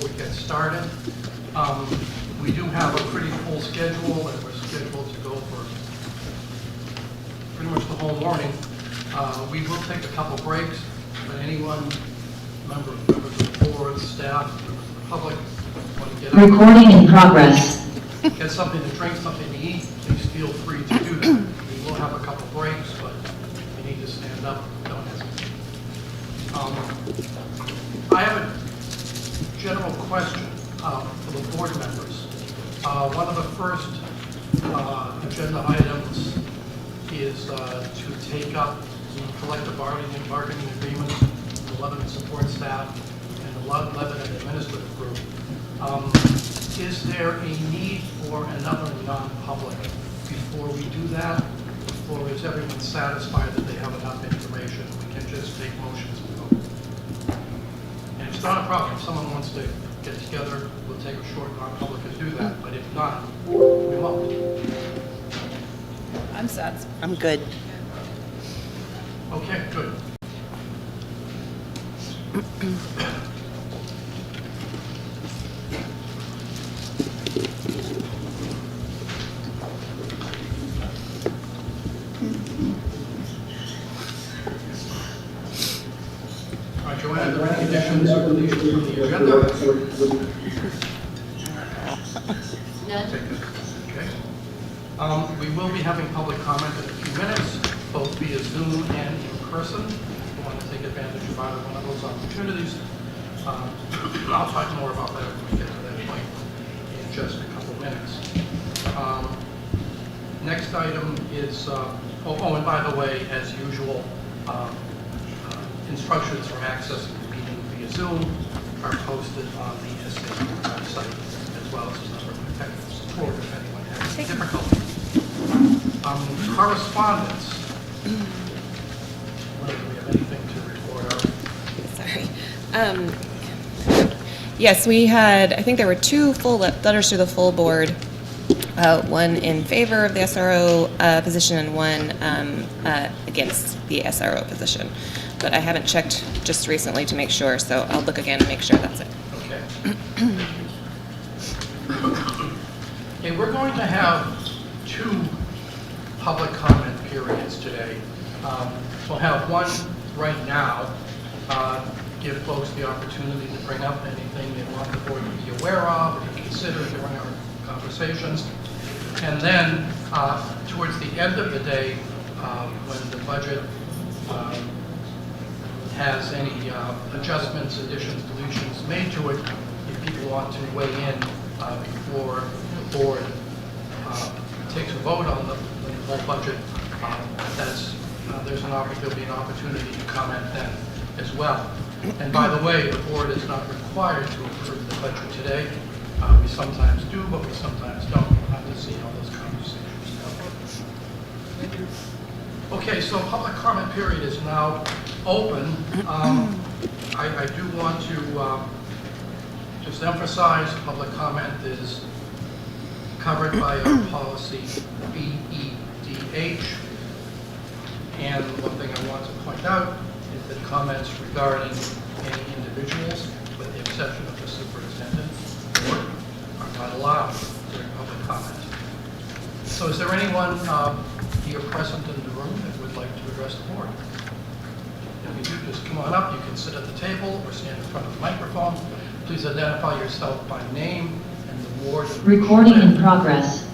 we get started. We do have a pretty full schedule, and we're scheduled to go for pretty much the whole morning. We will take a couple breaks, but anyone, members of the board, staff, members of the public, want to get up. Recording in progress. Get something to drink, something to eat, please feel free to do that. We will have a couple breaks, but if you need to stand up, don't hesitate. I have a general question for the board members. One of the first agenda items is to take up the collective bargaining agreement, the Lebanon support staff, and the Lebanon administrative group. Is there a need for another non-public before we do that? Or is everyone satisfied that they have enough information? We can just take motions and vote. And it's not a problem. If someone wants to get together, we'll take a short non-public and do that. But if not, we won't. I'm sad. I'm good. Okay, good. All right, Joanna, are there any additions or deletions from the agenda? Okay. We will be having public comment in a few minutes, both via Zoom and in person. If you want to take advantage of either one of those opportunities. I'll talk more about that when we get to that point in just a couple minutes. Next item is, and by the way, as usual, instructions for accessing the meeting via Zoom are posted on the SAU website, as well as a number of technical support if anyone has difficulty. Correspondence. Do we have anything to report on? Sorry. Yes, we had, I think there were two full letters to the full board, one in favor of the SRO position and one against the SRO position. But I haven't checked just recently to make sure, so I'll look again and make sure that's it. Okay. Okay, we're going to have two public comment periods today. We'll have one right now, give folks the opportunity to bring up anything they want the board to be aware of or to consider during our conversations. And then towards the end of the day, when the budget has any adjustments, additions, deletions made to it, if people want to weigh in before the board takes a vote on the whole budget, there'll be an opportunity to comment then as well. And by the way, the board is not required to approve the budget today. We sometimes do, but we sometimes don't. We'll have to see how those conversations go. Okay, so public comment period is now open. I do want to just emphasize public comment is covered by our policy BEDH. And one thing I want to point out is that comments regarding any individuals, with the exception of the superintendent, are not allowed during public comment. So is there anyone here present in the room that would like to address the board? If you do, just come on up. You can sit at the table or stand in front of the microphone. Please identify yourself by name and the ward. Recording in progress.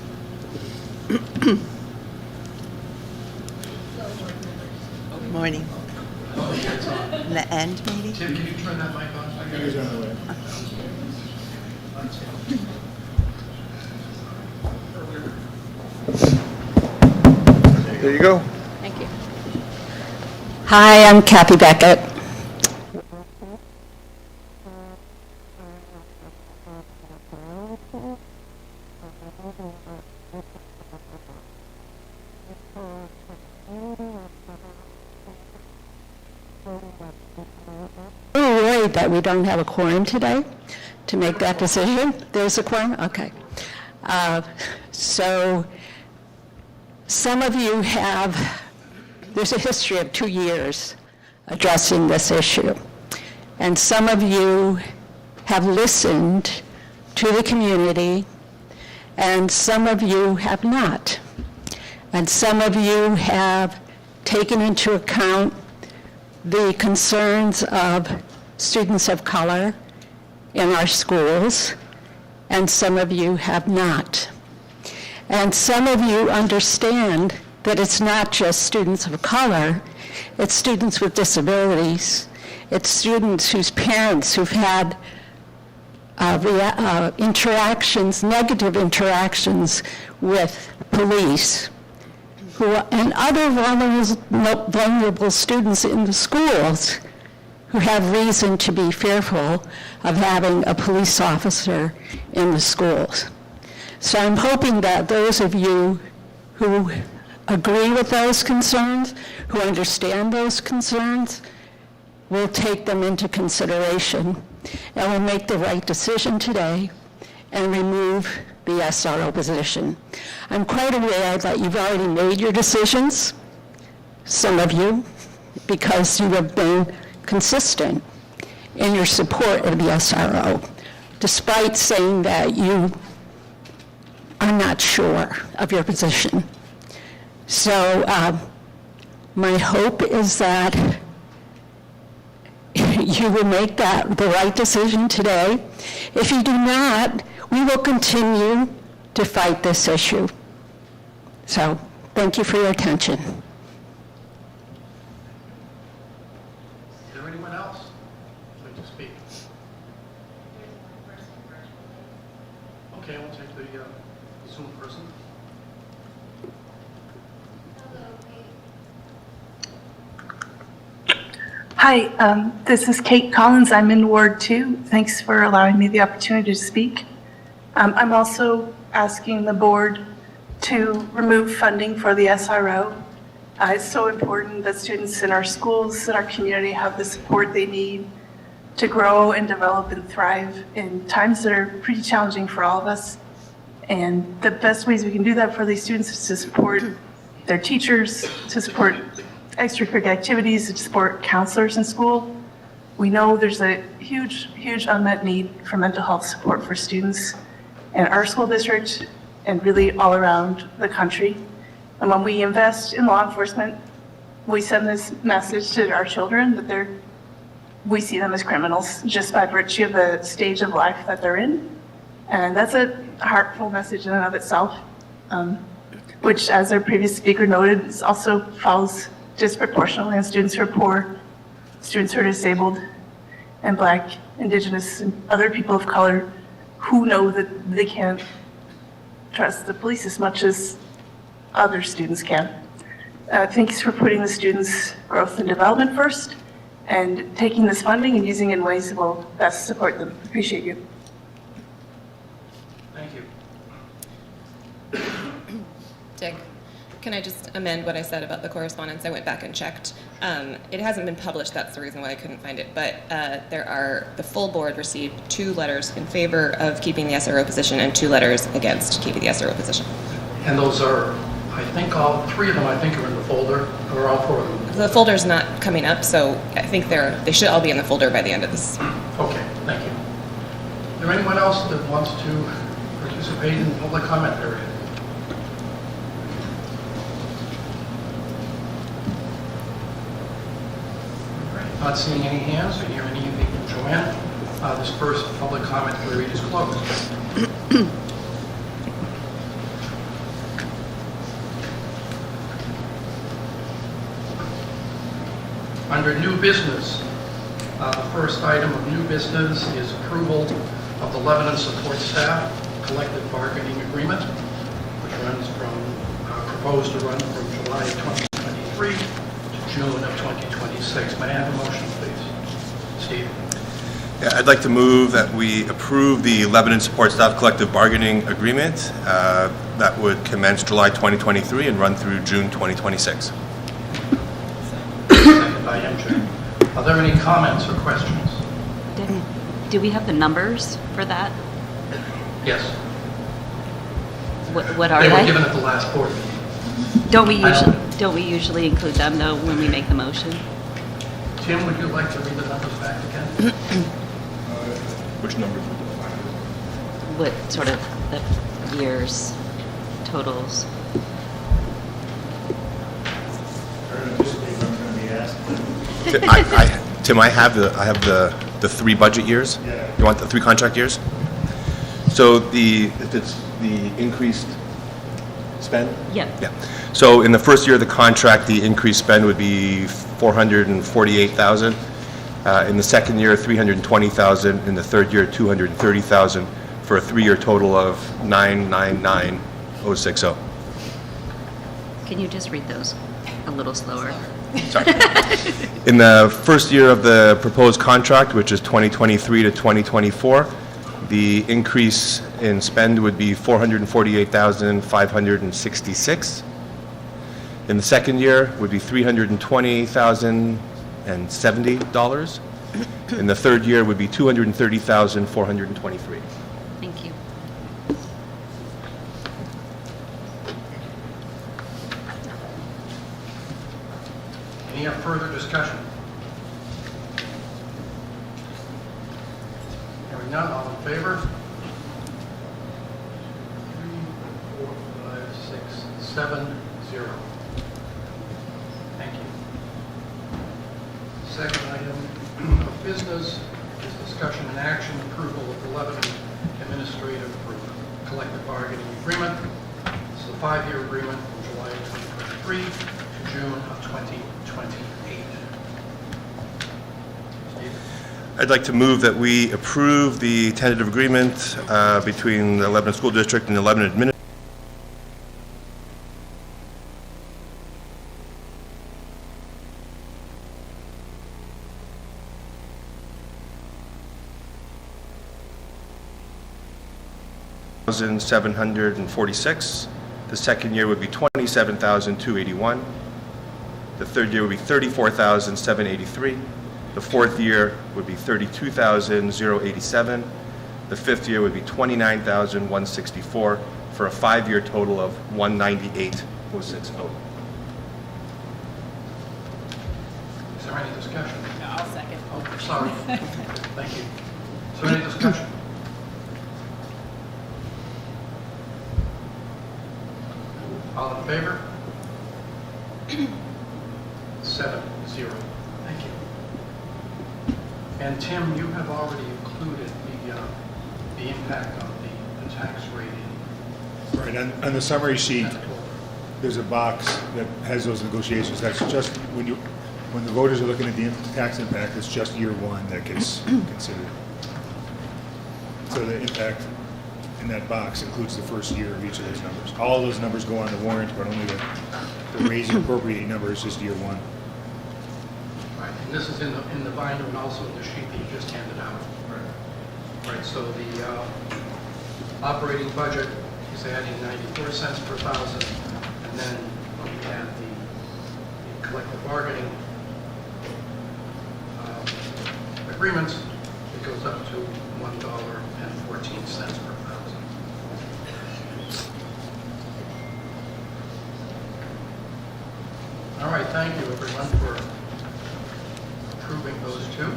Morning. In the end, maybe? Tim, can you turn that mic on? I got it on the way. There you go. Thank you. Hi, I'm Kathy Beckett. We're worried that we don't have a quorum today to make that decision. There's a quorum? Okay. So some of you have, there's a history of 2 years addressing this issue. And some of you have listened to the community, and some of you have not. And some of you have taken into account the concerns of students of color in our schools, and some of you have not. And some of you understand that it's not just students of color, it's students with disabilities, it's students whose parents who've had interactions, negative interactions with police, and other vulnerable students in the schools who have reason to be fearful of having a police officer in the schools. So I'm hoping that those of you who agree with those concerns, who understand those concerns, will take them into consideration and will make the right decision today and remove the SRO position. I'm quite aware that you've already made your decisions, some of you, because you have been consistent in your support of the SRO, despite saying that you are not sure of your position. So my hope is that you will make the right decision today. If you do not, we will continue to fight this issue. So thank you for your attention. Is there anyone else who'd like to speak? Okay, we'll take the Zoom person. Hi, this is Kate Collins. I'm in Ward 2. Thanks for allowing me the opportunity to speak. I'm also asking the board to remove funding for the SRO. It's so important that students in our schools and our community have the support they need to grow and develop and thrive in times that are pretty challenging for all of us. And the best ways we can do that for these students is to support their teachers, to support extracurricular activities, to support counselors in school. We know there's a huge unmet need for mental health support for students in our school district and really all around the country. And when we invest in law enforcement, we send this message to our children that we see them as criminals just by virtue of the stage of life that they're in. And that's a heartful message in and of itself, which, as our previous speaker noted, also falls disproportionately on students who are poor, students who are disabled, and Black, Indigenous, and other people of color who know that they can't trust the police as much as other students can. Thanks for putting the students' growth and development first and taking this funding and using it in ways that will best support them. Appreciate you. Thank you. Dick, can I just amend what I said about the correspondence? I went back and checked. It hasn't been published, that's the reason why I couldn't find it, but the full board received 2 letters in favor of keeping the SRO position and 2 letters against keeping the SRO position. And those are, I think all 3 of them, I think, are in the folder, or all 4 of them. The folder's not coming up, so I think they should all be in the folder by the end of this. Okay, thank you. Is there anyone else that wants to participate in the public comment period? Not seeing any hands or hearing anything from Joanne. This first public comment period is closed. Under new business, the first item of new business is approval of the Lebanon support staff collective bargaining agreement, which proposed to run from July 2023 to June of 2026. May I have a motion, please? Steve? Yeah, I'd like to move that we approve the Lebanon Support Staff Collective Bargaining Agreement that would commence July 2023 and run through June 2026. Second by MJ. Are there any comments or questions? Do we have the numbers for that? Yes. What are They were they? given at the last board meeting. Don't we I don't- usually include them though when we make the motion? Tim, would you like to read the numbers back again? Which numbers? What sort of the years totals? Tim, I have the 3 budget years. You want the 3 contract years? So if it's the increased spend? Yep. Yeah. So in the first year of the contract, the increased spend would be $448,000. In the second year, $320,000. In the third year, $230,000, for a 3-year total of $999,060. Can you just read those a little slower? Sorry. In the first year of the proposed contract, which is 2023 to 2024, the increase in spend would be $448,566. In the second year would be $320,070. In the third year would be $230,423. Thank you. Any further discussion? Hearing none, all in favor? 3, 4, 5, 6, 7, 0. Thank you. Second item of business is discussion and action approval of the Lebanon Administrative Collective Bargaining Agreement. This is a 5-year agreement from July 2023 to June of 2028. Steve? I'd like to move that we approve the tentative agreement between the Lebanon School District and the Lebanon Administration. $746. The second year would be $27,281. The third year would be $34,783. The fourth year would be $32,087. The fifth year would be $29,164, for a 5-year total of $198,060. Is there any discussion? I'll second. Oh, sorry. Thank you. Is there any discussion? All in favor? 7-0. Thank you. And Tim, you have already included the impact on the tax rate in Right, on the summary sheet, there's a box that has those negotiations. That's just when the voters are looking at the tax impact, it's just year 1 that gets considered. So the impact in that box includes the first year of each of those numbers. All those numbers go on the warrant, but only the raise and appropriate number is just year 1. Right, and this is in the binder and also in the sheet that you just handed out. Right, so the operating budget is adding 94 cents per thousand, and then when we add the collective bargaining agreements, it goes up to $1.14 per thousand. All right, thank you everyone for approving those two.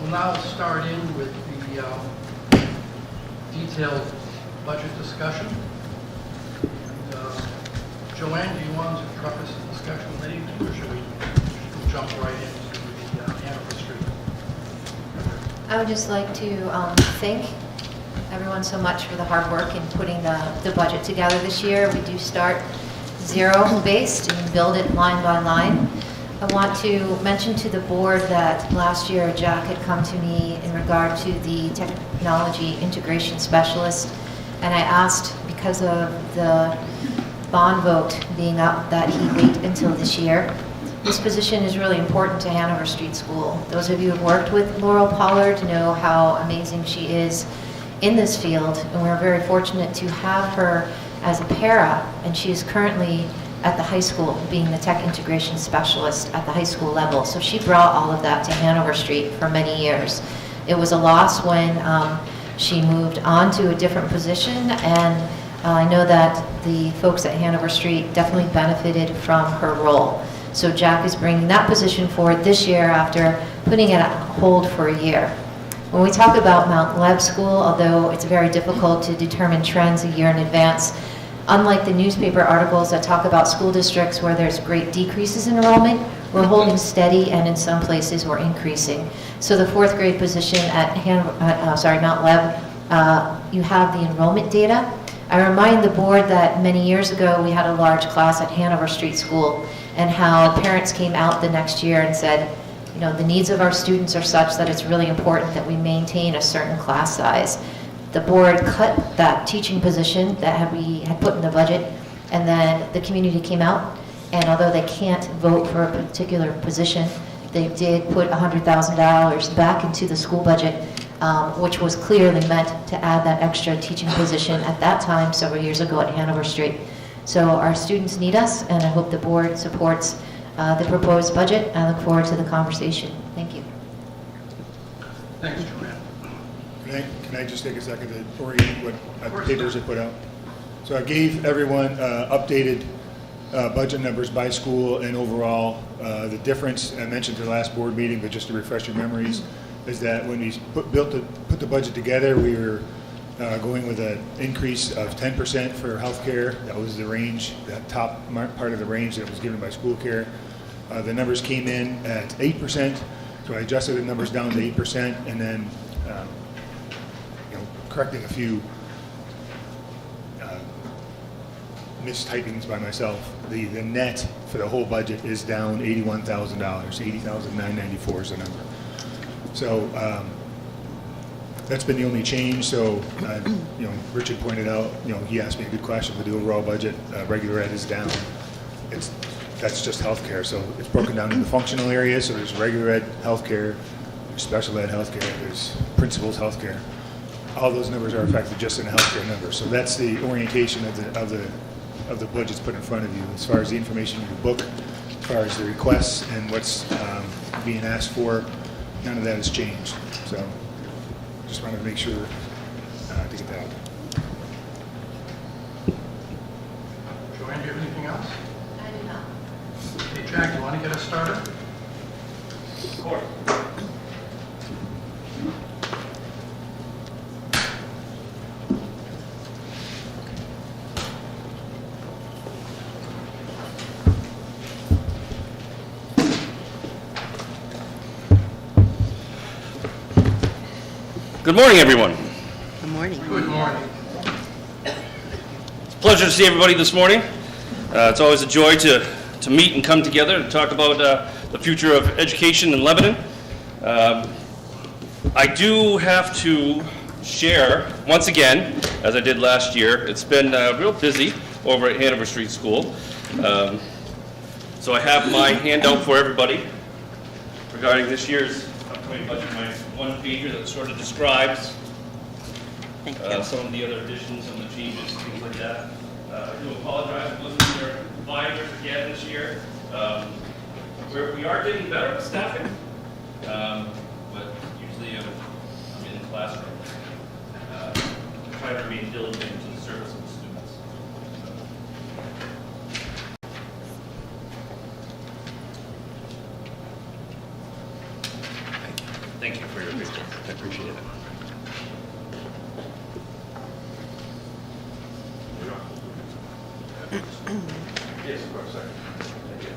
We'll now start in with the detailed budget discussion. And, Joanne, do you want to preface the discussion with anything, or should we jump right into the Hanover Street? I would just like to thank everyone so much for the hard work in putting the budget together this year. We do start zero-based and build it line by line. I want to mention to the board that last year Jack had come to me in regard to the technology integration specialist, and I asked, because of the bond vote being up, that he wait until this year. This position is really important to Hanover Street School. Those of you who have worked with Laurel Pollard know how amazing she is in this field, and we're very fortunate to have her as a para, and she is currently at the high school being the tech integration specialist at the high school level. So she brought all of that to Hanover Street for many years. It was a loss when she moved on to a different position, and I know that the folks at Hanover Street definitely benefited from her role. So Jack is bringing that position forward this year after putting it on hold for a year. When we talk about Mount Leb School, although it's very difficult to determine trends a year in advance, unlike the newspaper articles that talk about school districts where there's great decreases in enrollment, we're holding steady, and in some places we're increasing. So the fourth grade position at Mount Leb, you have the enrollment data. I remind the board that many years ago we had a large class at Hanover Street School, and how parents came out the next year and said, you know, the needs of our students are such that it's really important that we maintain a certain class size. The board cut that teaching position that we had put in the budget, and then the community came out, and although they can't vote for a particular position, they did put $100,000 back into the school budget, which was clearly meant to add that extra teaching position at that time, several years ago at Hanover Street. So our students need us, and I hope the board supports the proposed budget. I look forward to the conversation. Thank you. Thanks, Joanne. Can I just take a second to orient what papers I put out? So I gave everyone updated budget numbers by school and overall. The difference, I mentioned at the last board meeting, but just to refresh your memories, is that when we put the budget together, we were going with an increase of 10% for healthcare. That was the range, that top part of the range that was given by school care. The numbers came in at 8%, so I adjusted the numbers down to 8%, and then correcting a few mistypings by myself. The net for the whole budget is down $81,000. $80,994 is the number. So that's been the only change. So Richard pointed out, he asked me a good question for the overall budget. Regular ed is down. That's just healthcare. So it's broken down into functional areas. So there's regular ed healthcare, there's special ed healthcare, there's principals healthcare. All those numbers are affected just in the healthcare numbers. So that's the orientation of the budgets put in front of you. As far as the information in the book, as far as the requests and what's being asked for, none of that has changed. So just wanted to make sure to get that out. Joanne, do you have anything else? I do not. Hey, Jack, you want to get us started? Of course. Good morning, everyone. Good morning. Good morning. It's a pleasure to see everybody this morning. It's always a joy to meet and come together and talk about the future of education in Lebanon. I do have to share, once again, as I did last year, it's been real busy over at Hanover Street School. So I have my handout for everybody regarding this year's upcoming budget, my one-pager that sort of describes some of the other additions, some of the changes, things like that. I do apologize for listening to our binders again this year. We are getting better at staffing, but usually I'm in the classroom. I try to remain diligent to the service of the students. Thank you for your patience. I appreciate it. Yes, of course, sir. Thank you.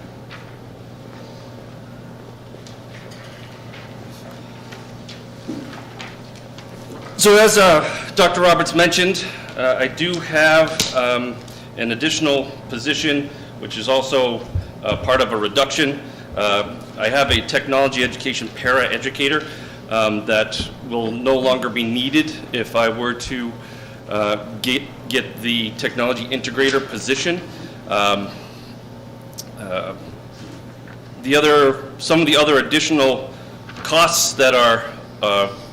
So as Dr. Roberts mentioned, I do have an additional position, which is also part of a reduction. I have a technology education para-educator that will no longer be needed if I were to get the technology integrator position. Some of the other additional costs that are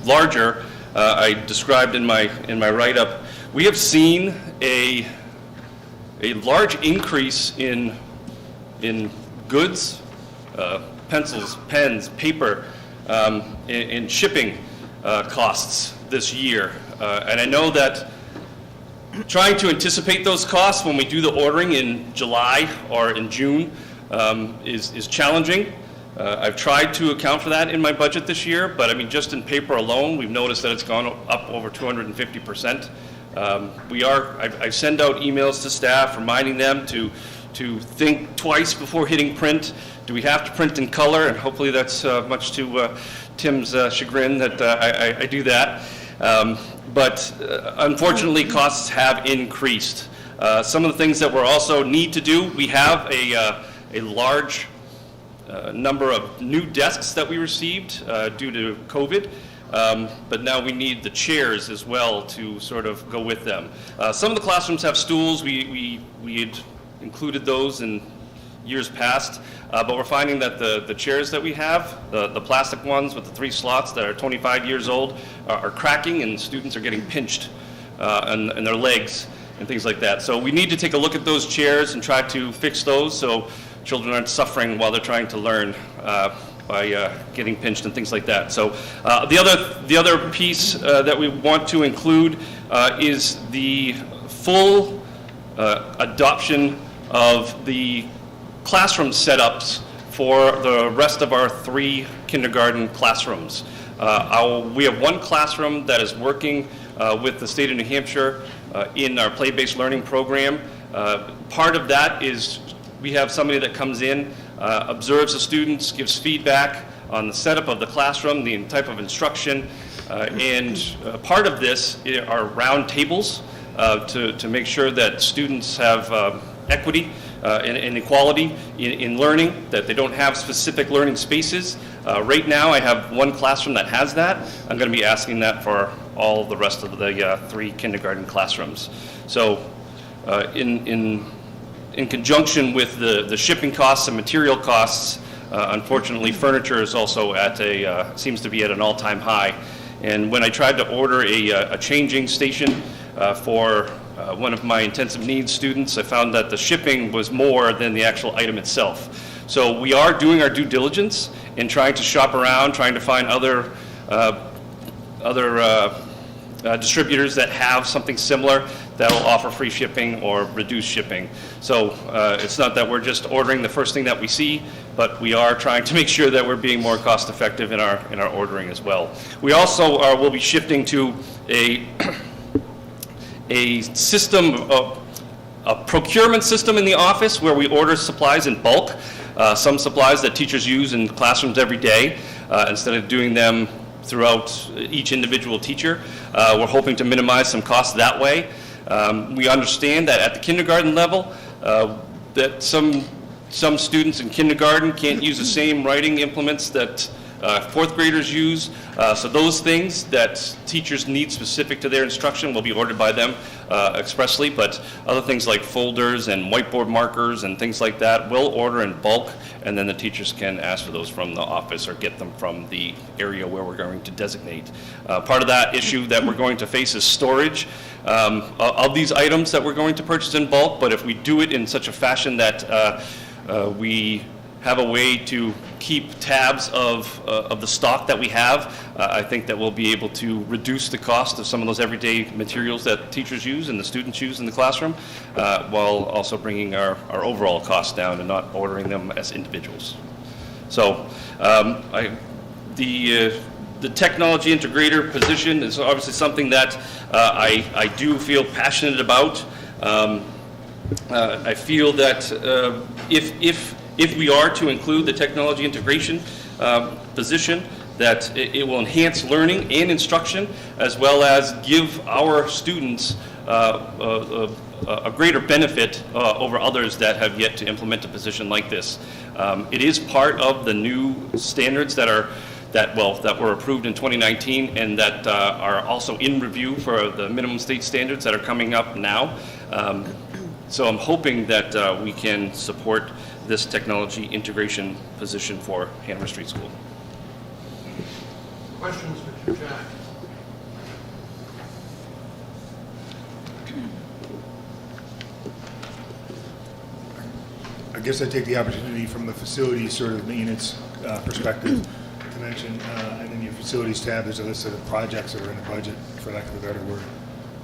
larger, I described in my write-up. We have seen a large increase in goods, pencils, pens, paper, in shipping costs this year. And I know that trying to anticipate those costs when we do the ordering in July or in June is challenging. I've tried to account for that in my budget this year, but I mean, just in paper alone, we've noticed that it's gone up over 250%. I send out emails to staff reminding them to think twice before hitting print. Do we have to print in color? And hopefully that's much to Tim's chagrin that I do that. But unfortunately, costs have increased. Some of the things that we also need to do, we have a large number of new desks that we received due to COVID, but now we need the chairs as well to sort of go with them. Some of the classrooms have stools. We had included those in years past, but we're finding that the chairs that we have, the plastic ones with the 3 slots that are 25 years old, are cracking, and students are getting pinched in their legs and things like that. So we need to take a look at those chairs and try to fix those so children aren't suffering while they're trying to learn by getting pinched and things like that. So the other piece that we want to include is the full adoption of the classroom setups for the rest of our 3 kindergarten classrooms. We have 1 classroom that is working with the state of New Hampshire in our play-based learning program. Part of that is we have somebody that comes in, observes the students, gives feedback on the setup of the classroom, the type of instruction, and part of this are round tables to make sure that students have equity and equality in learning, that they don't have specific learning spaces. Right now I have 1 classroom that has that. I'm going to be asking that for all the rest of the 3 kindergarten classrooms. So in conjunction with the shipping costs and material costs, unfortunately furniture is also at seems to be at an all-time high. And when I tried to order a changing station for one of my intensive needs students, I found that the shipping was more than the actual item itself. So we are doing our due diligence in trying to shop around, trying to find other distributors that have something similar that will offer free shipping or reduced shipping. So it's not that we're just ordering the first thing that we see, but we are trying to make sure that we're being more cost effective in our ordering as well. We also will be shifting to a system, a procurement system in the office where we order supplies in bulk. Some supplies that teachers use in classrooms every day, instead of doing them throughout each individual teacher. We're hoping to minimize some costs that way. We understand that at the kindergarten level, that some students in kindergarten can't use the same writing implements that 4th graders use. So those things that teachers need specific to their instruction will be ordered by them expressly, but other things like folders and whiteboard markers and things like that we'll order in bulk, and then the teachers can ask for those from the office or get them from the area where we're going to designate. Part of that issue that we're going to face is storage of these items that we're going to purchase in bulk, but if we do it in such a fashion that we have a way to keep tabs of the stock that we have, I think that we'll be able to reduce the cost of some of those everyday materials that teachers use and the students use in the classroom, while also bringing our overall costs down and not ordering them as individuals. So the technology integrator position is obviously something that I do feel passionate about. I feel that if we are to include the technology integration position, that it will enhance learning and instruction, as well as give our students a greater benefit over others that have yet to implement a position like this. It is part of the new standards that were approved in 2019 and that are also in review for the minimum state standards that are coming up now. So I'm hoping that we can support this technology integration position for Hanover Street School. Questions, Mr. Jack? I guess I take the opportunity from the facilities sort of maintenance perspective to mention, and in your facilities tab, there's a list of the projects that are in the budget, for lack of a better word.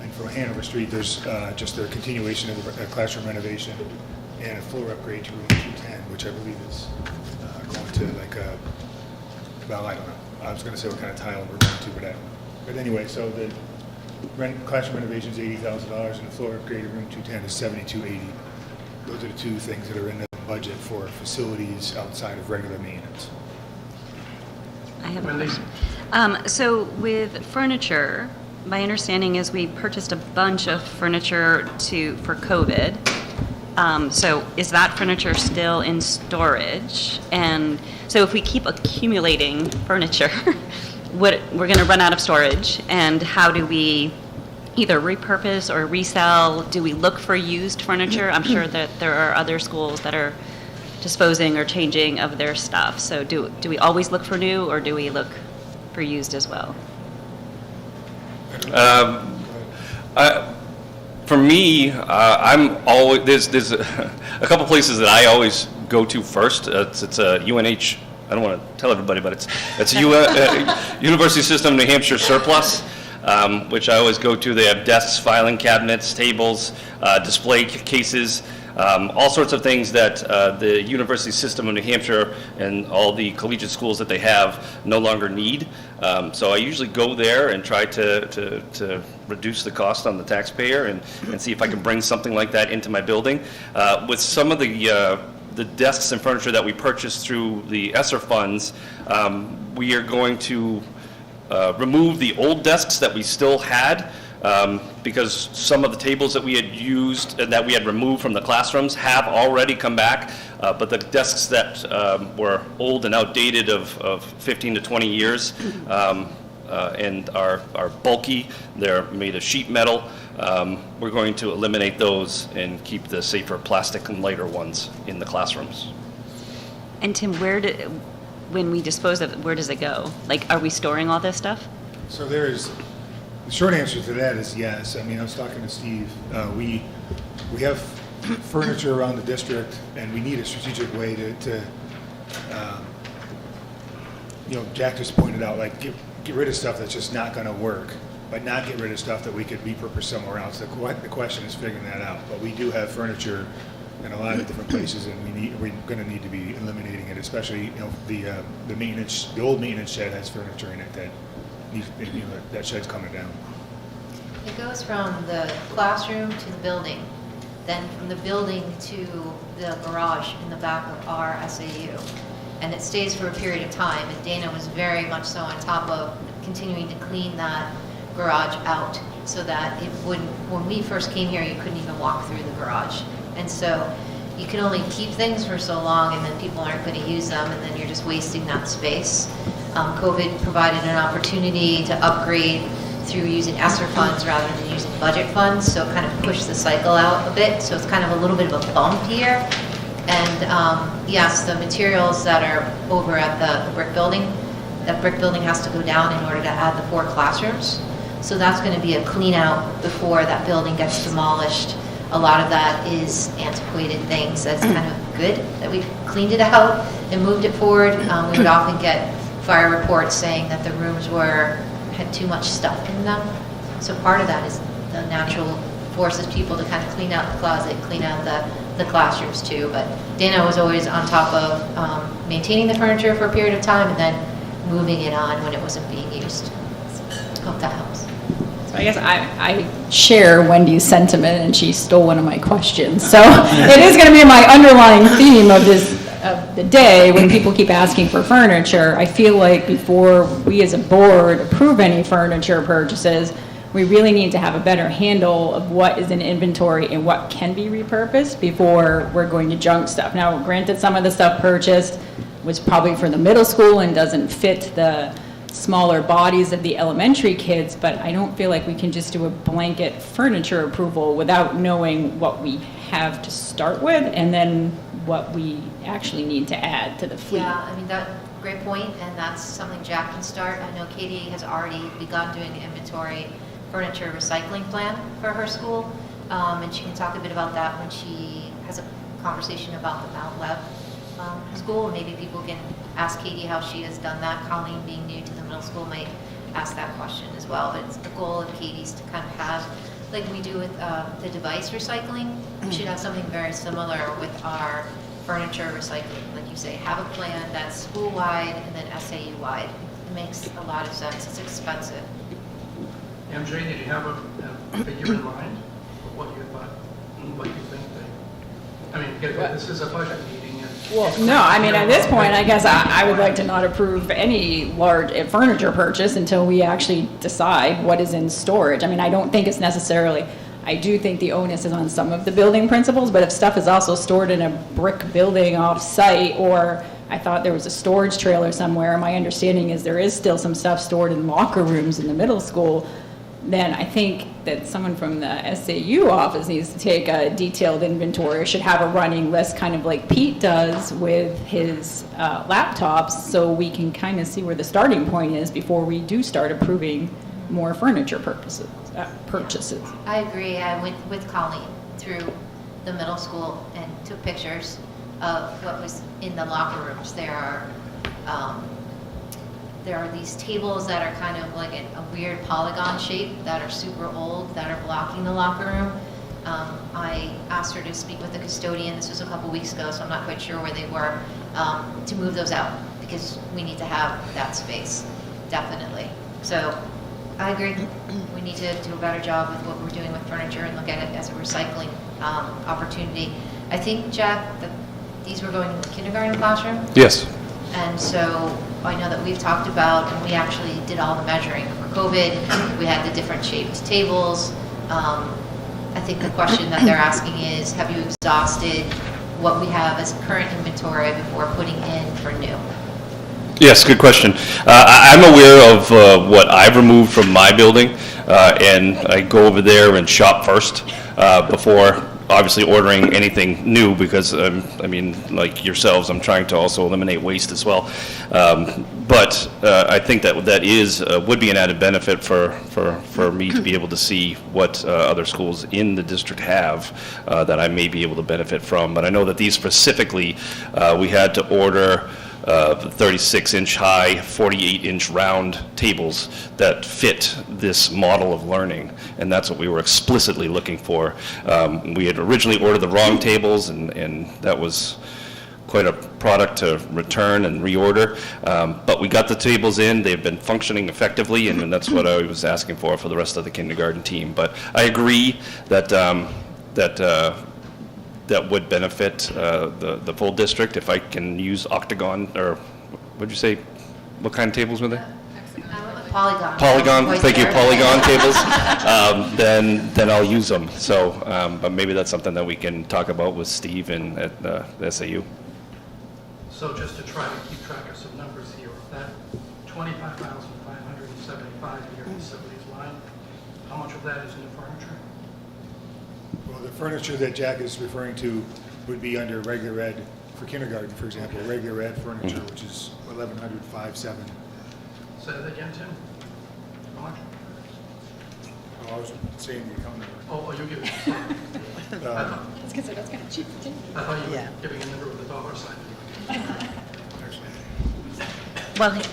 And for Hanover Street, there's just a continuation of the classroom renovation and a floor upgrade to room 210, which I believe is going to like, well, I don't know. I was going to say what kind of tile we're going to, but anyway, so the classroom renovation is $80,000 and the floor upgrade of room 210 is $7280. Those are the two things that are in the budget for facilities outside of regular maintenance. I have a Wendy? question. So with furniture, my understanding is we purchased a bunch of furniture for COVID. So is that furniture still in storage? And so if we keep accumulating furniture, we're going to run out of storage. And how do we either repurpose or resell? Do we look for used furniture? I'm sure that there are other schools that are disposing or changing of their stuff. So do we always look for new, or do we look for used as well? For me, I'm always there's a couple places that I always go to first. It's a UNH. I don't want to tell everybody, but it's a University System New Hampshire surplus, which I always go to. They have desks, filing cabinets, tables, display cases. All sorts of things that the University System of New Hampshire and all the collegiate schools that they have no longer need. So I usually go there and try to reduce the cost on the taxpayer and see if I can bring something like that into my building. With some of the desks and furniture that we purchased through the ESSER funds, we are going to remove the old desks that we still had, because some of the tables that we had used and that we had removed from the classrooms have already come back, but the desks that were old and outdated of 15 to 20 years and are bulky, they're made of sheet metal, we're going to eliminate those and keep the safer plastic and lighter ones in the classrooms. And Tim, when we dispose of it, where does it go? Like, are we storing all this stuff? So the short answer to that is yes. I mean, I was talking to Steve. We have furniture around the district, and we need a strategic way to Jack just pointed out, like, get rid of stuff that's just not going to work, but not get rid of stuff that we could repurpose somewhere else. The question is figuring that out. But we do have furniture in a lot of different places, and we're going to need to be eliminating it. Especially, the maintenance, the old maintenance shed has furniture in it that that shed's coming down. It goes from the classroom to the building, then from the building to the garage in the back of our SAU. And it stays for a period of time, and Dana was very much so on top of continuing to clean that garage out so that it wouldn't, when we first came here, you couldn't even walk through the garage. And so you can only keep things for so long, and then people aren't going to use them, and then you're just wasting that space. COVID provided an opportunity to upgrade through using ESSER funds rather than using budget funds, so it kind of pushed the cycle out a bit. So it's kind of a little bit of a bump here. And yes, the materials that are over at the brick building, that brick building has to go down in order to add the 4 classrooms. So that's going to be a clean out before that building gets demolished. A lot of that is antiquated things. That's kind of good that we cleaned it out and moved it forward. We would often get fire reports saying that the rooms had too much stuff in them. So part of that is the natural forces people to kind of clean out the closet, clean out the classrooms too. But Dana was always on top of maintaining the furniture for a period of time and then moving it on when it wasn't being used. Hope that helps. So I guess I share Wendy's sentiment, and she stole one of my questions. So it is going to be my underlying theme of the day when people keep asking for furniture. I feel like before we as a board approve any furniture purchases, we really need to have a better handle of what is in inventory and what can be repurposed before we're going to junk stuff. Now, granted, some of the stuff purchased was probably for the middle school and doesn't fit the smaller bodies of the elementary kids, but I don't feel like we can just do a blanket furniture approval without knowing what we have to start with and then what we actually need to add to the fleet. Yeah, I mean, great point, and that's something Jack can start. I know Katie has already begun doing an inventory furniture recycling plan for her school, and she can talk a bit about that when she has a conversation about the Mount Webb school. Maybe people can ask Katie how she has done that. Colleen, being new to the middle school, might ask that question as well. But it's the goal of Katie's to kind of have, like we do with the device recycling, we should have something very similar with our furniture recycling. Like you say, have a plan that's school-wide and then SAU-wide. It makes a lot of sense. It's expensive. MJ, did you have a figure in mind of what you thought, what you think they, I mean, this is a budget meeting and. Well, no, I mean, at this point, I guess I would like to not approve any large furniture purchase until we actually decide what is in storage. I mean, I don't think it's necessarily, I do think the onus is on some of the building principals, but if stuff is also stored in a brick building off-site, or I thought there was a storage trailer somewhere, my understanding is there is still some stuff stored in locker rooms in the middle school, then I think that someone from the SAU office needs to take a detailed inventory, or should have a running list, kind of like Pete does with his laptops, so we can kind of see where the starting point is before we do start approving more furniture purchases. I agree. I went with Colleen through the middle school and took pictures of what was in the locker rooms. There are these tables that are kind of like a weird polygon shape that are super old, that are blocking the locker room. I asked her to speak with the custodian, this was a couple weeks ago, so I'm not quite sure where they were, to move those out, because we need to have that space, definitely. So I agree, we need to do a better job with what we're doing with furniture and look at it as a recycling opportunity. I think, Jack, that these were going in the kindergarten classroom? Yes. And so I know that we've talked about, and we actually did all the measuring for COVID. We had the different shaped tables. I think the question that they're asking is, have you exhausted what we have as current inventory before putting in for new? Yes, good question. I'm aware of what I've removed from my building, and I go over there and shop first before obviously ordering anything new, because I mean, like yourselves, I'm trying to also eliminate waste as well. But I think that would be an added benefit for me to be able to see what other schools in the district have that I may be able to benefit from. But I know that these specifically, we had to order 36-inch high, 48-inch round tables that fit this model of learning, and that's what we were explicitly looking for. We had originally ordered the wrong tables, and that was quite a product to return and reorder, but we got the tables in, they've been functioning effectively, and that's what I was asking for the rest of the kindergarten team. But I agree that that would benefit the full district if I can use octagon, or what'd you say, what kind of tables were they? Polygon. Polygon, thank you, polygon tables, then I'll use them. So, but maybe that's something that we can talk about with Steve and at the SAU. So just to try to keep track of some numbers here, that $25,575 in your facilities line, how much of that is new furniture? Well, the furniture that Jack is referring to would be under regular ed for kindergarten, for example, regular ed furniture, which is $1,157. Say that again, Tim? How much? Oh, I was saying the account number. Oh, you give it. I thought you were giving a number with a dollar sign.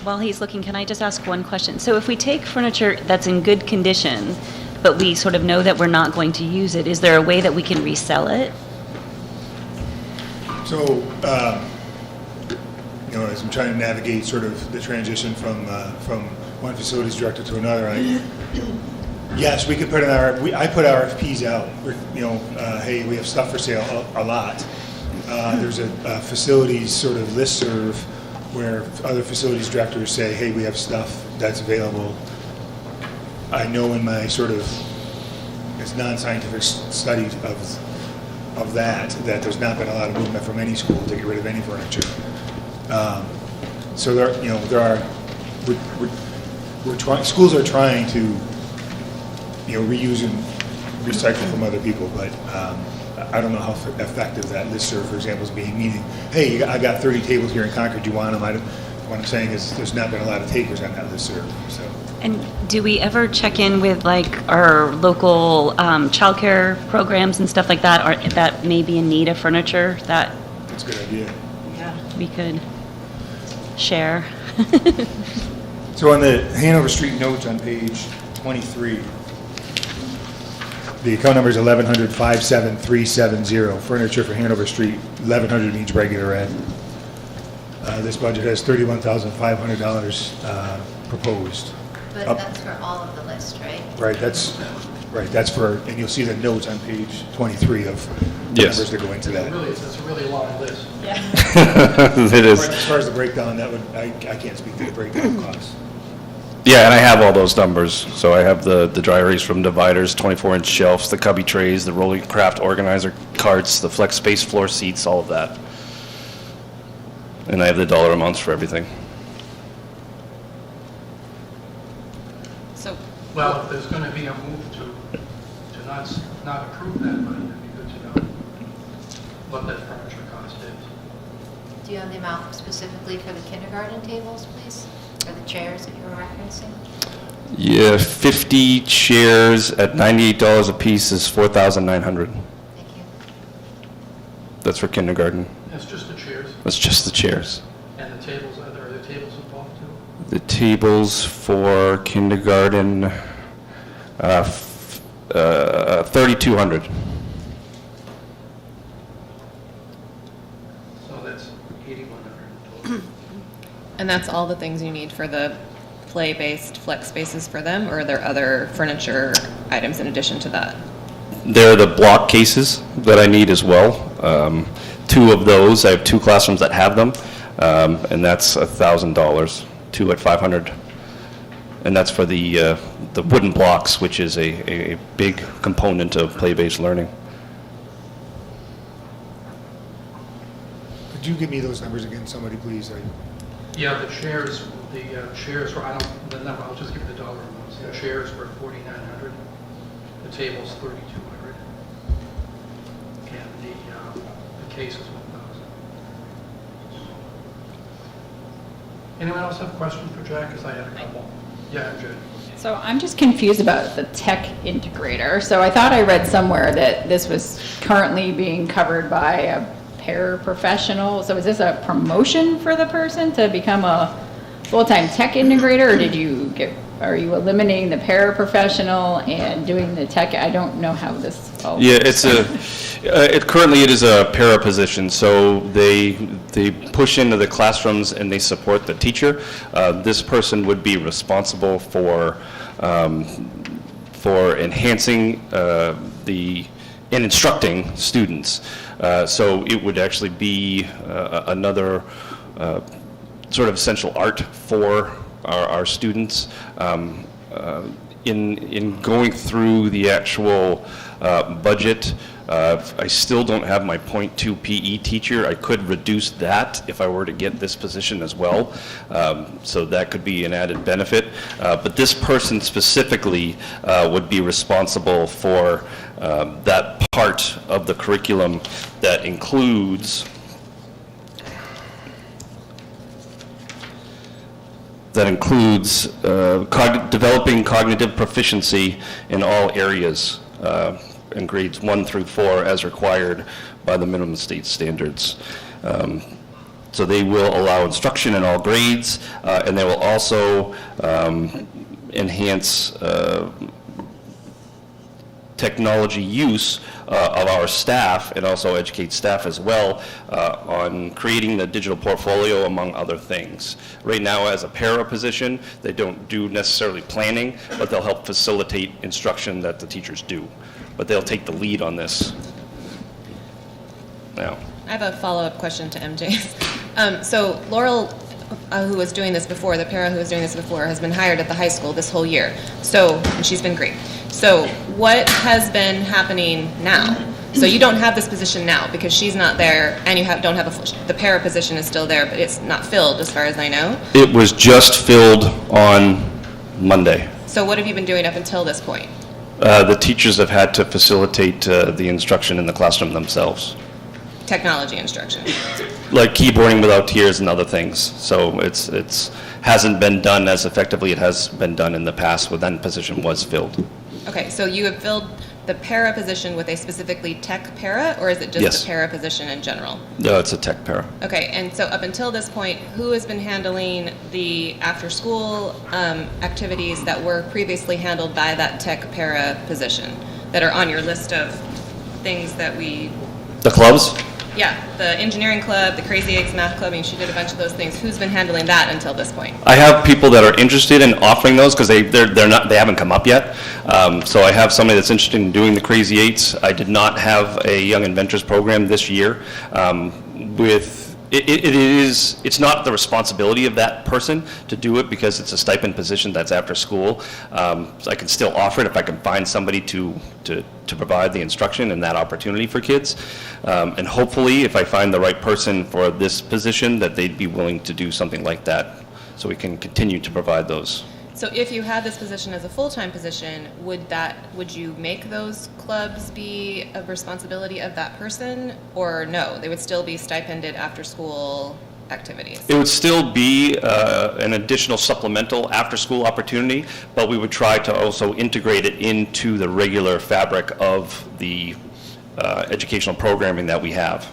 While he's looking, can I just ask one question? So if we take furniture that's in good condition, but we sort of know that we're not going to use it, is there a way that we can resell it? So, as I'm trying to navigate sort of the transition from one facilities director to another, yes, we could put I put RFPs out. Hey, we have stuff for sale a lot. There's a facilities sort of listserv where other facilities directors say, hey, we have stuff that's available. I know in my sort of non-scientific studies of that there's not been a lot of movement from any school to get rid of any furniture. So schools are trying to reuse and recycle from other people, but I don't know how effective that listserv, for example, is being. Meaning, hey, I got 30 tables here in Concord. Do you want them? What I'm saying is, there's not been a lot of takers on that listserv. So. And do we ever check in with like our local childcare programs and stuff like that, or that may be in need of furniture that? That's a good idea. Yeah, we could share. So on the Hanover Street notes on page 23, The account number is 1100-57370, furniture for Hanover Street. 1100 means regular ed. This budget has $31,500 proposed. But Up- that's for all of the list, right? Right, that's for, and you'll see the notes on page 23 of the Yes. numbers that go into that. Really, it's a really long list. It is. As far as the breakdown, I can't speak to the breakdown costs. Yeah, and I have all those numbers. So I have the dry erase from dividers, 24-inch shelves, the cubby trays, the rolling craft organizer carts, the flex space floor seats, all of that. And I have the dollar amounts for everything. So, Well, if there's going to be a move to not approve that money, it'd be good to know what that furniture cost is. Do you have the amount specifically for the kindergarten tables, please? Or the chairs that you were referencing? Yeah, 50 chairs at $98 a piece is $4,900. Thank you. That's for kindergarten. That's just the chairs That's just the chairs. and the tables. Are there tables involved too? The tables for kindergarten, 3,200. So that's 8,100 in total. and that's all the things you need for the play-based flex spaces for them, or are there other furniture items in addition to that? They're the block cases that I need as well. Two of those, I have two classrooms that have them, and that's $1,000, two at $500. And that's for the wooden blocks, which is a big component of play-based learning. Could you give me those numbers again, somebody, please? Yeah, the chairs were, the number, I'll just give you the dollar amounts. The chairs were 4,900, the tables 3,200, and the cases 1,000. Anyone else have a question for Jack? Because I had a couple. Yeah, Jack. So I'm just confused about the tech integrator. So I thought I read somewhere that this was currently being covered by a paraprofessional. So is this a promotion for the person to become a full-time tech integrator, or are you eliminating the paraprofessional and doing the tech? I don't know how this all. Yeah, currently it is a para position, so they push into the classrooms and they support the teacher. This person would be responsible for enhancing and instructing students. So it would actually be another sort of essential art for our students. In going through the actual budget, I still don't have my .2 PE teacher. I could reduce that if I were to get this position as well. So that could be an added benefit. But this person specifically would be responsible for that part of the curriculum that includes developing cognitive proficiency in all areas in grades 1 through 4 as required by the minimum state standards. So they will allow instruction in all grades, and they will also enhance technology use of our staff, and also educate staff as well on creating the digital portfolio, among other things. Right now, as a para position, they don't do necessarily planning, but they'll help facilitate instruction that the teachers do. But they'll take the lead on this now. I have a follow-up question to MJ's. So Laurel, who was doing this before, the para who was doing this before, has been hired at the high school this whole year. And she's been great. So what has been happening now? So you don't have this position now because she's not there, and the para position is still there, but it's not filled as far as I know. It was just filled on Monday. So what have you been doing up until this point? The teachers have had to facilitate the instruction in the classroom themselves, Technology instruction. like keyboarding without tears and other things. So it's hasn't been done as effectively it has been done in the past when that position was filled. Okay, so you have filled the para position with a specifically tech para, or is it just Yes. a para position in general? No, it's a tech para. Okay, and so up until this point, who has been handling the after-school activities that were previously handled by that tech para position? that are on your list of things that we, The clubs? yeah, the engineering club, the Crazy Eights math club, I mean, she did a bunch of those things. Who's been handling that until this point? I have people that are interested in offering those because they haven't come up yet. So I have somebody that's interested in doing the Crazy Eights. I did not have a Young Inventors program this year. It's not the responsibility of that person to do it because it's a stipend position that's after school. So I can still offer it if I can find somebody to provide the instruction and that opportunity for kids. And hopefully, if I find the right person for this position, that they'd be willing to do something like that so we can continue to provide those. So if you had this position as a full-time position, would you make those clubs be a responsibility of that person, or no? They would still be stipended after-school activities? It would still be an additional supplemental after-school opportunity, but we would try to also integrate it into the regular fabric of the educational programming that we have.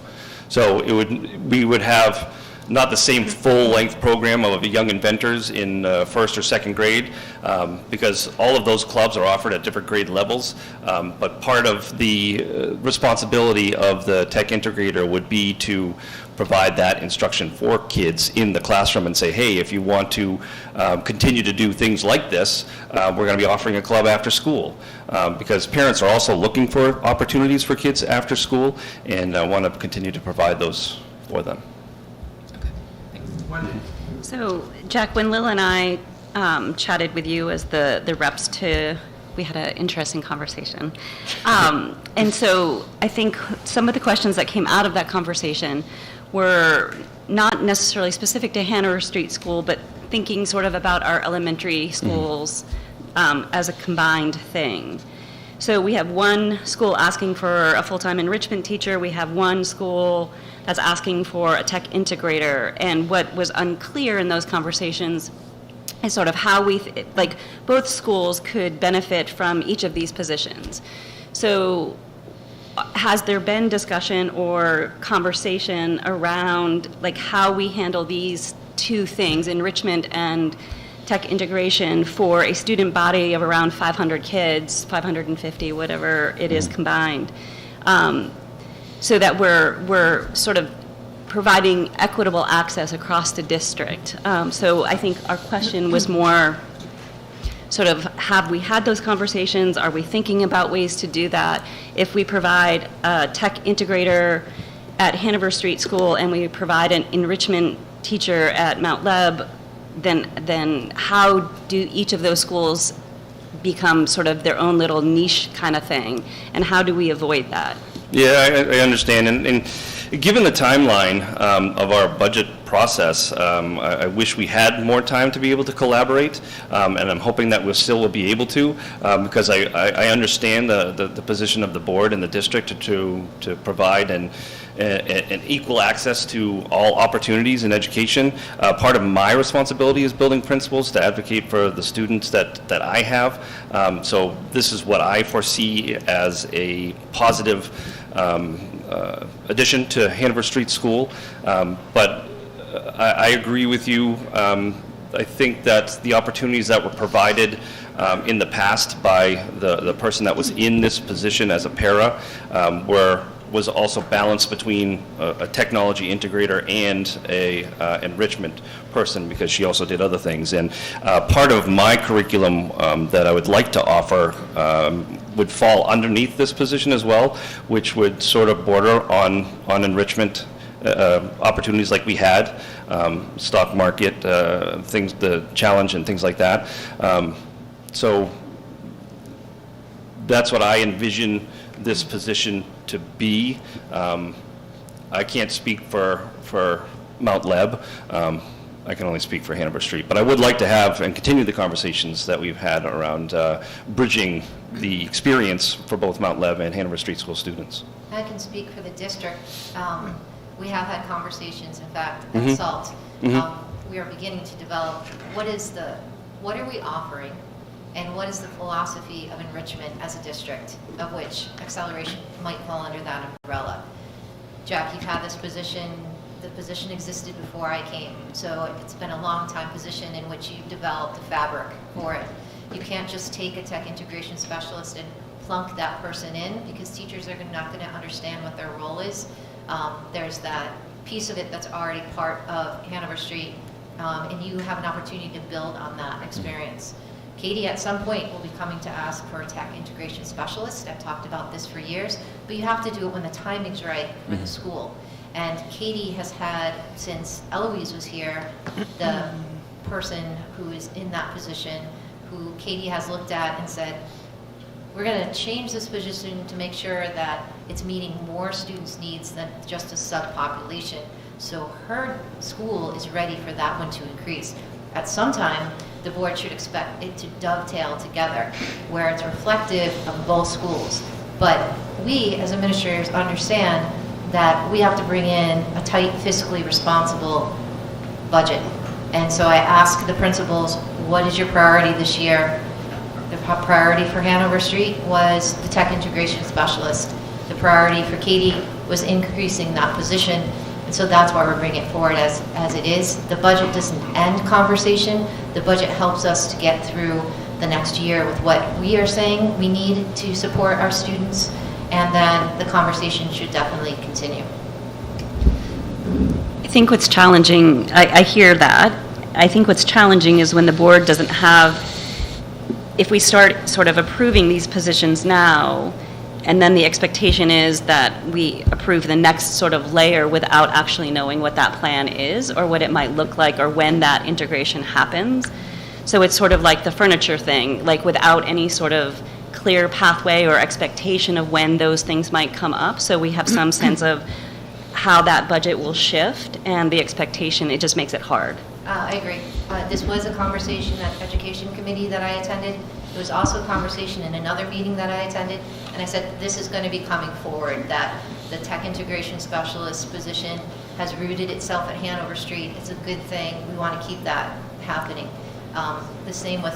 So we would have not the same full-length program of Young Inventors in first or second grade, because all of those clubs are offered at different grade levels, but part of the responsibility of the tech integrator would be to provide that instruction for kids in the classroom and say, hey, if you want to continue to do things like this, we're going to be offering a club after school, because parents are also looking for opportunities for kids after school and want to continue to provide those for them. So, Jack, when Lil and I chatted with you as the reps we had an interesting conversation. And so I think some of the questions that came out of that conversation were not necessarily specific to Hanover Street School, but thinking sort of about our elementary schools as a combined thing. So we have one school asking for a full-time enrichment teacher. We have one school that's asking for a tech integrator. And what was unclear in those conversations is sort of how both schools could benefit from each of these positions. So has there been discussion or conversation around how we handle these two things, enrichment and tech integration, for a student body of around 500 kids, 550, whatever it is combined, so that we're sort of providing equitable access across the district. So I think our question was more sort of, have we had those conversations? Are we thinking about ways to do that? If we provide a tech integrator at Hanover Street School and we provide an enrichment teacher at Mount Leb, then how do each of those schools become sort of their own little niche kind of thing? And how do we avoid that? Yeah, I understand. And given the timeline of our budget process, I wish we had more time to be able to collaborate, and I'm hoping that we still will be able to, because I understand the position of the board and the district to provide an equal access to all opportunities in education. Part of my responsibility as building principals to advocate for the students that I have. So this is what I foresee as a positive addition to Hanover Street School. But I agree with you. I think that the opportunities that were provided in the past by the person that was in this position as a para was also balanced between a technology integrator and a enrichment person, because she also did other things. And part of my curriculum that I would like to offer would fall underneath this position as well, which would sort of border on enrichment opportunities like we had, stock market, things, the challenge and things like that. So that's what I envision this position to be. I can't speak for Mount Leb. I can only speak for Hanover Street. But I would like to have and continue the conversations that we've had around bridging the experience for both Mount Leb and Hanover Street School students. I can speak for the district. We have had conversations, in fact, at SALT. We are beginning to develop what are we offering, and what is the philosophy of enrichment as a district, of which acceleration might fall under that umbrella. Jack, you've had this position. The position existed before I came, so it's been a long time position in which you developed the fabric for it. You can't just take a tech integration specialist and plunk that person in, because teachers are not going to understand what their role is. There's that piece of it that's already part of Hanover Street, and you have an opportunity to build on that experience. Katie, at some point, will be coming to ask for a tech integration specialist. I've talked about this for years, but you have to do it when the timing's right for the school. And Katie has had, since Eloise was here, the person who is in that position, who Katie has looked at and said, we're going to change this position to make sure that it's meeting more students' needs than just a subpopulation. So her school is ready for that one to increase. At some time, the board should expect it to dovetail together, where it's reflective of both schools. But we, as administrators, understand that we have to bring in a tight, fiscally responsible budget. And so I ask the principals, what is your priority this year? The priority for Hanover Street was the tech integration specialist. The priority for Katie was increasing that position. And so that's why we're bringing it forward as it is. The budget doesn't end conversation. The budget helps us to get through the next year with what we are saying we need to support our students. And then the conversation should definitely continue. I think what's challenging, I hear that. I think what's challenging is when the board doesn't have, if we start sort of approving these positions now, and then the expectation is that we approve the next sort of layer without actually knowing what that plan is or what it might look like or when that integration happens. So it's sort of like the furniture thing, like without any sort of clear pathway or expectation of when those things might come up. So we have some sense of how that budget will shift, and the expectation, it just makes it hard. I agree. This was a conversation at Education Committee that I attended. It was also a conversation in another meeting that I attended, and I said this is going to be coming forward, that the tech integration specialist position has rooted itself at Hanover Street. It's a good thing. We want to keep that happening. The same with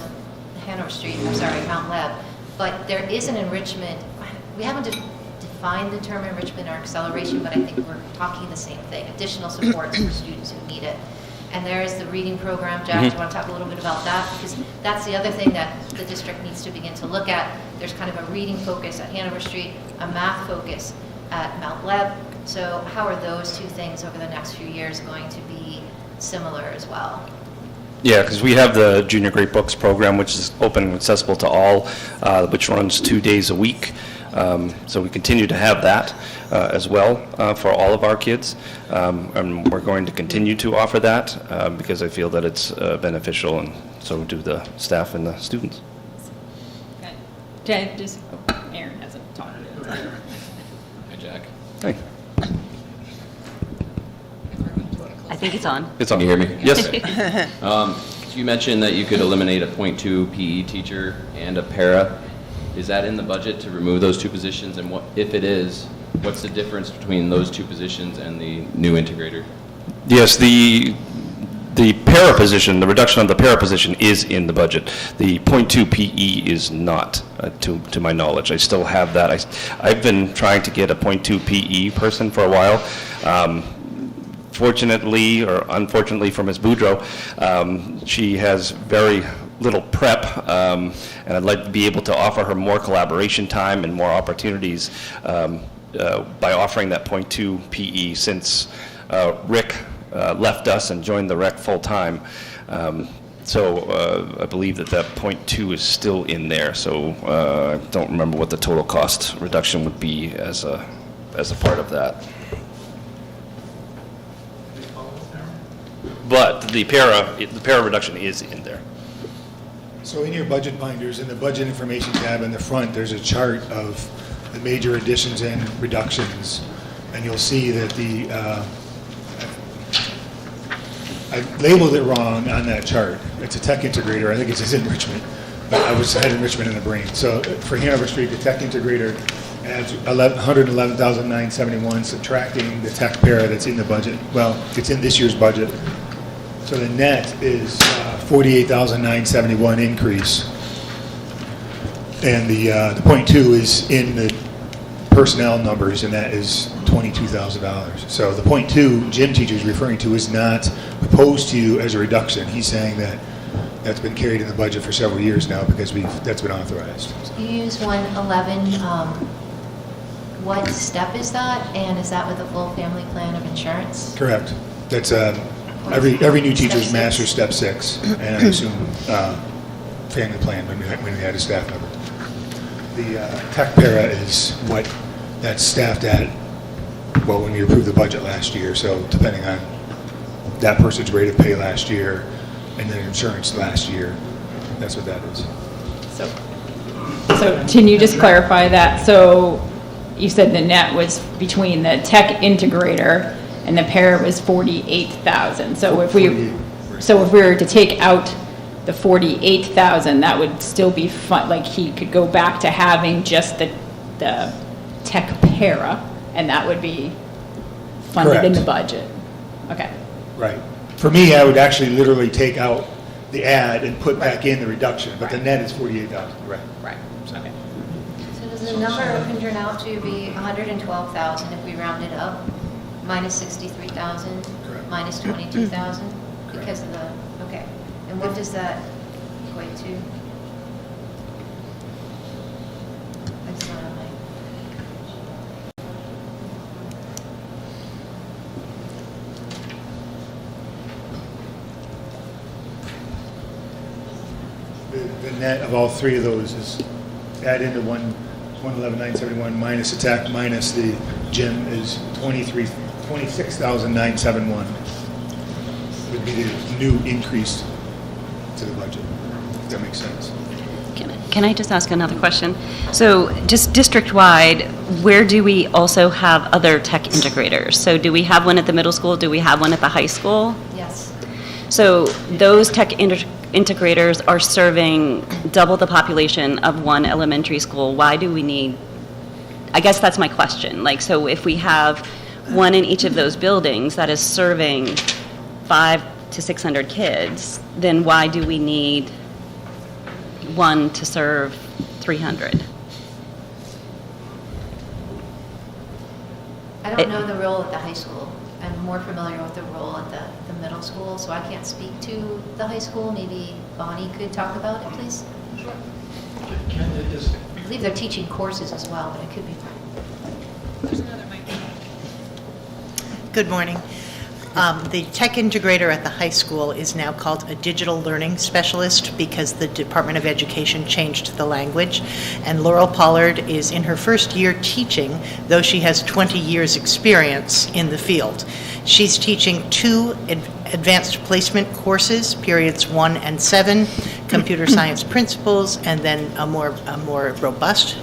Hanover Street, Mount Leb. But there is an enrichment. We haven't defined the term enrichment or acceleration, but I think we're talking the same thing, additional supports for students who need it. And there is the reading program. Jack, do you want to talk a little bit about that? Because that's the other thing that the district needs to begin to look at. There's kind of a reading focus at Hanover Street, a math focus at Mount Leb. So how are those two things over the next few years going to be similar as well? Yeah, because we have the Junior Great Books program, which is open and accessible to all, which runs 2 days a week. So we continue to have that as well for all of our kids. And we're going to continue to offer that because I feel that it's beneficial, and so do the staff and the students. Okay. Aaron hasn't talked. Hi, Jack. Hey. I think it's on. It's on. Can you hear me? Yes. You mentioned that you could eliminate a .2 PE teacher and a para. Is that in the budget to remove those two positions? And what, if it is, what's the difference between those two positions and the new integrator? Yes, the para position, the reduction of the para position is in the budget. The .2 PE is not, to my knowledge. I still have that. I've been trying to get a .2 PE person for a while. Fortunately or unfortunately for Ms. Boudreau, she has very little prep, and I'd like to be able to offer her more collaboration time and more opportunities by offering that .2 PE since Rick left us and joined the rec full-time. So I believe that .2 is still in there, so I don't remember what the total cost reduction would be as a part of that. But the para reduction is in there. So in your budget binders, in the budget information tab in the front, there's a chart of the major additions and reductions. And you'll see that I labeled it wrong on that chart. It's a tech integrator. I think it says enrichment, but I had enrichment in the brain. So for Hanover Street, the tech integrator adds $111,971, subtracting the tech para that's in the budget. Well, it's in this year's budget. So the net is $48,971 increase. And the .2 is in the personnel numbers, and that is $22,000. So the .2 gym teacher is referring to is not proposed to you as a reduction. He's saying that That's been carried in the budget for several years now because that's been authorized. You use 111, what step is that? And is that with a full family plan of insurance? Correct. That's every new teacher's master step 6, and I assume family plan when we had a staff member. The tech para is what that's staffed at, well, when we approved the budget last year, so depending on that person's rate of pay last year and then insurance last year, that's what that is. So can you just clarify that? So you said the net was between the tech integrator and the para was 48,000. So if we were to take out the 48,000, that would still be fun, like he could go back to having just the tech para, and that would be funded in the budget. Okay. Right. For me, I would actually literally take out the add and put back in the reduction, but the net is 48,000. Right. Right. Okay. So does the number turn out to be 112,000 if we round it up, minus 63,000, Correct. minus 22,000? Because of the, okay. And what does that equate to? That's not on my... The net of all three of those is add into 111,971 minus the tech minus the gym is 26,971 would be the new increase to the budget, if that makes sense. Can I just ask another question? So just district-wide, where do we also have other tech integrators? So do we have one at the middle school? Do we have one at the high school? Yes. So those tech integrators are serving double the population of one elementary school. Why do we need, I guess that's my question. Like, so if we have one in each of those buildings that is serving 500 to 600 kids, then why do we need one to serve 300? I don't know the role at the high school. I'm more familiar with the role at the middle school, so I can't speak to the high school. Maybe Bonnie could talk about it, please. Sure. I believe they're teaching courses as well, but it could be. Good morning. The tech integrator at the high school is now called a digital learning specialist because the Department of Education changed the language. And Laurel Pollard is in her first year teaching, though she has 20 years experience in the field. She's teaching 2 advanced placement courses, periods 1 and 7, computer science principles, and then a more robust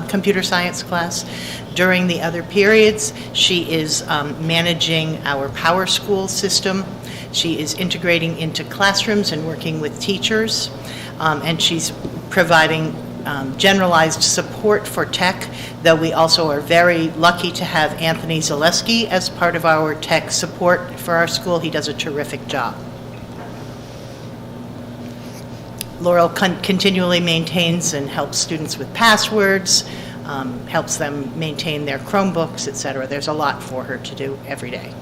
computer science class. During the other periods, she is managing our Power School system. She is integrating into classrooms and working with teachers, and she's providing generalized support for tech, though we also are very lucky to have Anthony Zaleski as part of our tech support for our school. He does a terrific job. Laurel continually maintains and helps students with passwords, helps them maintain their Chromebooks, etc. There's a lot for her to do every day.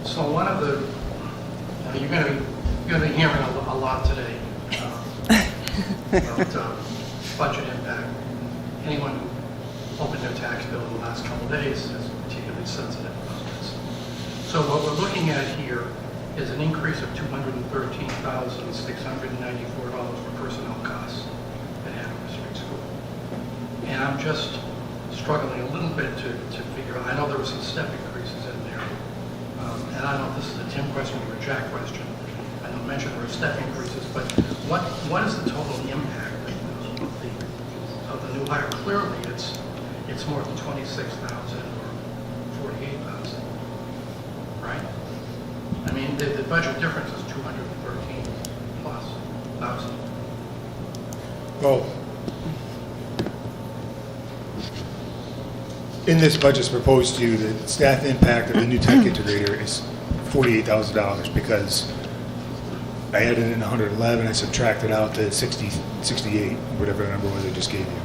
So one of the, you're going to be hearing a lot today about budget impact. Anyone who opened their tax bill in the last couple of days is particularly sensitive about this. So what we're looking at here is an increase of $213,694 for personnel costs at Hanover Street School. And I'm just struggling a little bit to figure out, I know there were some step increases in there. And I don't know if this is a Tim question or a Jack question. I don't mention there were step increases, but what is the total impact of the new hire? Clearly, it's more than 26,000 or 48,000, right? I mean, the budget difference is 213 plus thousand. Well, in this budget's proposed to you, the staff impact of the new tech integrator is $48,000 because I added in 111, I subtracted out the 68, whatever the number was I just gave you.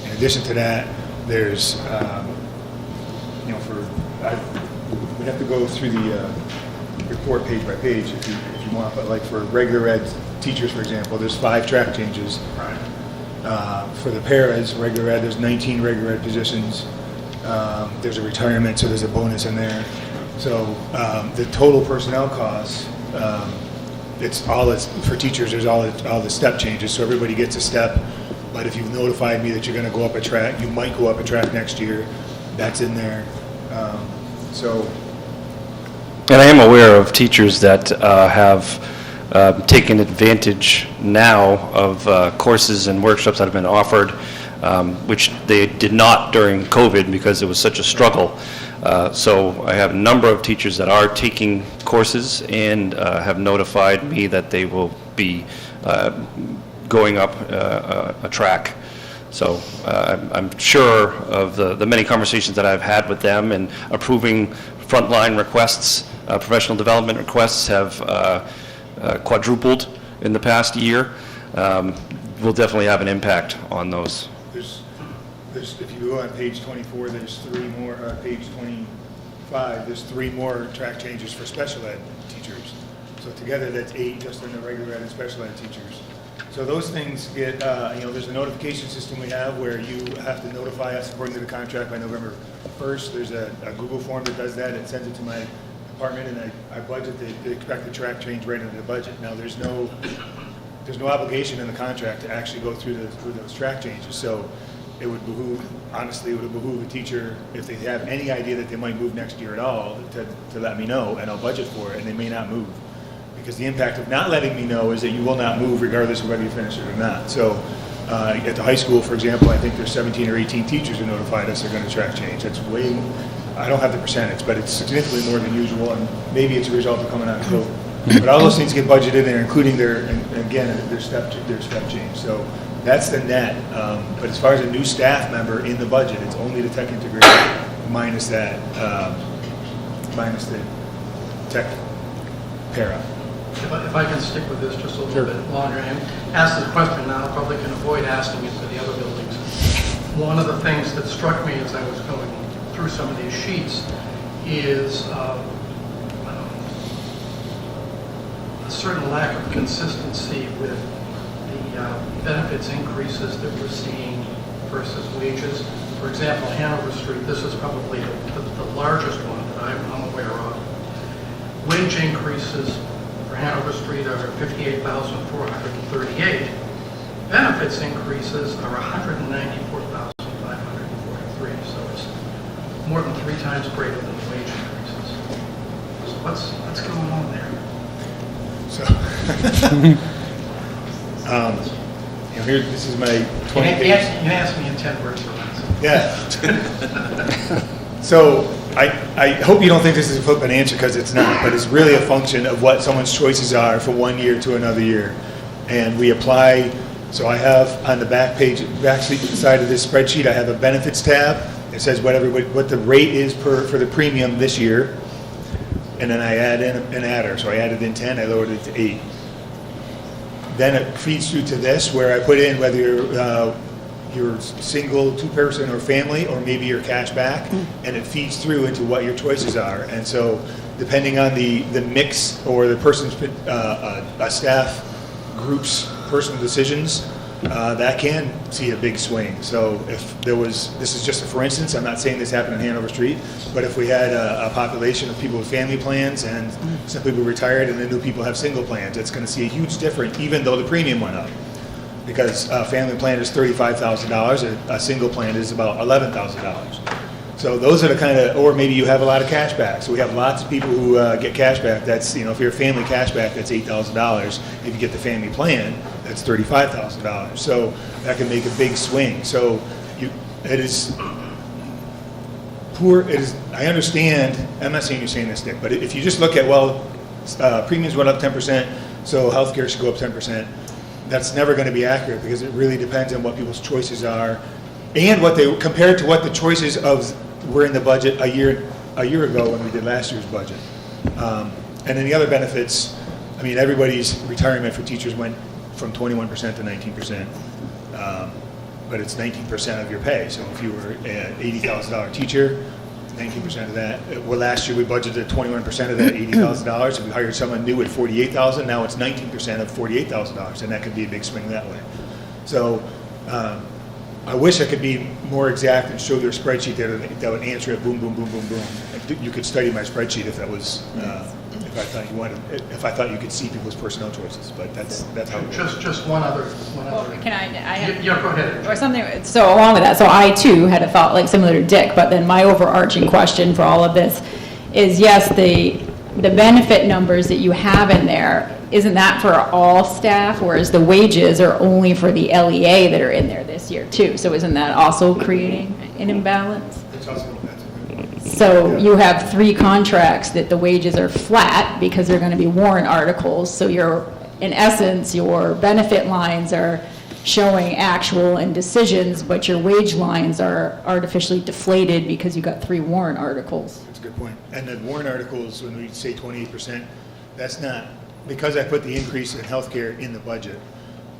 In addition to that, there's, we have to go through the report page by page if you want, but like for regular ed teachers, for example, there's 5 track changes. For the paras, regular ed, there's 19 regular ed positions. There's a retirement, so there's a bonus in there. So the total personnel costs, for teachers, there's all the step changes, so everybody gets a step. But if you've notified me that you're going to go up a track, you might go up a track next year, that's in there. And I am aware of teachers that have taken advantage now of courses and workshops that have been offered, which they did not during COVID because it was such a struggle. So I have a number of teachers that are taking courses and have notified me that they will be going up a track. So I'm sure of the many conversations that I've had with them, and approving frontline requests, professional development requests have quadrupled in the past year. Will definitely have an impact on those. There's, if you go on page 24, there's 3 more, page 25, there's 3 more track changes for special ed teachers. So together that's 8 just in the regular ed and special ed teachers. So those things get, there's a notification system we have where you have to notify us according to the contract by November 1st. There's a Google form that does that. It sends it to my department, and I budget the expected track change right into the budget. Now there's no obligation in the contract to actually go through those track changes. So it would behoove a teacher, if they have any idea that they might move next year at all, to let me know, and I'll budget for it, and they may not move. Because the impact of not letting me know is that you will not move regardless of whether you finish it or not. So at the high school, for example, I think there's 17 or 18 teachers who notified us they're going to track change. That's way more, I don't have the percentage, but it's significantly more than usual, and maybe it's a result of coming out of COVID. But all those things get budgeted in there, including their step change. So that's the net. But as far as a new staff member in the budget, it's only the tech integrator minus that, minus the tech para. If I can stick with this just a little bit longer and ask the question now, I probably can avoid asking it for the other buildings. One of the things that struck me as I was going through some of these sheets is a certain lack of consistency with the benefits increases that we're seeing versus wages. For example, Hanover Street, this is probably the largest one that I'm aware of. Wage increases for Hanover Street are $58,438. Benefits increases are $194,543. So it's more than 3 times greater than the wage increases. So what's going on there? So, here, this is my 20 page. You asked me in 10 words for that. Yeah. So I hope you don't think this is a flippant answer, because it's not, but it's really a function of what someone's choices are from one year to another year. And we apply, so I have on the back page, back side of this spreadsheet, I have a benefits tab. It says what the rate is for the premium this year. And then I add in an adder. So I added in 10, I lowered it to 8. Then it feeds through to this, where I put in whether you're single, 2-person, or family, or maybe you're cash back, and it feeds through into what your choices are. And so depending on the mix or the person's a staff group's personal decisions, that can see a big swing. So if there was, this is just a for instance, I'm not saying this happened in Hanover Street, but if we had a population of people with family plans and some people retired and then new people have single plans, it's going to see a huge difference even though the premium went up. Because a family plan is $35,000, a single plan is about $11,000. So those are the kind of, or maybe you have a lot of cash back. So we have lots of people who get cash back. That's, if you're a family cash back, that's $8,000. If you get the family plan, that's $35,000. So that can make a big swing. So it is poor. It is. I understand. I'm not saying you're saying this, Dick, but if you just look at, premiums went up 10%, so healthcare should go up 10%. That's never going to be accurate, because it really depends on what people's choices are, and what they compared to what the choices were in the budget a year ago when we did last year's budget. And then the other benefits, everybody's retirement for teachers went from 21% to 19%, but it's 19% of your pay. So if you were an $80,000 teacher, 19% of that. Well, last year we budgeted 21% of that, $80,000. If we hired someone new at $48,000, now it's 19% of $48,000, and that could be a big swing that way. So I wish I could be more exact and show their spreadsheet that would answer it boom, boom, boom, boom, boom. You could study my spreadsheet if that was, if I thought you wanted, if I thought you could see people's personnel choices, but that's how it works. Just one other. Can I have? Yeah, go ahead. Or something, so along with that, so I too had a thought like similar to Dick, but then my overarching question for all of this is, yes, the benefit numbers that you have in there, isn't that for all staff, whereas the wages are only for the LEA that are in there this year too? So isn't that also creating an imbalance? It's also, So you have 3 contracts that the wages are flat because they're going to be warrant articles. So in essence, your benefit lines are showing actual and decisions, but your wage lines are artificially deflated because you got 3 warrant articles. That's a good point. And the warrant articles, when we say 28%, that's not, because I put the increase in healthcare in the budget,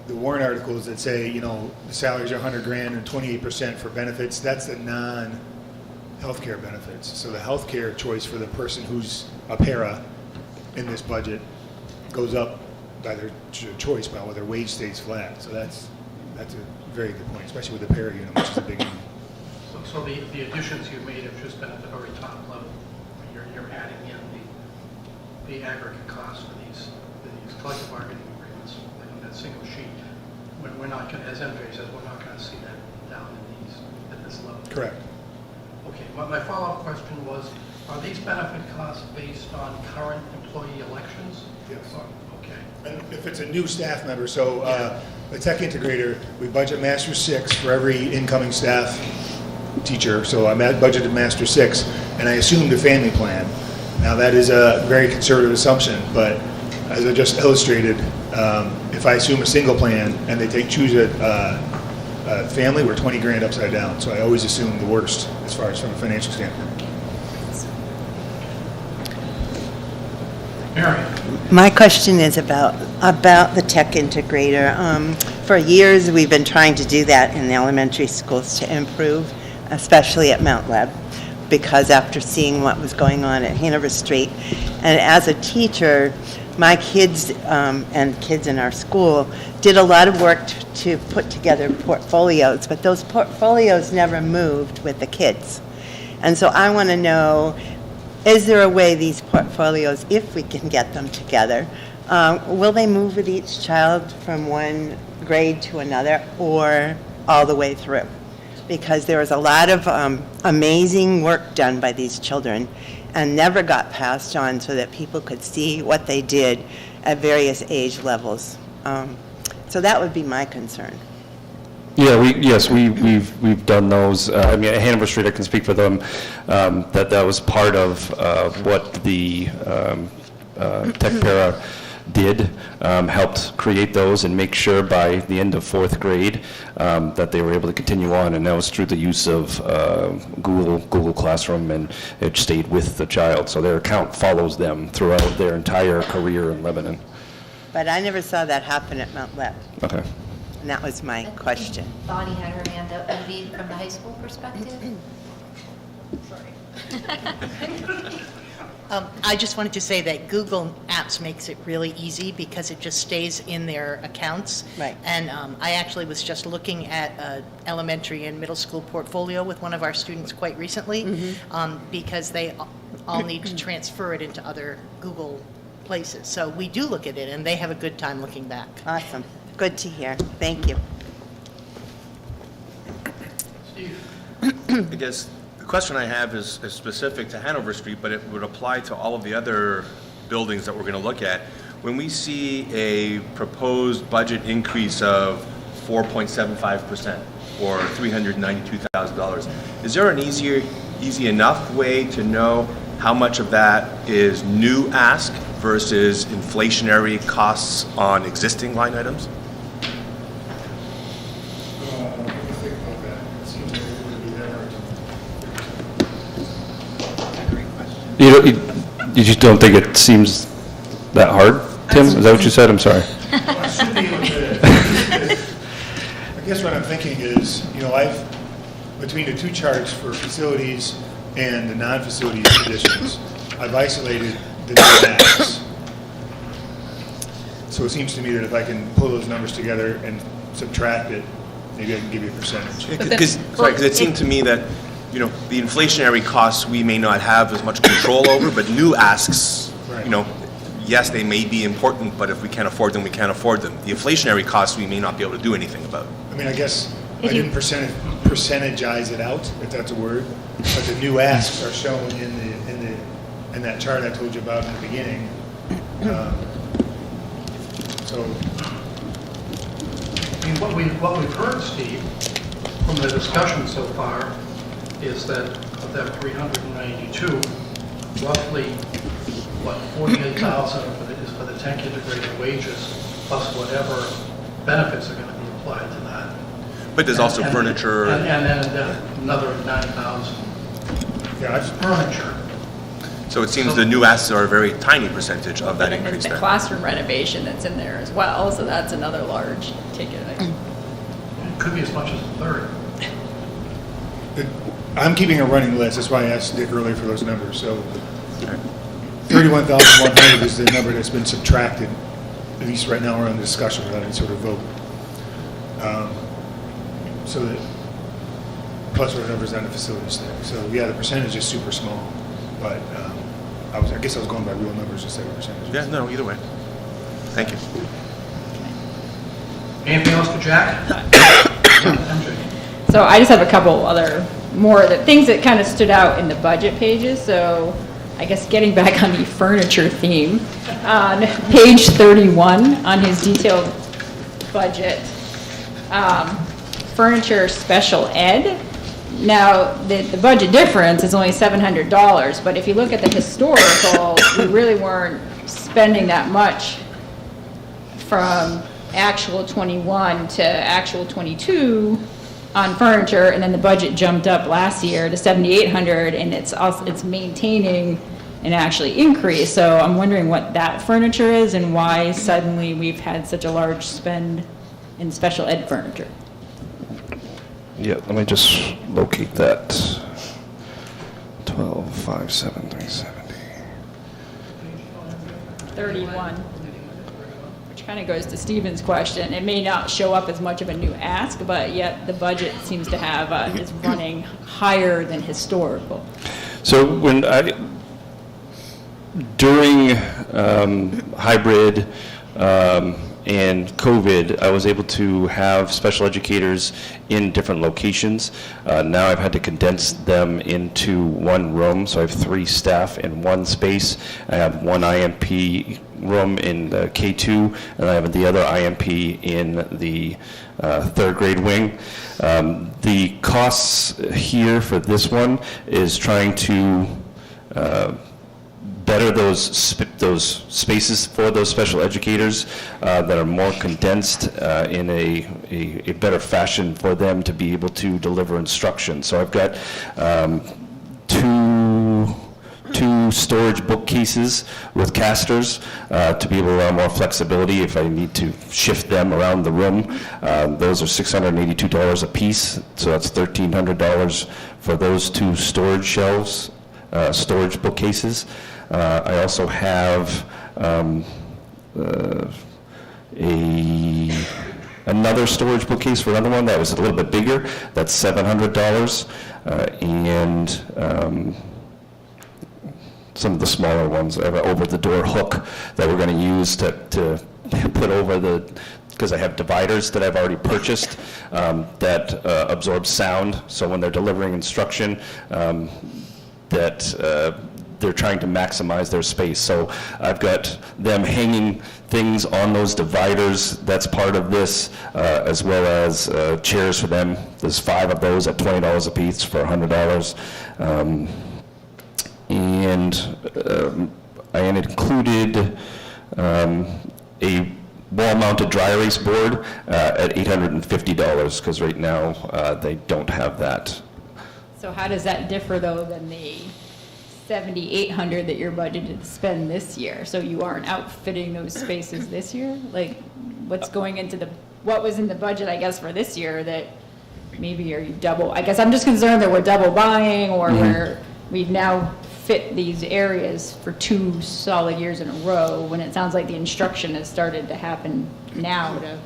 the warrant articles that say, you know, the salaries are $100,000 and 28% for benefits, that's the non-healthcare benefits. So the healthcare choice for the person who's a para in this budget goes up by their choice, by whether their wage stays flat. So that's a very good point, especially with the para unit, which is a big one. So the additions you made have just been at the very top level. You're adding in the aggregate cost for these collective bargaining agreements, like on that single sheet. We're not going to, as MJ says, we're not going to see that down at this level. Correct. Okay, my follow-up question was, are these benefit costs based on current employee elections? Yes. Okay. And if it's a new staff member, so a tech integrator, we budget Master 6 for every incoming staff teacher. So I budgeted Master 6, and I assumed a family plan. Now that is a very conservative assumption, but as I just illustrated, if I assume a single plan and they choose a family, we're $20,000 upside down. So I always assume the worst as far as from a financial standpoint. Mary. My question is about the tech integrator. For years, we've been trying to do that in the elementary schools to improve, especially at Mount Web, because after seeing what was going on at Hanover Street, and as a teacher, my kids and kids in our school did a lot of work to put together portfolios, but those portfolios never moved with the kids. And so I want to know, is there a way these portfolios, if we can get them together, will they move with each child from one grade to another or all the way through? Because there was a lot of amazing work done by these children and never got passed on so that people could see what they did at various age levels. So that would be my concern. Yeah, we've done those. I mean, at Hanover Street, I can speak for them, that was part of what the Tech Para did, helped create those and make sure by the end of 4th grade that they were able to continue on, and that was through the use of Google Classroom, and it stayed with the child. So their account follows them throughout their entire career in Lebanon. But I never saw that happen at Mount Web. Okay. And that was my question. Bonnie had her hand up, maybe from the high school perspective? I just wanted to say that Google Apps makes it really easy because it just stays in their accounts. Right. And I actually was just looking at an elementary and middle school portfolio with one of our students quite recently, because they all need to transfer it into other Google places. So we do look at it, and they have a good time looking back. Awesome. Good to hear. Thank you. Steve. I guess the question I have is specific to Hanover Street, but it would apply to all of the other buildings that we're going to look at. When we see a proposed budget increase of 4.75% or $392,000, is there an easy enough way to know how much of that is new ask versus inflationary costs on existing line items? You just don't think it seems that hard, Tim? Is that what you said? I'm sorry. I should be able to. I guess what I'm thinking is, between the 2 charts for facilities and the non-facilities additions, I've isolated the new asks. So it seems to me that if I can pull those numbers together and subtract it, maybe I can give you a percentage. Because it seemed to me that, the inflationary costs we may not have as much control over, but new asks, yes, they may be important, but if we can't afford them, we can't afford them. The inflationary costs we may not be able to do anything about. I mean, I guess I didn't percentagize it out, if that's a word, but the new asks are shown in that chart I told you about in the beginning. So, I mean, what we've heard, Steve, from the discussion so far, is that of that 392, roughly, 48,000 is for the tech integrated wages, plus whatever benefits are going to be applied to that. But there's also furniture. And then another 9,000. Yeah, furniture. So it seems the new asks are a very tiny percentage of that And increase there's the there. classroom renovation that's in there as well, so that's another large ticket. It could be as much as a third. I'm keeping a running list, that's why I asked Dick earlier for those numbers, so 31,100 is the number that's been subtracted, at least right now we're on discussion without any sort of vote. So that, plus our numbers on the facilities thing, so yeah, the percentage is super small, but I guess I was going by real numbers instead of percentages. Yeah, no, either way. Thank you. Anything else for Jack? MJ? So I just have a couple other more things that kind of stood out in the budget pages. So I guess getting back on the furniture theme, on page 31 on his detailed budget, furniture special ed. Now, the budget difference is only $700, but if you look at the historical, we really weren't spending that much from actual 21 to actual 22 on furniture, and then the budget jumped up last year to $7,800, and it's maintaining and actually increased. So I'm wondering what that furniture is and why suddenly we've had such a large spend in special ed furniture. Yeah, let me just locate that. 12,57370. 31, which kind of goes to Stephen's question. It may not show up as much of a new ask, but yet the budget seems to have, is running higher than historical. So during hybrid and COVID, I was able to have special educators in different locations. Now I've had to condense them into one room, so I have 3 staff in one space. I have one IMP room in the K2, and I have the other IMP in the 3rd grade wing. The costs here for this one is trying to better those spaces for those special educators that are more condensed in a better fashion for them to be able to deliver instruction. So I've got two storage bookcases with casters to be able to allow more flexibility if I need to shift them around the room. Those are $682 a piece, so that's $1,300 for those 2 storage shelves, storage bookcases. I also have another storage bookcase for another one that was a little bit bigger. That's $700, and some of the smaller ones. I have an over-the-door hook that we're going to use to put over because I have dividers that I've already purchased that absorb sound. So when they're delivering instruction, they're trying to maximize their space. So I've got them hanging things on those dividers. That's part of this, as well as chairs for them. There's 5 of those at $20 a piece for $100. I had included a wall-mounted dry erase board at $850, because right now they don't have that. So how does that differ, though, than the $7,800 that you're budgeted to spend this year? So you aren't outfitting those spaces this year? Like, what's going into what was in the budget, I guess, for this year that maybe are you double? I guess I'm just concerned that we're double buying, or we're we've now fit these areas for 2 solid years in a row, when it sounds like the instruction has started to happen now to.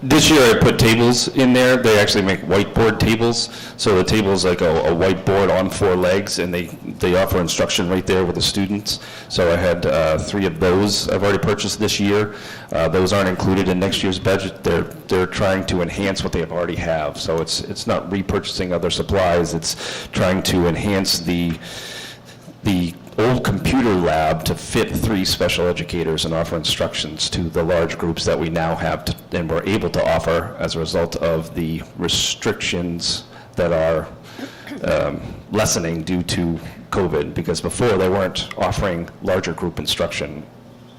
This year I put tables in there. They actually make whiteboard tables. So the table is like a whiteboard on 4 legs, and they offer instruction right there with the students. So I had 3 of those I've already purchased this year. Those aren't included in next year's budget. They're trying to enhance what they already have. So it's not repurchasing other supplies. It's trying to enhance the old computer lab to fit 3 special educators and offer instructions to the large groups that we now have and we're able to offer as a result of the restrictions that are lessening due to COVID, because before they weren't offering larger group instruction,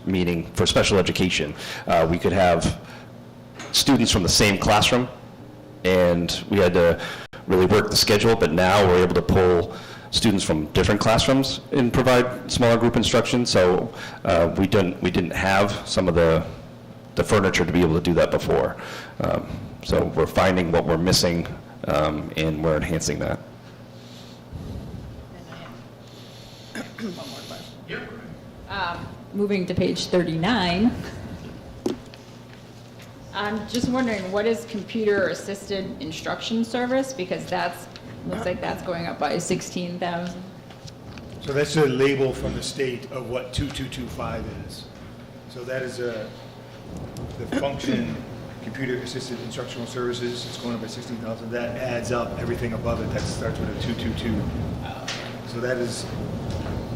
meaning for special education, we could have students from the same classroom and we had to really work the schedule, but now we're able to pull students from different classrooms and provide smaller group instruction. So we didn't have some of the furniture to be able to do that before. So we're finding what we're missing and we're enhancing that. Moving to page 39. I'm just wondering, what is computer-assisted instruction service? Because looks like that's going up by 16,000. So that's a label from the state of what 2225 is. So that is the function, computer-assisted instructional services. It's going up by 16,000. That adds up everything above it. That starts with a 222. So that is,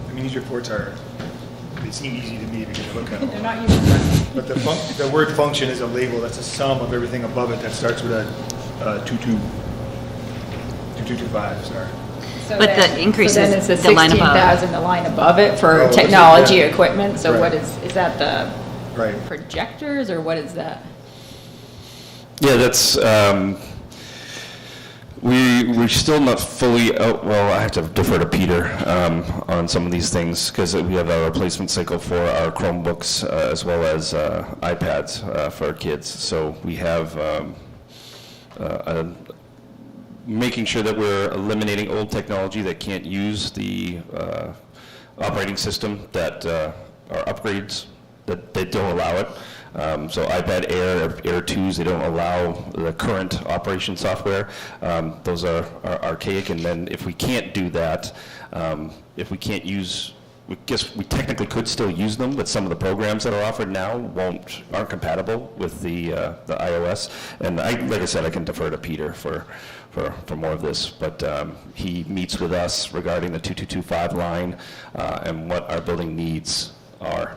I mean, these reports they seem easy to me because I look at them. They're not user-friendly. But the word function is a label. That's a sum of everything above it that starts with a 2225, sorry. But the increase so then is it's the line above. 16,000, the line above it for Oh, technology yeah. equipment. So Right. what is that the Right. projectors, or what is that? Yeah, that's, we're still not fully out, well, I have to defer to Peter on some of these things, because we have a replacement cycle for our Chromebooks as well as iPads for our kids. So we have making sure that we're eliminating old technology that can't use the operating system, that are upgrades that they don't allow it. So iPad Air 2s, they don't allow the current operation software. Those are archaic, and then if we can't do that, if we can't use, we guess we technically could still use them, but some of the programs that are offered now aren't compatible with the iOS. And like I said, I can defer to Peter for more of this, but he meets with us regarding the 2225 line and what our building needs are.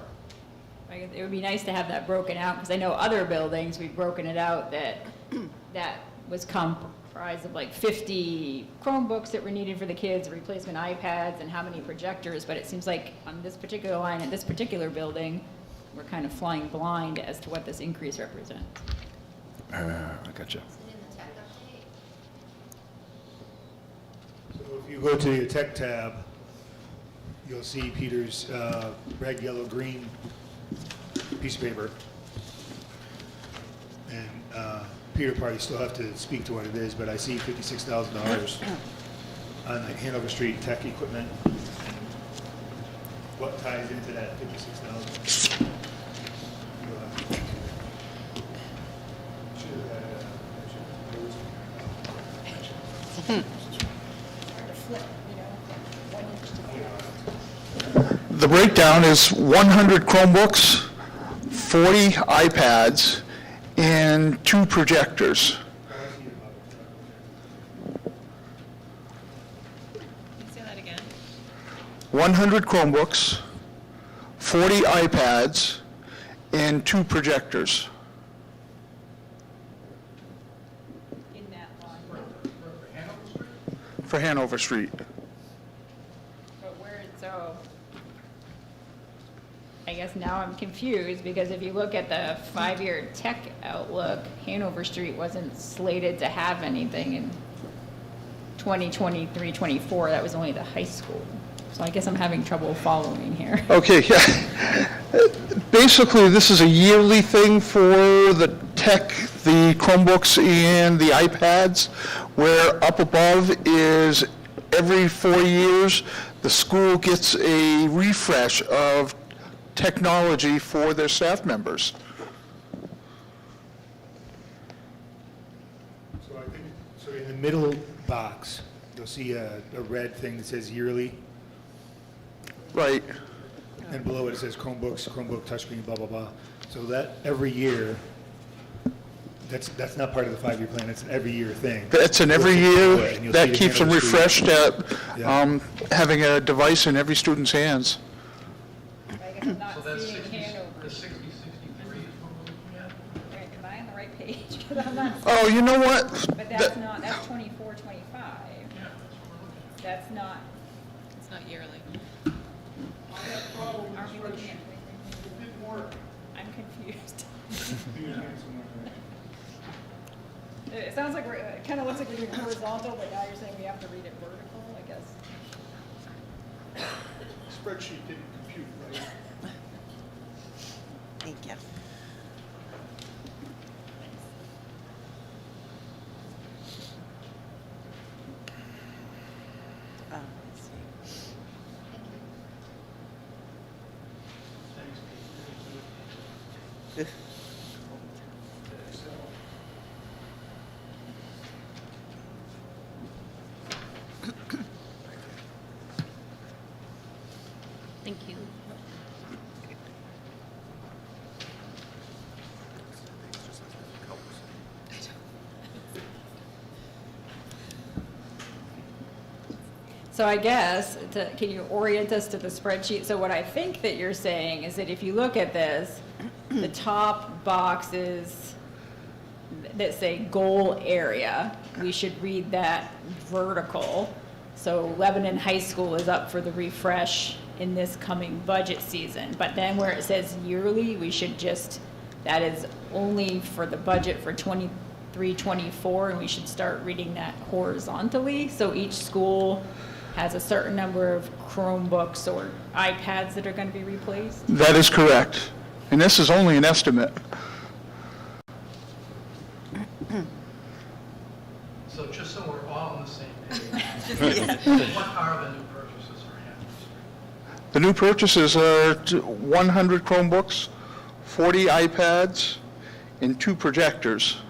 It would be nice to have that broken out, because I know other buildings, we've broken it out that was comprised of like 50 Chromebooks that were needed for the kids, replacement iPads, and how many projectors, but it seems like on this particular line at this particular building, we're kind of flying blind as to what this increase represents. I gotcha. So if you go to your tech tab, you'll see Peter's red, yellow, green piece of paper. And Peter probably still have to speak to what it is, but I see $56,000 on the Hanover Street tech equipment. What ties into that $56,000? The breakdown is 100 Chromebooks, 40 iPads, and 2 projectors. Say that again. 100 Chromebooks, 40 iPads, and 2 projectors. In that line. For Hanover Street. But so I guess now I'm confused, because if you look at the 5-year tech outlook, Hanover Street wasn't slated to have anything in 2023-24. That was only the high school. So I guess I'm having trouble following here. Okay, yeah. Basically, this is a yearly thing for the tech, the Chromebooks and the iPads, where up above is every 4 years, the school gets a refresh of technology for their staff members. So I think, so in the middle box, you'll see a red thing that says yearly, Right. and below it says Chromebooks, Chromebook touchscreen, blah, blah, blah. So that every year, that's not part of the 5-year plan, it's an every year thing. That's an every And year, you'll that see the keeps them Hanover Street. refreshed at Yeah. having a device in every student's hands. I guess I'm not So that's seeing 60, Hanover. the 60, 63 is what we're looking at? Right, am I on the right page? 'Cause I'm not Oh, you know what? But that's not, that's 24, 25. Yeah, that's what we're looking at. That's not, It's not yearly. aren't we looking at? I'm confused. It sounds like it kind of looks like we're doing horizontal, but now you're saying we have to read it vertical, I guess. Spreadsheet didn't compute, right? Thank you. Oh, I see. Thank you. So I guess, can you orient us to the spreadsheet? So what I think that you're saying is that if you look at this, the top boxes that say goal area, we should read that vertical. So Lebanon High School is up for the refresh in this coming budget season. But then where it says yearly, we should just, that is only for the budget for 23, 24, and we should start reading that horizontally. So each school has a certain number of Chromebooks or iPads that are going to be replaced. That is correct. And this is only an estimate. So just so we're all on the same page, what are the new purchases for Hanover Street? The new purchases are 100 Chromebooks, 40 iPads, and 2 projectors.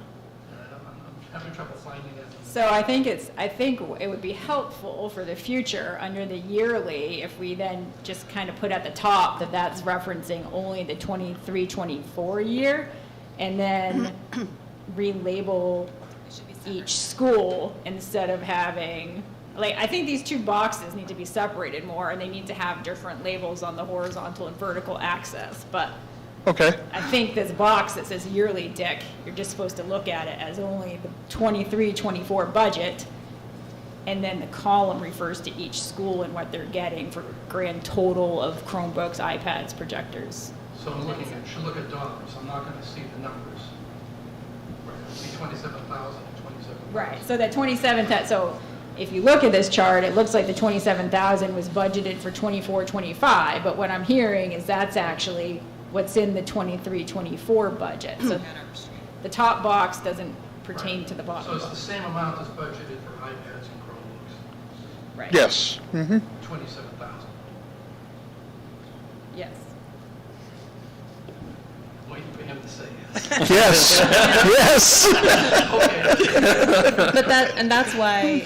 I'm having trouble finding it. So I think it would be helpful for the future under the yearly if we then just kind of put at the top that that's referencing only the 23, 24 year, and then relabel each school instead of having, like, I think these 2 boxes need to be separated more, and they need to have different labels on the horizontal and vertical axis, but Okay. I think this box that says yearly, Dick, you're just supposed to look at it as only the 23, 24 budget, and then the column refers to each school and what they're getting for grand total of Chromebooks, iPads, projectors. So I'm looking at, should look at dollars, I'm not going to see the numbers. I see 27,000 and 27,000. Right, so that 27, so if you look at this chart, it looks like the 27,000 was budgeted for 24, 25, but what I'm hearing is that's actually what's in the 23, 24 budget. So the top box doesn't pertain to the bottom So it's the box. same amount as budgeted for iPads and Chromebooks, Right. Yes. Mm-hmm. 27,000. Yes. Waiting for him to say Yes. Yes. Okay. But that's why,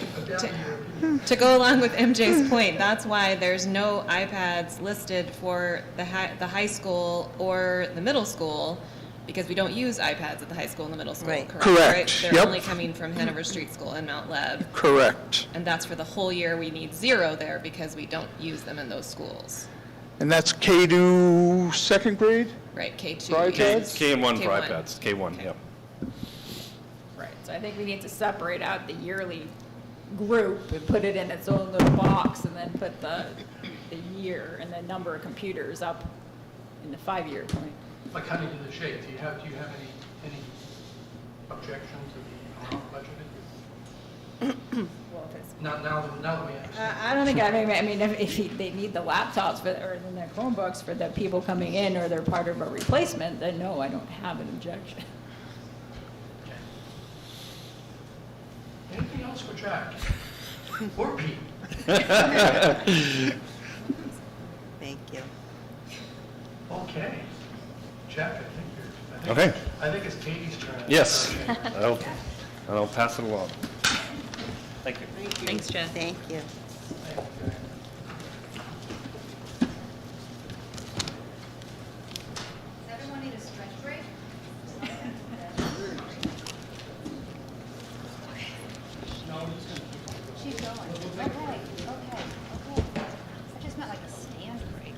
to go along with MJ's point, that's why there's no iPads listed for the high school or the middle school, because we don't use iPads at the high school and the middle school, Right. Correct. They're Yep. only coming from Hanover Street School and Mount Leb, Correct. and that's for the whole year. We need 0 there because we don't use them in those schools. And that's K to second grade? Right, K2. For iPads? K1 for K1. iPads, K1, yep. Right, so I think we need to separate out the yearly group and put it in its own little box, and then put the year and the number of computers up in the 5-year point. Like cutting to the chase, do you have any objection to the amount budgeted? Well, if it's, Now that we understand. I don't think, I mean, if they need the laptops for, or then the Chromebooks for the people coming in, or they're part of a replacement, then no, I don't have an objection. Anything else for Jack? Or Pete? Thank you. Okay. Jack, Okay. I think it's Katie's turn. Yes. I'll pass it along. Thank you. Thanks, Jeff. Thank you. Does everyone need a stretch break? She's going. Okay. I just meant like a stand break.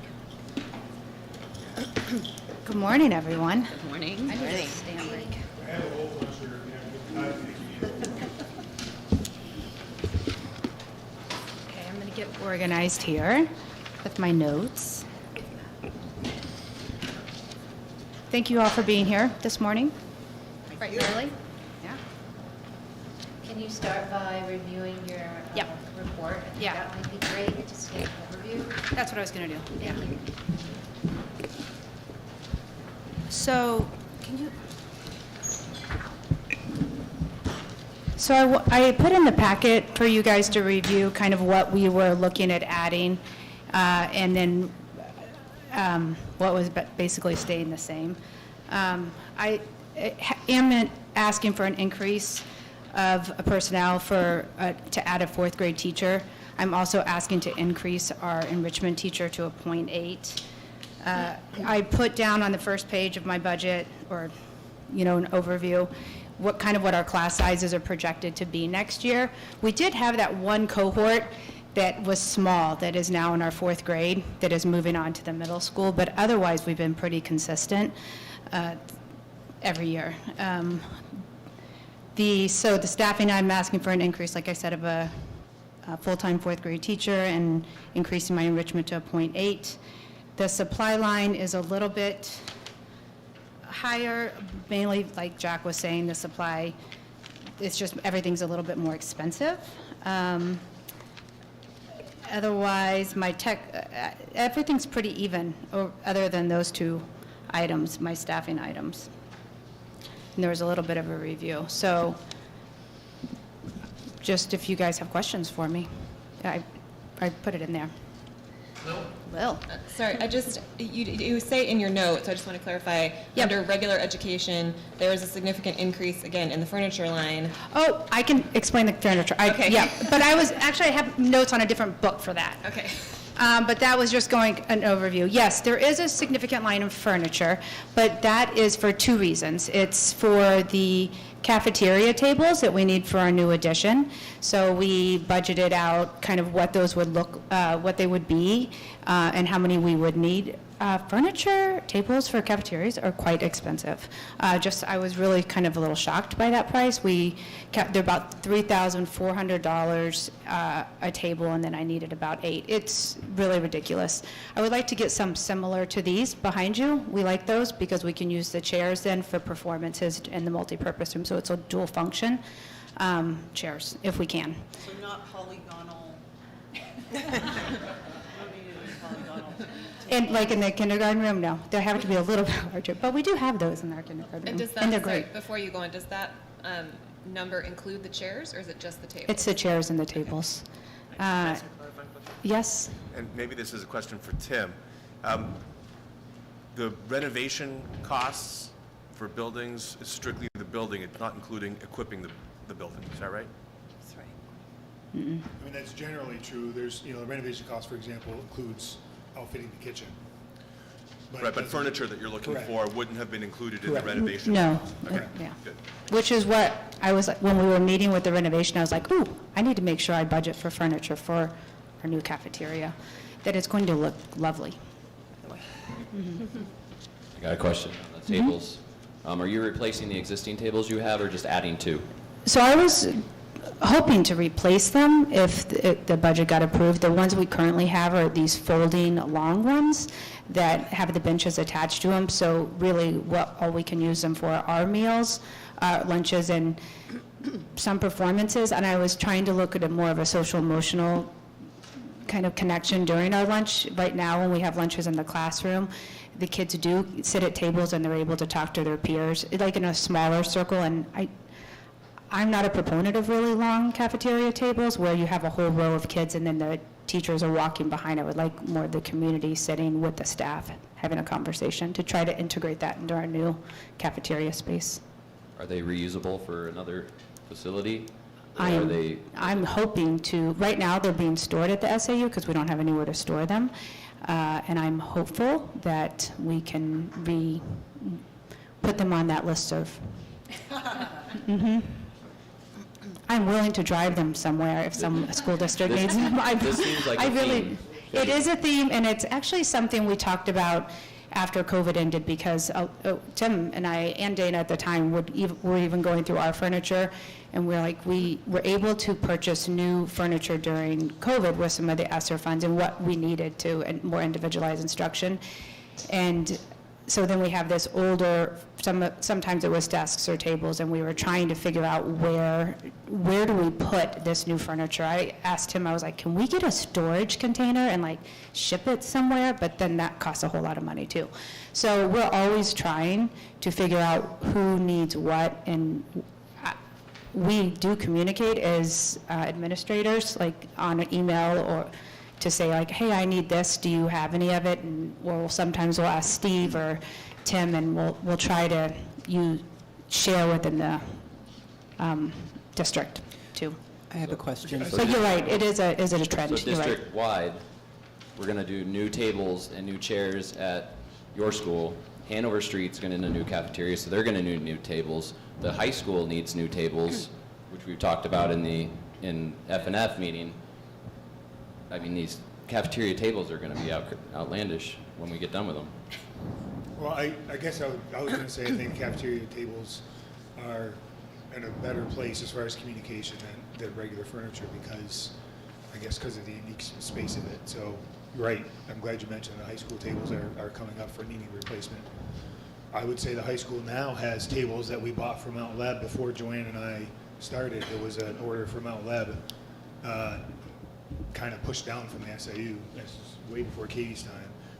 Good morning, everyone. Good morning. I need a stand break. Okay, I'm going to get organized here with my notes. Thank you all for being here this morning. Bright and early. Yeah. Can you start by reviewing your report? I think that might be great, just get an overview. That's what I was going to do. Thank you. So, I put in the packet for you guys to review kind of what we were looking at adding, and then what was basically staying the same. I am asking for an increase of personnel to add a fourth grade teacher. I'm also asking to increase our enrichment teacher to a 0.8. I put down on the first page of my budget, or, an overview, what our class sizes are projected to be next year. We did have that one cohort that was small, that is now in our fourth grade, that is moving on to the middle school, but otherwise we've been pretty consistent every year. So the staffing, I'm asking for an increase, like I said, of a full-time fourth grade teacher and increasing my enrichment to a 0.8. The supply line is a little bit higher, mainly like Jack was saying, the supply, it's just everything's a little bit more expensive. Otherwise, my tech, everything's pretty even, other than those two items, my staffing items. And there was a little bit of a review. So just if you guys have questions for me, I put it in there. Will. Sorry, you say in your notes, I just want to clarify, under regular education, there is a significant increase, again, in the furniture line. Oh, I can explain the furniture. Okay. Yeah, but I have notes on a different book for that. Okay. But that was just going an overview. Yes, there is a significant line of furniture, but that is for two reasons. It's for the cafeteria tables that we need for our new addition. So we budgeted out kind of what those would look, what they would be, and how many we would need. Furniture tables for cafeterias are quite expensive. I was really kind of a little shocked by that price. They're about $3,400 a table, and then I needed about 8. It's really ridiculous. I would like to get some similar to these behind you. We like those because we can use the chairs then for performances in the multi-purpose room, so it's a dual function chairs, if we can. So not polygonal. And like in the kindergarten room, no. They have to be a little bit larger, but we do have those in our kindergarten room, And does that, and they're sorry, great. before you go on, does that number include the chairs, or is it just the tables? It's the chairs and the tables. Yes? And maybe this is a question for Tim. The renovation costs for buildings is strictly the building, it's not including equipping the building, is that right? That's right. I mean, that's generally true. There's, the renovation cost, for example, includes outfitting the kitchen. Right, but furniture that you're looking Correct. for wouldn't have been included in the Correct. renovation? No. Okay, Yeah. good. Which is what I was, when we were meeting with the renovation, I was like, ooh, I need to make sure I budget for furniture for our new cafeteria, that it's going to look lovely. I got a question on the tables. Are you replacing the existing tables you have or just adding 2? So I was hoping to replace them if the budget got approved. The ones we currently have are these folding long ones that have the benches attached to them. So really, all we can use them for are meals, lunches, and some performances. And I was trying to look at a more of a social emotional kind of connection during our lunch. Right now, when we have lunches in the classroom, the kids do sit at tables and they're able to talk to their peers, like in a smaller circle. And I'm not a proponent of really long cafeteria tables where you have a whole row of kids and then the teachers are walking behind. I would like more of the community sitting with the staff, having a conversation to try to integrate that into our new cafeteria space. Are they reusable for another facility? Or are they? I'm hoping to, right now they're being stored at the SAU because we don't have anywhere to store them. And I'm hopeful that we can put them on that listserv. I'm willing to drive them somewhere if some school district needs them. This seems like a theme. It is a theme, and it's actually something we talked about after COVID ended, because Tim and I and Dana at the time were even going through our furniture, and we were able to purchase new furniture during COVID with some of the ESSER funds and what we needed to, and more individualized instruction. And so then we have this older, sometimes it was desks or tables, and we were trying to figure out where do we put this new furniture. I asked him, I was like, can we get a storage container and like ship it somewhere? But then that costs a whole lot of money too. So we're always trying to figure out who needs what, and we do communicate as administrators, like on an email or to say like, hey, I need this, do you have any of it? And sometimes we'll ask Steve or Tim, and we'll try to share within the district too. I have a question. So you're right, is it a trend? So You're right. district-wide, we're going to do new tables and new chairs at your school. Hanover Street's going to need a new cafeteria, so they're going to need new tables. The high school needs new tables, which we've talked about in F&F meeting. I mean, these cafeteria tables are going to be outlandish when we get done with them. Well, I guess I was going to say I think cafeteria tables are in a better place as far as communication than regular furniture because of the unique space of it. So you're right. I'm glad you mentioned the high school tables are coming up for needing replacement. I would say the high school now has tables that we bought from Mount Leb before Joanne and I started. There was an order from Mount Leb, kind of pushed down from the SAU. This was way before Katie's time.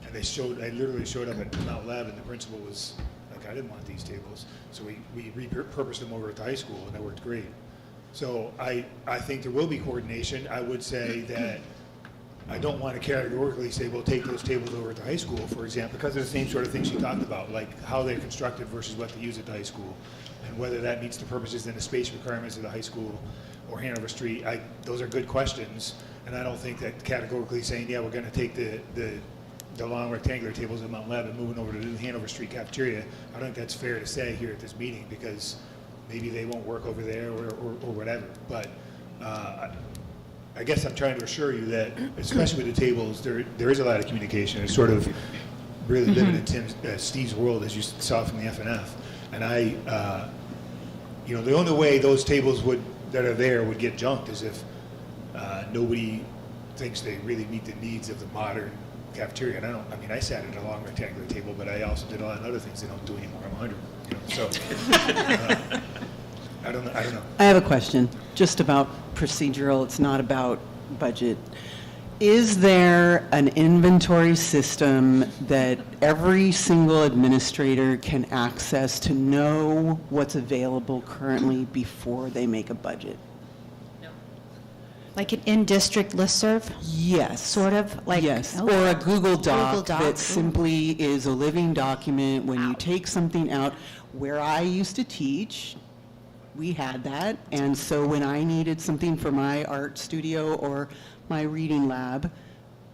And I literally showed up at Mount Leb, and the principal was like, I didn't want these tables. So we repurposed them over at the high school, and that worked great. So I think there will be coordination. I would say that I don't want to categorically say, well, take those tables over at the high school, for example, because of the same sort of things you talked about, like how they're constructed versus what they use at the high school, and whether that meets the purposes and the space requirements of the high school or Hanover Street. Those are good questions, and I don't think that categorically saying, yeah, we're going to take the long rectangular tables at Mount Leb and moving over to the Hanover Street cafeteria, I don't think that's fair to say here at this meeting because maybe they won't work over there or whatever. But I guess I'm trying to assure you that, especially with the tables, there is a lot of communication. It's sort of really living in Steve's world, as you saw from the F&F. And the only way those tables that are there would get junked is if nobody thinks they really meet the needs of the modern cafeteria. And I sat at a long rectangular table, but I also did a lot of other things they don't do anymore. I'm 100, so I don't know. I have a question, just about procedural. It's not about budget. Is there an inventory system that every single administrator can access to know what's available currently before they make a budget? Like an in-district listserv? Yes. Sort of? Yes, or a Google Doc that simply is a living document. When you take something out, where I used to teach, we had that, and so when I needed something for my art studio or my reading lab,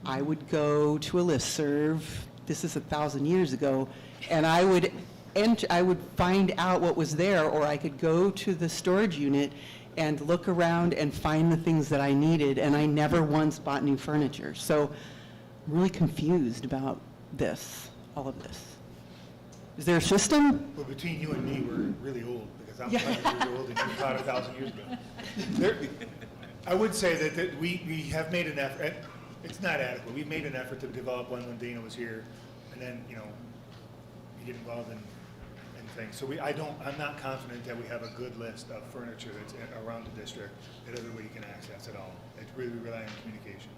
I would go to a listserv. This is 1,000 years ago, and I would find out what was there, or I could go to the storage unit and look around and find the things that I needed, and I never once bought new furniture. So I'm really confused about all of this. Is there a system? Well, between you and me, we're really old, because I'm 100 years old and you taught 1,000 years ago. I would say that we have made an effort. It's not adequate. We've made an effort to develop one when Dana was here, and then, you get involved in things. So I'm not confident that we have a good list of furniture that's around the district that everybody can access at all. It's really relying on communication.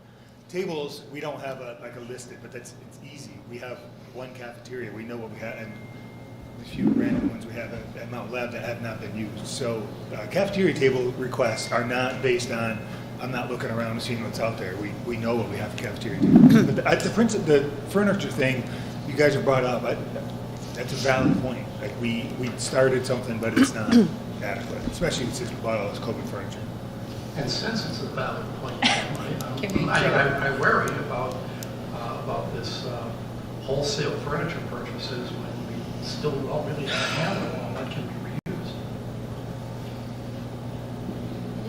Tables, we don't have a listed, but it's easy. We have one cafeteria. We know what we have, and the few random ones we have at Mount Lab that have not been used. So cafeteria table requests are not based on, I'm not looking around and seeing what's out there. We know what we have for cafeteria tables. But the furniture thing you guys have brought up, that's a valid point. Like we started something, but it's not adequate, especially since we bought all this COVID furniture. And since it's a valid point, I worry about this wholesale furniture purchases when we still don't really have it all that can be reused.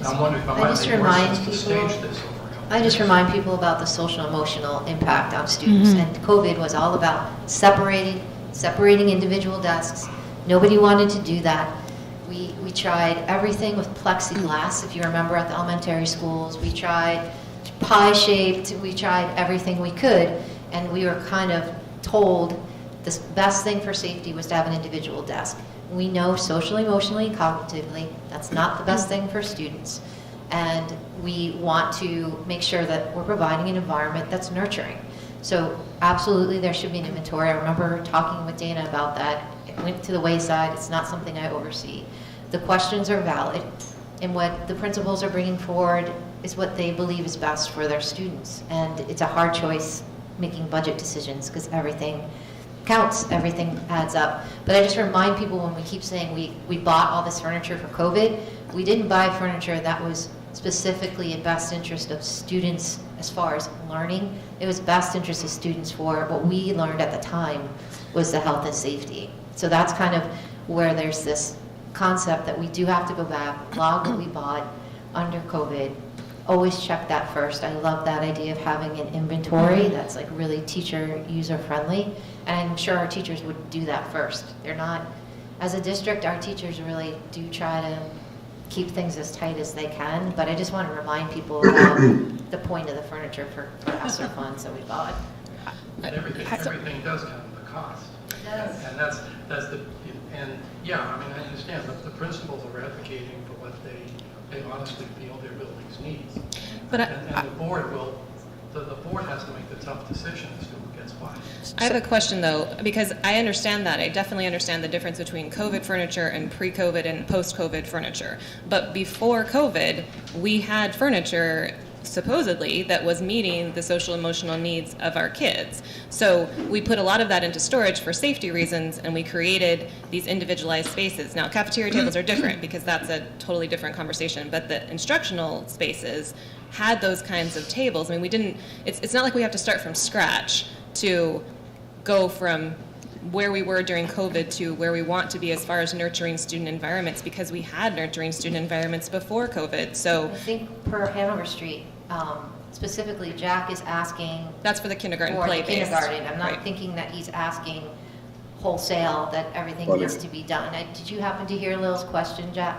I'm wondering if I might make more sense to stage this over. I just remind people about the social emotional impact on students. And COVID was all about separating individual desks. Nobody wanted to do that. We tried everything with plexiglass, if you remember, at the elementary schools. We tried pie-shaped, we tried everything we could, and we were kind of told the best thing for safety was to have an individual desk. We know socially, emotionally, and cognitively, that's not the best thing for students. And we want to make sure that we're providing an environment that's nurturing. So absolutely there should be an inventory. I remember talking with Dana about that. It went to the wayside. It's not something I oversee. The questions are valid, and what the principals are bringing forward is what they believe is best for their students. And it's a hard choice making budget decisions because everything counts, everything adds up. But I just remind people when we keep saying we bought all this furniture for COVID, we didn't buy furniture that was specifically in best interest of students as far as learning. It was best interest of students for what we learned at the time was the health and safety. So that's kind of where there's this concept that we do have to go back, log what we bought under COVID, always check that first. I love that idea of having an inventory that's like really teacher user friendly, and I'm sure our teachers would do that first. They're not, as a district, our teachers really do try to keep things as tight as they can, but I just want to remind people about the point of the furniture for ESSER funds that we bought. And everything does come at a cost. Yes. And that's the, and yeah, I mean, I understand that the principals are advocating for what they honestly feel their buildings needs. But and the board will, the board has to make the tough decision as to who gets what. I have a question though, because I understand that. I definitely understand the difference between COVID furniture and pre-COVID and post-COVID furniture. But before COVID, we had furniture supposedly that was meeting the social emotional needs of our kids. So we put a lot of that into storage for safety reasons, and we created these individualized spaces. Now cafeteria tables are different because that's a totally different conversation, but the instructional spaces had those kinds of tables. I mean, we didn't, it's not like we have to start from scratch to go from where we were during COVID to where we want to be as far as nurturing student environments, because we had nurturing student environments before COVID. So I think per Hanover Street, specifically, Jack is asking. That's for the kindergarten for the play-based. kindergarten. I'm not Right. thinking that he's asking wholesale that everything needs to be done. Did you happen to hear Lil's question, Jack?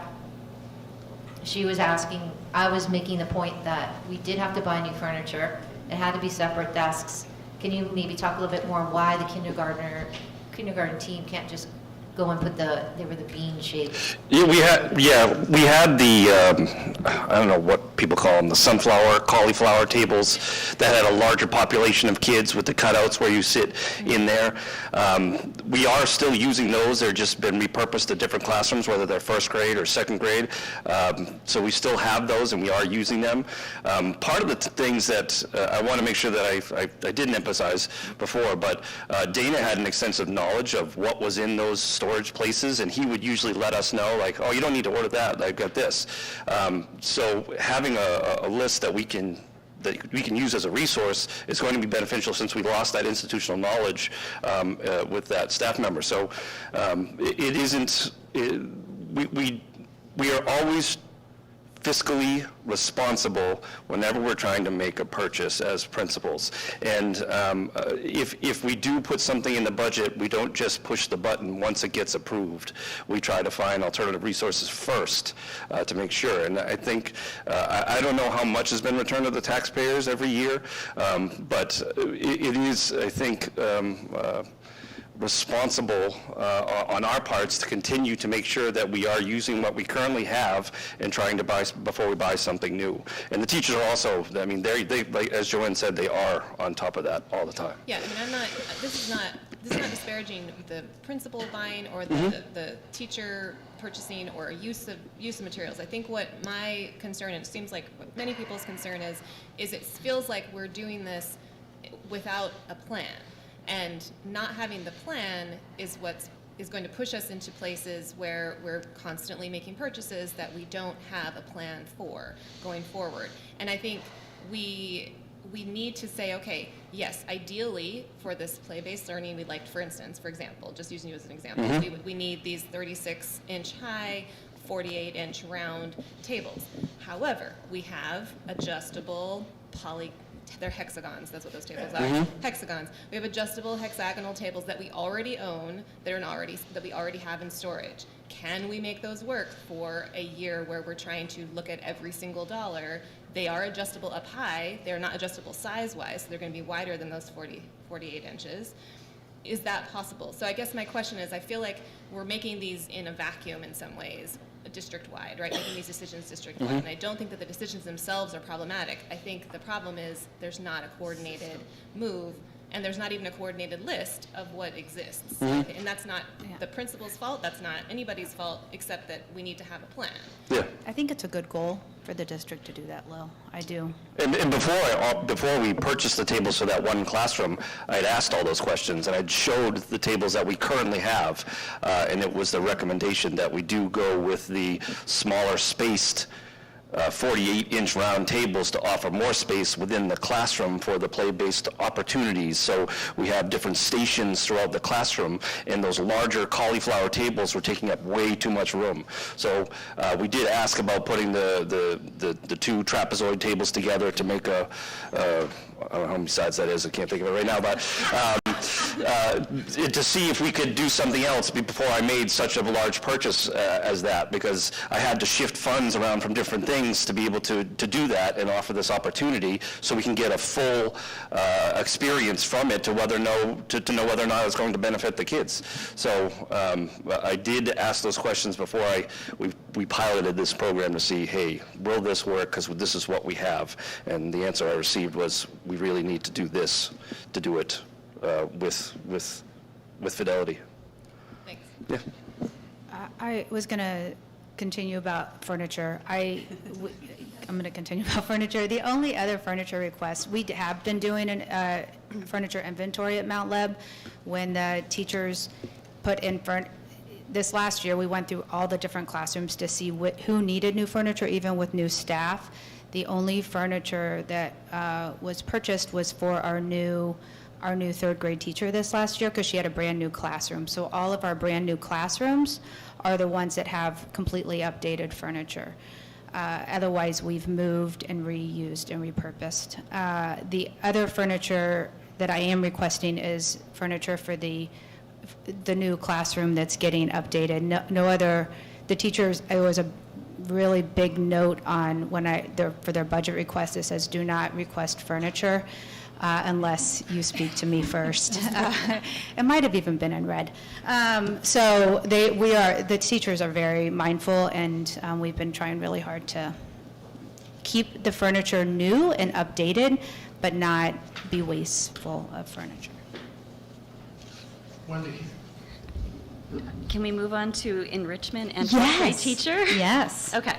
She was asking, I was making the point that we did have to buy new furniture. It had to be separate desks. Can you maybe talk a little bit more why the kindergarten team can't just go and put they were the bean shaped? Yeah, we had the, I don't know what people call them, the sunflower, cauliflower tables that had a larger population of kids with the cutouts where you sit in there. We are still using those. They're just been repurposed to different classrooms, whether they're first grade or second grade. So we still have those and we are using them. Part of the things that I want to make sure that I didn't emphasize before, but Dana had an extensive knowledge of what was in those storage places, and he would usually let us know, like, oh, you don't need to order that, I've got this. So having a list that we can use as a resource is going to be beneficial, since we lost that institutional knowledge with that staff member. So it isn't, we are always fiscally responsible whenever we're trying to make a purchase as principals. And if we do put something in the budget, we don't just push the button once it gets approved. We try to find alternative resources first to make sure. And I think, I don't know how much has been returned to the taxpayers every year, but it is, I think, responsible on our parts to continue to make sure that we are using what we currently have and trying to buy before we buy something new. And the teachers are also, I mean, they like, as Joanne said, they are on top of that all the time. Yeah, I mean, this is not this is not disparaging the principal buying or the teacher purchasing or use of materials. I think what my concern, and it seems like what many people's concern is it feels like we're doing this without a plan. And not having the plan is what is going to push us into places where we're constantly making purchases that we don't have a plan for going forward. And I think we need to say, okay, yes, ideally for this play-based learning, we'd like, for example, just using you as an example, we need these 36-inch high, 48-inch round tables. However, we have adjustable they're hexagons, that's what those tables are. Hexagons. We have adjustable hexagonal tables that we already own, that we already have in storage. Can we make those work for a year where we're trying to look at every single dollar? They are adjustable up high. They're not adjustable size-wise, so they're going to be wider than those 48 inches. Is that possible? So I guess my question is, I feel like we're making these in a vacuum in some ways, district-wide, right? Making these decisions district-wide. And I don't think that the decisions themselves are problematic. I think the problem is there's not a coordinated move, and there's not even a coordinated list of what exists. And that's not the principal's fault. That's not anybody's fault, except that we need to have a plan. I think it's a good goal for the district to do that, Lil. I do. And before we purchased the tables for that one classroom, I'd asked all those questions, and I'd showed the tables that we currently have, and it was the recommendation that we do go with the smaller spaced 48-inch round tables to offer more space within the classroom for the play-based opportunities. So we have different stations throughout the classroom, and those larger cauliflower tables were taking up way too much room. So we did ask about putting the two trapezoid tables together to make I don't know how many sides that is, I can't think of it right now, but to see if we could do something else before I made such a large purchase as that, because I had to shift funds around from different things to be able to do that and offer this opportunity so we can get a full experience from it to know whether or not it's going to benefit the kids. So I did ask those questions before we piloted this program to see, hey, will this work? Because this is what we have. And the answer I received was, we really need to do this to do it with fidelity. Thanks. Yeah. I was going to continue about furniture. I'm going to continue about furniture. The only other furniture request, we have been doing a furniture inventory at Mount Leb. When the teachers put in this last year, we went through all the different classrooms to see who needed new furniture, even with new staff. The only furniture that was purchased was for our new third grade teacher this last year, because she had a brand new classroom. So all of our brand new classrooms are the ones that have completely updated furniture. Otherwise, we've moved and reused and repurposed. The other furniture that I am requesting is furniture for the new classroom that's getting updated. No other, the teachers, it was a really big note on for their budget request. It says, do not request furniture unless you speak to me first. It might have even been in red. So the teachers are very mindful, and we've been trying really hard to keep the furniture new and updated, but not be wasteful of furniture. Wendy? Can we move on to enrichment and fourth grade teacher? Yes. Okay.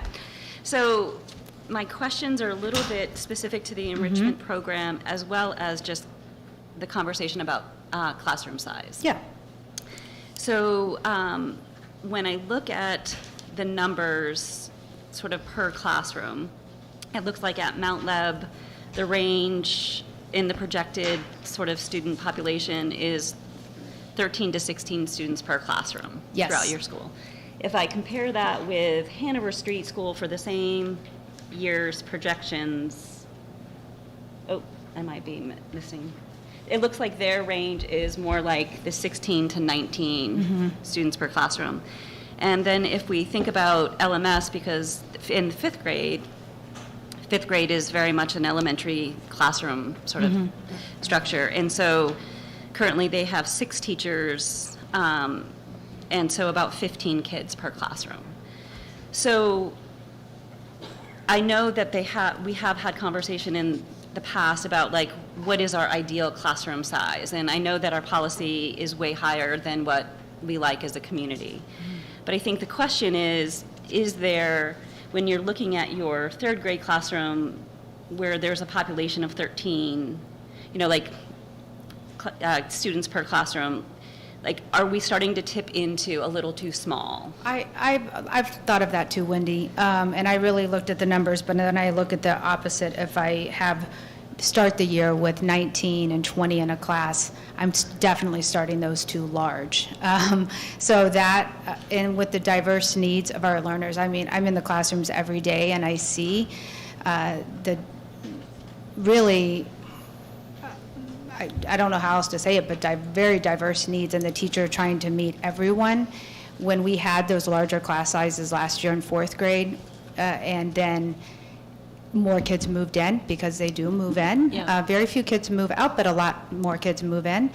So my questions are a little bit specific to the enrichment program, as well as just the conversation about classroom size. Yeah. So when I look at the numbers sort of per classroom, it looks like at Mount Leb, the range in the projected sort of student population is 13 to 16 students per classroom throughout your school. If I compare that with Hanover Street School for the same year's projections, I might be missing. It looks like their range is more like the 16 to 19 students per classroom. And then if we think about LMS, because in fifth grade is very much an elementary classroom sort of structure. And so currently they have 6 teachers, and so about 15 kids per classroom. So I know that we have had conversation in the past about like, what is our ideal classroom size? And I know that our policy is way higher than what we like as a community. But I think the question is there, when you're looking at your third grade classroom where there's a population of 13, like students per classroom, like, are we starting to tip into a little too small? I've thought of that too, Wendy, and I really looked at the numbers, but then I look at the opposite. If I start the year with 19 and 20 in a class, I'm definitely starting those too large. So that, and with the diverse needs of our learners, I mean, I'm in the classrooms every day and I see the really, I don't know how else to say it, but very diverse needs, and the teacher trying to meet everyone. When we had those larger class sizes last year in fourth grade, and then more kids moved in, because they do move in. Yeah. Very few kids move out, but a lot more kids move in.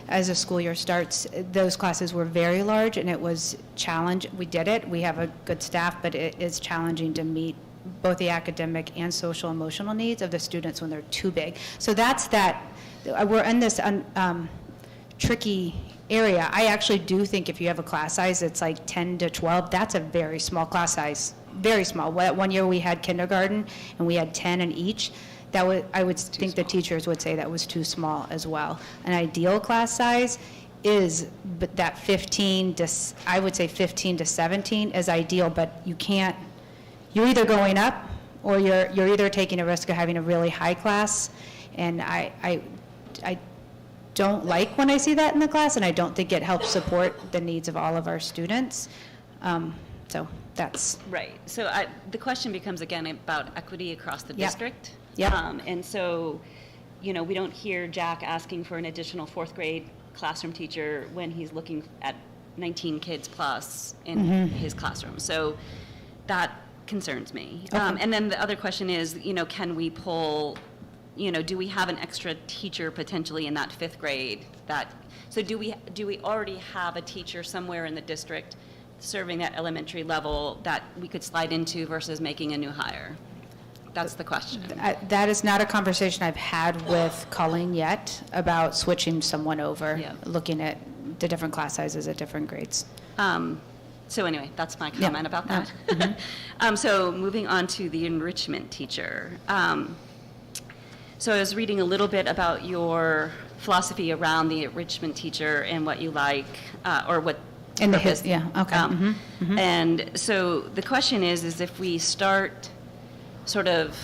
As the school year starts, those classes were very large, and it was challenge. We did it. We have a good staff, but it is challenging to meet both the academic and social emotional needs of the students when they're too big. So that's that. We're in this tricky area. I actually do think if you have a class size that's like 10 to 12, that's a very small class size, very small. One year we had kindergarten and we had 10 in each. I would think the teachers would say that was too small as well. An ideal class size is that 15 to, I would say 15 to 17 is ideal, but you can't, you're either going up or you're either taking a risk of having a really high class, and I don't like when I see that in the class, and I don't think it helps support the needs of all of our students. So that's right. So the question becomes again about equity across the district. Yeah. And so, we don't hear Jack asking for an additional fourth grade classroom teacher when he's looking at 19 kids plus in his classroom. So that concerns me. Okay. And then the other question is, can we pull, do we have an extra teacher potentially in that fifth grade? So do we already have a teacher somewhere in the district serving that elementary level that we could slide into versus making a new hire? That's the question. That is not a conversation I've had with Colleen yet about switching someone over, looking at the different class sizes at different grades. So anyway, that's my comment about that. So moving on to the enrichment teacher. So I was reading a little bit about your philosophy around the enrichment teacher and what you like, or what And the purpose. okay. And so the question is if we start sort of,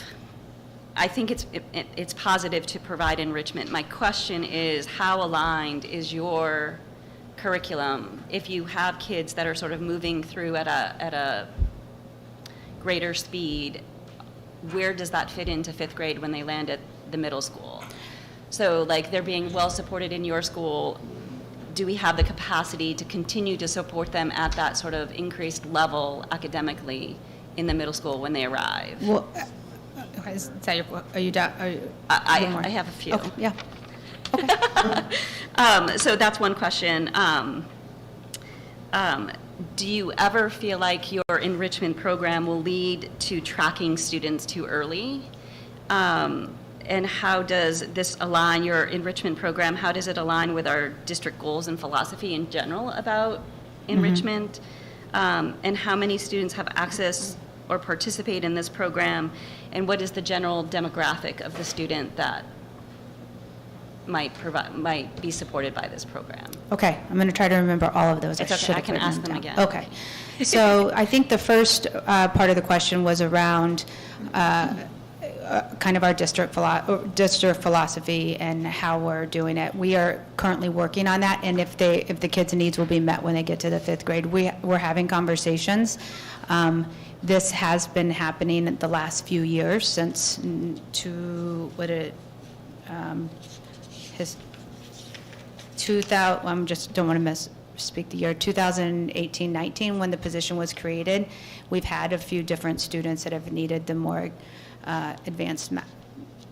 I think it's positive to provide enrichment. My question is, how aligned is your curriculum if you have kids that are sort of moving through at a greater speed? Where does that fit into fifth grade when they land at the middle school? So like they're being well supported in your school. Do we have the capacity to continue to support them at that sort of increased level academically in the middle school when they arrive? Well, is that are you done? I have a few. Okay, yeah. So that's one question. Do you ever feel like your enrichment program will lead to tracking students too early? And how does this align, your enrichment program, how does it align with our district goals and philosophy in general about enrichment? And how many students have access or participate in this program? And what is the general demographic of the student that might be supported by this program? Okay, I'm going to try to remember all of those. It's okay, I can ask them again. Okay. So I think the first part of the question was around kind of our district philosophy and how we're doing it. We are currently working on that, and if the kids' needs will be met when they get to the fifth grade, we're having conversations. This has been happening the last few years since his 2000. I just don't want to misspeak the year. 2018-19, when the position was created, we've had a few different students that have needed the more advanced math,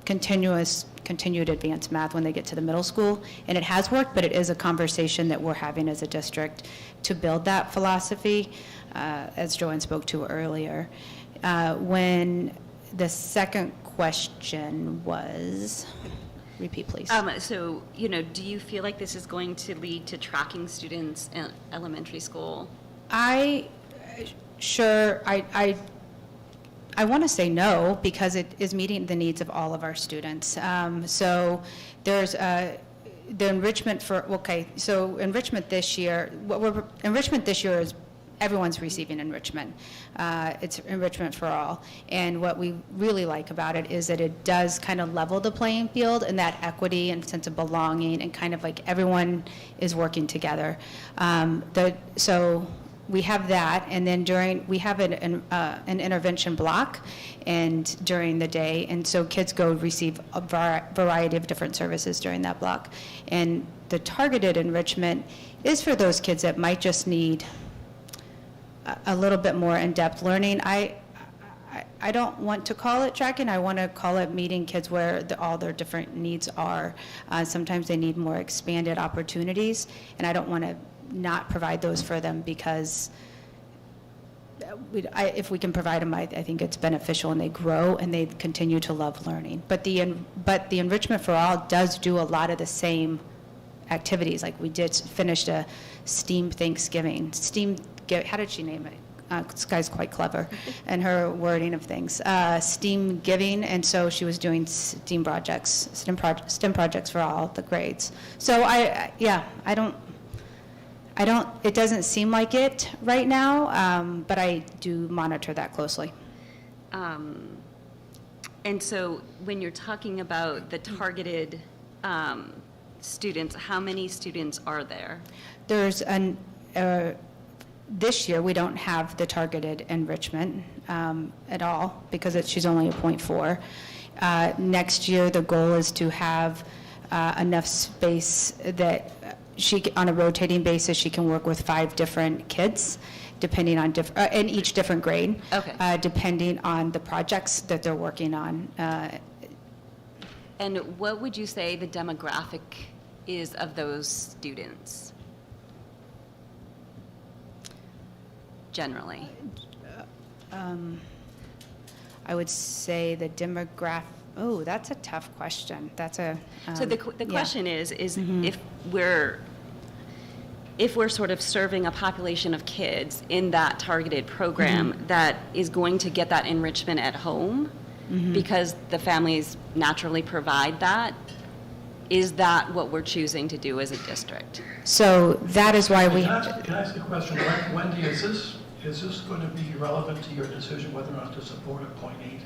continued advanced math when they get to the middle school, and it has worked, but it is a conversation that we're having as a district to build that philosophy, as Joanne spoke to earlier. When the second question was, repeat please. So, do you feel like this is going to lead to tracking students in elementary school? I want to say no, because it is meeting the needs of all of our students. So there's the enrichment so enrichment this year, enrichment this year is everyone's receiving enrichment. It's enrichment for all. And what we really like about it is that it does kind of level the playing field, and that equity and sense of belonging, and kind of like everyone is working together. So we have that, and then we have an intervention block and during the day, and so kids go receive a variety of different services during that block. And the targeted enrichment is for those kids that might just need a little bit more in-depth learning. I don't want to call it tracking. I want to call it meeting kids where all their different needs are. Sometimes they need more expanded opportunities, and I don't want to not provide those for them, because if we can provide them, I think it's beneficial, and they grow and they continue to love learning. But the enrichment for all does do a lot of the same activities. Like we did finished a STEAM Thanksgiving. How did she name it? This guy's quite clever in her wording of things. STEAM giving, and so she was doing STEM projects for all the grades. So it doesn't seem like it right now, but I do monitor that closely. And so when you're talking about the targeted students, how many students are there? There's this year, we don't have the targeted enrichment at all, because she's only a 0.4. Next year, the goal is to have enough space that on a rotating basis, she can work with 5 different kids, depending on in each different grade, depending on the projects that they're working on. And what would you say the demographic is of those students? Generally? I would say the demographic, that's a tough question. That's a... so the question is if we're sort of serving a population of kids in that targeted program that is going to get that enrichment at home because the families naturally provide that, is that what we're choosing to do as a district? So that is why we... Can I ask a question? Wendy, is this going to be relevant to your decision whether or not to support a 0.8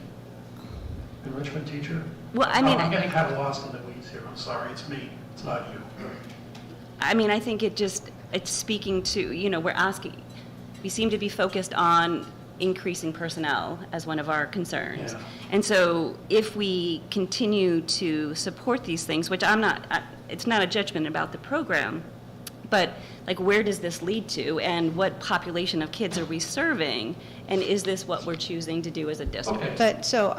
enrichment teacher? Well, I mean... I'm getting kind of lost in the weeds here. I'm sorry. It's me. It's not you. I mean, I think it's speaking to, we seem to be focused on increasing personnel as one of our concerns. Yeah. And so if we continue to support these things, which it's not a judgment about the program, but like where does this lead to, and what population of kids are we serving, and is this what we're choosing to do as a district? Okay. But so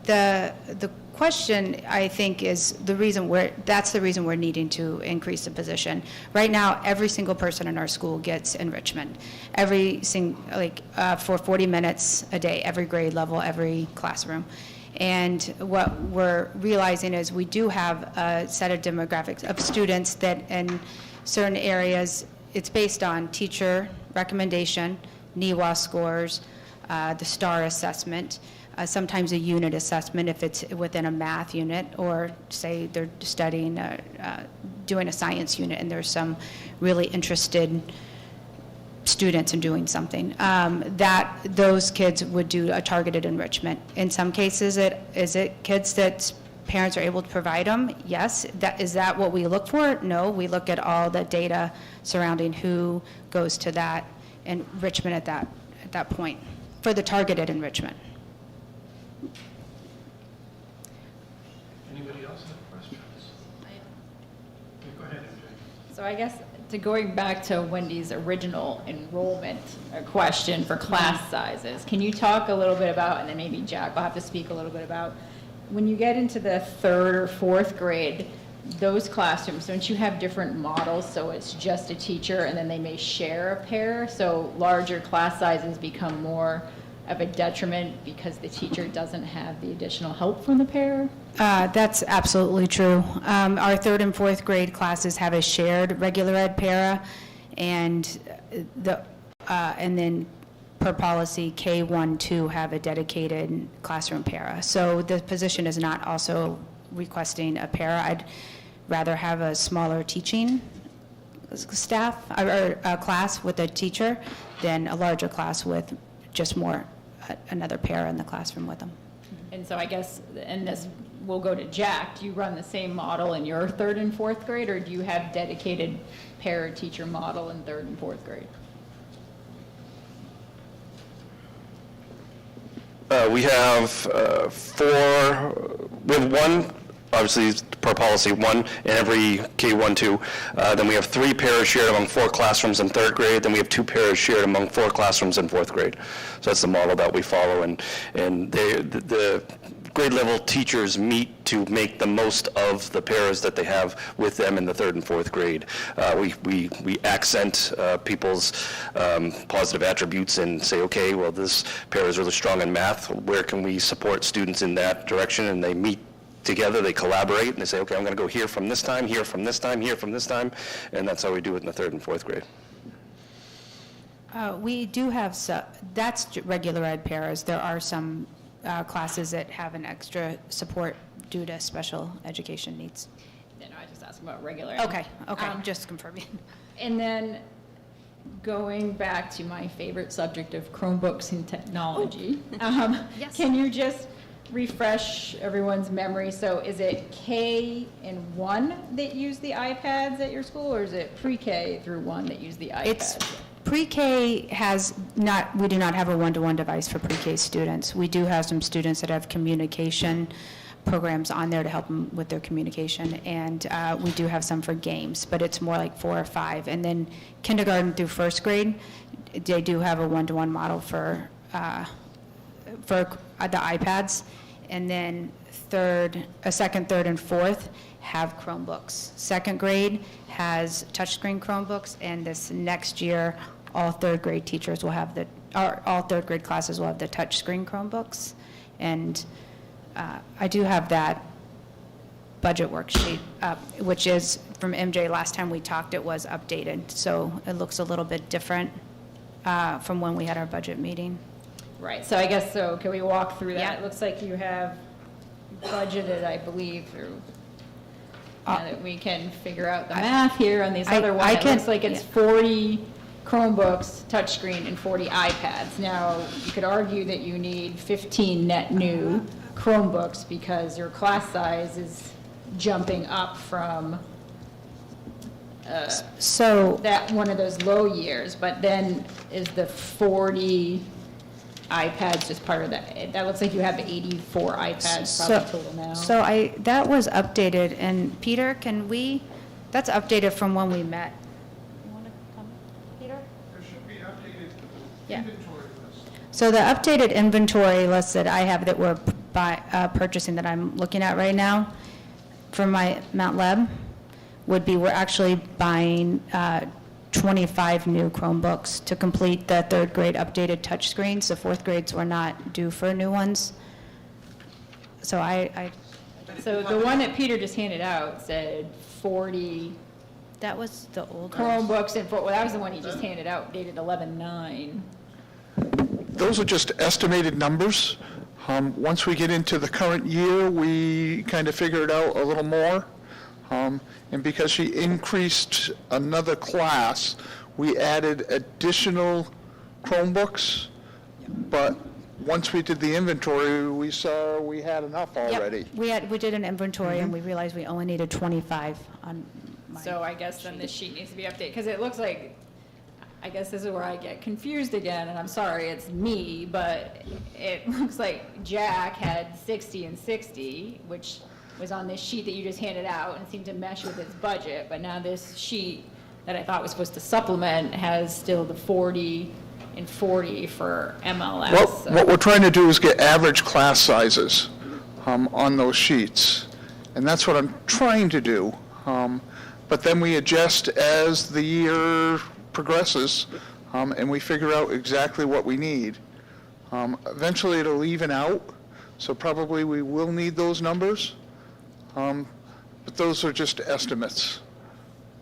the question, I think, is that's the reason we're needing to increase the position. Right now, every single person in our school gets enrichment. For 40 minutes a day, every grade level, every classroom. And what we're realizing is we do have a set of demographics of students that in certain areas, it's based on teacher recommendation, NEWA scores, the STAR assessment, sometimes a unit assessment if it's within a math unit, or say they're studying, doing a science unit and there's some really interested students in doing something, that those kids would do a targeted enrichment. In some cases, is it kids that parents are able to provide them? Yes. Is that what we look for? No. We look at all the data surrounding who goes to that enrichment at that point for the targeted enrichment. Anybody else have questions? Go ahead, MJ. So I guess going back to Wendy's original enrollment question for class sizes, can you talk a little bit about, and then maybe Jack will have to speak a little bit about, when you get into the 3rd or 4th grade, those classrooms, don't you have different models? So it's just a teacher and then they may share a pair, so larger class sizes become more of a detriment because the teacher doesn't have the additional help from the pair? That's absolutely true. Our third and fourth grade classes have a shared regular ed para, and then per policy, K1, 2 have a dedicated classroom para. So the position is not also requesting a para. I'd rather have a smaller teaching staff or a class with a teacher than a larger class with just another para in the classroom with them. And so I guess, and this will go to Jack, do you run the same model in your third and fourth grade, or do you have dedicated para-teacher model in third and fourth grade? We have we have one, obviously per policy, one in every K1, 2. Then we have 3 pairs shared among 4 classrooms in third grade. Then we have 2 pairs shared among 4 classrooms in fourth grade. So that's the model that we follow, and the grade level teachers meet to make the most of the pairs that they have with them in the third and fourth grade. We accent people's positive attributes and say, okay, well, this pair is really strong in math. Where can we support students in that direction? And they meet together, they collaborate, and they say, okay, I'm going to go here from this time, here from this time, here from this time, and that's how we do it in the third and fourth grade. We do have, that's regular ed paras. There are some classes that have an extra support due to special education needs. No, I just asked about regular. Okay, just confirming. And then going back to my favorite subject of Chromebooks and technology, Yes. can you just refresh everyone's memory? So is it K and 1 that use the iPads at your school, or is it pre-K through 1 that use the iPads? It's pre-K we do not have a one-to-one device for pre-K students. We do have some students that have communication programs on there to help them with their communication, and we do have some for games, but it's more like 4 or 5. And then kindergarten through first grade, they do have a one-to-one model for the iPads, and then second, third, and fourth have Chromebooks. Second grade has touchscreen Chromebooks, and this next year, all third grade teachers will have all third grade classes will have the touchscreen Chromebooks. And I do have that budget worksheet up, which is from MJ. Last time we talked, it was updated, so it looks a little bit different from when we had our budget meeting. Right, so I guess, can we walk through that? Yeah. It looks like you have budgeted, I believe, through, that we can figure out the math here on these other ones. It looks like it's 40 Chromebooks, touchscreen, and 40 iPads. Now, you could argue that you need 15 net new Chromebooks because your class size is jumping up from that one of those low years, but then is the 40 iPads just part of that? That looks like you have 84 iPads probably total now. So that was updated, and Peter, that's updated from when we met. You want to come, Peter? There should be updated Yeah. inventory list. So the updated inventory list that I have that we're purchasing, that I'm looking at right now for my Mount Leb, would be we're actually buying 25 new Chromebooks to complete the third grade updated touchscreens. The fourth grades were not due for new ones. So So the one that Peter just handed out said 40 that was the old Chromebooks, and that was the one he just handed out, dated 11/9. Those are just estimated numbers. Once we get into the current year, we kind of figure it out a little more. And because she increased another class, we added additional Chromebooks. But once we did the inventory, we saw we had enough already. Yep. We did an inventory, and we realized we only needed 25 on my So I guess then this sheet needs to be updated, because it looks like, I guess this is where I get confused again, and I'm sorry, it's me, but it looks like Jack had 60 and 60, which was on this sheet that you just handed out and seemed to mesh with his budget, but now this sheet that I thought was supposed to supplement has still the 40 and 40 for MLS. Well, so. what we're trying to do is get average class sizes on those sheets. And that's what I'm trying to do. But then we adjust as the year progresses, and we figure out exactly what we need. Eventually, it'll even out, so probably we will need those numbers. But those are just estimates.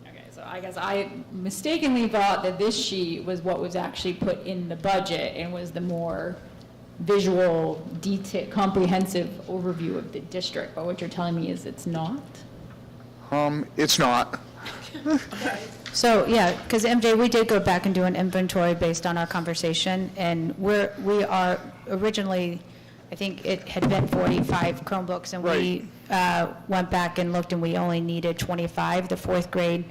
Okay, so I guess I mistakenly thought that this sheet was what was actually put in the budget and was the more visual, detailed, comprehensive overview of the district, but what you're telling me is it's not? It's not. So, yeah, because MJ, we did go back and do an inventory based on our conversation, and we are originally, I think it had been 45 Chromebooks, and we went back and looked, and we only needed 25. The fourth grade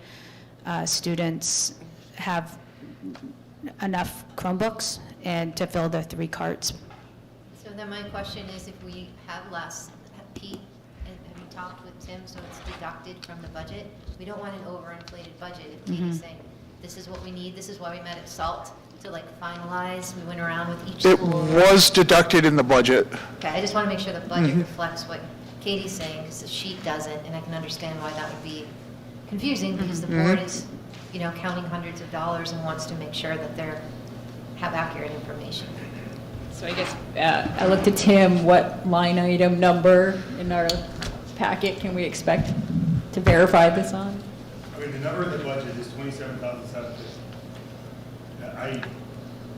students have enough Chromebooks and to fill their 3 carts. So then my question is, if we have less, Pete, have you talked with Tim, so it's deducted from the budget? We don't want an overinflated budget. If Pete is saying, this is what we need, this is why we met at SALT, to like finalize, we went around with each It school. was deducted in the budget. Okay, I just want to make sure the budget reflects what Katie's saying, because the sheet doesn't, and I can understand why that would be confusing, because the board is, you know, counting hundreds of dollars and wants to make sure that they're, have accurate information. So I guess I looked at Tim, what line item number in our packet can we expect to verify this on? I mean, the number in the budget is $27,750.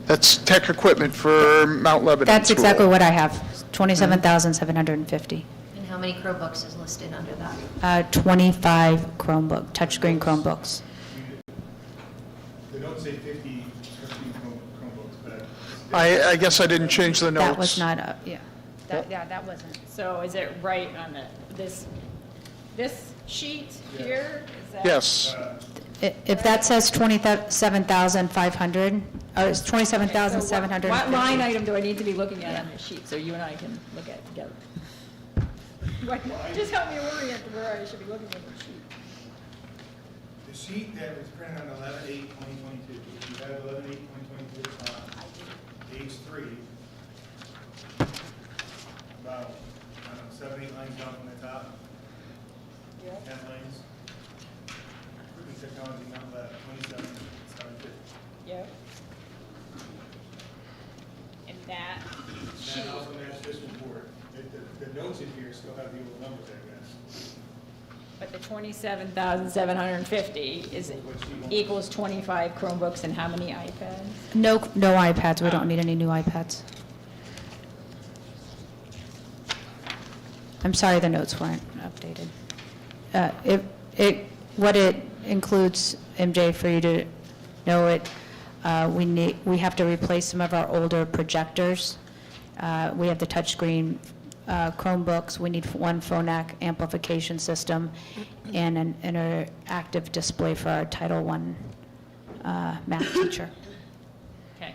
That's tech equipment for Mount Lebanon That's School. exactly what I have, 27,750. And how many Chromebooks is listed under that? 25 Chromebook, touchscreen Chromebooks. The notes say 50 Chromebooks, but I guess I didn't change the notes. That was not, yeah. That wasn't. So is it right on this sheet here? Is that, Yes. If that says 27,500, or it's 27,750. What line item do I need to be looking at on this sheet so you and I can look at it together? Just help me orient where I should be looking at the sheet. the sheet that was printed on 11/8/2022, you have 11/8/2022 on page 3, about, I don't know, 7, 8 lines down from the top. 10 lines. Improving technology, not lab, 27,750. Yep. And that sheet. And also match this report. The notes in here still have the old numbers, I guess. But the 27,750 equals 25 Chromebooks and how many iPads? No iPads, we don't need any new iPads. I'm sorry the notes weren't updated. What it includes, MJ, for you to know it, we have to replace some of our older projectors. We have the touchscreen Chromebooks. We need one phonak amplification system and an interactive display for our Title I math teacher. Okay.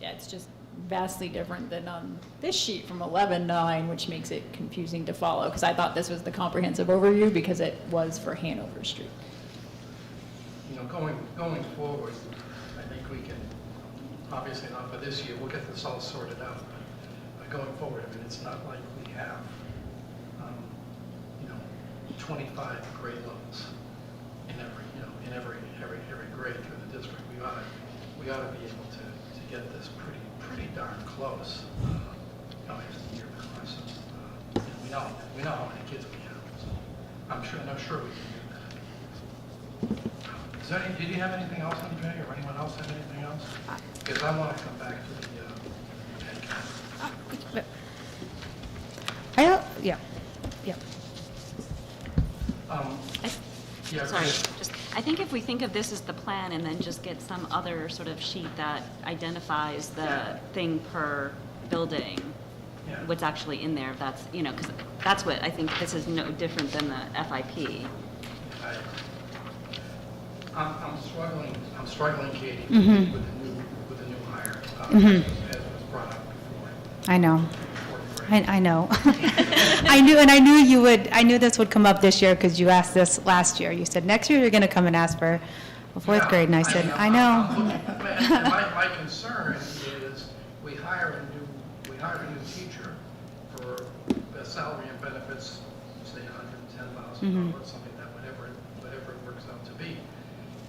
Yeah, it's just vastly different than on this sheet from 11/9, which makes it confusing to follow, because I thought this was the comprehensive overview because it was for Hanover Street. You know, going forward, I think we can, obviously not for this year, we'll get this all sorted out, but going forward, I mean, it's not like we have, 25 grade levels in every grade through the district. We ought to be able to get this pretty darn close, as the year progresses. We know how many kids we have, so I'm sure we can do that. Did you have anything else, MJ, or anyone else have anything else? Because I want to come back to the Yeah. Sorry, I think if we think of this as the plan and then just get some other sort of sheet that identifies the thing per building, what's actually in there, that's, because that's what, I think this is no different than the FIP. I'm struggling, Katie, with the new hire, as was brought up before. I know. I know. I knew this would come up this year because you asked this last year. You said, next year you're going to come and ask for a fourth grade, and I said, I know. My concern is we hire a new teacher for the salary and benefits, say $110,000, something that whatever it works out to be.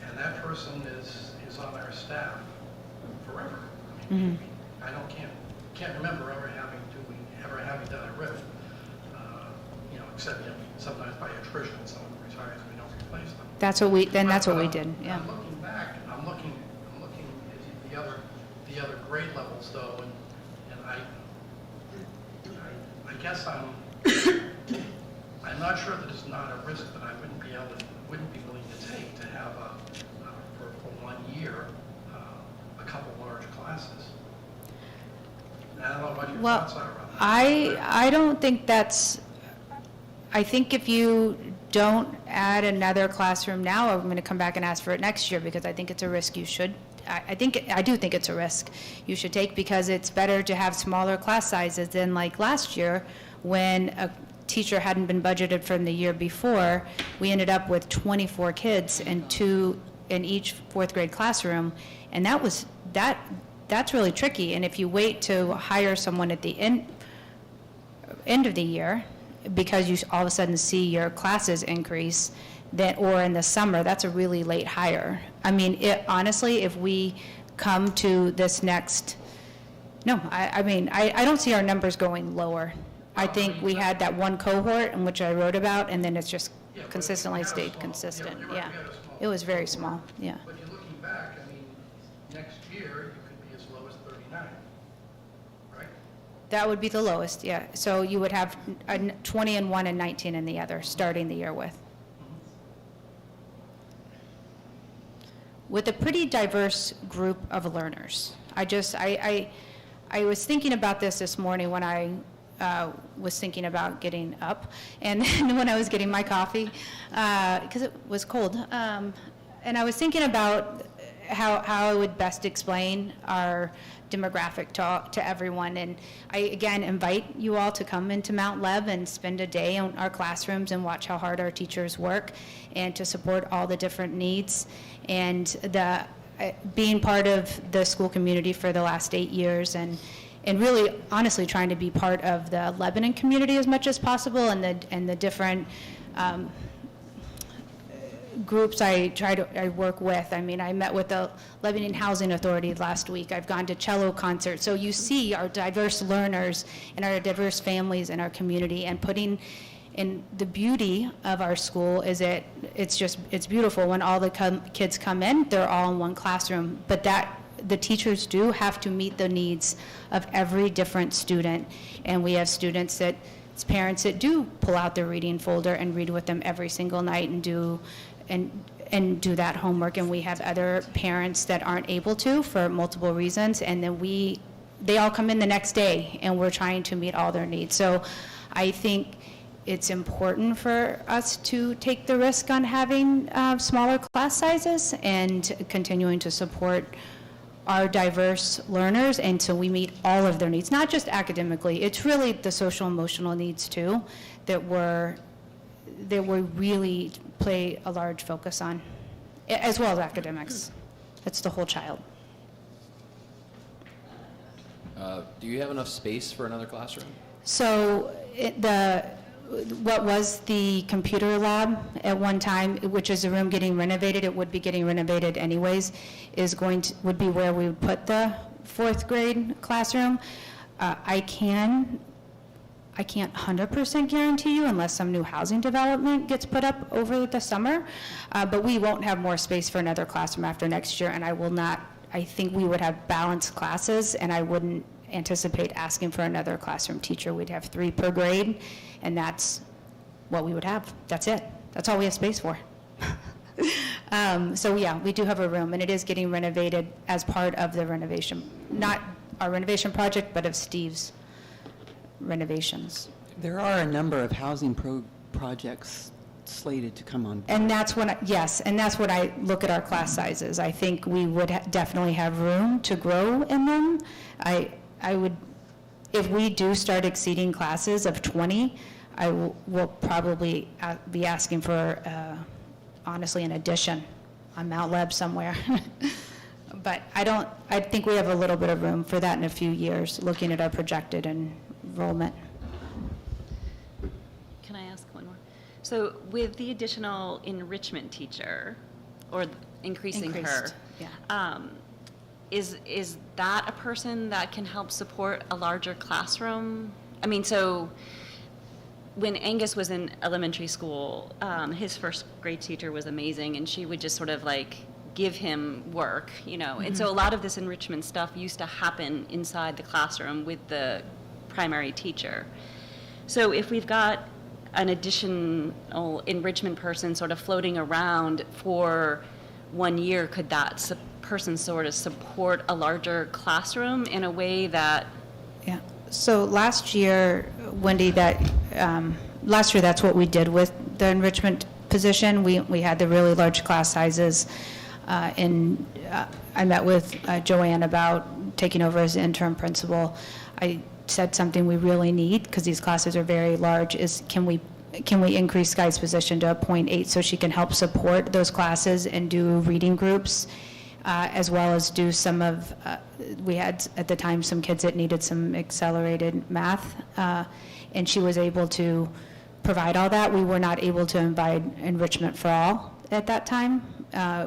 And that person is on our staff forever. I mean, I can't remember ever having done a RIF, except sometimes by attrition, someone retires and we don't replace them. That's what we did, yeah. I'm looking back, and I'm looking at the other grade levels though, and I guess I'm not sure that it's not a risk that I wouldn't be willing to take, to have for 1 year, a couple large classes. And I don't know what your thoughts are about that. I don't think that's, I think if you don't add another classroom now, I'm going to come back and ask for it next year, because I think it's a risk you should, I do think it's a risk you should take, because it's better to have smaller class sizes than like last year when a teacher hadn't been budgeted from the year before. We ended up with 24 kids and 2 in each 4th grade classroom, and that's really tricky. And if you wait to hire someone at the end of the year, because you all of a sudden see your classes increase, or in the summer, that's a really late hire. I mean, honestly, if we come to this next, I don't see our numbers going lower. I think we had that one cohort in which I wrote about, and then it's just consistently stayed consistent. Yeah, it was very small. Yeah. But you're looking back, next year you could be as low as 39, right? That would be the lowest, yeah. So you would have 20 in one and 19 in the other, starting the year with. With a pretty diverse group of learners. I was thinking about this morning when I was thinking about getting up, and then when I was getting my coffee, because it was cold, and I was thinking about how I would best explain our demographic to everyone. And I, again, invite you all to come into Mount Leb and spend a day in our classrooms and watch how hard our teachers work, and to support all the different needs. And being part of the school community for the last 8 years, and really honestly trying to be part of the Lebanon community as much as possible, and the different groups I work with. I met with the Lebanon Housing Authority last week. I've gone to cello concerts. So you see our diverse learners and our diverse families in our community, and putting in the beauty of our school is it's beautiful when all the kids come in, they're all in one classroom, but the teachers do have to meet the needs of every different student. And we have parents that do pull out their reading folder and read with them every single night and do that homework. And we have other parents that aren't able to for multiple reasons, and then they all come in the next day, and we're trying to meet all their needs. So I think it's important for us to take the risk on having smaller class sizes and continuing to support our diverse learners, and so we meet all of their needs, not just academically. It's really the social emotional needs too that we really play a large focus on, as well as academics. It's the whole child. Do you have enough space for another classroom? So what was the computer lab at one time, which is a room getting renovated, it would be getting renovated anyways, would be where we would put the 4th grade classroom. I can't 100% guarantee you, unless some new housing development gets put up over the summer, but we won't have more space for another classroom after next year, and I think we would have balanced classes, and I wouldn't anticipate asking for another classroom teacher. We'd have 3 per grade, and that's what we would have. That's it. That's all we have space for. So yeah, we do have a room, and it is getting renovated as part of the renovation, not our renovation project, but of Steve's renovations. There are a number of housing projects slated to come on board. And that's when, that's when I look at our class sizes. I think we would definitely have room to grow in them. I would, if we do start exceeding classes of 20, I will probably be asking for, honestly, an addition on Mount Leb somewhere. But I think we have a little bit of room for that in a few years, looking at our projected enrollment. Can I ask one more? So with the additional enrichment teacher, or increasing her, yeah. is that a person that can help support a larger classroom? I mean, so when Angus was in elementary school, his first grade teacher was amazing, and she would just sort of like give him work, you know. And so a lot of this enrichment stuff used to happen inside the classroom with the primary teacher. So if we've got an additional enrichment person sort of floating around for 1 year, could that person sort of support a larger classroom in a way that... Yeah. So last year, Wendy, last year that's what we did with the enrichment position. We had the really large class sizes, and I met with Joanne about taking over as interim principal. I said something we really need, because these classes are very large, is can we increase Sky's position to a 0.8 so she can help support those classes and do reading groups, as well as do some of, we had at the time some kids that needed some accelerated math, and she was able to provide all that. We were not able to provide enrichment for all at that time,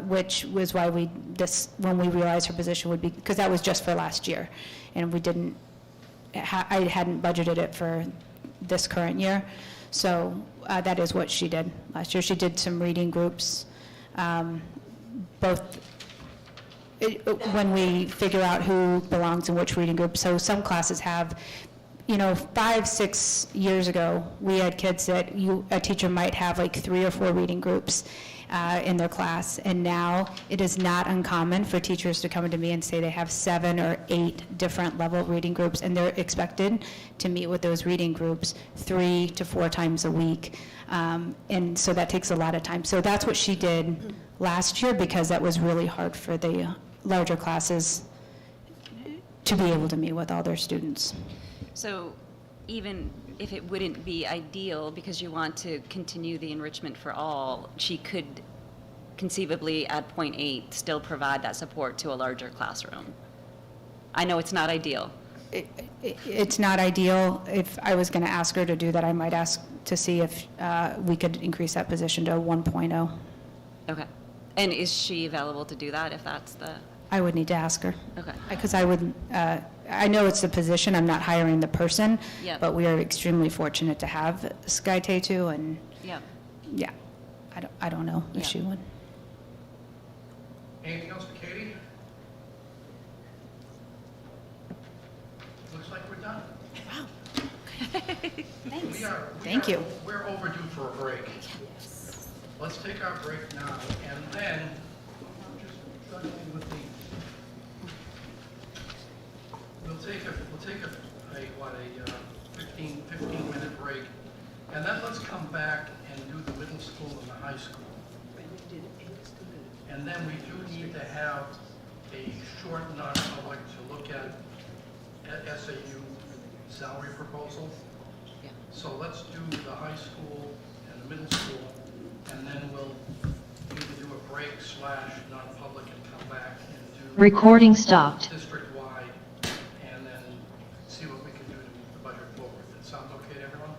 which was why when we realized her position would be, because that was just for last year, and we didn't, I hadn't budgeted it for this current year. So that is what she did last year. She did some reading groups, when we figure out who belongs in which reading group. So some classes have, 5-6 years ago, we had kids that a teacher might have like 3 or 4 reading groups in their class, and now it is not uncommon for teachers to come to me and say they have 7 or 8 different level reading groups, and they're expected to meet with those reading groups 3 to 4 times a week, and so that takes a lot of time. So that's what she did last year, because that was really hard for the larger classes to be able to meet with all their students. So even if it wouldn't be ideal because you want to continue the enrichment for all, she could conceivably at 0.8 still provide that support to a larger classroom. I know it's not ideal. It's not ideal. If I was going to ask her to do that, I might ask to see if we could increase that position to 1.0. Okay. And is she available to do that if that's the... I would need to ask her. Okay. Because I know it's the position, I'm not hiring the person, Yep. but we are extremely fortunate to have Sky Tetu, and Yeah. yeah, I don't know if Yeah. she would. Anything else for Katie? Looks like we're done. Wow. Thanks. We're overdue for a break. Let's take our break now, and then, I'm just struggling with we'll take a 15-minute break, and then let's come back and do the middle school and the high school. And then we do need to have a short non-public to look at SAU salary proposal. So let's do the high school and the middle school, and then we'll either do a break / non-public and come back and do Recording stopped. district-wide, and then see what we can do to move the budget forward. That sounds okay to everyone?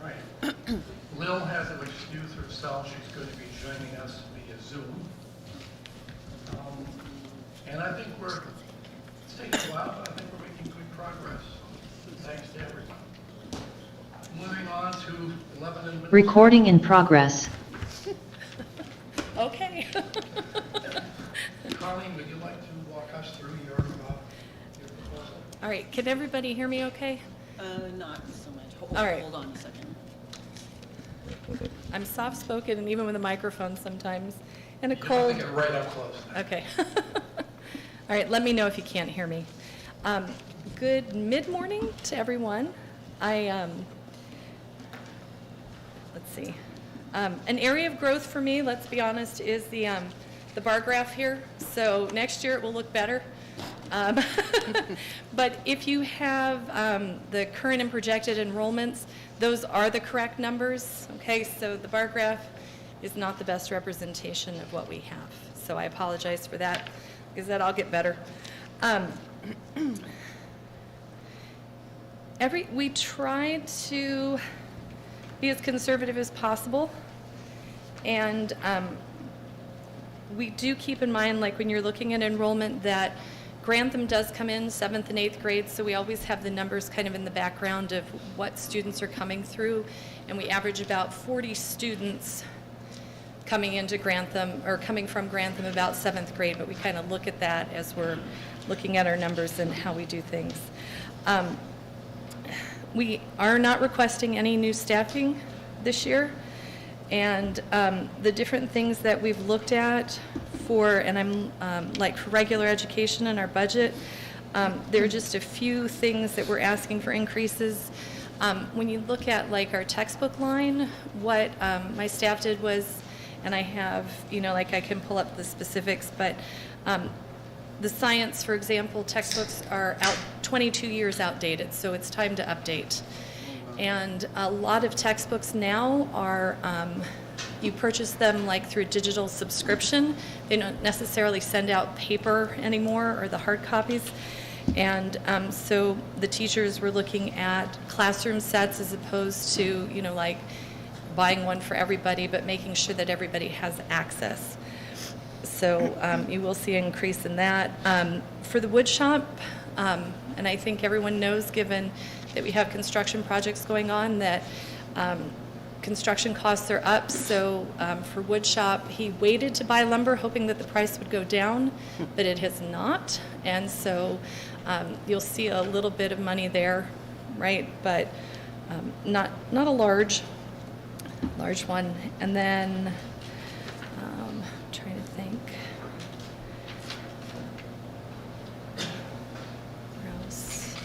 Right. Lil has to excuse herself. She's going to be joining us via Zoom. And I think it's taking a while, but I think we're making good progress. Thanks to everyone. Moving on to Lebanon. Recording in progress. Okay. Colleen, would you like to walk us through your proposal? All right, can everybody hear me okay? Not so much. All right. Hold on a second. I'm soft-spoken and even with a microphone sometimes, and a You have cold. to get right up close. Okay. All right, let me know if you can't hear me. Good mid-morning to everyone. Let's see. An area of growth for me, let's be honest, is the bar graph here. So next year it will look better. But if you have the current and projected enrollments, those are the correct numbers. Okay, so the bar graph is not the best representation of what we have. So I apologize for that, because that I'll get better. We try to be as conservative as possible, and we do keep in mind, like when you're looking at enrollment, that Grantham does come in 7th and 8th grade, so we always have the numbers kind of in the background of what students are coming through, and we average about 40 students coming into Grantham, or coming from Grantham about 7th grade, but we kind of look at that as we're looking at our numbers and how we do things. We are not requesting any new staffing this year, and the different things that we've looked at for, and I'm like for regular education in our budget, there are just a few things that we're asking for increases. When you look at like our textbook line, what my staff did was, and I have, like I can pull up the specifics, but the science, for example, textbooks are 22 years outdated, so it's time to update. And a lot of textbooks now are, you purchase them like through digital subscription. They don't necessarily send out paper anymore, or the hard copies. And so the teachers were looking at classroom sets as opposed to, like buying one for everybody, but making sure that everybody has access. So you will see an increase in that. For the wood shop, and I think everyone knows, given that we have construction projects going on, that construction costs are up. So for wood shop, he waited to buy lumber hoping that the price would go down, but it has not. And so you'll see a little bit of money there, right? But not a large one. And then trying to think. Where else?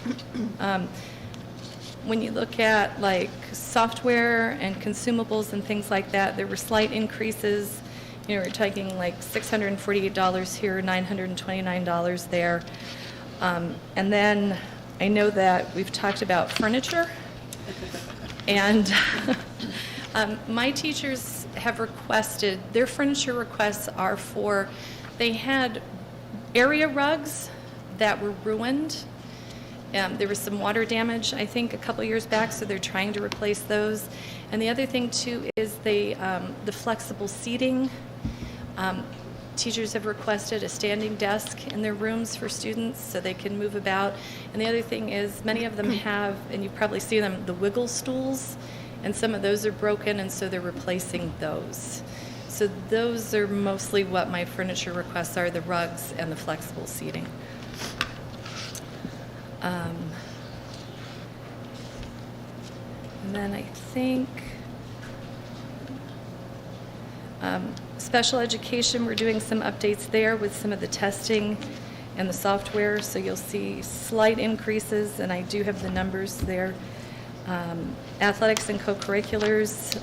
When you look at like software and consumables and things like that, there were slight increases. We're talking like $648 here, $929 there. And then I know that we've talked about furniture, and my teachers have requested, their furniture requests are for, they had area rugs that were ruined. There was some water damage, I think, a couple years back, so they're trying to replace those. And the other thing, too, is the flexible seating. Teachers have requested a standing desk in their rooms for students so they can move about. And the other thing is, many of them have, and you probably see them, the wiggle stools, and some of those are broken, and so they're replacing those. So those are mostly what my furniture requests are, the rugs and the flexible seating. And then I think special education, we're doing some updates there with some of the testing and the software, so you'll see slight increases, and I do have the numbers there. Athletics and co-curriculars,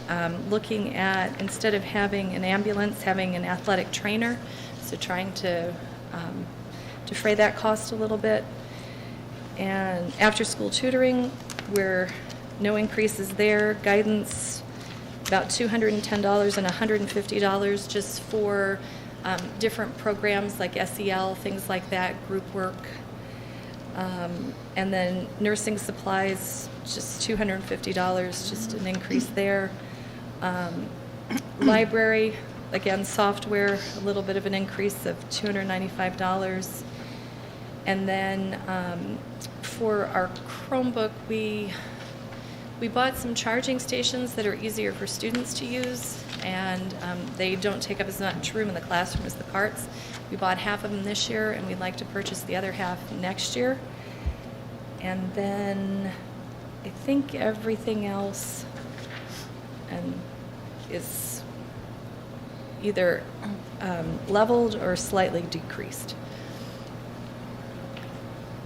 looking at, instead of having an ambulance, having an athletic trainer, so trying to defray that cost a little bit. And after-school tutoring, we're no increases there. Guidance, about $210 and $150 just for different programs like SEL, things like that, group work. And then nursing supplies, just $250, just an increase there. Library, again, software, a little bit of an increase of $295. And then for our Chromebook, we bought some charging stations that are easier for students to use, and they don't take up as much room in the classroom as the carts. We bought half of them this year, and we'd like to purchase the other half next year. And then I think everything else is either leveled or slightly decreased.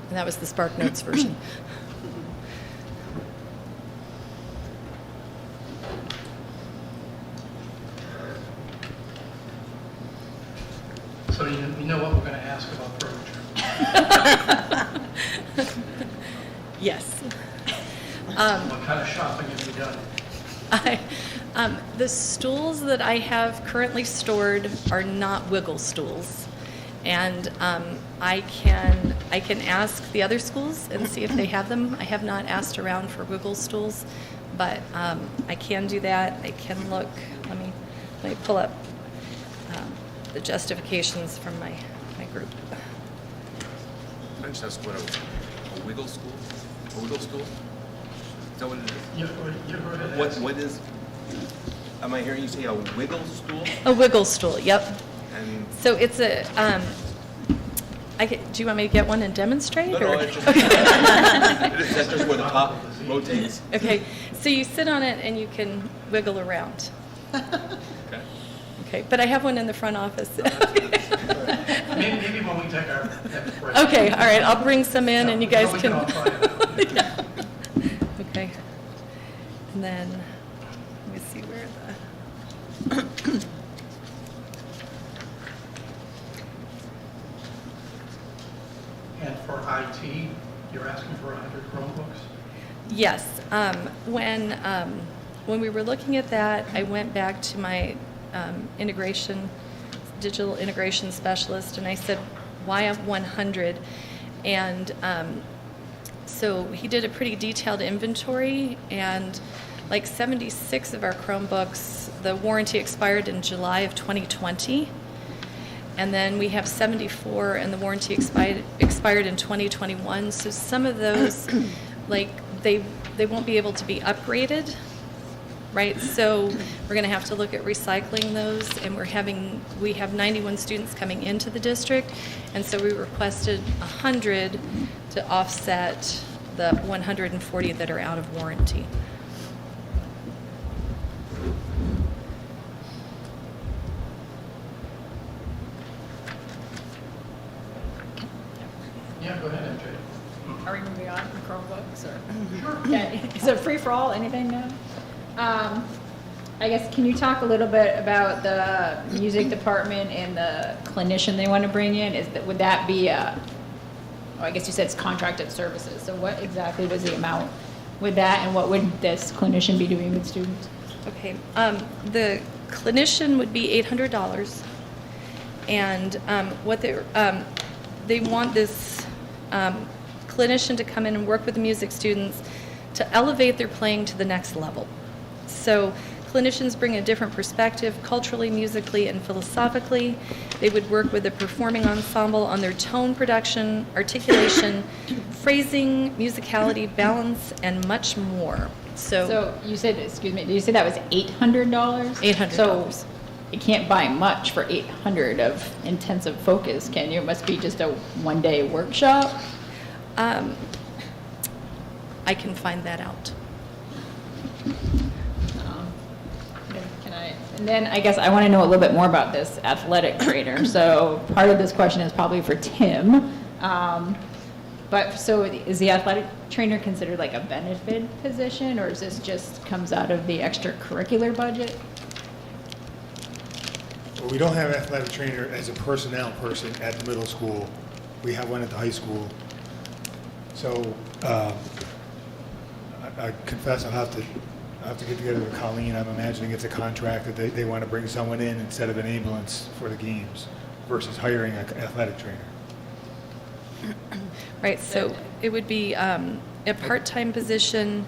And that was the SparkNotes version. So you know what we're going to ask about furniture. Yes. What kind of shopping have you done? The stools that I have currently stored are not wiggle stools. And I can ask the other schools and see if they have them. I have not asked around for wiggle stools, but I can do that. I can look. Let me pull up the justifications from my group. Can I just ask what a wiggle stool? A wiggle stool? Is that what it is? You heard it. What is? Am I hearing you say a wiggle stool? A wiggle stool. Yep. And So it's a. Do you want me to get one and demonstrate? no, or? it's just, is that just where the top rotates? Okay, so you sit on it and you can wiggle around. Okay. Okay, but I have one in the front office. Maybe when we take our next break. Okay, all right, I'll bring some in and you guys We can. all try it out. Yeah. Okay. And then, let me see where the. And for IT, you're asking for 100 Chromebooks? Yes. When we were looking at that, I went back to my digital integration specialist, and I said, why have 100? And so he did a pretty detailed inventory, and like 76 of our Chromebooks, the warranty expired in July of 2020. And then we have 74, and the warranty expired in 2021. So some of those, like, they won't be able to be upgraded, right? So we're going to have to look at recycling those, and we have 91 students coming into the district, and so we requested 100 to offset the 140 that are out of warranty. Yeah, go ahead, MJ. Are we moving on from Chromebooks or? Sure. Okay, is it free for all, anything now? I guess, can you talk a little bit about the music department and the clinician they want to bring in? Would that be I guess you said it's contracted services, so what exactly was the amount with that, and what would this clinician be doing with students? Okay, the clinician would be $800, and what they want this clinician to come in and work with the music students to elevate their playing to the next level. So clinicians bring a different perspective culturally, musically, and philosophically. They would work with the performing ensemble on their tone production, articulation, phrasing, musicality, balance, and much more. So you said, excuse me, did you say that was $800? $800. So you can't buy much for $800 of intensive focus, can you? It must be just a one-day workshop? I can find that out. And then I guess I want to know a little bit more about this athletic trainer. So part of this question is probably for Tim. But so is the athletic trainer considered like a benefit position, or is this just comes out of the extracurricular budget? Well, we don't have an athletic trainer as a personnel person at the middle school. We have one at the high school. So, I confess I'll have to get together with Colleen. I'm imagining it's a contract that they want to bring someone in instead of an ambulance for the games versus hiring an athletic trainer. Right, so it would be a part-time position,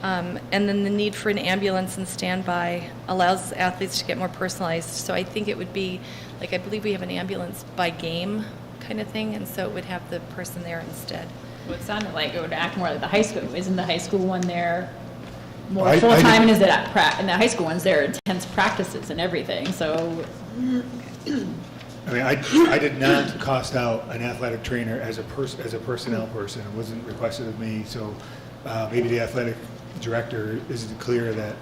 and then the need for an ambulance and standby allows athletes to get more personalized. So I think it would be, like, I believe we have an ambulance by game kind of thing, and so it would have the person there instead. Well, it sounded like it would act more like the high school. Isn't the high school one there more I full-time, did- and is it and the high school one's there intense practices and everything, so. I mean, I did not cost out an athletic trainer as a personnel person. It wasn't requested of me, so maybe the athletic director isn't clear that,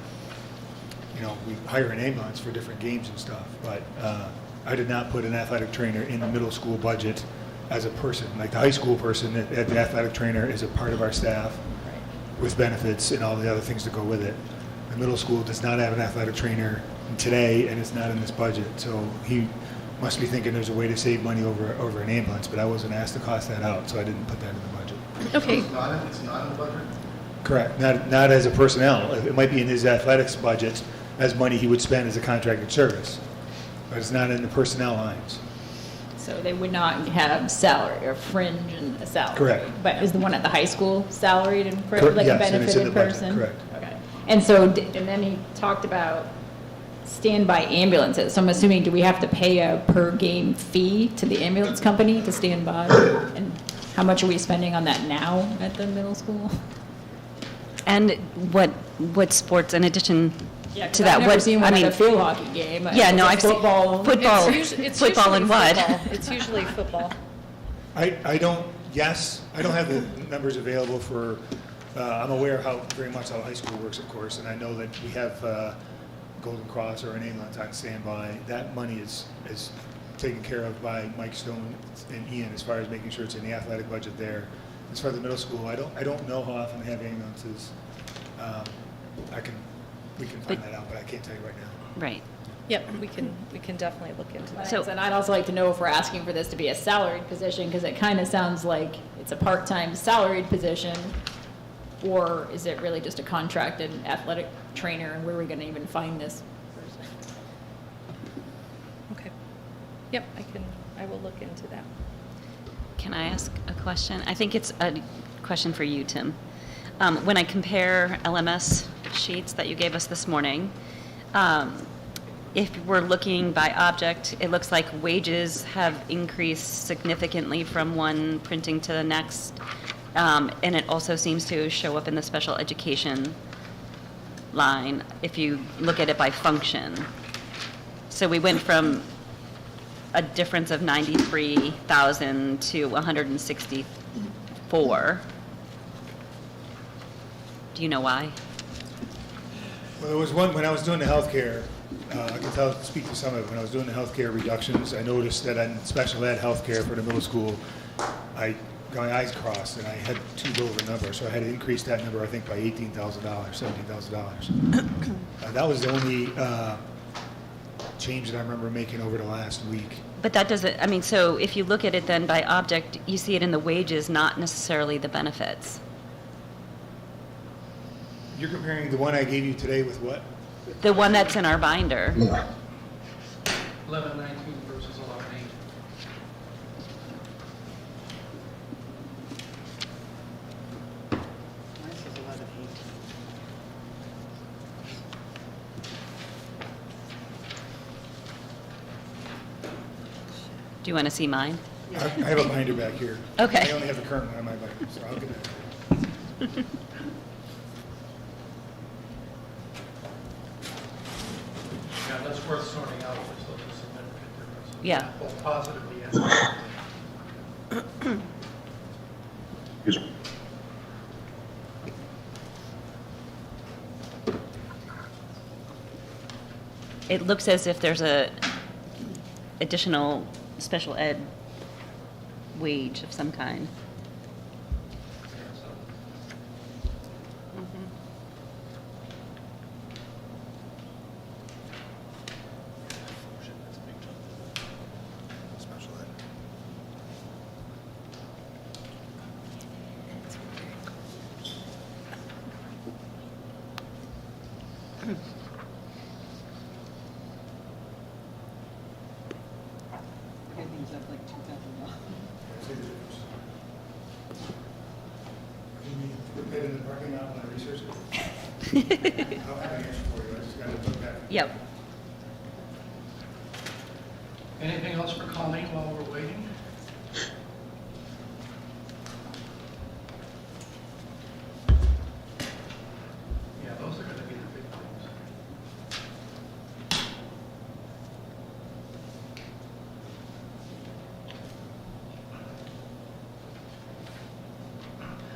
you know, we hire an ambulance for different games and stuff, but I did not put an athletic trainer in the middle school budget as a person. Like the high school person, the athletic trainer is a part of our staff with benefits and all the other things that go with it. The middle school does not have an athletic trainer today, and it's not in this budget, so he must be thinking there's a way to save money over an ambulance, but I wasn't asked to cost that out, so I didn't put that in the budget. Okay. It's not in the budget? Correct, not as a personnel. It might be in his athletics budget as money he would spend as a contracted service, but it's not in the personnel lines. So they would not have salary or fringe and a salary? Correct. But is the one at the high school salaried and like a Yes, and it's in the benefited budget, person? correct. Okay. And so, and then he talked about standby ambulances. So I'm assuming, do we have to pay a per game fee to the ambulance company to stand by? And how much are we spending on that now at the middle school? And what sports, in addition Yeah, 'cause to that, I've never what, seen I one at mean. a field hockey game. Yeah, no, It's I've seen football. football, It's football and usually what? football. It's usually football. I don't have the numbers available for, I'm aware very much how high school works, of course, and I know that we have Golden Cross or an ambulance on standby. That money is taken care of by Mike Stone and Ian as far as making sure it's in the athletic budget there. As far as the middle school, I don't know how often they have ambulances. We can find that out, but I can't tell you right now. Right. Yep, we can definitely look into that. So, and I'd also like to know if we're asking for this to be a salaried position, because it kind of sounds like it's a part-time salaried position, or is it really just a contracted athletic trainer, and where are we going to even find this person? Okay. Yep, I will look into that. Can I ask a question? I think it's a question for you, Tim. When I compare LMS sheets that you gave us this morning, if we're looking by object, it looks like wages have increased significantly from one printing to the next, and it also seems to show up in the special education line if you look at it by function. So we went from a difference of 93,000 to 164. Do you know why? Well, there was one, when I was doing the healthcare, I can speak to some of it. When I was doing the healthcare reductions, I noticed that on special ed healthcare for the middle school, I got my eyes crossed and I had too low of a number. So I had to increase that number, I think, by $18,000, $17,000. That was the only change that I remember making over the last week. But that doesn't, I mean, so if you look at it then by object, you see it in the wages, not necessarily the benefits. You're comparing the one I gave you today with what? The one that's in our binder. 1119 versus 1118. Mine says 11:18. Do you want to see mine? I have a binder back here. Okay. I only have the current one on my binder, so I'll get it. Yeah, that's worth sorting out if there's a significant difference. Yeah. Both positively and negatively. It looks as if there's a additional special ed wage of some kind. Special ed. Everything's up like $2,000. Put that in the parking lot when I research it? I'll have an answer for you, I just gotta look back. Yep. Anything else for Colleen while we're waiting? Yeah, those are going to be the big things.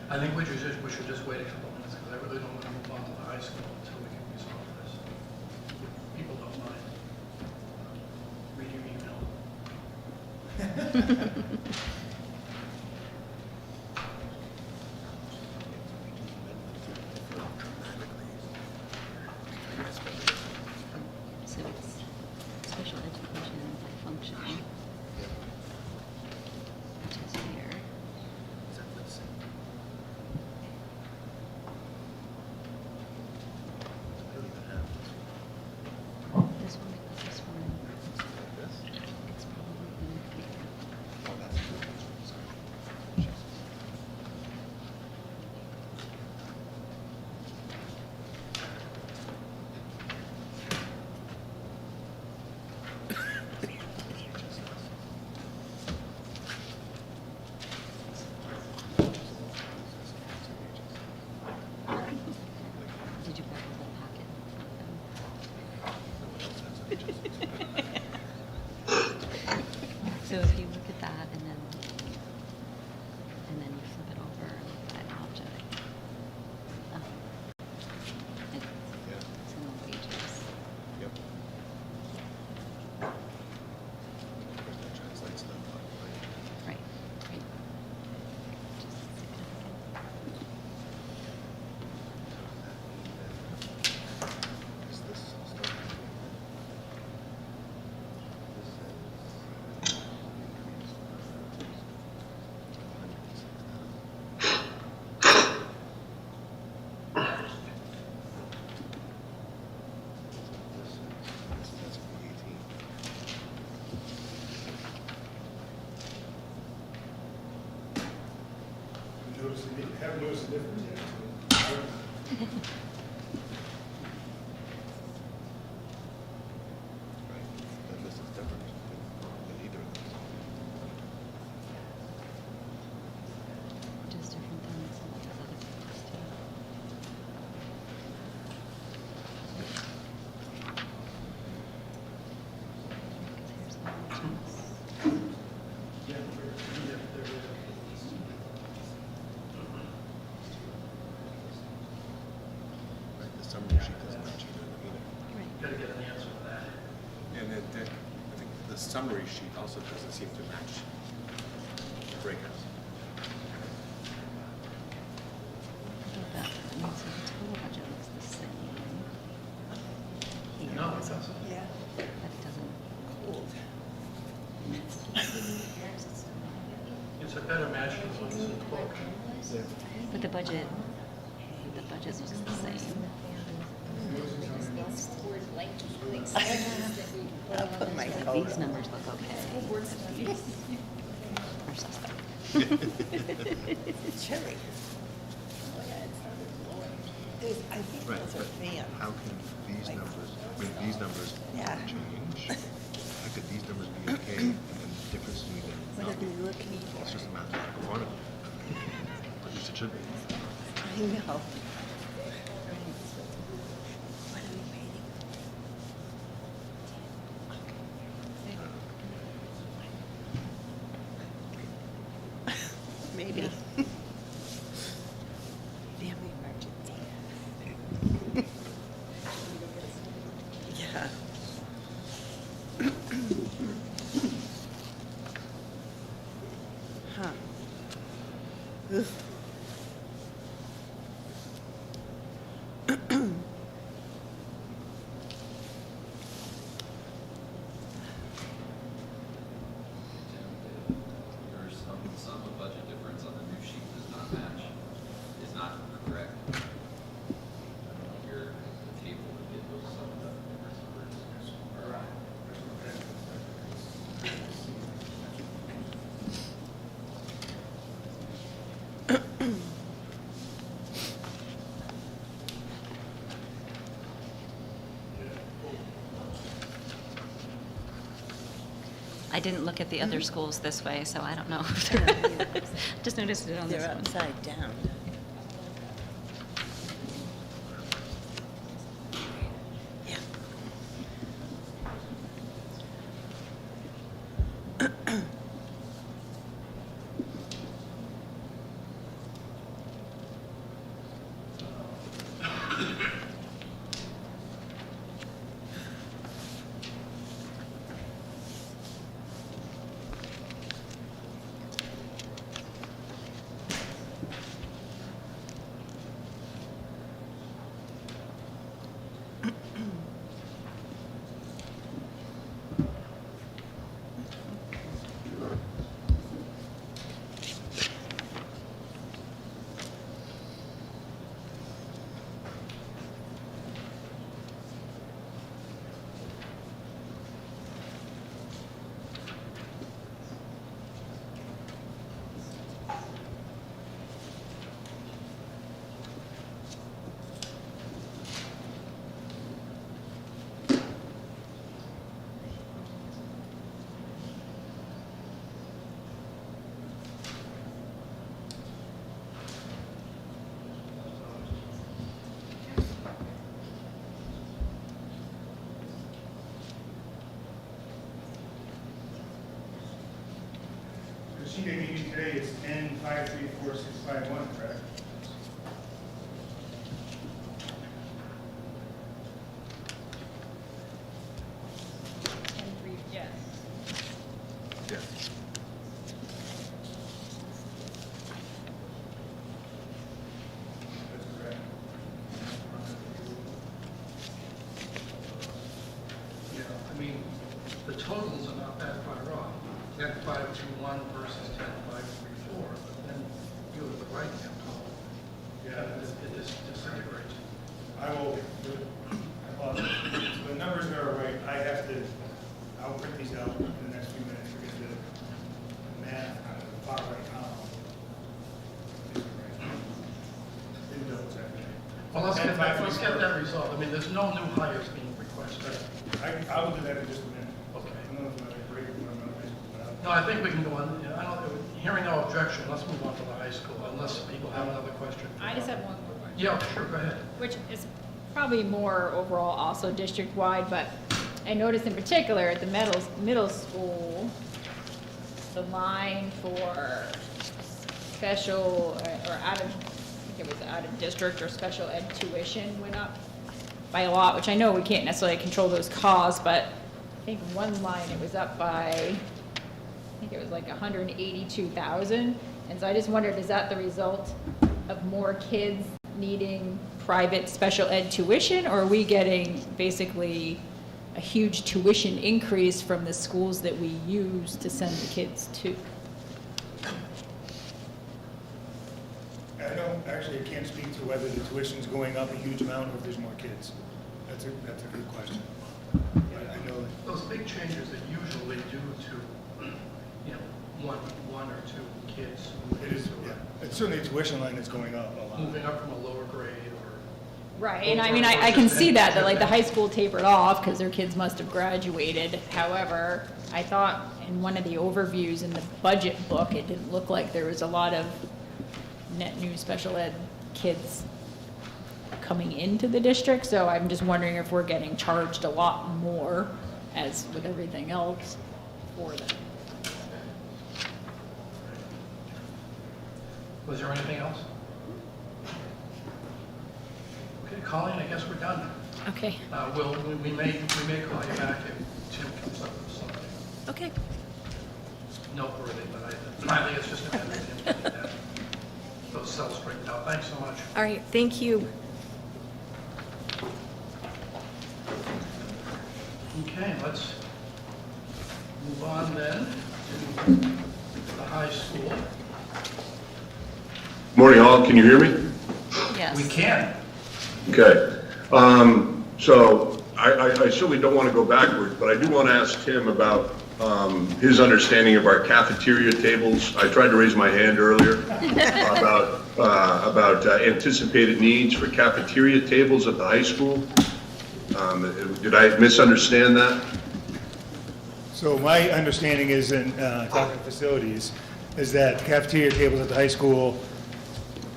I think we should just wait a couple minutes because I really don't want to move on to the high school until we can resolve this. If people don't mind. Read your email. So it's special education by function, which is here. This one, this one. It's probably in here. Did you grab the whole packet? So if you look at that and then you flip it over and look at an object, it's in the wages. Yep. Right, right. Just Haven't noticed the difference yet. This is different than either of those. just different than some of those other things too. Because here's the wages. The summary sheet doesn't mention it either. Got to get an answer to that. And then I think the summary sheet also doesn't seem to match the breakouts. That means the total budget looks the same. Here. No, it doesn't. Yeah. But it doesn't. It's a better match than what's in the book. But the budget looks the same. These numbers look okay. Are suspect. Cherry. I think Right, those are but fans. how can these numbers, when these numbers Yeah. change, how could these numbers be okay and then the difference between them? What are they looking for? It's just a mathematical formula. At least it should be. I know. What are we waiting for? Maybe. Family emergency. Yeah. Huh. Ugh. There's some budget difference on the new I didn't look at the other schools this way, so I don't know. Just noticed it on this They're one. upside down. The sheet I gave you today is N534651, correct? Yes. Yes. That's correct. Yeah, I mean, the totals are not that far off. 10,521 versus 10,534, but then you have the right hand column. Yeah. It is disintegrates. I will, the numbers are right. I'll print these out in the next few minutes. We're going to do the math out of the far right column. Didn't double check. Well, let's get that resolved. I mean, there's no new hires being requested. I will do that in just a minute. Okay. I don't know if I'm going to break it when I'm going to. No, I think we can go on. Hearing no objection, let's move on to the high school, unless people have another question. I just have one more question. Yeah, sure, go ahead. Which is probably more overall also district-wide, but I noticed in particular at the middle school, the line for special or out of, I think it was out of district or special ed tuition went up by a lot, which I know we can't necessarily control those costs, but I think one line it was up by, I think it was like 182,000. And so I just wondered, is that the result of more kids needing private special ed tuition, or are we getting basically a huge tuition increase from the schools that we use to send the kids to? I can't speak to whether the tuition's going up a huge amount or if there's more kids. That's a good question. I know that. Those big changes are usually due to, one or two kids. It is, yeah. It's certainly a tuition line that's going up a lot. Moving up from a lower grade or. Right, and I mean, I can see that like the high school tapered off because their kids must have graduated. However, I thought in one of the overviews in the budget book, it didn't look like there was a lot of net new special ed kids coming into the district. So I'm just wondering if we're getting charged a lot more, as with everything else, for them. Was there anything else? Okay, Colleen, I guess we're done. Okay. We may call you back if Tim comes up with something Okay. noteworthy, but I think it's just a matter of him getting that, those cells straightened out. Thanks so much. All right, thank you. Okay, let's move on then to the high school. Morning, all. Can you hear me? Yes. We can. Okay. So I certainly don't want to go backwards, but I do want to ask Tim about his understanding of our cafeteria tables. I tried to raise my hand earlier about anticipated needs for cafeteria tables at the high school. Did I misunderstand that? So my understanding is in talking facilities, is that cafeteria tables at the high school,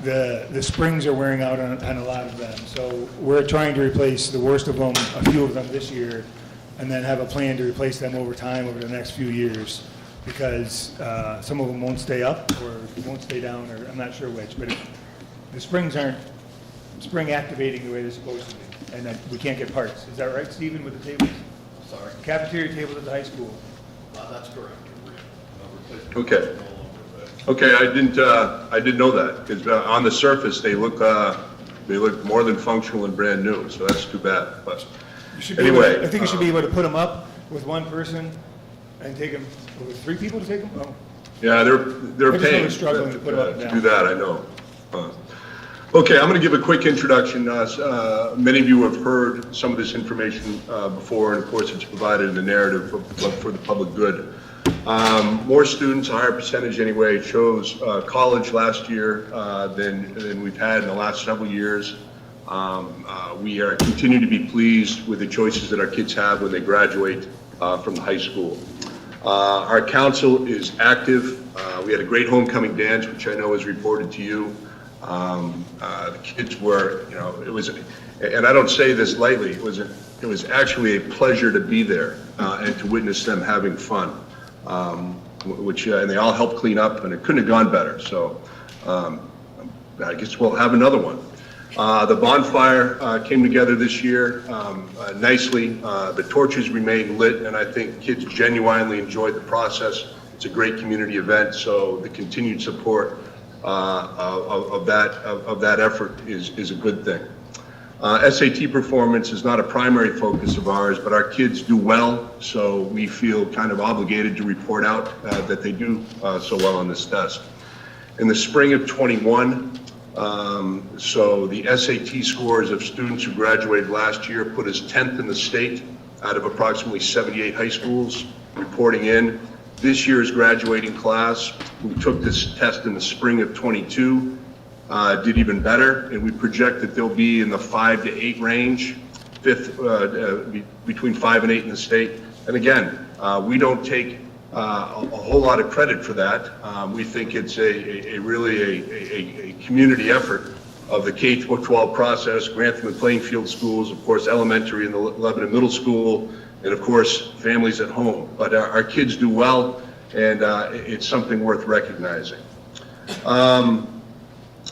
the springs are wearing out on a lot of them. So we're trying to replace the worst of them, a few of them this year, and then have a plan to replace them over time over the next few years, because some of them won't stay up or won't stay down, or I'm not sure which, but the springs aren't spring activating the way they're supposed to be, and then we can't get parts. Is that right, Stephen, with the tables? Sorry. Cafeteria tables at the high school. That's correct. Okay. Okay, I didn't know that, because on the surface, they look more than functional and brand new, so that's too bad, but anyway. I think you should be able to put them up with one person and take them, with 3 people to take them? Oh. Yeah, they're I just know paying they're struggling to put it up and to down. do that, I know. Okay, I'm going to give a quick introduction. Many of you have heard some of this information before, and of course, it's provided in the narrative for the public good. More students, a higher percentage anyway, chose college last year than we've had in the last several years. We continue to be pleased with the choices that our kids have when they graduate from the high school. Our council is active. We had a great homecoming dance, which I know was reported to you. The kids were, it was, and I don't say this lightly, it was actually a pleasure to be there and to witness them having fun, and they all helped clean up, and it couldn't have gone better. So I guess we'll have another one. The bonfire came together this year nicely. The torches remained lit, and I think kids genuinely enjoyed the process. It's a great community event, so the continued support of that effort is a good thing. SAT performance is not a primary focus of ours, but our kids do well, so we feel kind of obligated to report out that they do so well on this test. In the spring of 21, so the SAT scores of students who graduated last year put us 10th in the state out of approximately 78 high schools reporting in. This year's graduating class, who took this test in the spring of 22, did even better, and we project that they'll be in the 5 to 8 range, between 5 and 8 in the state. And again, we don't take a whole lot of credit for that. We think it's really a community effort of the K-12 process, Grantham and Plainfield schools, of course, elementary and the Lebanon Middle School, and of course, families at home. But our kids do well, and it's something worth recognizing.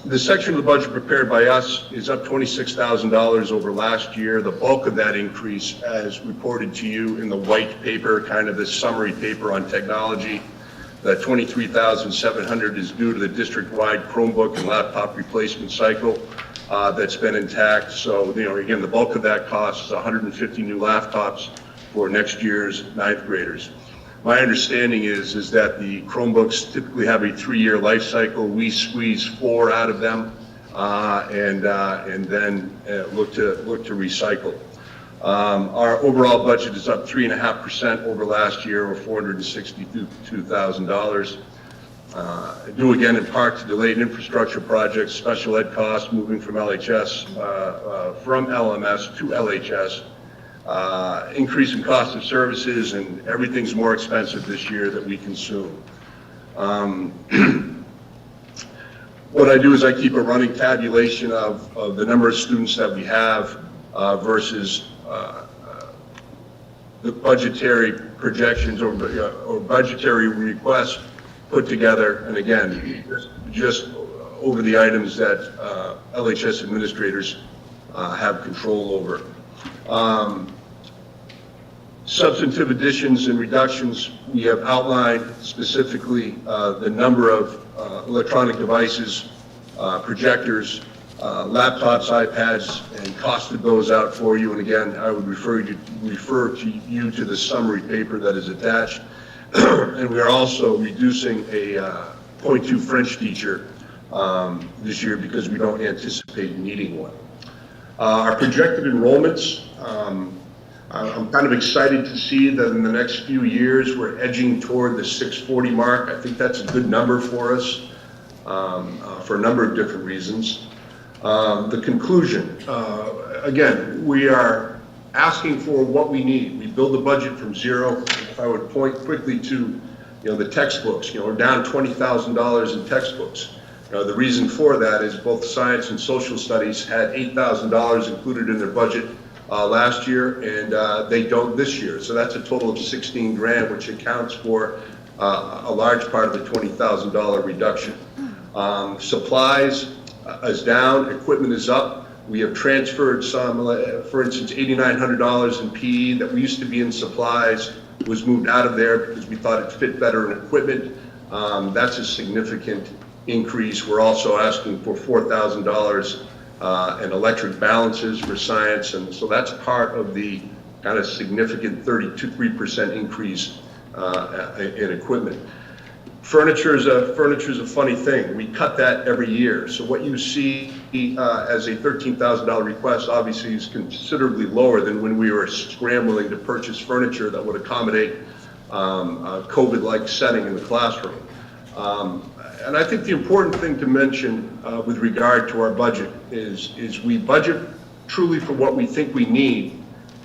The section of the budget prepared by us is up $26,000 over last year. The bulk of that increase, as reported to you in the white paper, kind of this summary paper on technology, the $23,700 is due to the district-wide Chromebook and laptop replacement cycle that's been intact. So, again, the bulk of that cost is 150 new laptops for next year's 9th graders. My understanding is that the Chromebooks typically have a 3-year life cycle. We squeeze 4 out of them and then look to recycle. Our overall budget is up 3.5% over last year, or $462,000. Due again in part to delayed infrastructure projects, special ed costs moving from LHS, from LMS to LHS, increase in cost of services, and everything's more expensive this year that we consume. What I do is I keep a running tabulation of the number of students that we have versus the budgetary projections or budgetary requests put together, and again, just over the items that LHS administrators have control over. Substantive additions and reductions, we have outlined specifically the number of electronic devices, projectors, laptops, iPads, and costed those out for you. And again, I would refer you to the summary paper that is attached. And we are also reducing a .2 French teacher this year because we don't anticipate needing one. Our projected enrollments, I'm kind of excited to see that in the next few years we're edging toward the 640 mark. I think that's a good number for us for a number of different reasons. The conclusion, again, we are asking for what we need. We build the budget from zero. If I would point quickly to, the textbooks, we're down $20,000 in textbooks. The reason for that is both science and social studies had $8,000 included in their budget last year, and they don't this year. So that's a total of 16 grand, which accounts for a large part of the $20,000 reduction. Supplies is down, equipment is up. We have transferred some, for instance, $8,900 in PE that we used to be in supplies was moved out of there because we thought it fit better in equipment. That's a significant increase. We're also asking for $4,000 in electric balances for science, and so that's part of the kind of significant 32% increase in equipment. Furniture is a funny thing. We cut that every year. So what you see as a $13,000 request obviously is considerably lower than when we were scrambling to purchase furniture that would accommodate a COVID-like setting in the classroom. And I think the important thing to mention with regard to our budget is we budget truly for what we think we need,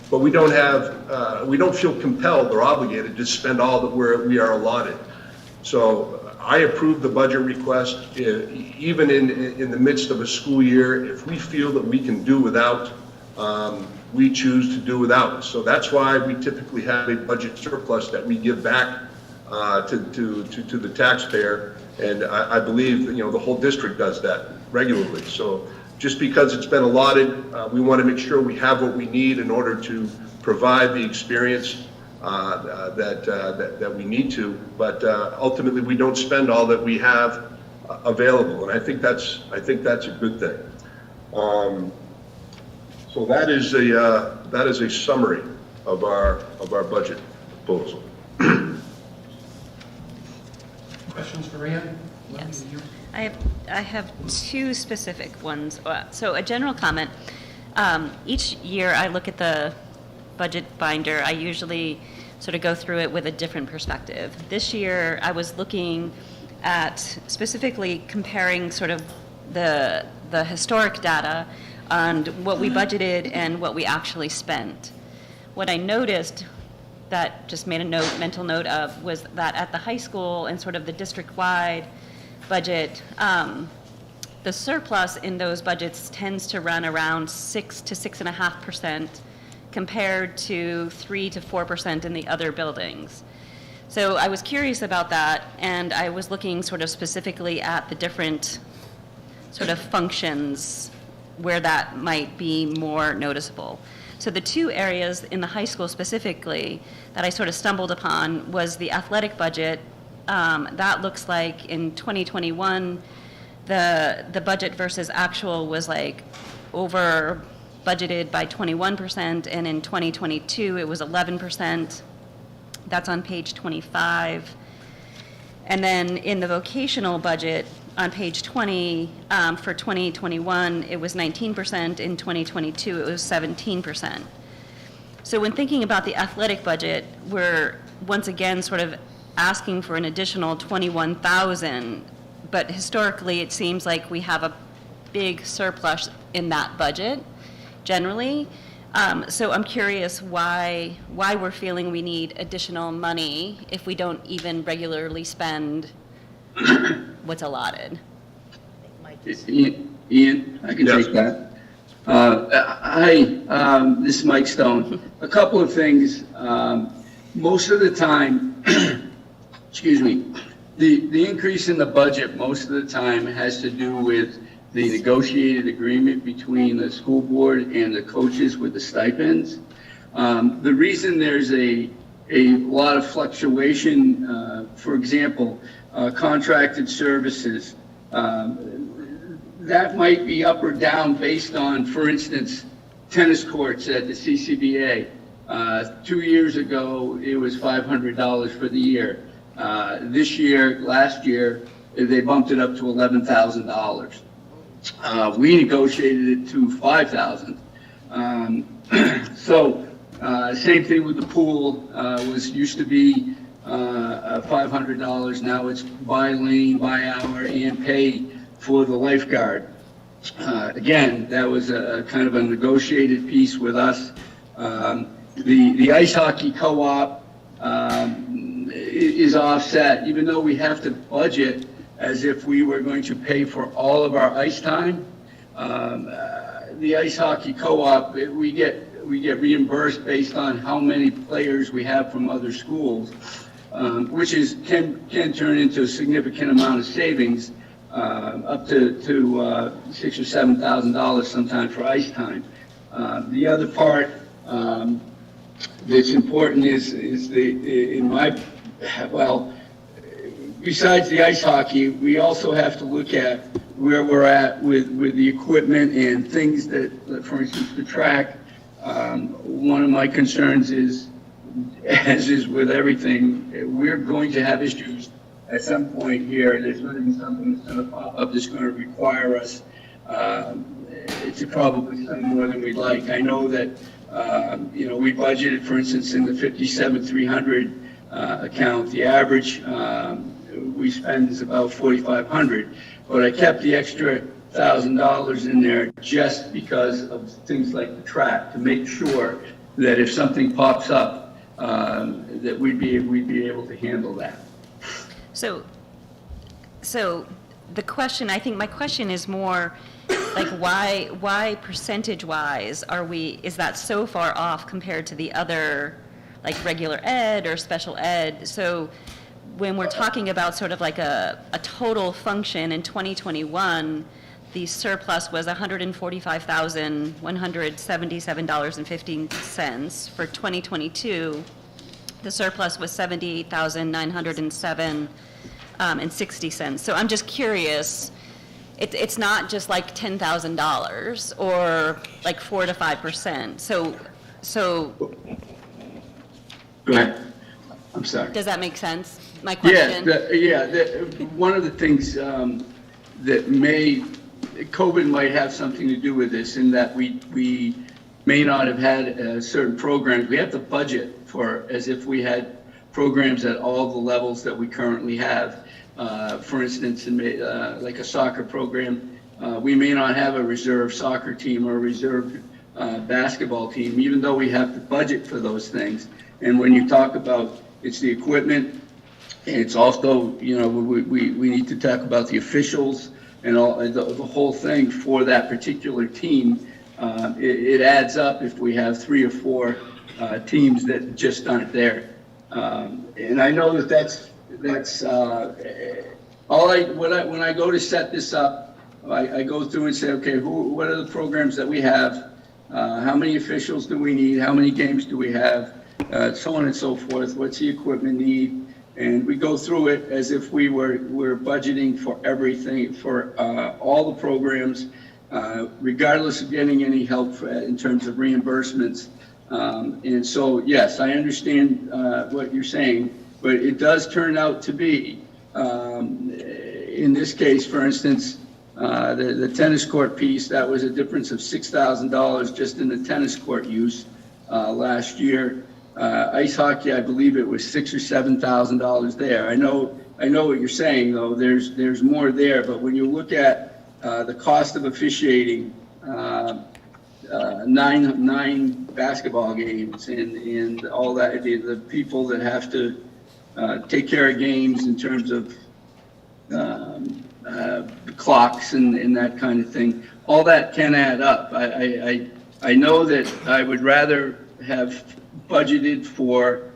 but we don't feel compelled or obligated to spend all that we are allotted. So I approve the budget request, even in the midst of a school year. If we feel that we can do without, we choose to do without. So that's why we typically have a budget surplus that we give back to the taxpayer. And I believe the whole district does that regularly. So just because it's been allotted, we want to make sure we have what we need in order to provide the experience that we need to, but ultimately we don't spend all that we have available, and I think that's a good thing. So that is a summary of our budget proposal. Questions for Ann? Yes. I have two specific ones. So a general comment. Each year I look at the budget binder. I usually sort of go through it with a different perspective. This year I was looking at specifically comparing sort of the historic data on what we budgeted and what we actually spent. What I noticed that just made a mental note of was that at the high school and sort of the district-wide budget, the surplus in those budgets tends to run around 6 to 6.5% compared to 3 to 4% in the other buildings. So I was curious about that, and I was looking sort of specifically at the different sort of functions where that might be more noticeable. So the two areas in the high school specifically that I sort of stumbled upon was the athletic budget. That looks like in 2021, the budget versus actual was like over budgeted by 21%, and in 2022 it was 11%. That's on page 25. And then in the vocational budget on page 20, for 2021 it was 19%, in 2022 it was 17%. So when thinking about the athletic budget, we're once again sort of asking for an additional $21,000, but historically it seems like we have a big surplus in that budget generally. So I'm curious why we're feeling we need additional money if we don't even regularly spend what's allotted. Ian, I can take that. Hi, this is Mike Stone. A couple of things. Most of the time, excuse me, the increase in the budget most of the time has to do with the negotiated agreement between the school board and the coaches with the stipends. The reason there's a lot of fluctuation, for example, contracted services, that might be up or down based on, for instance, tennis courts at the CCBA. 2 years ago, it was $500 for the year. Last year, they bumped it up to $11,000. We negotiated it to $5,000. So same thing with the pool. Used to be $500. Now it's by lane, by hour, and pay for the lifeguard. Again, that was a kind of a negotiated piece with us. The ice hockey co-op is offset, even though we have to budget as if we were going to pay for all of our ice time. The ice hockey co-op, we get reimbursed based on how many players we have from other schools, which can turn into a significant amount of savings, up to $6,000 or $7,000 sometimes for ice time. The other part that's important is besides the ice hockey, we also have to look at where we're at with the equipment and things that, for instance, the track. One of my concerns is, as is with everything, we're going to have issues at some point here. There's going to be something that's going to pop up that's going to require us to probably spend more than we'd like. I know that, we budgeted, for instance, in the 57,300 account, the average we spend is about 4,500, but I kept the extra $1,000 in there just because of things like the track, to make sure that if something pops up, that we'd be able to handle that. So the question, I think my question is more like why percentage-wise is that so far off compared to the other, like regular ed or special ed? So when we're talking about sort of like a total function in 2021, the surplus was $145,177.15. For 2022, the surplus was $78,907.60. So I'm just curious, it's not just like $10,000 or like 4 to 5%. So Go ahead. I'm sorry. Does that make sense? My question? One of the things that COVID might have something to do with this, in that we may not have had certain programs. We have to budget for as if we had programs at all the levels that we currently have. For instance, like a soccer program, we may not have a reserve soccer team or a reserve basketball team, even though we have to budget for those things. And when you talk about, it's the equipment, it's also, we need to talk about the officials and all the whole thing for that particular team. It adds up if we have 3 or 4 teams that just aren't there. And I know that's when I go to set this up, I go through and say, okay, what are the programs that we have? How many officials do we need? How many games do we have? So on and so forth. What's the equipment need? And we go through it as if we're budgeting for everything, for all the programs, regardless of getting any help in terms of reimbursements. And so, yes, I understand what you're saying, but it does turn out to be, in this case, for instance, the tennis court piece, that was a difference of $6,000 just in the tennis court use last year. Ice hockey, I believe it was $6,000 or $7,000 there. I know what you're saying, though. There's more there, but when you look at the cost of officiating, 9 basketball games and all that, the people that have to take care of games in terms of clocks and that kind of thing, all that can add up. I know that I would rather have budgeted for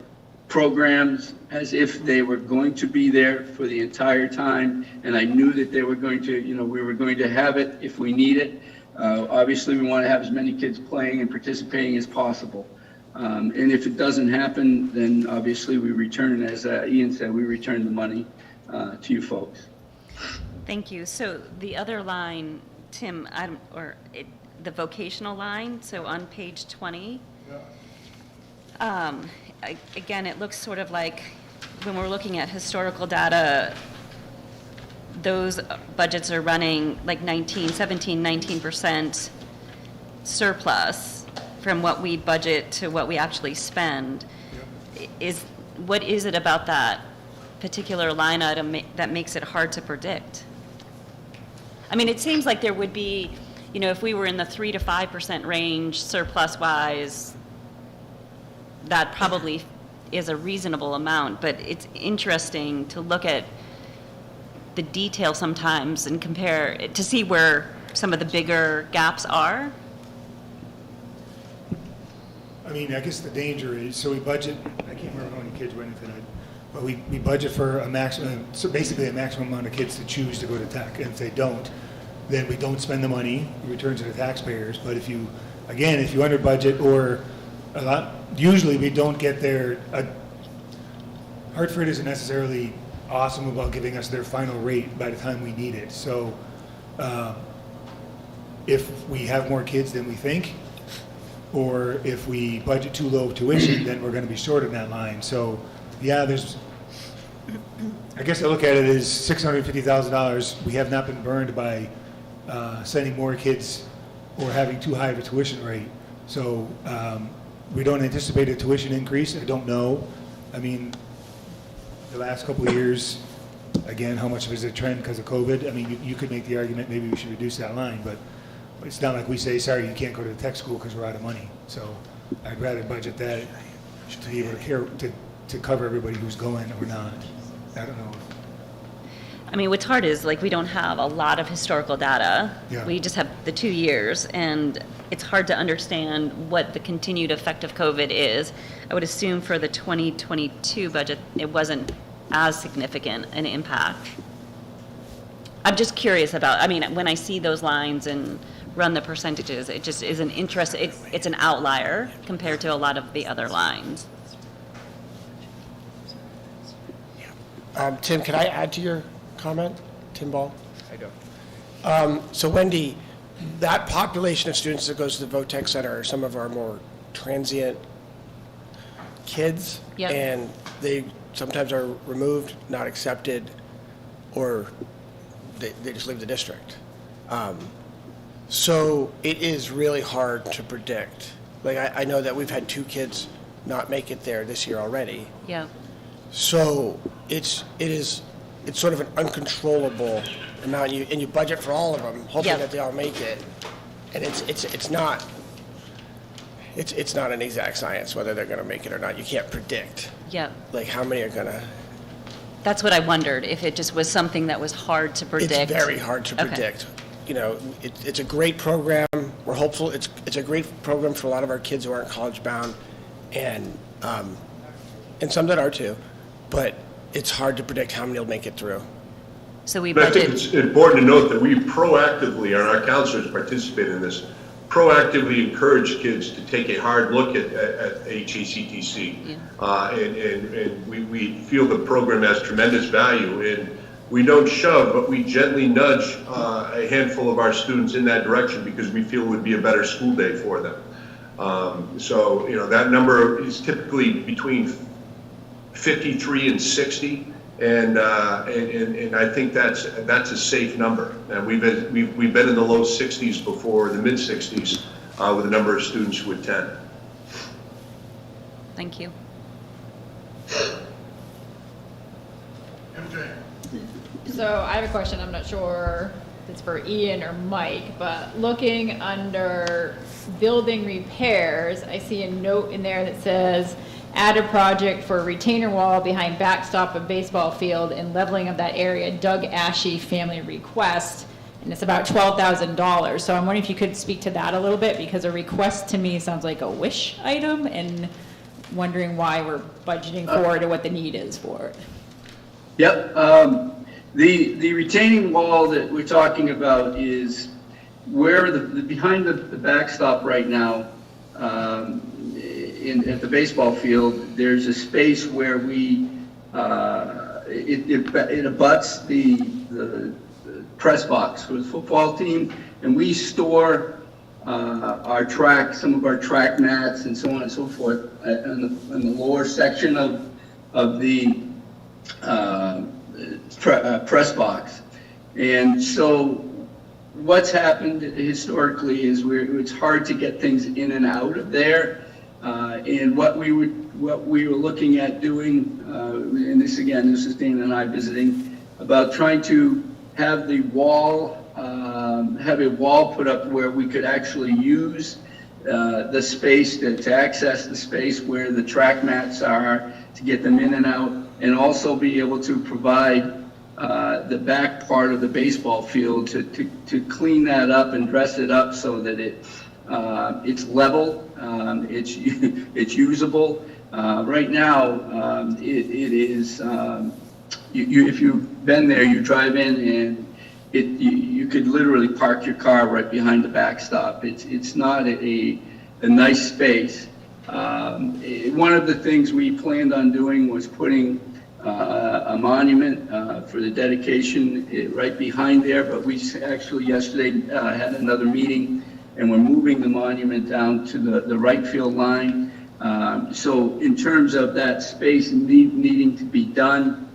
programs as if they were going to be there for the entire time, and I knew that they were going to, we were going to have it if we need it. Obviously, we want to have as many kids playing and participating as possible. And if it doesn't happen, then obviously we return, as Ian said, we return the money to you folks. Thank you. So the other line, Tim, the vocational line, so on page 20, again, it looks sort of like when we're looking at historical data, those budgets are running like 19% surplus from what we budget to what we actually spend. What is it about that particular line item that makes it hard to predict? I mean, it seems like there would be, if we were in the 3 to 5% range surplus-wise, that probably is a reasonable amount, but it's interesting to look at the detail sometimes and compare to see where some of the bigger gaps are. I mean, I guess the danger is, so we budget, I can't remember how many kids went into that, but we budget for a maximum, so basically a maximum amount of kids to choose to go to tech. And if they don't, then we don't spend the money, it returns to the taxpayers. But if you, again, if you under budget or a lot, usually we don't get there. Hartford isn't necessarily awesome about giving us their final rate by the time we need it. So if we have more kids than we think, or if we budget too low tuition, then we're going to be short in that line. So, yeah, I guess I look at it as $650,000. We have not been burned by sending more kids or having too high of a tuition rate. So we don't anticipate a tuition increase. I don't know. I mean, the last couple of years, again, how much of it is a trend because of COVID? I mean, you could make the argument maybe we should reduce that line, but it's not like we say, sorry, you can't go to the tech school because we're out of money. So I'd rather budget that to be able to cover everybody who's going or not. I don't know. I mean, what's hard is, like, we don't have a lot of historical data. Yeah. We just have the 2 years, and it's hard to understand what the continued effect of COVID is. I would assume for the 2022 budget, it wasn't as significant an impact. I'm just curious about, I mean, when I see those lines and run the percentages, it just is an interest, it's an outlier compared to a lot of the other lines. Tim, can I add to your comment? Tim Ball? I don't. So Wendy, that population of students that goes to the VOTEC Center are some of our more transient kids. Yep. And they sometimes are removed, not accepted, or they just leave the district. So it is really hard to predict. Like, I know that we've had 2 kids not make it there this year already. Yeah. So it's sort of an uncontrollable amount, and you budget for all of them, hoping Yeah. that they all make it. And it's not an exact science whether they're going to make it or not. You can't predict. Yeah. Like how many are going to. That's what I wondered, if it just was something that was hard to predict. It's very hard to Okay. predict. You know, it's a great program. We're hopeful. It's a great program for a lot of our kids who aren't college bound, and some that are too. But it's hard to predict how many will make it through. So we But I think budget. it's important to note that we proactively, and our counselors participate in this, proactively encourage kids to take a hard look at HECTC. And we feel the program has tremendous value, and we don't shove, but we gently nudge a handful of our students in that direction because we feel it would be a better school day for them. So, you know, that number is typically between 53 and 60, and I think that's a safe number. And we've been in the low 60s before, the mid 60s, with a number of students who attend. Thank you. MJ? So I have a question, I'm not sure if it's for Ian or Mike, but looking under building repairs, I see a note in there that says, add a project for retainer wall behind backstop of baseball field and leveling of that area, Doug Ashy family request, and it's about $12,000. So I'm wondering if you could speak to that a little bit, because a request to me sounds like a wish item, and wondering why we're budgeting for it or what the need is for it. Yep. The retaining wall that we're talking about is where behind the backstop right now, at the baseball field, there's a space where it abuts the press box for the football team, and we store some of our track mats and so on and so forth in the lower section of the press box. And so what's happened historically is it's hard to get things in and out of there. And what we were looking at doing, and this is Dana and I visiting, about trying to have a wall put up where we could actually use the space, to access the space where the track mats are, to get them in and out, and also be able to provide the back part of the baseball field to clean that up and dress it up so that it's level, it's usable. Right now, it is, if you've been there, you drive in and you could literally park your car right behind the backstop. It's not a nice space. One of the things we planned on doing was putting a monument for the dedication right behind there, but we actually yesterday had another meeting, and we're moving the monument down to the right field line. So in terms of that space needing to be done,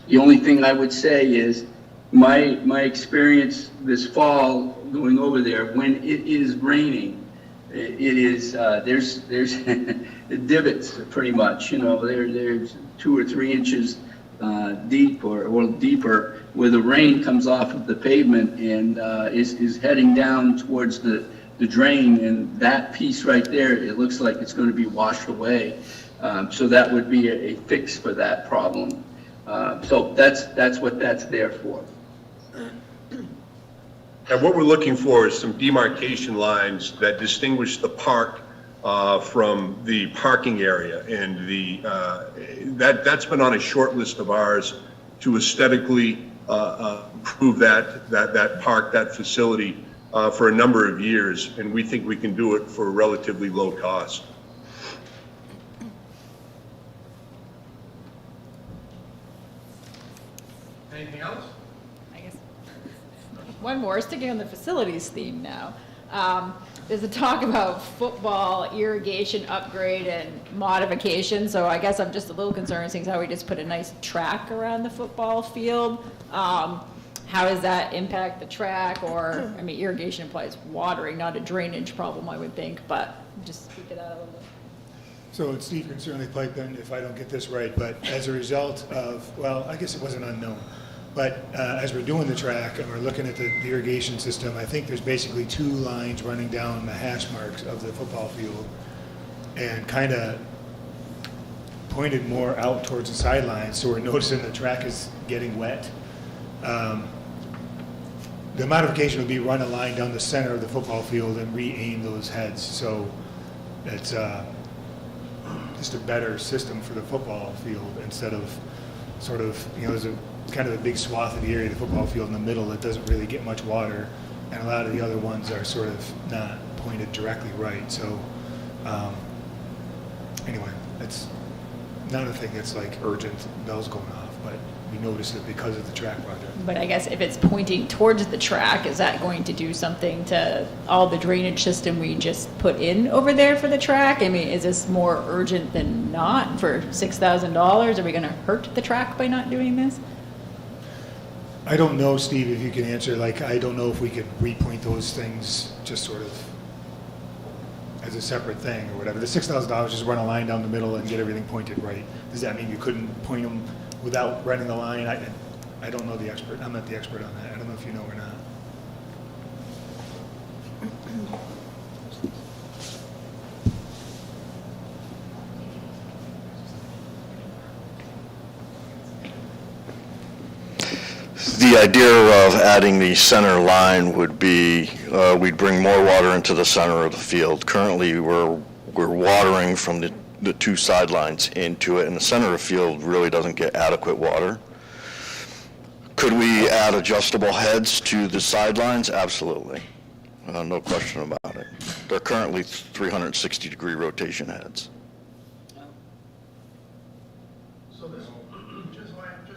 the only thing I would say is my experience this fall going over there, when it is raining, it is there's divots pretty much, there's 2 or 3 inches deep or deeper, where the rain comes off of the pavement and is heading down towards the drain, and that piece right there, it looks like it's going to be washed away. So that would be a fix for that problem. So that's what that's there for. And what we're looking for is some demarcation lines that distinguish the park from the parking area, and that's been on a short list of ours to aesthetically improve that park, that facility for a number of years, and we think we can do it for a relatively low cost. Anything else? I guess one more, sticking on the facilities theme now. There's a talk about football irrigation upgrade and modification, so I guess I'm just a little concerned, seeing how we just put a nice track around the football field. How does that impact the track? Or, I mean, irrigation implies watering, not a drainage problem, I would think, but just speak to that a little bit. So Steve can certainly pipe in if I don't get this right, but as a result of, well, I guess it wasn't unknown, but as we're doing the track and we're looking at the irrigation system, I think there's basically 2 lines running down the hash marks of the football field and kind of pointed more out towards the sidelines, so we're noticing the track is getting wet. The modification would be run a line down the center of the football field and re-aim those heads, so it's just a better system for the football field instead of sort of, there's kind of a big swath of the area of the football field in the middle that doesn't really get much water, and a lot of the other ones are sort of not pointed directly right. So anyway, it's not a thing that's like urgent bells going off, but we noticed it because of the track project. But I guess if it's pointing towards the track, is that going to do something to all the drainage system we just put in over there for the track? I mean, is this more urgent than not for $6,000? Are we going to hurt the track by not doing this? I don't know, Steve, if you can answer, I don't know if we could repoint those things just sort of as a separate thing or whatever. The $6,000, just run a line down the middle and get everything pointed right. Does that mean you couldn't point them without running the line? I don't know the expert. I'm not the expert on that. I don't know if you know or not. The idea of adding the center line would be we'd bring more water into the center of the field. Currently, we're watering from the 2 sidelines into it, and the center of the field really doesn't get adequate water. Could we add adjustable heads to the sidelines? Absolutely. No question about it. They're currently 360-degree rotation heads. So this, just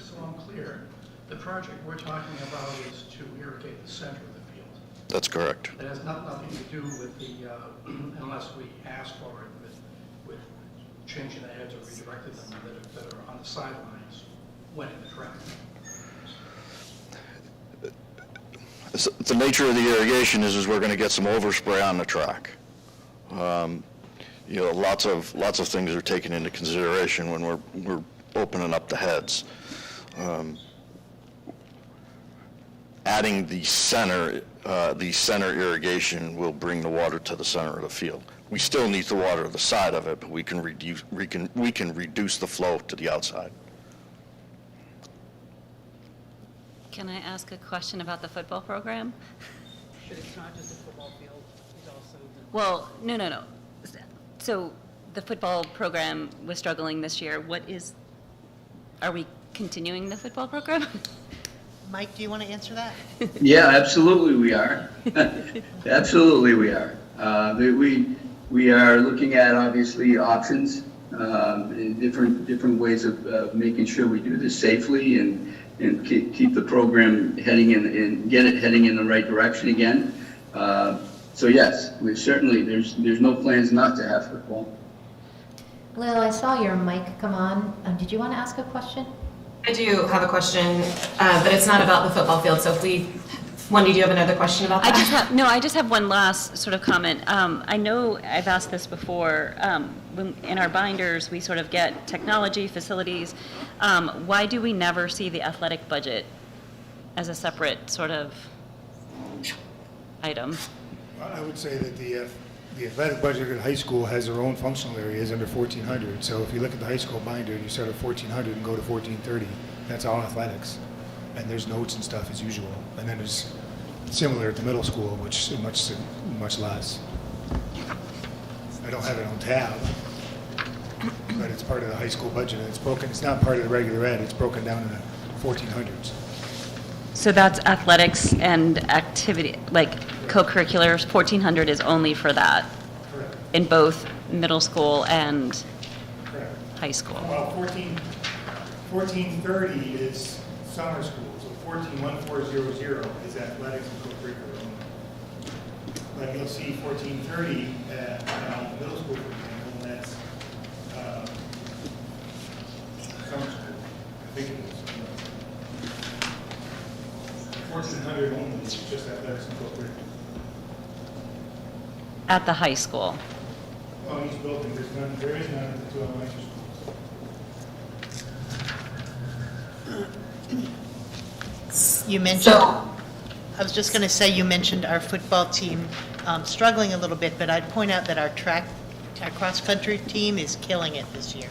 so I'm clear, the project we're talking about is to irrigate the center of the field. That's correct. It has nothing to do with the, unless we ask for it, with changing the heads or redirecting them that are on the sidelines when in the track. The nature of the irrigation is we're going to get some overspray on the track. Lots of things are taken into consideration when we're opening up the heads. Adding the center the center irrigation will bring the water to the center of the field. We still need to water the side of it, but we can reduce the flow to the outside. Can I ask a question about the football program? It's not just a football field, it's also the... Well, no. So the football program was struggling this year. Are we continuing the football program? Mike, do you want to answer that? Yeah, absolutely we are. Absolutely we are. We are looking at, obviously, options, different ways of making sure we do this safely and keep the program heading get it heading in the right direction again. So yes, we certainly, there's no plans not to have football. Lil, I saw your mic come on. Did you want to ask a question? I do have a question, but it's not about the football field, so Wendy, do you have another question about that? I just have one last sort of comment. I know I've asked this before. In our binders, we sort of get technology, facilities. Why do we never see the athletic budget as a separate sort of item? I would say that the athletic budget at high school has their own functional areas under 1400. So if you look at the high school binder, you start at 1400 and go to 1430. That's all athletics. And there's notes and stuff as usual. And then there's similar at the middle school, which is much less. I don't have it on tab, but it's part of the high school budget. And it's broken. It's not part of the regular ed. It's broken down in the 1400s. So that's athletics and activity, like co-curriculars. 1400 is only for that. Correct. In both middle school and Correct. high school. Well, 1430 is summer school, so 141400 is athletics and co-curricular only. But you'll see 1430 at middle school, for example, and that's summer school. I think it is. 1400 only is just athletics and co-curricular. At the high school. Well, in each building, there is none at the two elementary schools. You mentioned, I was just going to say, you mentioned our football team struggling a little bit, but I'd point out that our cross-country team is killing it this year.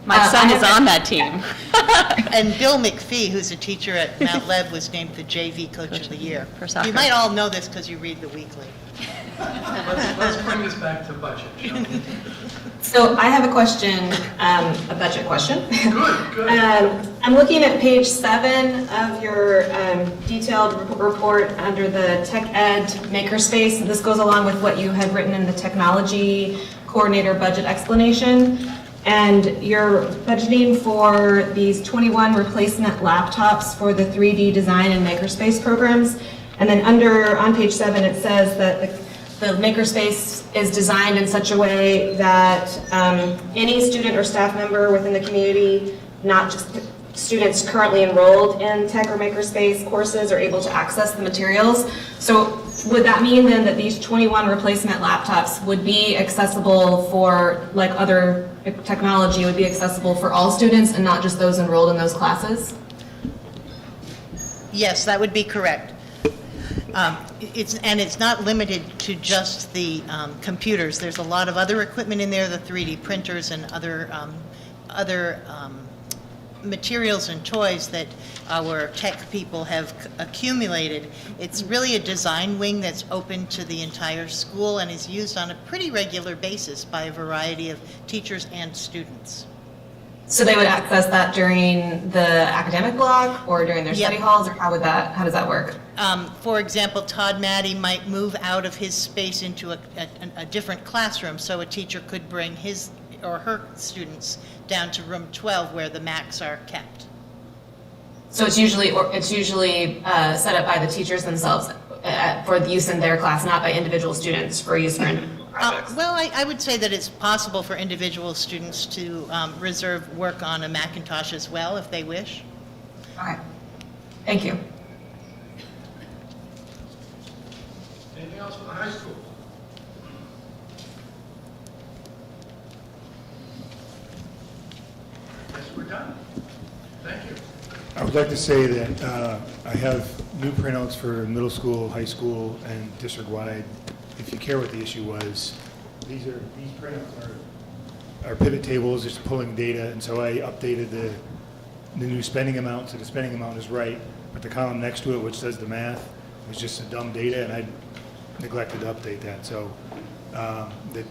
My son is on that team. And Bill McPhee, who's a teacher at Mount Leb, was named the JV Coach of the Year. For soccer. You might all know this because you read the weekly. Let's bring this back to budget, shall we? So I have a question, a budget question. Good. I'm looking at page 7 of your detailed report under the Tech Ed Makerspace. This goes along with what you had written in the technology coordinator budget explanation. And you're budgeting for these 21 replacement laptops for the 3D design and makerspace programs. And then on page 7, it says that the makerspace is designed in such a way that any student or staff member within the community, not just students currently enrolled in tech or makerspace courses, are able to access the materials. So would that mean then that these 21 replacement laptops would be accessible for, like other technology, would be accessible for all students and not just those enrolled in those classes? Yes, that would be correct. It's not limited to just the computers. There's a lot of other equipment in there, the 3D printers and other materials and toys that our tech people have accumulated. It's really a design wing that's open to the entire school and is used on a pretty regular basis by a variety of teachers and students. So they would access that during the academic block or during their study halls, or how does that work? For example, Todd Maddie might move out of his space into a different classroom, so a teacher could bring his or her students down to room 12 where the Macs are kept. So it's usually set up by the teachers themselves for use in their class, not by individual students for use for individual projects. Well, I would say that it's possible for individual students to reserve work on a Macintosh as well if they wish. Okay. Thank you. Anything else for the high school? Yes, we're done. Thank you. Okay. like to say that I have new printouts for middle school, high school, and district-wide. If you care what the issue was, these printouts are pivot tables, just pulling data, and so I updated the new spending amount, so the spending amount is right, but the column next to it, which says the math, was just a dumb data, and I neglected to update that. So the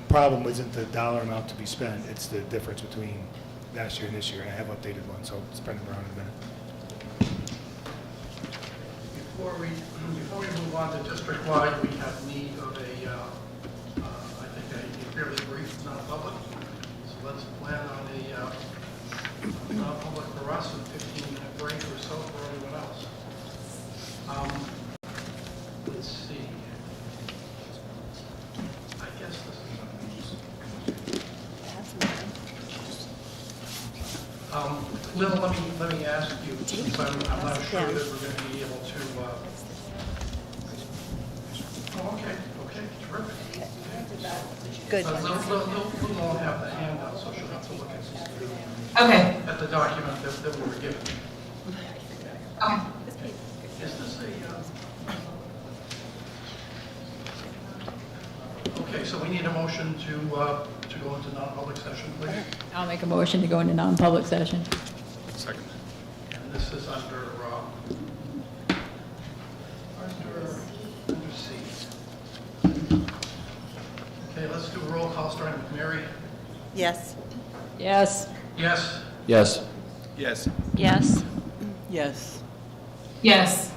problem isn't the dollar amount to be spent, it's the difference between last year and this year, and I have updated one, so I'll spread it around in a minute. Before we move on to district-wide, we have need of I think a fairly brief non-public. So let's plan on a non-public for us and 15-minute break or so for everyone else. Let's see. I guess this is. Lil, let me ask you, since I'm not sure that we're going to be able to. Oh, okay, terrific. Good. Lil won't have the handout, so she'll have to look at the document that we were given. Is this okay, so we need a motion to go into non-public session, please. I'll make a motion to go into non-public session. Second. And this is under C. Okay, let's do a roll call starting with Mary. Yes. Yes. Yes. Yes. Yes. Yes. Yes. Yes.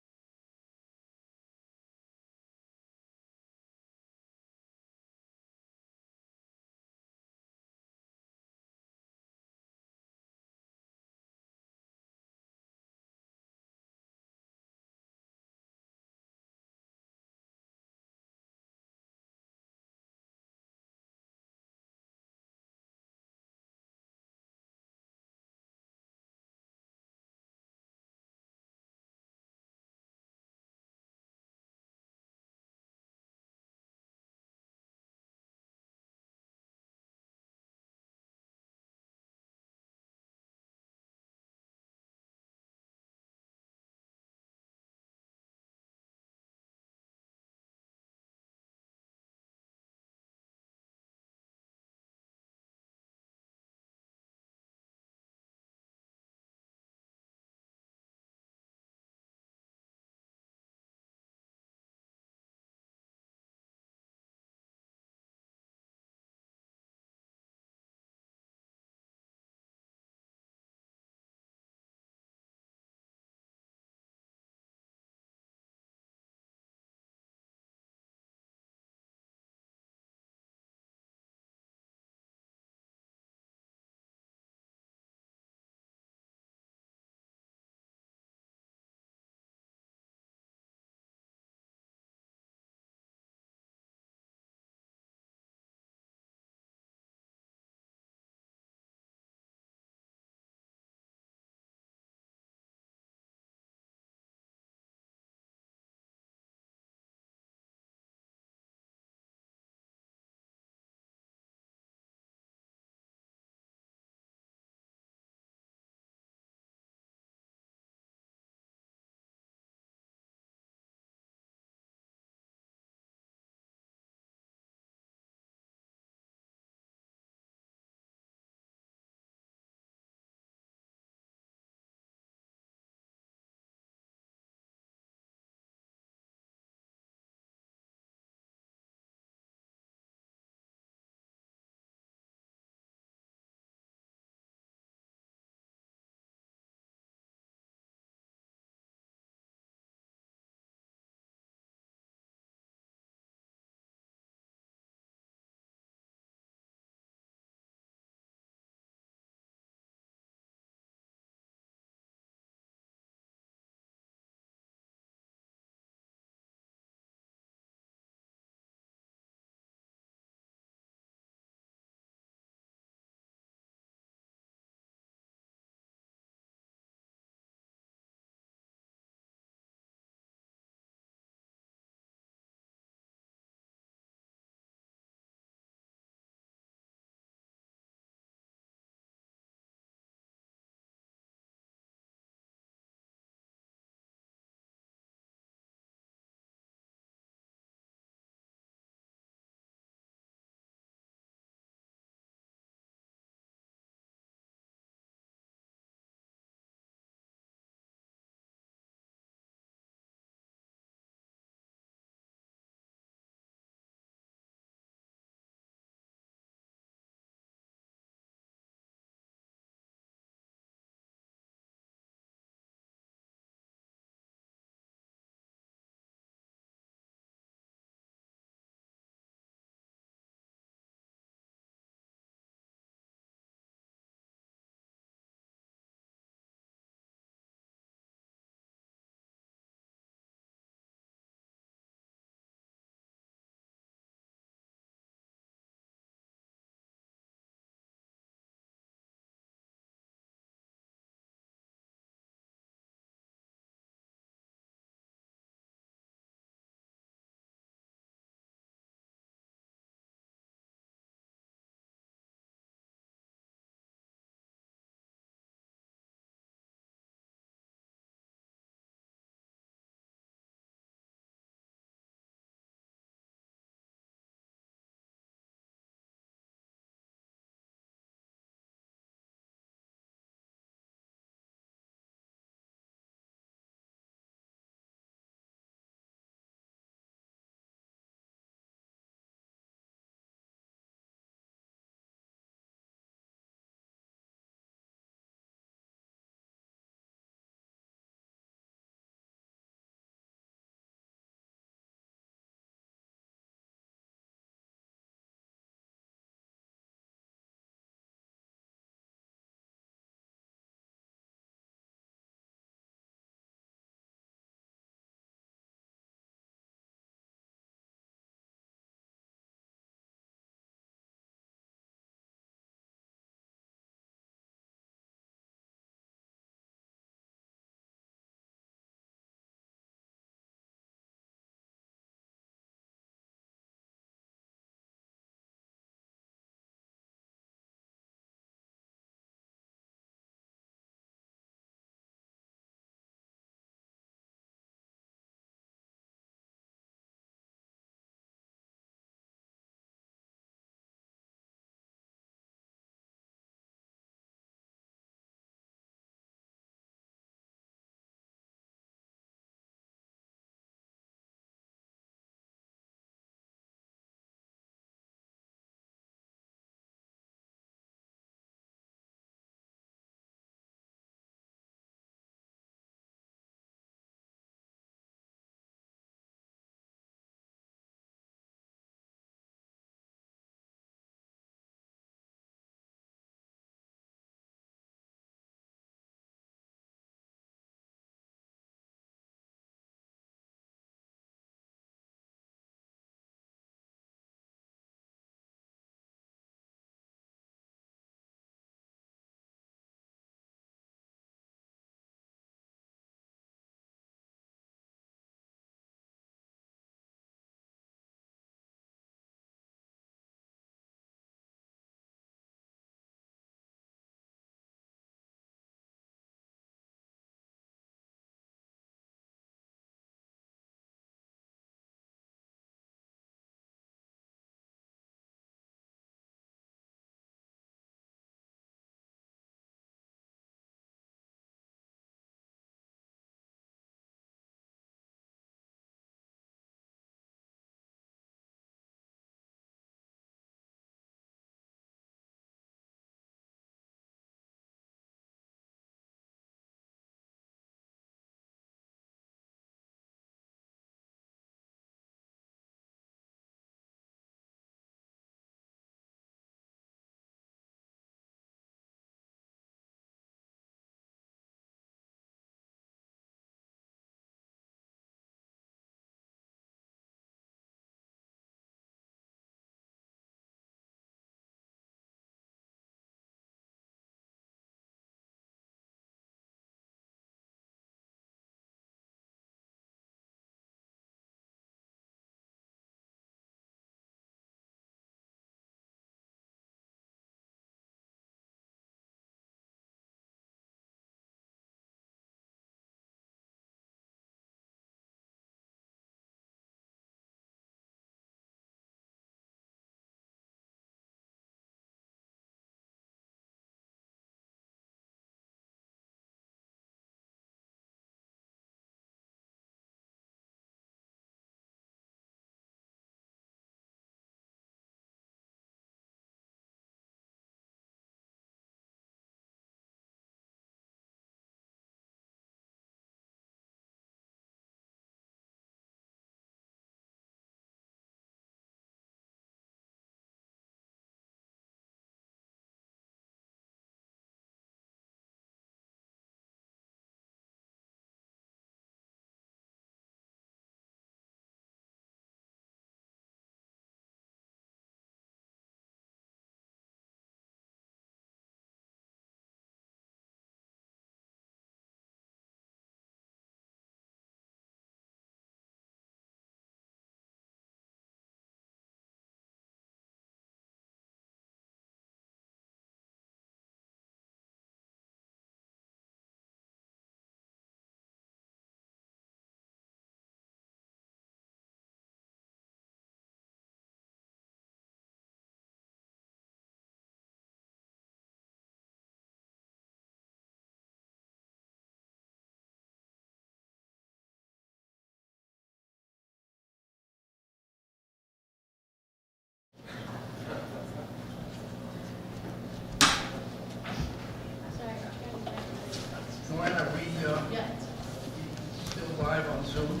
Zoom?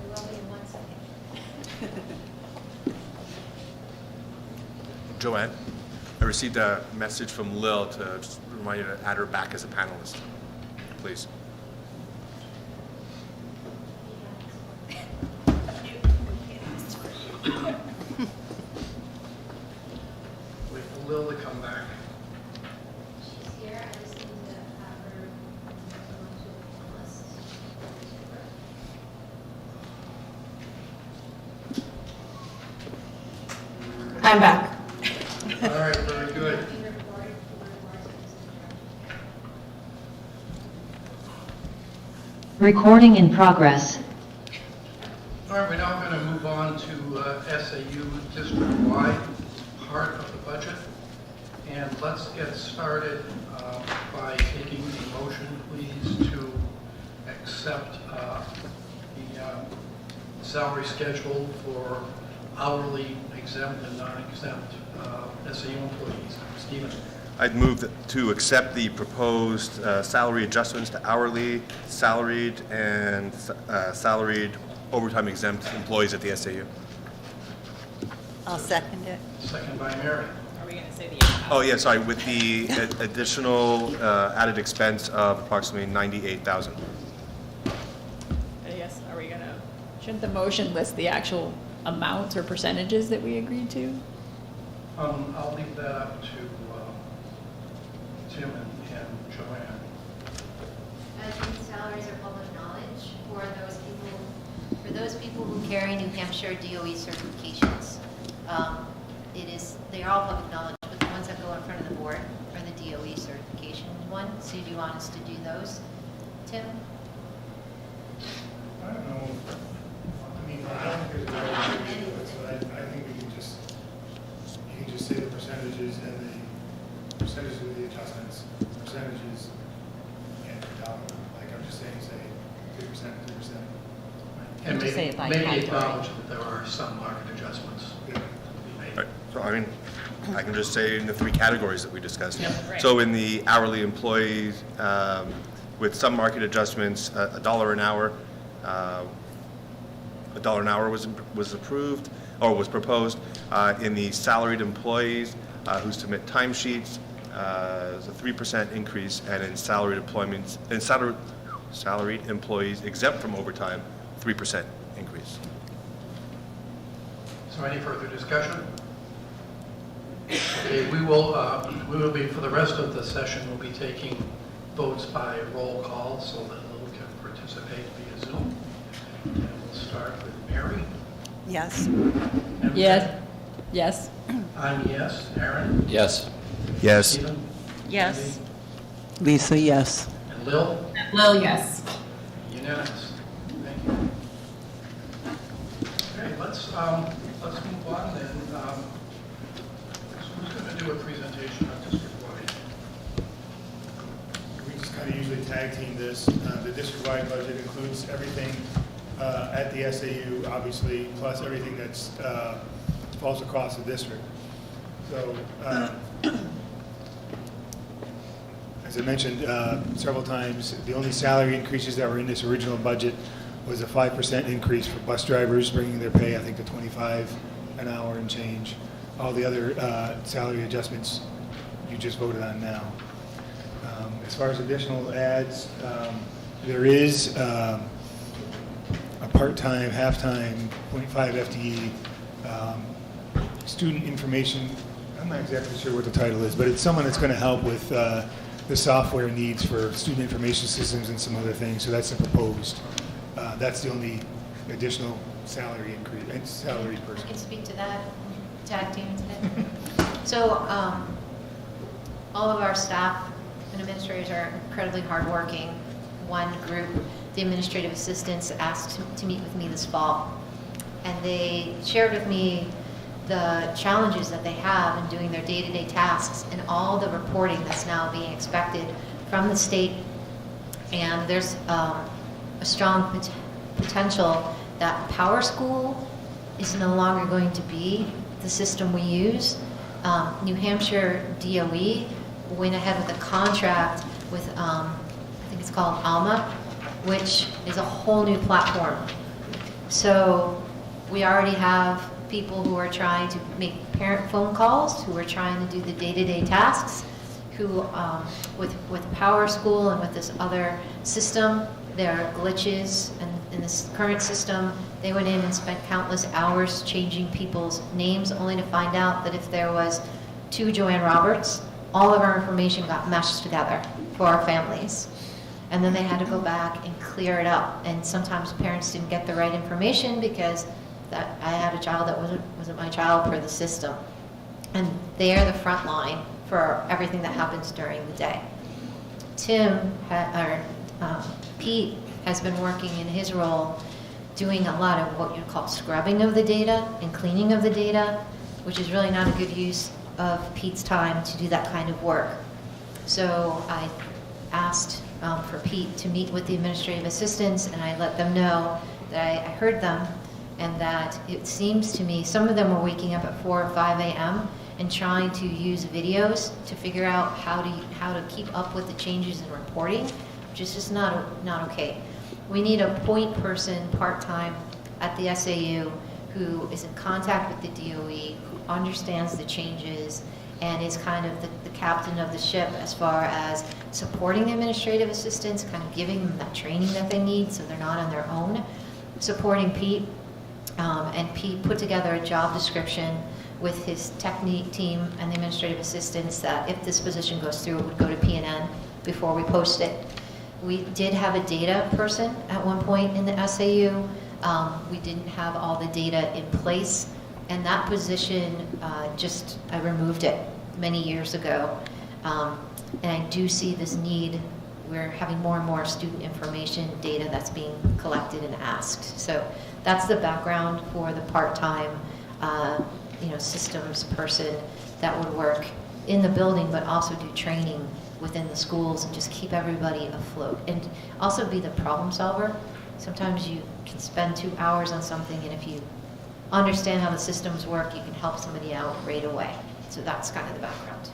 We will be in 1 second. Joanne, I received a message from Lil to just remind you to add her back as a panelist, please. Wait for Lil to come back. She's here, I just need to have her go onto the list. I'm back. All right, very good. Recording in progress. All right, we're now going to move on to SAU district-wide part of the budget. And let's get started by taking a motion, please, to accept the salary schedule for hourly exempt and non-exempt SAU employees. Stephen? I'd move to accept the proposed salary adjustments to hourly, salaried, and salaried overtime exempt employees at the SAU. I'll second it. Second by Mary. Are we going to say the Oh, yeah, sorry, with the additional added expense of approximately $98,000. Yes, are we going to, shouldn't the motion list the actual amounts or percentages that we agreed to? I'll leave that up to Tim and Joanne. I think salaries are public knowledge for those people who carry New Hampshire DOE certifications. They are all public knowledge, but the ones that go in front of the board are the DOE certification one. So do you want us to do those, Tim? I don't know. I mean, I don't think there's a right way to do it, so I think we can just, you can just say the percentages and the percentages with the adjustments, percentages and the dollar. Like I'm just saying, say 3%, 2%. And Just say it by maybe category. acknowledge that there are some market adjustments to be made. Right. So, I mean, I can just say in the three categories that we discussed. Yep. Right. So in the hourly employees, with some market adjustments, $1 an hour, $1 an hour was approved, or was proposed. In the salaried employees who submit timesheets, there's a 3% increase, and in salaried employments, in salaried employees exempt from overtime, 3% increase. So any further discussion? Okay, we will be, for the rest of the session, we'll be taking votes by roll call so that Lil can participate via Zoom. And we'll start with Mary. Yes. Yes. Yes. I'm yes. Aaron? Yes. Yes. Stephen? Yes. Lisa, yes. And Lil? Lil, yes. Unanimous. Thank you. Okay, let's move on then. Who's going to do a presentation on district-wide? We just kind of usually tag team this. The district-wide budget includes everything at the SAU, obviously, plus everything that's falls across the district. So, as I mentioned several times, the only salary increases that were in this original budget was a 5% increase for bus drivers, bringing their pay, I think, to $25 an hour and change. All the other salary adjustments you just voted on now. As far as additional ads, there is a part-time, half-time, 0.5 FTE student information. I'm not exactly sure what the title is, but it's someone that's going to help with the software needs for student information systems and some other things. So that's the proposed. That's the only additional salary increase, salary person. I can speak to that, tag team today. So all of our staff and administrators are incredibly hardworking. One group, the administrative assistants, asked to meet with me this fall. And they shared with me the challenges that they have in doing their day-to-day tasks and all the reporting that's now being expected from the state. And there's a strong potential that Power School is no longer going to be the system we use. New Hampshire DOE went ahead with a contract with, I think it's called ALMA, which is a whole new platform. So we already have people who are trying to make parent phone calls, who are trying to do the day-to-day tasks, who, with Power School and with this other system, there are glitches, and in this current system, they went in and spent countless hours changing people's names, only to find out that if there was 2 Joanne Roberts, all of our information got meshed together for our families. And then they had to go back and clear it up. And sometimes parents didn't get the right information because that I had a child that wasn't my child per the system. And they're the front line for everything that happens during the day. Pete has been working in his role doing a lot of what you'd call scrubbing of the data and cleaning of the data, which is really not a good use of Pete's time to do that kind of work. So I asked for Pete to meet with the administrative assistants, and I let them know that I heard them, and that it seems to me some of them were waking up at 4 or 5 a.m. and trying to use videos to figure out how to keep up with the changes in reporting, which is just not okay. We need a point person part-time at the SAU who is in contact with the DOE, who understands the changes, and is kind of the captain of the ship as far as supporting the administrative assistants, kind of giving them that training that they need so they're not on their own, supporting Pete. And Pete put together a job description with his technique team and the administrative assistants that if this position goes through, it would go to P&N before we post it. We did have a data person at one point in the SAU. We didn't have all the data in place, and that position, I removed it many years ago. And I do see this need. We're having more and more student information data that's being collected and asked. So that's the background for the part-time systems person that would work in the building, but also do training within the schools and just keep everybody afloat. And also be the problem solver. Sometimes you can spend 2 hours on something, and if you understand how the systems work, you can help somebody out right away. So that's kind of the background.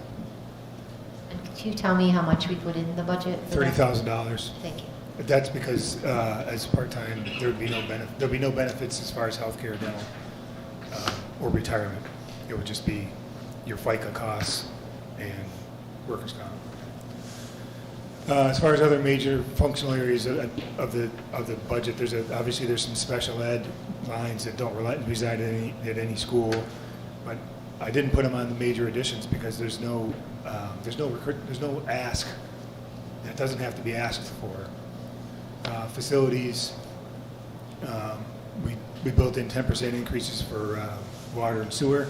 And could you tell me how much we put in the budget? $30,000. Thank you. But that's because as part-time, there'll be no benefits as far as healthcare, dental, or retirement. It would just be your FICA costs and workers' comp. As far as other major functional areas of the budget, obviously there's some special ed lines that don't reside at any school, but I didn't put them on the major additions because there's no ask that doesn't have to be asked for. Facilities, we built in 10% increases for water and sewer.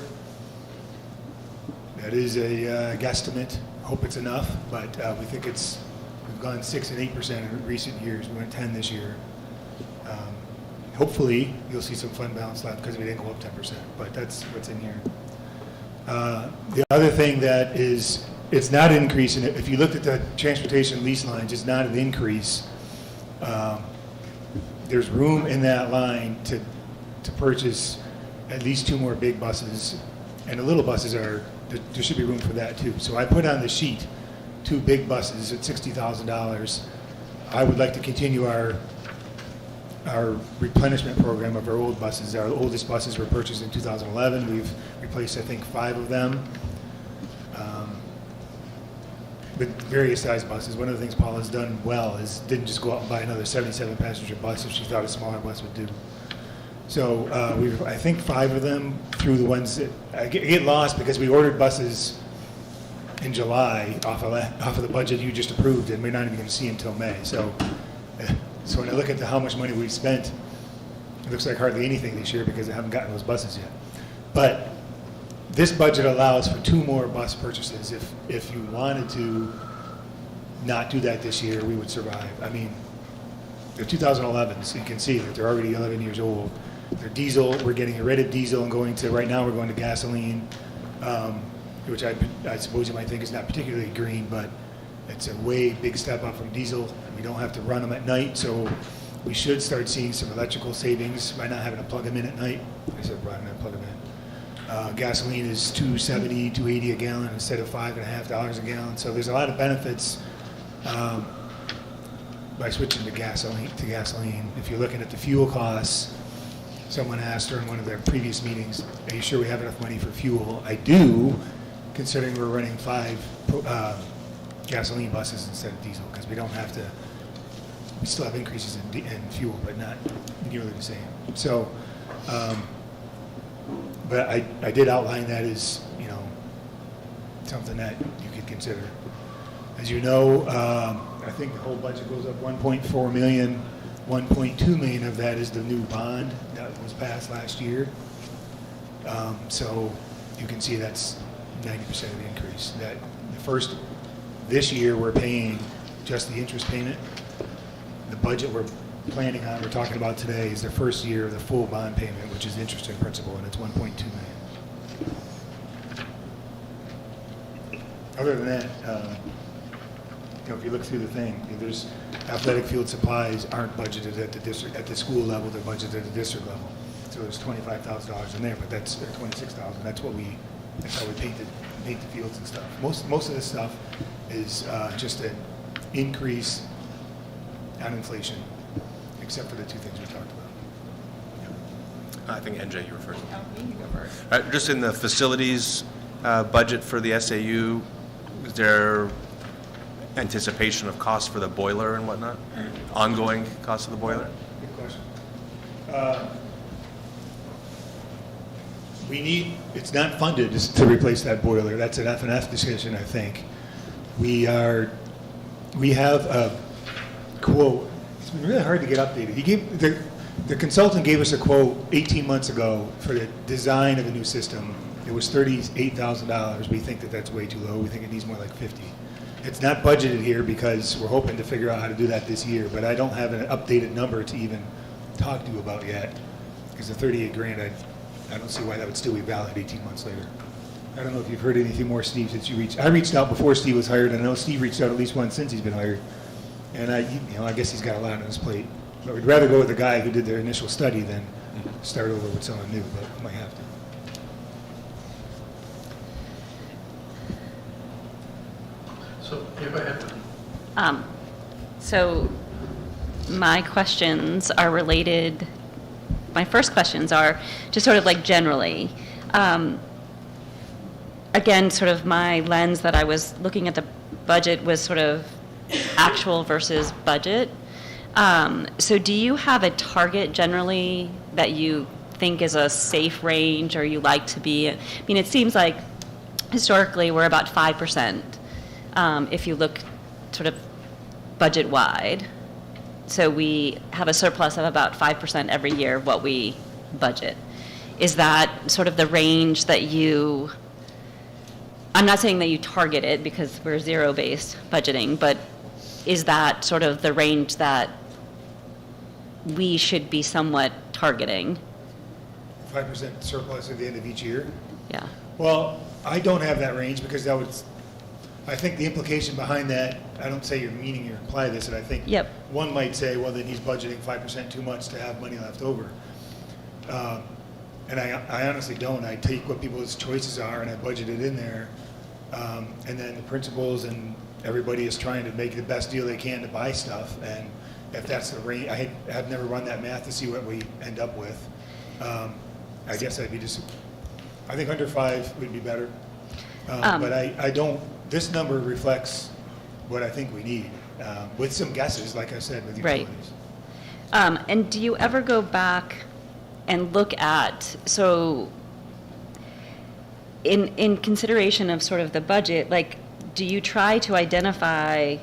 That is a guesstimate. Hope it's enough, but we think we've gone 6% and 8% in recent years. We went 10 this year. Hopefully, you'll see some fund balance left because we didn't go up 10%, but that's what's in here. The other thing that is, it's not an increase, and if you looked at the transportation lease lines, it's not an increase. There's room in that line to purchase at least 2 more big buses, and the little buses there should be room for that too. So I put on the sheet 2 big buses at $60,000. I would like to continue our replenishment program of our old buses. Our oldest buses were purchased in 2011. We've replaced, I think, 5 of them with various size buses. One of the things Paula has done well is didn't just go out and buy another 77-passenger bus if she thought a smaller bus would do. So I think 5 of them through the ones that get lost because we ordered buses in July off of the budget you just approved, and we're not even going to see until May. So when I look at how much money we've spent, it looks like hardly anything this year because I haven't gotten those buses yet. But this budget allows for 2 more bus purchases. If you wanted to not do that this year, we would survive. I mean, they're 2011s, so you can see that they're already 11 years old. They're diesel. We're getting rid of diesel and right now we're going to gasoline, which I suppose you might think is not particularly green, but it's a way big step up from diesel. We don't have to run them at night, so we should start seeing some electrical savings by not having to plug them in at night. I said run and plug them in. Gasoline is $2.70, $2.80 a gallon instead of $5.50 a gallon. So there's a lot of benefits by switching to gasoline, if you're looking at the fuel costs, someone asked during one of their previous meetings, are you sure we have enough money for fuel? I do, considering we're running 5 gasoline buses instead of diesel, because we don't have to, we still have increases in fuel, but not nearly the same. So, but I did outline that as, you know, something that you could consider. As you know, I think the whole budget goes up 1.4 million. 1.2 million of that is the new bond that was passed last year. So you can see that's 90% of the increase. That this year we're paying just the interest payment. The budget we're planning on, we're talking about today, is the first year of the full bond payment, which is interest and principal, and it's 1.2 million. Other than that, you know, if you look through the thing, there's athletic field supplies aren't budgeted at the district, at the school level, they're budgeted at the district level. So there's $25,000 in there, but that's $26,000. That's how we paint the fields and stuff. Most of this stuff is just an increase on inflation, except for the two things we talked about. I think NJ, you were first. You go first. Just in the facilities budget for the SAU, is there anticipation of costs for the boiler and whatnot? Ongoing costs of the boiler? Good question. It's not funded to replace that boiler. That's an F&F decision, I think. We have a quote. It's been really hard to get updated. The consultant gave us a quote 18 months ago for the design of a new system. It was $38,000. We think that that's way too low. We think it needs more like 50. It's not budgeted here because we're hoping to figure out how to do that this year, but I don't have an updated number to even talk to you about yet, because the 38 grand, I don't see why that would still be valid 18 months later. I don't know if you've heard anything more, Steve, since you reached. I reached out before Steve was hired, and I know Steve reached out at least once since he's been hired. And I guess he's got a lot on his plate. But we'd rather go with the guy who did their initial study than start over with someone new, but we might have to. So, yeah, go ahead. So my questions are related, my first questions are just sort of like generally. Again, sort of my lens that I was looking at the budget was sort of actual versus budget. So do you have a target generally that you think is a safe range or you like to be? I mean, it seems like historically we're about 5%. If you look sort of budget-wide. So we have a surplus of about 5% every year of what we budget. Is that sort of the range that you, I'm not saying that you target it because we're zero-based budgeting, but is that sort of the range that we should be somewhat targeting? 5% surplus at the end of each year? Yeah. Well, I don't have that range because that would, I think the implication behind that, I don't say you're meaning you imply this, and I think one might say, well, then he's budgeting 5% too much to have money left over. And I honestly don't. I take what people's choices are and I budget it in there. And then the principals and everybody is trying to make the best deal they can to buy stuff. And if that's the range, I have never run that math to see what we end up with. I guess I'd be I think under 5 would be better. But I don't, this number reflects what I think we need, with some guesses, like I said, with utilities. Right. And do you ever go back and look at, so in consideration of sort of the budget, like, do you try to identify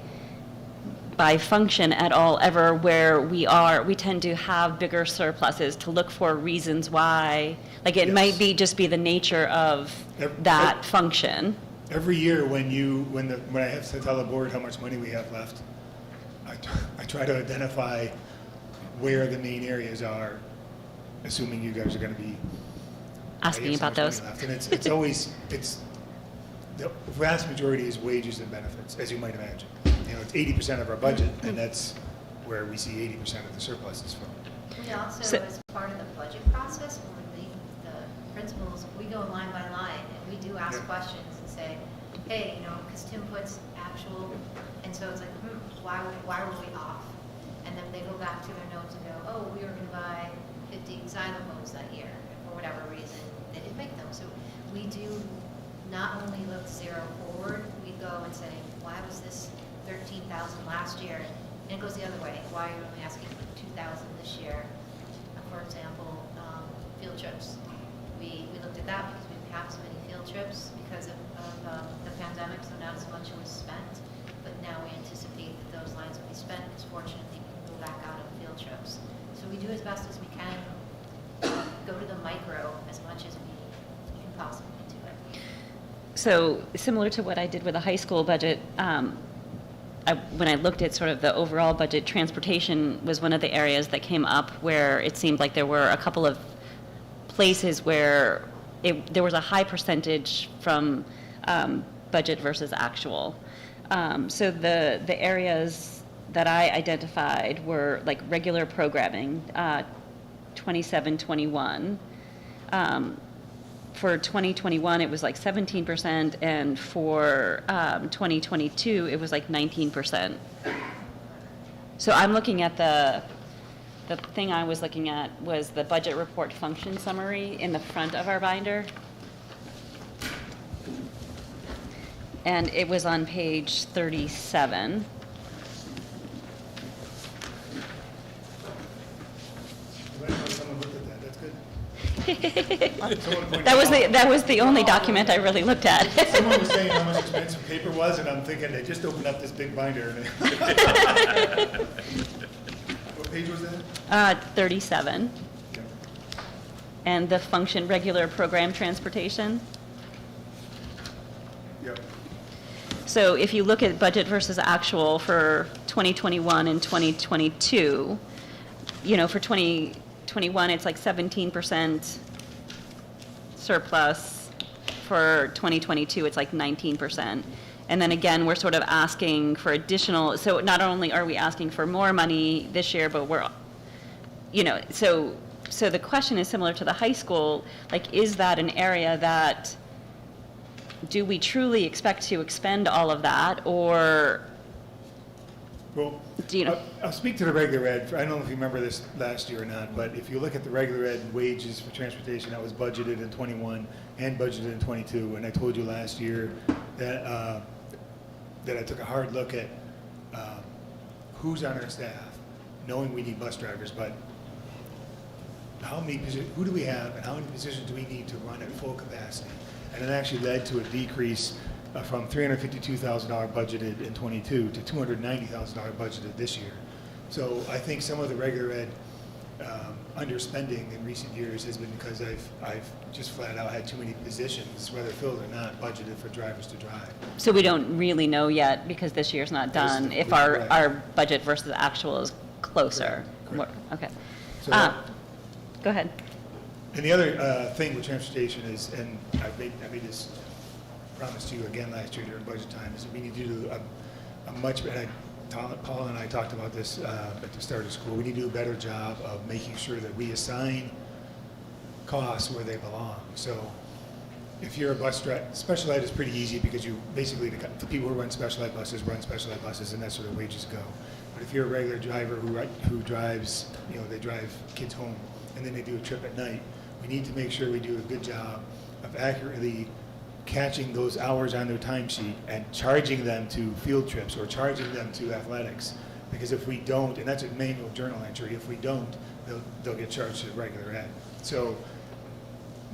by function at all ever where we tend to have bigger surpluses, to look for reasons why? Like, it might be just be the nature of that function. Every year when I have to tell the board how much money we have left, I try to identify where the main areas are, assuming you guys are going to be asking about those. And it's always, the vast majority is wages and benefits, as you might imagine. You know, it's 80% of our budget, and that's where we see 80% of the surpluses from. We also, as part of the budget process, when we meet the principals, we go line by line, and we do ask questions and say, hey, you know, because Tim puts actual, and so it's like, why were we off? and then they go back to their notes and go, oh, we were going to buy 50 xylophones that year, and for whatever reason, they didn't make them. So we do not only look zero forward, we go and say, why was this 13,000 last year? And it goes the other way. Why are you only asking for 2,000 this year? For example, field trips. We looked at that because we didn't have so many field trips because of the pandemic, so not as much was spent. But now we anticipate that those lines will be spent, because fortunately we can go back out on field trips. So we do as best as we can, go to the micro as much as we can possibly do it. So similar to what I did with the high school budget, when I looked at sort of the overall budget, transportation was one of the areas that came up where it seemed like there were a couple of places where there was a high percentage from budget versus actual. So the areas that I identified were like regular programming, 27-21. For 2021, it was like 17%, and for 2022, it was like 19%. So I'm looking at the thing I was looking at was the budget report function summary in the front of our binder. And it was on page 37. That was the only document I really looked at. Someone was saying how much expensive paper was, and I'm thinking they just opened up this big binder. What page was that? 37. Okay. And the function regular program transportation. Yep. So if you look at budget versus actual for 2021 and 2022, you know, for 2021, it's like 17% surplus. For 2022, it's like 19%. And then again, we're sort of asking for additional, so not only are we asking for more money this year, but we're, you know, so the question is similar to the high school, like, is that an area that, do we truly expect to expend all of that, or Well, do you know? I'll speak to the regular ed. I don't know if you remember this last year or not, but if you look at the regular ed wages for transportation, that was budgeted in 21 and budgeted in 22. And I told you last year that that I took a hard look at who's on our staff, knowing we need bus drivers, but who do we have, and how many positions do we need to run at full capacity? And it actually led to a decrease from $352,000 budgeted in 22 to $290,000 budgeted this year. So I think some of the regular ed underspending in recent years has been because I've just flat out had too many positions, whether filled or not, budgeted for drivers to drive. So we don't really know yet, because this year's not done, if our budget versus actual is closer. Correct. Okay. So Go ahead. And the other thing with transportation is, and I made this promise to you again last year during budget time, is that we need to do a much better, Paul and I talked about this at the start of school, we need to do a better job of making sure that we assign costs where they belong. So if you're a bus driver, special ed is pretty easy, because you basically, the people who run special ed buses, and that's where the wages go. But if you're a regular driver who drives, you know, they drive kids home, and then they do a trip at night, we need to make sure we do a good job of accurately catching those hours on their timesheet and charging them to field trips or charging them to athletics. Because if we don't, and that's a manual journal entry, if we don't, they'll get charged to regular ed. So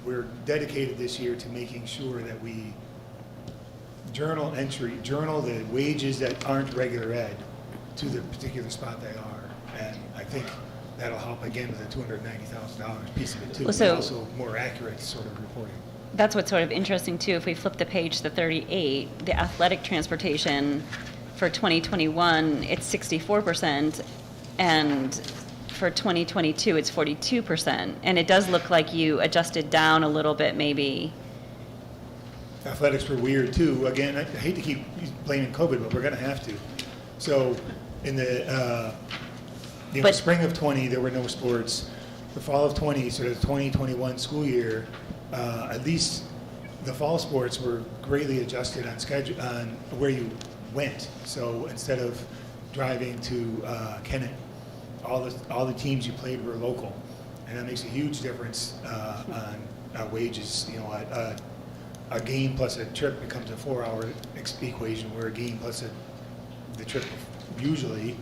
we're dedicated this year to making sure that we journal the wages that aren't regular ed to the particular spot they are. And I think that'll help again with the $290,000 piece of it too. Well, so and also more accurate sort of reporting. That's what's sort of interesting too. If we flip the page to 38, the athletic transportation for 2021, it's 64%, and for 2022, it's 42%. And it does look like you adjusted down a little bit, maybe. Athletics were weird too. Again, I hate to keep blaming COVID, but we're going to have to. So in the spring of 20, there were no sports. The fall of 20, so the 2021 school year, at least the fall sports were greatly adjusted on schedule, on where you went. So instead of driving to Kennett all the teams you played were local, and that makes a huge difference on wages. You know, a game plus a trip becomes a 4-hour equation, where a game plus the trip usually,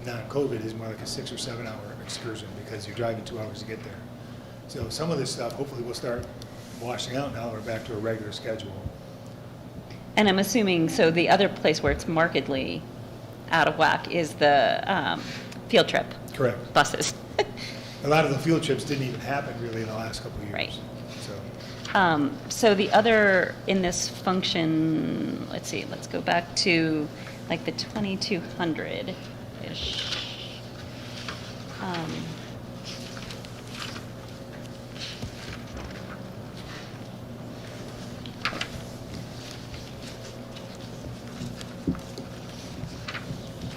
non-COVID, is more like a 6 or 7 hour excursion because you're driving 2 hours to get there. So some of this stuff hopefully will start washing out now we're back to a regular schedule. And I'm assuming, so the other place where it's markedly out of whack is the field trip. Correct. Buses. A lot of the field trips didn't even happen really in the last couple of years. Right. So. So the other in this function, let's see, let's go back to like the 2200-ish.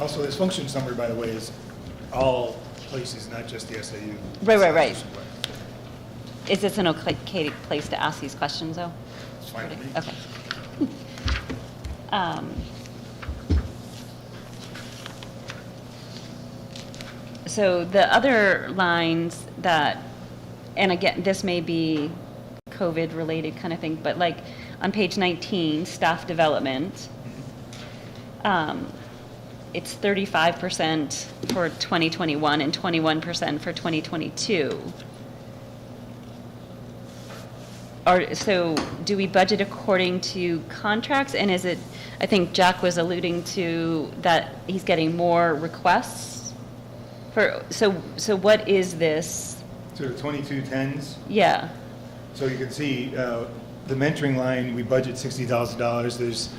Also, this function summary, by the way, is all places, not just the SAU. Right. Is this an okay place to ask these questions, though? It's fine with me. Okay. So the other lines that, and again, this may be COVID-related kind of thing, but like on page 19, staff development, it's 35% for 2021 and 21% for 2022. So do we budget according to contracts? And is it, I think Jack was alluding to that he's getting more requests for, so what is this? So the 2210s? Yeah. So you can see the mentoring line, we budget $60,000.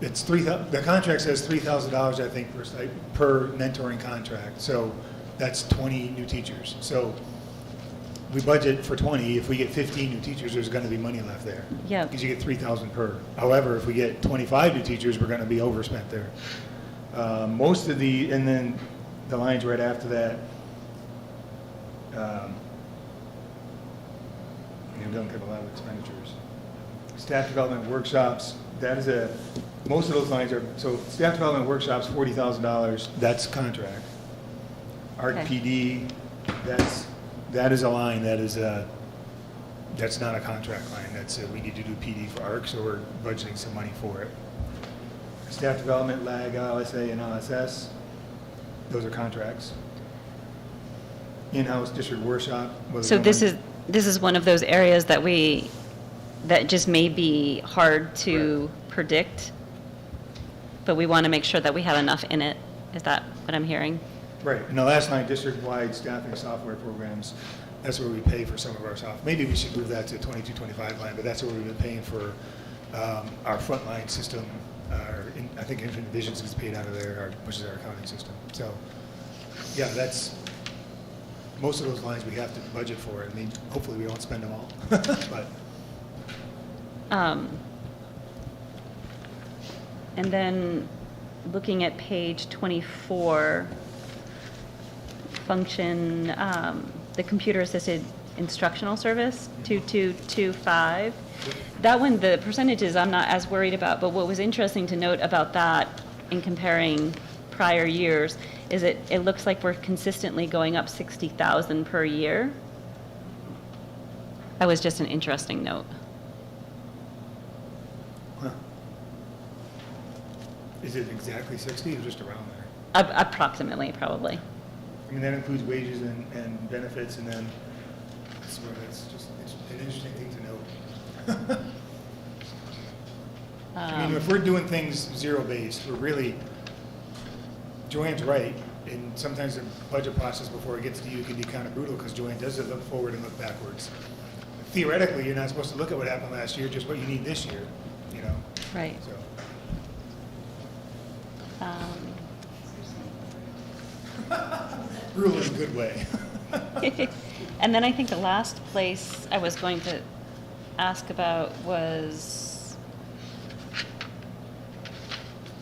The contract says $3,000, I think, per mentoring contract. So that's 20 new teachers. So we budget for 20. If we get 15 new teachers, there's going to be money left there. Yeah. Because you get 3,000 per. However, if we get 25 new teachers, we're going to be overspent there. Most of and then the lines right after that, you don't get a lot of expenditures. Staff development workshops, most of those lines are, so staff development workshops, $40,000, that's contract. ARC PD, that is a line that's not a contract line. We need to do PD for ARC, so we're budgeting some money for it. Staff development, LAG, LSA, and LSS, those are contracts. In-house district workshop. So this is one of those areas that just may be hard to predict, but we want to make sure that we have enough in it. Is that what I'm hearing? Right. And the last line, district-wide staffing software programs, that's where we pay for some of our software. Maybe we should move that to 2225 line, but that's where we've been paying for our frontline system. I think Infinite Visions is paid out of there, which is our accounting system. So, yeah, most of those lines we have to budget for. I mean, hopefully we don't spend them all, but. And then looking at page 24, function, the computer-assisted instructional service, 2225. That one, the percentages I'm not as worried about, but what was interesting to note about that in comparing prior years is it looks like we're consistently going up 60,000 per year. That was just an interesting note. Huh. Is it exactly 60 or just around there? Approximately, probably. I mean, that includes wages and benefits, and then I swear it's an interesting thing to note. I mean, if we're doing things zero-based, we're really, Joanne's right, and sometimes the budget process before it gets to you can be kind of brutal because Joanne does look forward and look backwards. Theoretically, you're not supposed to look at what happened last year, just what you need this year, you know? Right. So. Brutal in a good way. And then I think the last place I was going to ask about was,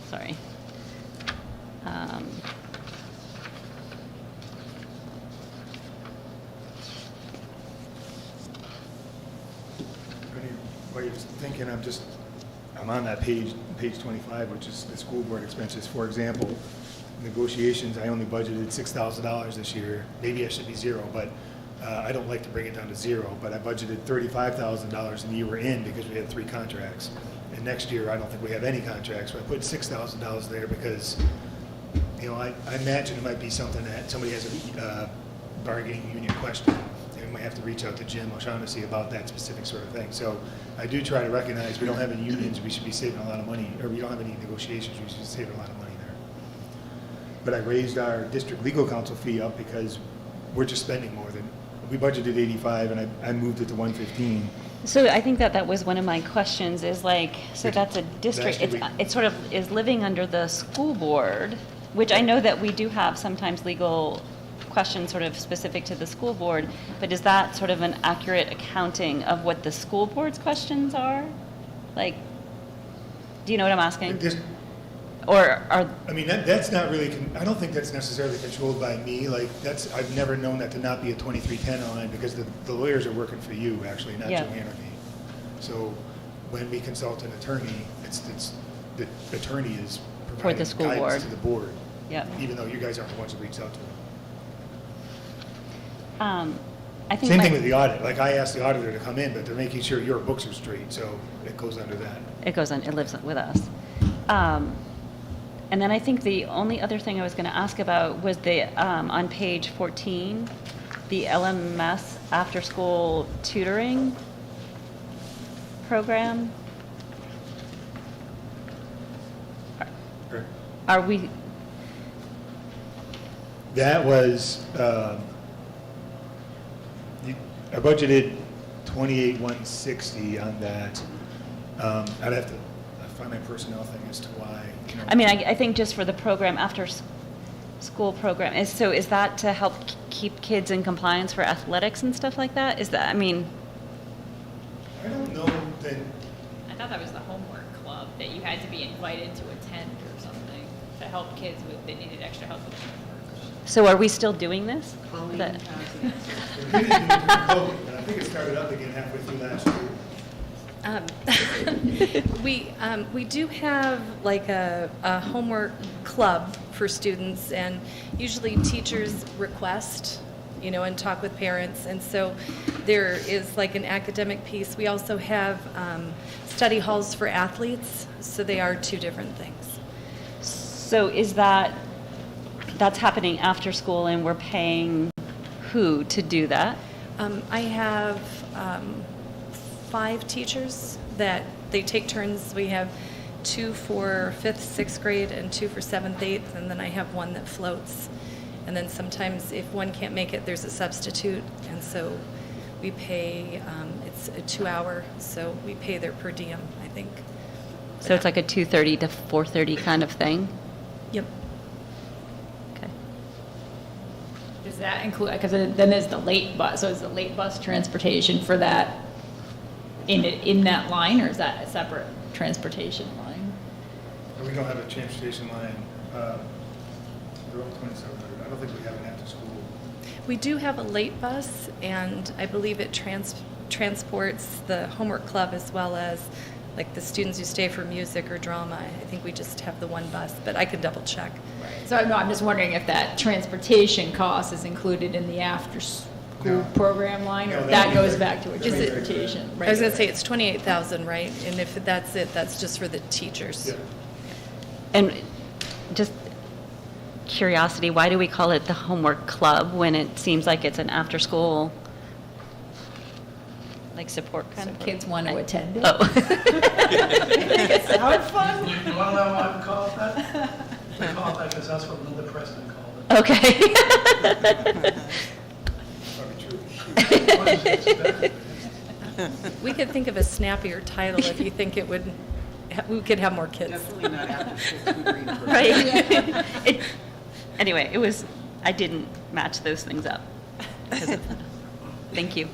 sorry. While you're thinking, I'm on that page 25, which is the school board expenses. For example, negotiations, I only budgeted $6,000 this year. Maybe I should be zero, but I don't like to bring it down to zero, but I budgeted $35,000 in the year we're in because we had 3 contracts. And next year, I don't think we have any contracts, so I put $6,000 there because, you know, I imagine it might be something that somebody has a bargaining union question. And we might have to reach out to Jim O'Shaughnessy about that specific sort of thing. So I do try to recognize we don't have any unions, we should be saving a lot of money, or we don't have any negotiations, we should be saving a lot of money there. But I raised our district legal counsel fee up because we're just spending more than, we budgeted 85 and I moved it to 115. So I think that was one of my questions is like, so that's a district, it sort of is living under the school board, which I know that we do have sometimes legal questions sort of specific to the school board, but is that sort of an accurate accounting of what the school board's questions are? Like, do you know what I'm asking? I mean, that's not really, I don't think that's necessarily controlled by me. Like, I've never known that to not be a 2310 line because the lawyers are working for you, actually, not Joanne or me. So when we consult an attorney, the attorney is for the school board to the board. Yeah. Even though you guys aren't the ones that reach out to them. I think Same thing with the audit. Like, I asked the auditor to come in, but they're making sure your books are straight, so it goes under that. It lives with us. And then I think the only other thing I was going to ask about was on page 14, the LMS after-school tutoring program. Are we? That was, I budgeted 28,160 on that. I'd have to find my personnel thing as to why. You know. I mean, I think just for the program, after school program, is that to help keep kids in compliance for athletics and stuff like that? Is that, I mean? I don't know that. I thought that was the homework club, that you had to be invited to attend or something, to help kids that needed extra help with homework. So are we still doing this? We didn't do it during COVID, but I think it started up again halfway through last year. We do have like a homework club for students, and usually teachers request, and talk with parents. And so there is like an academic piece. We also have study halls for athletes, so they are 2 different things. So is that's happening after school, and we're paying who to do that? I have 5 teachers that they take turns. We have 2 for 5th, 6th grade, and 2 for 7th, 8th, and then I have 1 that floats. And then sometimes if one can't make it, there's a substitute, and so we pay, it's a 2-hour, so we pay their per diem, I think. So it's like a 2:30 to 4:30 kind of thing? Yep. Does that include, because then there's the late bus, so is the late bus transportation for that in that line, or is that a separate transportation line? We don't have a transportation line. They're all 2,700. I don't think we have an after school. We do have a late bus, and I believe it transports the homework club as well as like the students who stay for music or drama. I think we just have the 1 bus, but I can double check. So no, I'm just wondering if that transportation cost is included in the after-school program line, or if that goes back to a transportation. I was going to say it's 28,000, right? And if that's it, that's just for the teachers. Yeah. And just curiosity, why do we call it the homework club when it seems like it's an after-school like support kind of kids want to attend it? Oh. It sounds fun. You want to know why we call it that? We call it that because that's what Linda Preston called it. Okay. Probably true. We could think of a snappier title if you think we could have more kids. Definitely not after tutoring. Right. Anyway, I didn't match those things up. Thank you.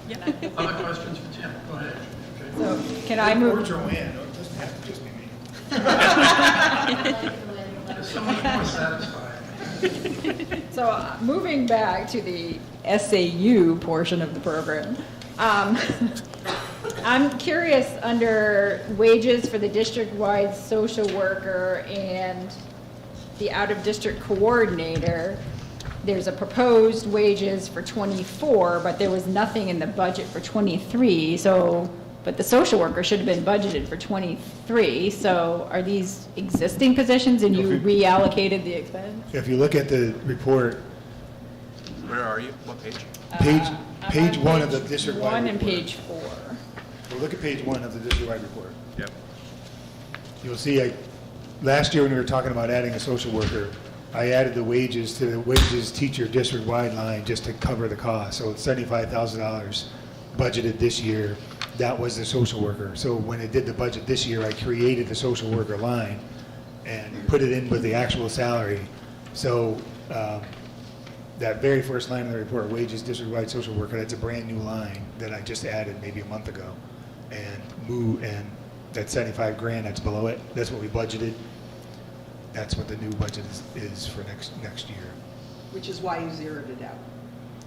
Other questions for Tim? Go ahead. So can I move? Or Joanne. It doesn't have to just be me. It's so much more satisfying. So moving back to the SAU portion of the program, I'm curious, under wages for the district-wide social worker and the out-of-district coordinator, there's a proposed wages for '24, but there was nothing in the budget for '23, so, but the social worker should have been budgeted for '23, so are these existing positions and you reallocated the expense? If you look at the report, Where are you? What page? page one of the district-wide One report. and page 4. Well, look at page one of the district-wide report. Yep. You'll see, last year when we were talking about adding a social worker, I added the wages to the wages teacher district-wide line just to cover the cost. So it's $75,000 budgeted this year. That was the social worker. So when I did the budget this year, I created the social worker line and put it in with the actual salary. So that very first line of the report, wages district-wide social worker, that's a brand-new line that I just added maybe a month ago. And that 75 grand that's below it, that's what we budgeted. That's what the new budget is for next year. Which is why you zeroed it out.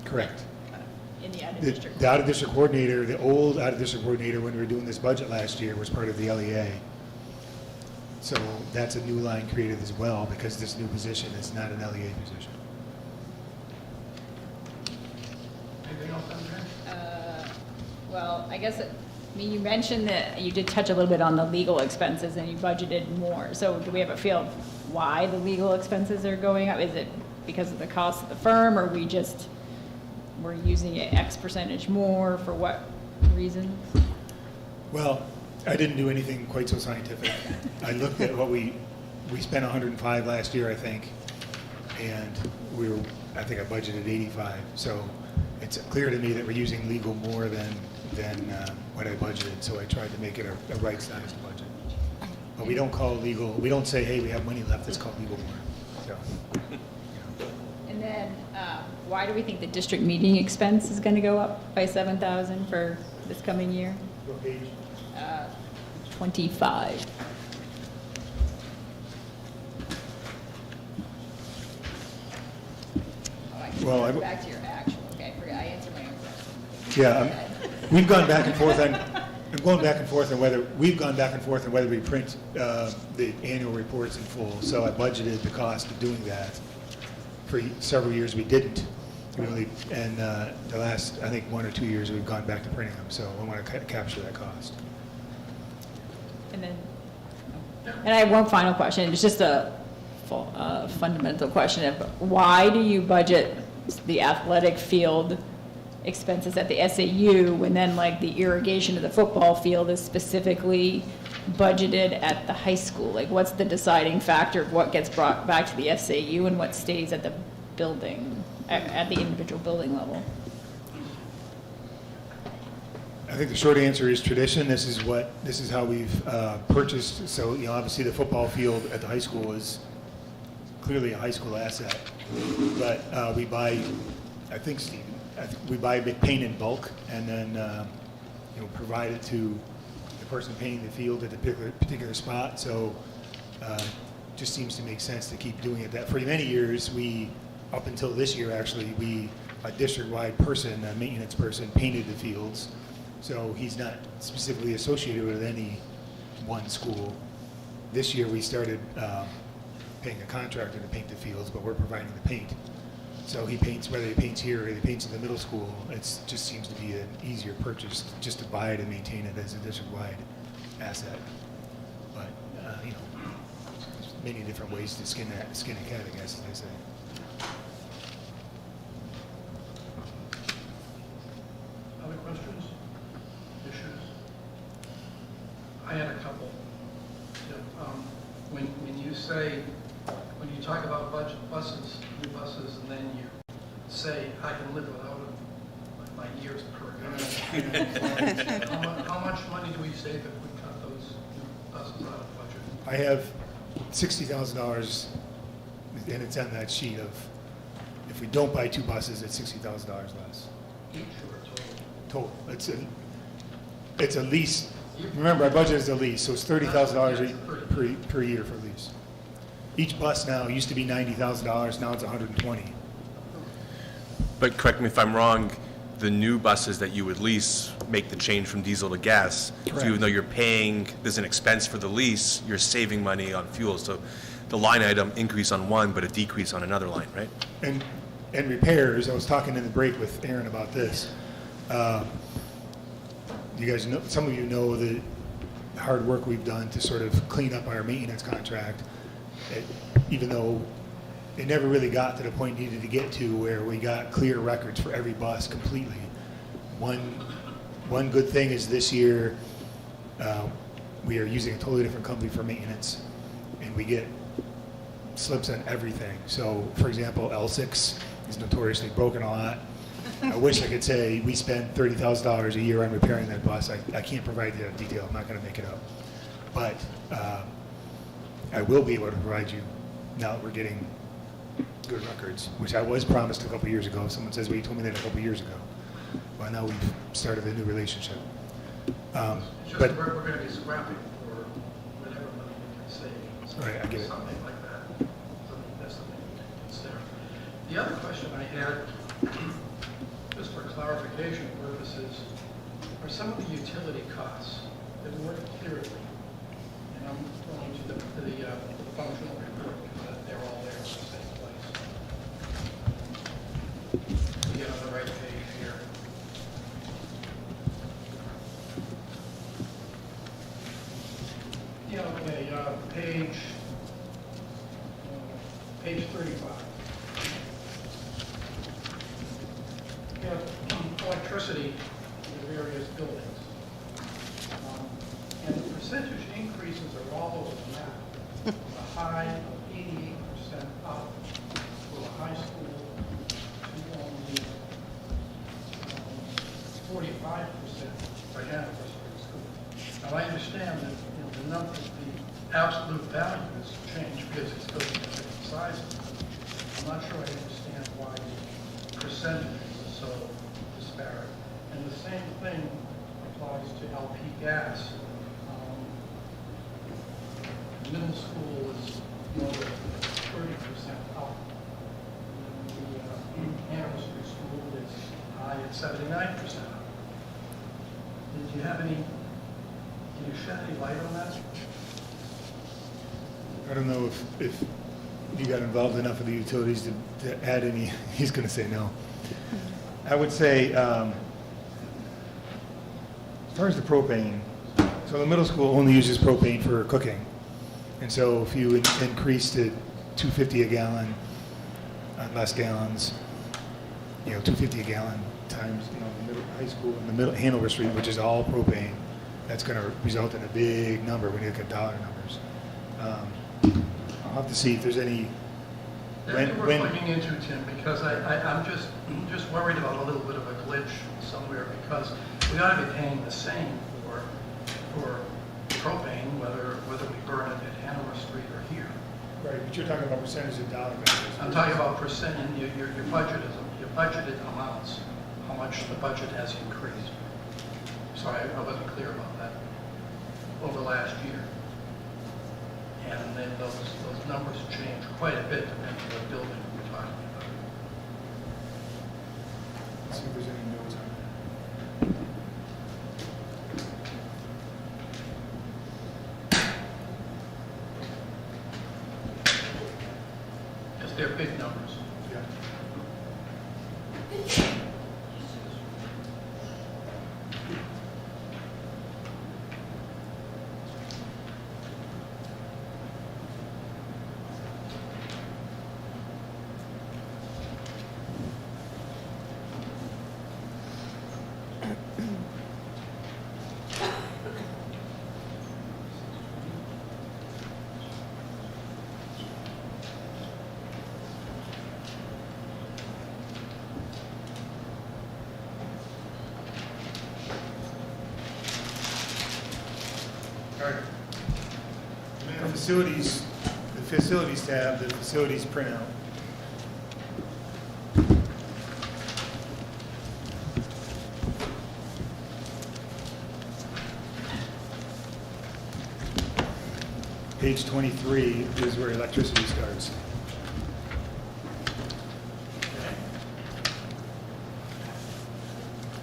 Correct. In the out-of-district. The out-of-district coordinator, the old out-of-district coordinator, when we were doing this budget last year, was part of the LEA. So that's a new line created as well, because this new position is not an LEA position. Anything else, Andrea? Well, I guess, I mean, you mentioned that you did touch a little bit on the legal expenses and you budgeted more. So do we have a feel of why the legal expenses are going up? Is it because of the cost of the firm, or we're using it X percentage more? For what reason? Well, I didn't do anything quite so scientific. I looked at what we spent 105 last year, I think, and I think I budgeted 85. So it's clear to me that we're using legal more than what I budgeted. So I tried to make it a right-sized budget. But we don't call legal. We don't say, hey, we have money left. It's called legal more. So. And then, why do we think the district meeting expense is going to go up by $7,000 for this coming year? What page? 25. Well, Back to your actual, okay, I answered my own question. Yeah, we've gone back and forth on. I'm going back and forth on whether we print the annual reports in full. So I budgeted the cost of doing that. For several years we didn't. And the last, I think, 1 or 2 years we've gone back to printing them. So I want to capture that cost. And I have one final question. It's just a fundamental question of why do you budget the athletic field expenses at the SAU when then like the irrigation of the football field is specifically budgeted at the high school? Like, what's the deciding factor of what gets brought back to the SAU and what stays at the building, at the individual building level? I think the short answer is tradition. This is how we've purchased. So, obviously the football field at the high school is clearly a high school asset. But we buy, Steve, we buy a big paint in bulk and then provide it to the person painting the field at the particular spot. So just seems to make sense to keep doing it. That for many years, up until this year actually, a district-wide person, a maintenance person, painted the fields. So he's not specifically associated with any one school. This year we started paying a contractor to paint the fields, but we're providing the paint. So he paints, whether he paints here or he paints in the middle school, it just seems to be an easier purchase just to buy it and maintain it as a district-wide asset. But, there's many different ways to skin a cat, I guess, as they say. Other questions? Issues? I had a couple. When you talk about budget buses, new buses, and then you say, I can live without them, like my years per year. How much money do we save if we cut those new buses out of the budget? I have $60,000, and it's on that sheet of, if we don't buy 2 buses, it's $60,000 less. Each or total? Total. It's a lease. Remember, our budget is a lease, so it's $30,000 per year for lease. Each bus now used to be $90,000, now it's $120,000. But correct me if I'm wrong, the new buses that you would lease make the change from diesel to gas. Correct. So even though you're paying, there's an expense for the lease, you're saving money on fuel. So the line item increase on one, but a decrease on another line, right? And repairs, I was talking in the break with Aaron about this. You guys know, some of you know the hard work we've done to sort of clean up our maintenance contract, even though it never really got to the point it needed to get to where we got clear records for every bus completely. One good thing is this year, we are using a totally different company for maintenance, and we get slips on everything. So, for example, L6 is notoriously broken a lot. I wish I could say we spend $30,000 a year on repairing that bus. I can't provide you that detail. I'm not going to make it up. But I will be able to provide you now that we're getting good records, which I was promised a couple years ago. Someone says, well, you told me that a couple years ago. Well, now we've started a new relationship. It's just we're going to be scrapping for whatever money we can save. Right, I get it. Something like that. That's something we can consider. The other question I had, just for clarification purposes, are some of the utility costs that weren't clear to me. And I'm going to the functional report, because they're all there in the same place. We get on the right page here. Yeah, okay, page 35. We have electricity in the various buildings. And the percentage increases are all over the map. From a high of 88% up for the high school to only 45% for Hanover Street School. Now, I understand that, the number, the absolute values change because it's going to be different sizes. I'm not sure I understand why the percentages are so disparate. And the same thing applies to LP gas. Middle school is more than 30% up. The Hanover Street School is high at 79% up. Did you have any? Can you shed any light on that? I don't know if you got involved enough with the utilities to add any. He's going to say no. I would say, as far as the propane, so the middle school only uses propane for cooking. And so if you increase to $2.50 a gallon on less gallons, $2.50 a gallon times, the middle high school and the middle Hanover Street, which is all propane, that's going to result in a big number when you look at dollar numbers. I'll have to see if there's any. That we're looking into, Tim, because I'm just worried about a little bit of a glitch somewhere, because we ought to be paying the same for propane, whether we burn it at Hanover Street or here. Right, but you're talking about percentage of dollar values. I'm talking about percent, your budget is, your budgeted amounts, how much the budget has increased. Sorry, I wasn't clear about that over last year. And then those numbers change quite a bit depending on the building we're talking about. Let's see if there's any notes on that. Because they're big numbers. Yeah. The facilities tab, the facilities printout. Page 23 is where electricity starts.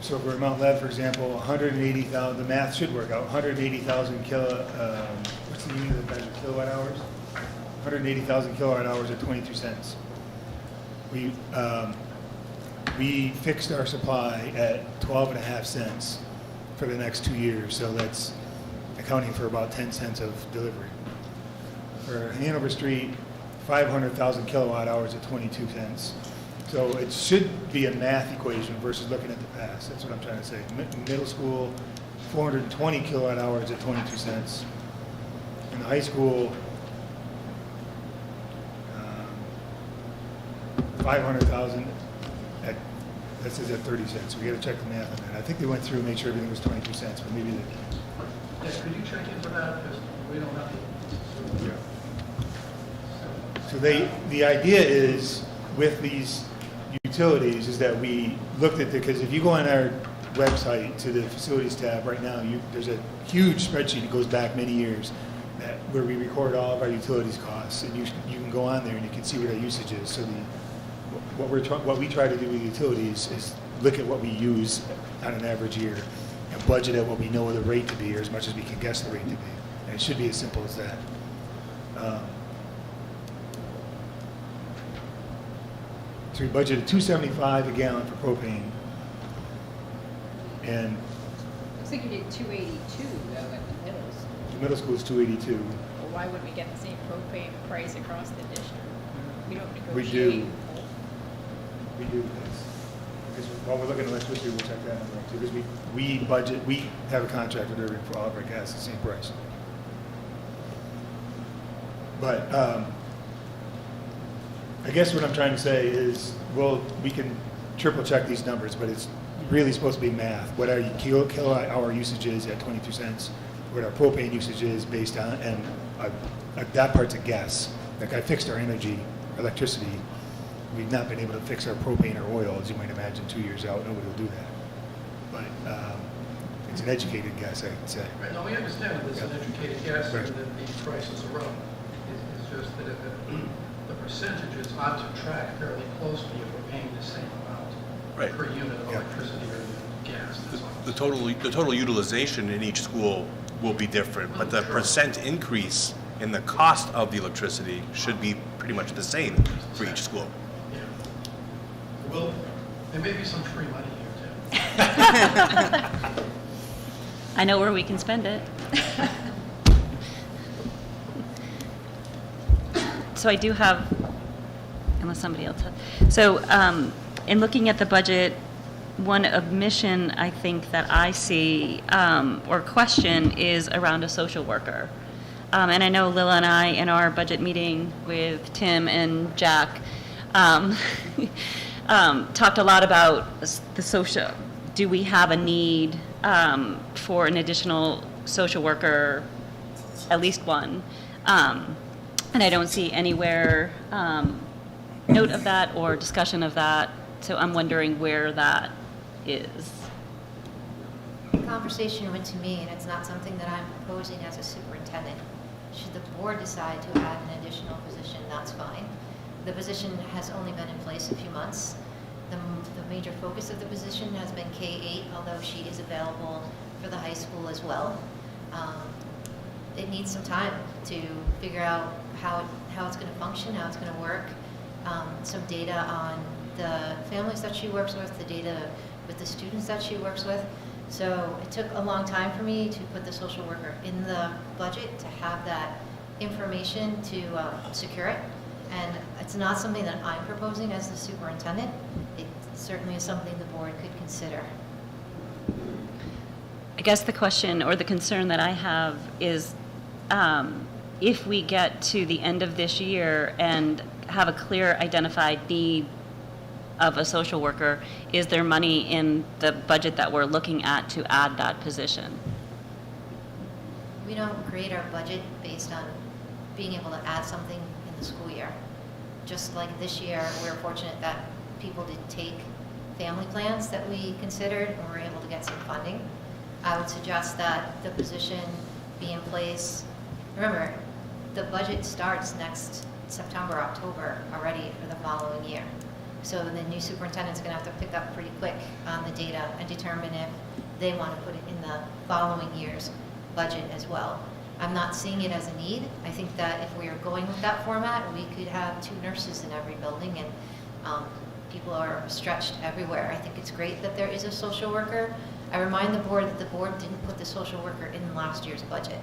So for Mount Lev, for example, 180,000, the math should work out, 180,000 what's the unit of measure, kilowatt hours? 180,000 kilowatt hours at 22 cents. We fixed our supply at 12.5 cents for the next 2 years, so that's accounting for about 10 cents of delivery. For Hanover Street, 500,000 kilowatt hours at 22 cents. So it should be a math equation versus looking at the past. That's what I'm trying to say. Middle school, 420 kilowatt hours at 22 cents. In the high school, 500,000 at, that says at 30 cents. We got to check the math on that. I think they went through and made sure everything was 22 cents, but maybe they. Yeah, could you check into that, because we don't have to. Yeah. So the idea is with these utilities is that we looked at because if you go on our website to the facilities tab right now, there's a huge spreadsheet that goes back many years where we record all of our utilities costs, and you can go on there and you can see what our usage is. So what we try to do with utilities is look at what we use on an average year and budget at what we know the rate to be, or as much as we can guess the rate to be. And it should be as simple as that. So we budgeted $2.75 a gallon for propane, and Looks like you did 282 though at the middle school. the middle school is $2.82. Well, why would we get the same propane price across the district? We don't We negotiate. do. We do this. Because while we're looking at electricity, we'll check that out too. Because we budget, we have a contract with Irving for all of our gas, the same price. But I guess what I'm trying to say is, well, we can triple check these numbers, but it's really supposed to be math. What our kilowatt hour usage is at 22 cents, what our propane usage is based on, and that part's a guess. Like I fixed our energy, electricity. We've not been able to fix our propane or oil, as you might imagine, 2 years out. Nobody will do that. But it's an educated guess, I'd say. Right, no, we understand that it's an educated guess Right. and that the prices are up. It's just that the percentages ought to track fairly closely if we're paying the same amount Right. per unit of electricity or gas. That's all. The total utilization in each school will be different, but the percent increase in the cost of the electricity should be pretty much the same for each school. Yeah. Well, there may be some free money here too. I know where we can spend it. So I do have, unless somebody else has. So in looking at the budget, one omission I think that I see or question is around a social worker. And I know Lila and I, in our budget meeting with Tim and Jack, talked a lot about the social. Do we have a need for an additional social worker, at least one? And I don't see anywhere note of that or discussion of that, so I'm wondering where that is. The conversation went to me, and it's not something that I'm proposing as a superintendent. Should the board decide to add an additional position, that's fine. The position has only been in place a few months. The major focus of the position has been K-8, although she is available for the high school as well. It needs some time to figure out how it's going to function, how it's going to work, some data on the families that she works with, the data with the students that she works with. So it took a long time for me to put the social worker in the budget, to have that information to secure it. And it's not something that I'm proposing as the superintendent. It certainly is something the board could consider. I guess the question or the concern that I have is if we get to the end of this year and have a clear identified need of a social worker, is there money in the budget that we're looking at to add that position? We don't create our budget based on being able to add something in the school year. Just like this year, we're fortunate that people did take family plans that we considered and were able to get some funding. I would suggest that the position be in place. Remember, the budget starts next September, October already for the following year. So the new superintendent's going to have to pick up pretty quick on the data and determine if they want to put it in the following year's budget as well. I'm not seeing it as a need. I think that if we are going with that format, we could have 2 nurses in every building, and people are stretched everywhere. I think it's great that there is a social worker. I remind the board that the board didn't put the social worker in last year's budget.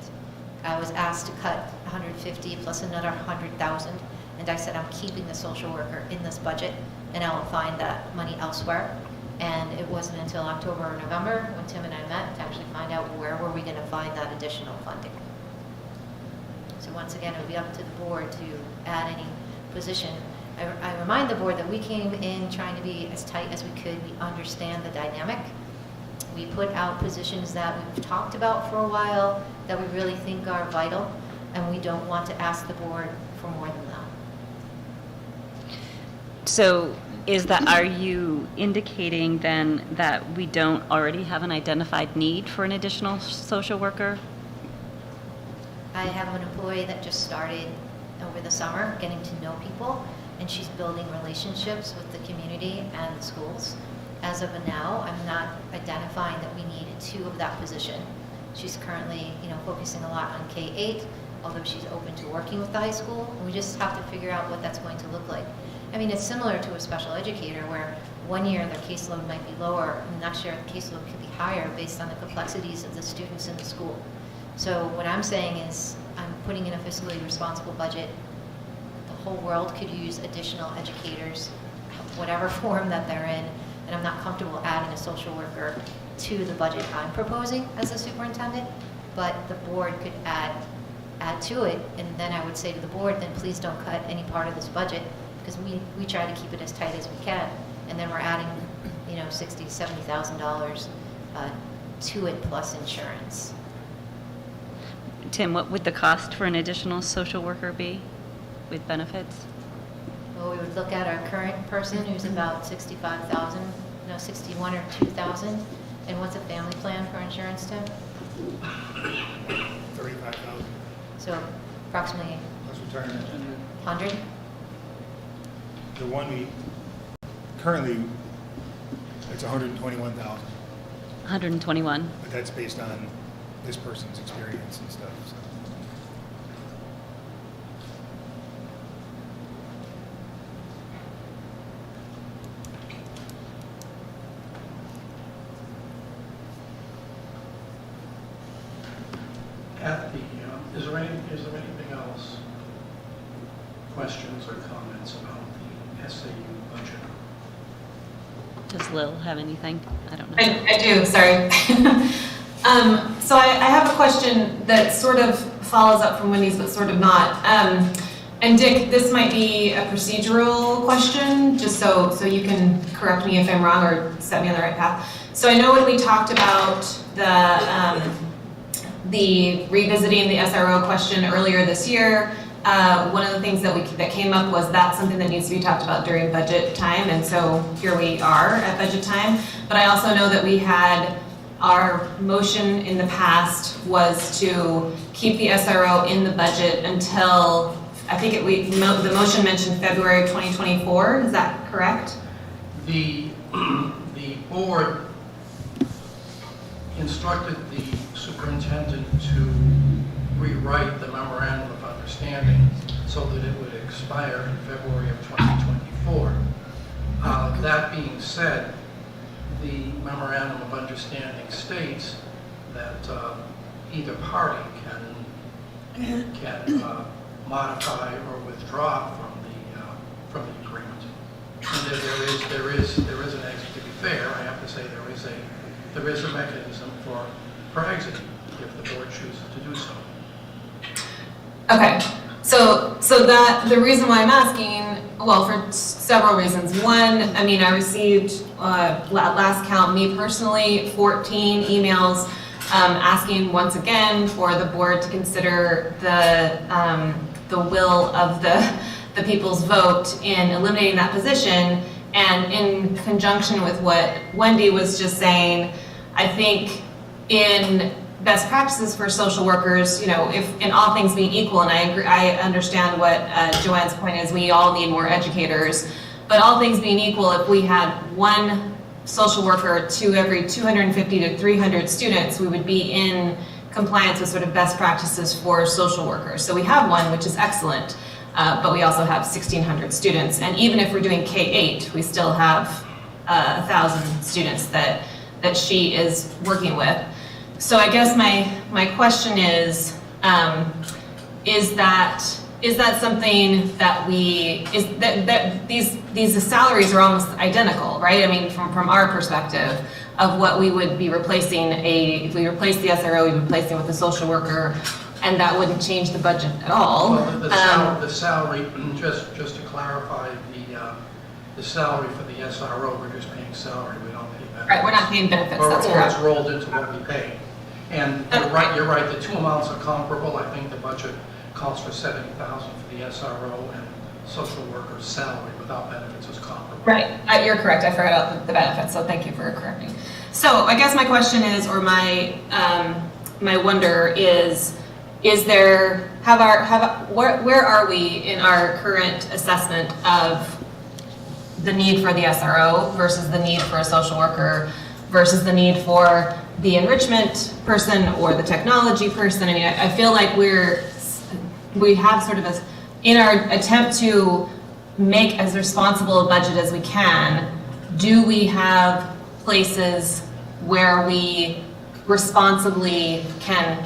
I was asked to cut 150 plus another 100,000, and I said I'm keeping the social worker in this budget, and I will find that money elsewhere. And it wasn't until October or November when Tim and I met to actually find out where were we going to find that additional funding. So once again, it would be up to the board to add any position. I remind the board that we came in trying to be as tight as we could. We understand the dynamic. We put out positions that we've talked about for a while that we really think are vital, and we don't want to ask the board for more than that. So are you indicating then that we don't already have an identified need for an additional social worker? I have an employee that just started over the summer getting to know people, and she's building relationships with the community and the schools. As of now, I'm not identifying that we need 2 of that position. She's currently, focusing a lot on K-8, although she's open to working with the high school. And we just have to figure out what that's going to look like. I mean, it's similar to a special educator where one year their caseload might be lower, and next year the caseload could be higher based on the complexities of the students in the school. So what I'm saying is I'm putting in a fiscally responsible budget. The whole world could use additional educators, whatever form that they're in, and I'm not comfortable adding a social worker to the budget I'm proposing as a superintendent, but the board could add to it, and then I would say to the board, then please don't cut any part of this budget, because we try to keep it as tight as we can, and then we're adding, $60,000 to $70,000 to it plus insurance. Tim, what would the cost for an additional social worker be with benefits? Well, we would look at our current person who's about 61 or 2,000. And what's a family plan for insurance, Tim? 35,000. So approximately Plus retirement. 100? The one we, currently, it's 121,000, 121. but that's based on this person's experience and stuff, so. Is there anything else? Questions or comments about the SAU budget? Does Lil have anything? I don't know. I do, sorry. So I have a question that sort of follows up from Wendy's, but sort of not. And Dick, this might be a procedural question, just so you can correct me if I'm wrong or set me on the right path. So I know when we talked about the revisiting the SRO question earlier this year, one of the things that came up was that's something that needs to be talked about during budget time, and so here we are at budget time. But I also know that we had our motion in the past was to keep the SRO in the budget until, I think the motion mentioned February of 2024, is that correct? The board instructed the superintendent to rewrite the memorandum of understanding so that it would expire in February of 2024. That being said, the memorandum of understanding states that either party can modify or withdraw from the agreement. And there is an exit. To be fair, I have to say there is a mechanism for exiting if the board chooses to do so. Okay, so that the reason why I'm asking, well, for several reasons. One, I mean, I received last count, me personally, 14 emails asking once again for the board to consider the will of the people's vote in eliminating that position. And in conjunction with what Wendy was just saying, I think in best practices for social workers, if in all things being equal, and I agree, I understand what Joanne's point is, we all need more educators, but all things being equal, if we had one social worker to every 250 to 300 students, we would be in compliance with sort of best practices for social workers. So we have one, which is excellent, but we also have 1,600 students. And even if we're doing K-8, we still have 1,000 students that she is working with. So I guess my question is that something that that these salaries are almost identical, right? I mean, from our perspective of what we would be replacing if we replace the SRO, we'd be replacing with a social worker, and that wouldn't change the budget at all. Well, the salary, just to clarify, the salary for the SRO, we're just paying salary, we don't pay benefits. Right, we're not paying benefits, that's Or correct. it's rolled into what we pay. And you're right, the two amounts are comparable. I think the budget calls for $70,000 for the SRO, and social worker's salary without benefits is comparable. Right, you're correct, I forgot about the benefits, so thank you for correcting. So I guess my question is, or my wonder is there, where are we in our current assessment of the need for the SRO versus the need for a social worker versus the need for the enrichment person or the technology person? I mean, I feel like we have sort of in our attempt to make as responsible a budget as we can, do we have places where we responsibly can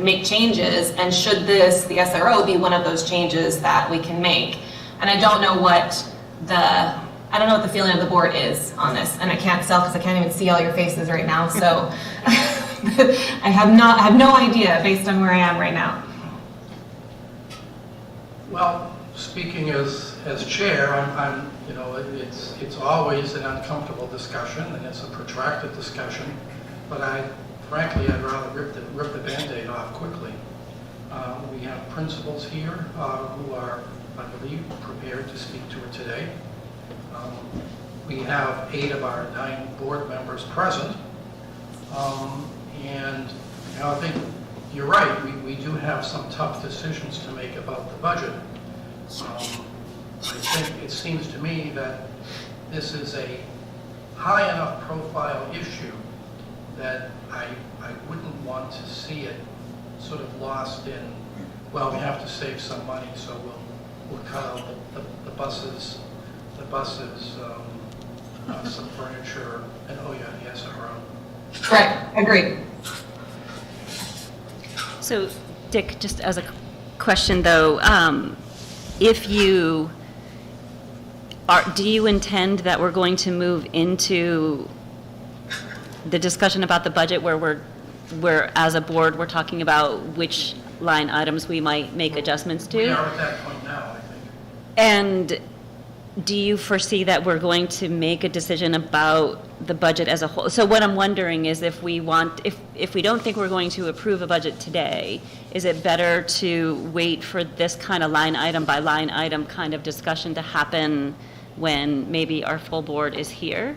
make changes, and should the SRO be one of those changes that we can make? And I don't know what the feeling of the board is on this, and I can't tell because I can't even see all your faces right now, so I have no idea based on where I am right now. Well, speaking as chair, I'm it's always an uncomfortable discussion, and it's a protracted discussion, but frankly, I'd rather rip the Band-Aid off quickly. We have principals here who are, I believe, prepared to speak to it today. We have 8 of our 9 board members present, and I think you're right, we do have some tough decisions to make about the budget. I think it seems to me that this is a high enough profile issue that I wouldn't want to see it sort of lost in, well, we have to save some money, so we'll cut out the buses, some furniture, and oh yeah, the SRO. Right, agreed. So, Dick, just as a question though, do you intend that we're going to move into the discussion about the budget where we're as a board, we're talking about which line items we might make adjustments to? We are at that point now, I think. And do you foresee that we're going to make a decision about the budget as a whole? So what I'm wondering is if we don't think we're going to approve a budget today, is it better to wait for this kind of line item by line item kind of discussion to happen when maybe our full board is here?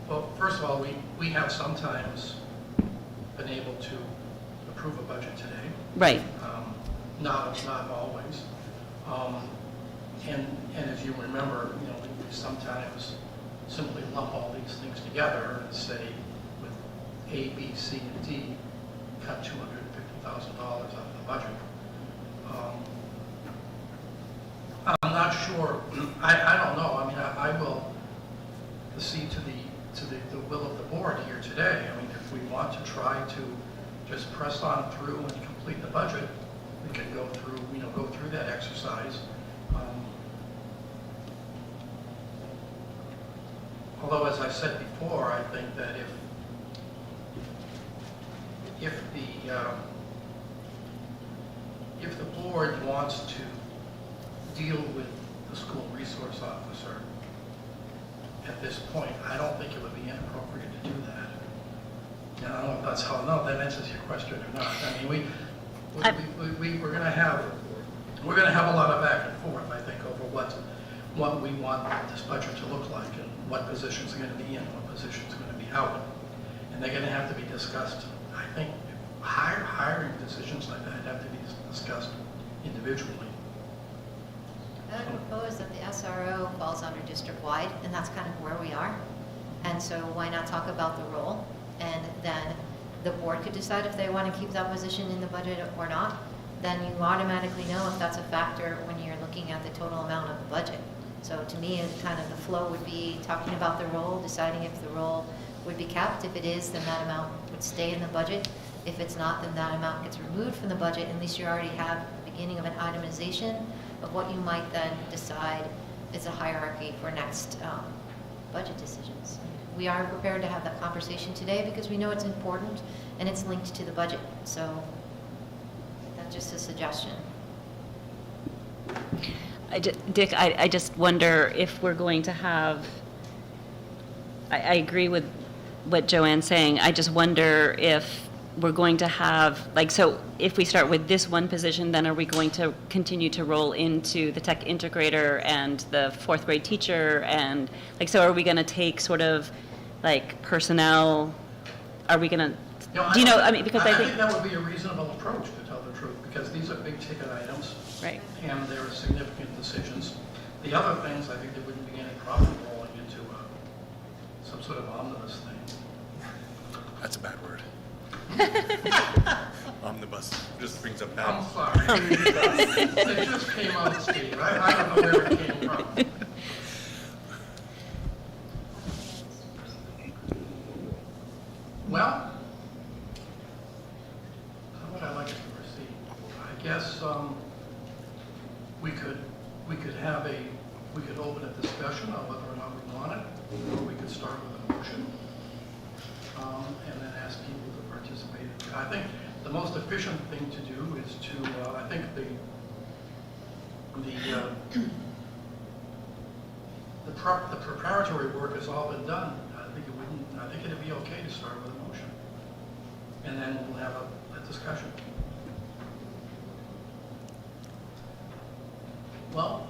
Well, first of all, we have sometimes been able to approve a budget today. Right. Not always. And as you remember, we sometimes simply lump all these things together and say, with A, B, C, and D, cut $250,000 out of the budget. I'm not sure. I don't know. I mean, I will accede to the will of the board here today. I mean, if we want to try to just press on through and complete the budget, we can go through that exercise. Although, as I said before, I think that if the board wants to deal with the school resource officer at this point, I don't think it would be inappropriate to do that. And I don't know if that's how, no, that answers your question or not. I mean, we're going to have a lot of back and forth, I think, over what we want this budget to look like and what positions are going to be in, what positions are going to be out. And they're going to have to be discussed. I think hiring decisions like that have to be discussed individually. I would propose that the SRO falls under district-wide, and that's kind of where we are. And so why not talk about the role? And then the board could decide if they want to keep that position in the budget or not. Then you automatically know if that's a factor when you're looking at the total amount of the budget. So to me, it kind of the flow would be talking about the role, deciding if the role would be kept. If it is, then that amount would stay in the budget. If it's not, then that amount gets removed from the budget. At least you already have the beginning of an itemization of what you might then decide is a hierarchy for next budget decisions. We are prepared to have that conversation today because we know it's important and it's linked to the budget. So that's just a suggestion. Dick, I just wonder if we're going to have, I agree with what Joanne's saying. I just wonder if we're going to have, like, so if we start with this one position, then are we going to continue to roll into the tech integrator and the fourth grade teacher? And like, so are we going to take sort of like personnel, are we going to, do you know, I mean, because I think that would be a reasonable approach, to tell the truth, because these are big ticket items. Right. And there are significant decisions. The other things, I think there wouldn't be any problem rolling into some sort of omnibus thing. That's a bad word. Omnibus just brings up bad. I'm sorry. It just came out, Steve. I don't know where it came from. Well, how would I like to proceed? I guess we could open a discussion on whether or not we want it, or we could start with a motion, and then ask people to participate. I think the most efficient thing to do is to, I think the preparatory work has all been done. I think it'd be okay to start with a motion, and then we'll have a discussion. Well,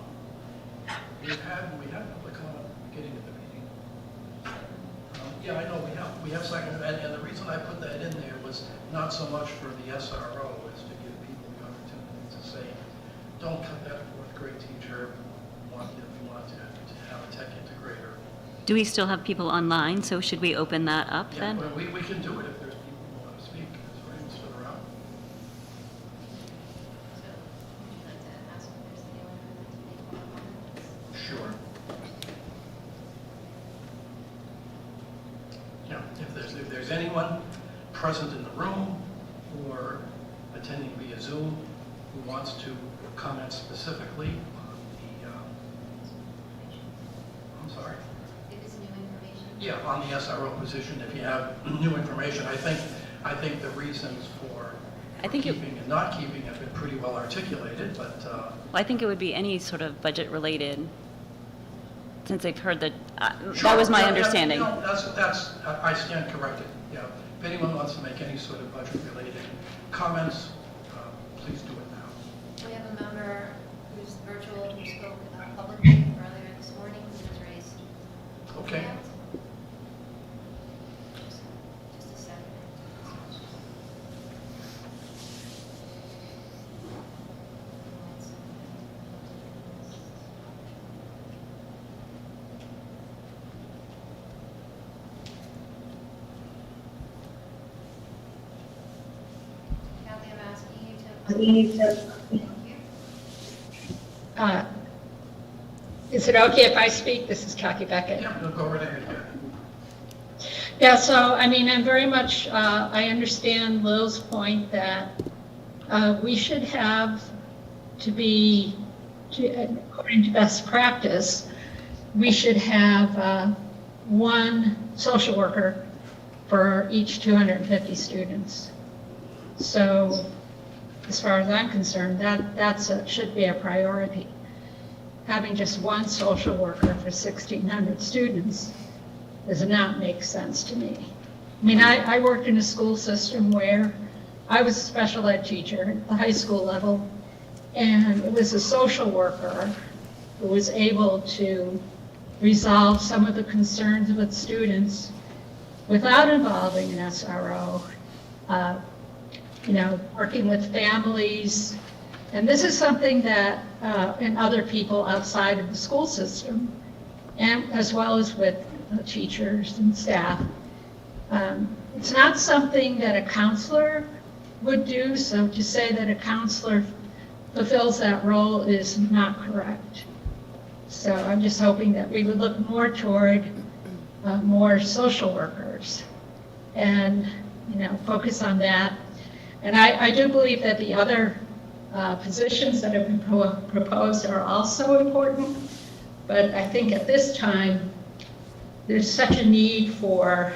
we had public comment at the beginning of the meeting. Yeah, I know we have second, and the reason I put that in there was not so much for the SRO as to give people the opportunity to say, don't cut that fourth grade teacher. We want to have a tech integrator. do we still have people online? So should we open that up Yeah, then? well, we can do it if there's people who want to speak. Is Raymond still around? Sure. Yeah, if there's anyone present in the room or attending via Zoom who wants to comment specifically on the, I'm sorry? If it's new information. Yeah, on the SRO position, if you have new information, I think the reasons for keeping and not keeping have been pretty well articulated, but. Well, I think it would be any sort of budget related, since they've heard that, that was my understanding. No, I stand corrected, yeah. If anyone wants to make any sort of budget related comments, please do it now. We have a member who's virtual, who spoke publicly earlier this morning, who has raised. Okay. hand. Just a second. Kathy, I'm asking you to. Thank you. Is it okay if I speak? This is Kathy Beckett. Yeah, no, go right ahead. Yeah, so, I mean, I'm very much, I understand Lil's point that we should have according to best practice, we should have one social worker for each 250 students. So, as far as I'm concerned, that should be a priority. Having just one social worker for 1,600 students does not make sense to me. I mean, I worked in a school system where I was a special ed teacher at the high school level, and it was a social worker who was able to resolve some of the concerns with students without involving an SRO, working with families. And this is something that, and other people outside of the school system, and as well as with teachers and staff, it's not something that a counselor would do, so to say that a counselor fulfills that role is not correct. So I'm just hoping that we would look more toward more social workers and, focus on that. And I do believe that the other positions that have been proposed are also important, but I think at this time, there's such a need for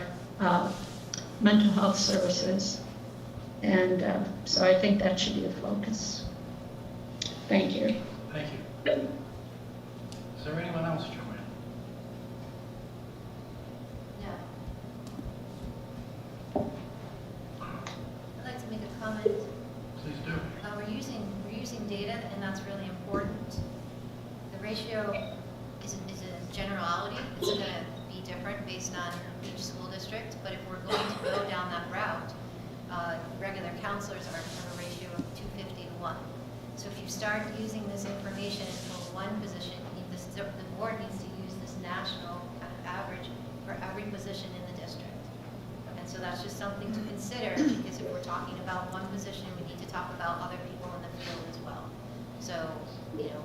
mental health services, and so I think that should be the focus. Thank you. Thank you. Is there anyone else, Joanne? I'd like to make a comment. Please do. We're using data, and that's really important. The ratio is a generality. It's going to be different based on each school district, but if we're going to go down that route, regular counselors are a ratio of 250 to 1. So if you start using this information for one position, the board needs to use this national kind of average for every position in the district. And so that's just something to consider, because if we're talking about one position, we need to talk about other people in the field as well. So, if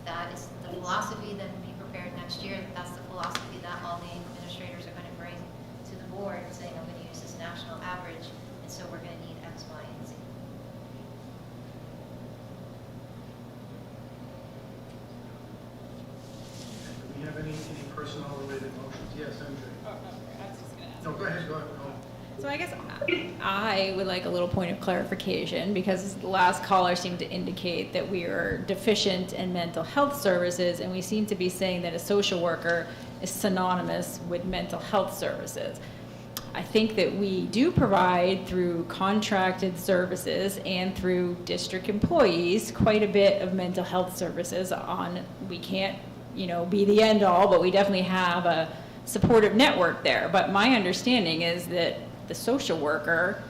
that is the philosophy, then be prepared next year that that's the philosophy that all the administrators are going to bring to the board, saying I'm going to use this national average, and so we're going to need X, Y, and Z. Do we have any personnel-related motions? Yes, MJ. Oh, no, I was just going to ask. No, go ahead, go ahead. So I guess I would like a little point of clarification, because the last caller seemed to indicate that we are deficient in mental health services, and we seem to be saying that a social worker is synonymous with mental health services. I think that we do provide through contracted services and through district employees quite a bit of mental health services we can't, be the end all, but we definitely have a supportive network there. But my understanding is that the social worker,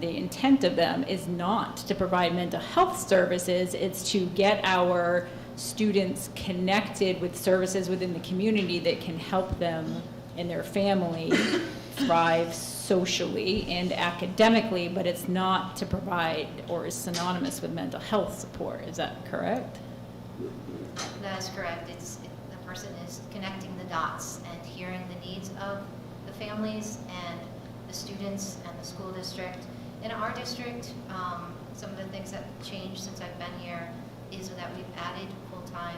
the intent of them is not to provide mental health services, it's to get our students connected with services within the community that can help them and their family thrive socially and academically, but it's not to provide or is synonymous with mental health support. Is that correct? That is correct. The person is connecting the dots and hearing the needs of the families and the students and the school district. In our district, some of the things that have changed since I've been here is that we've added full-time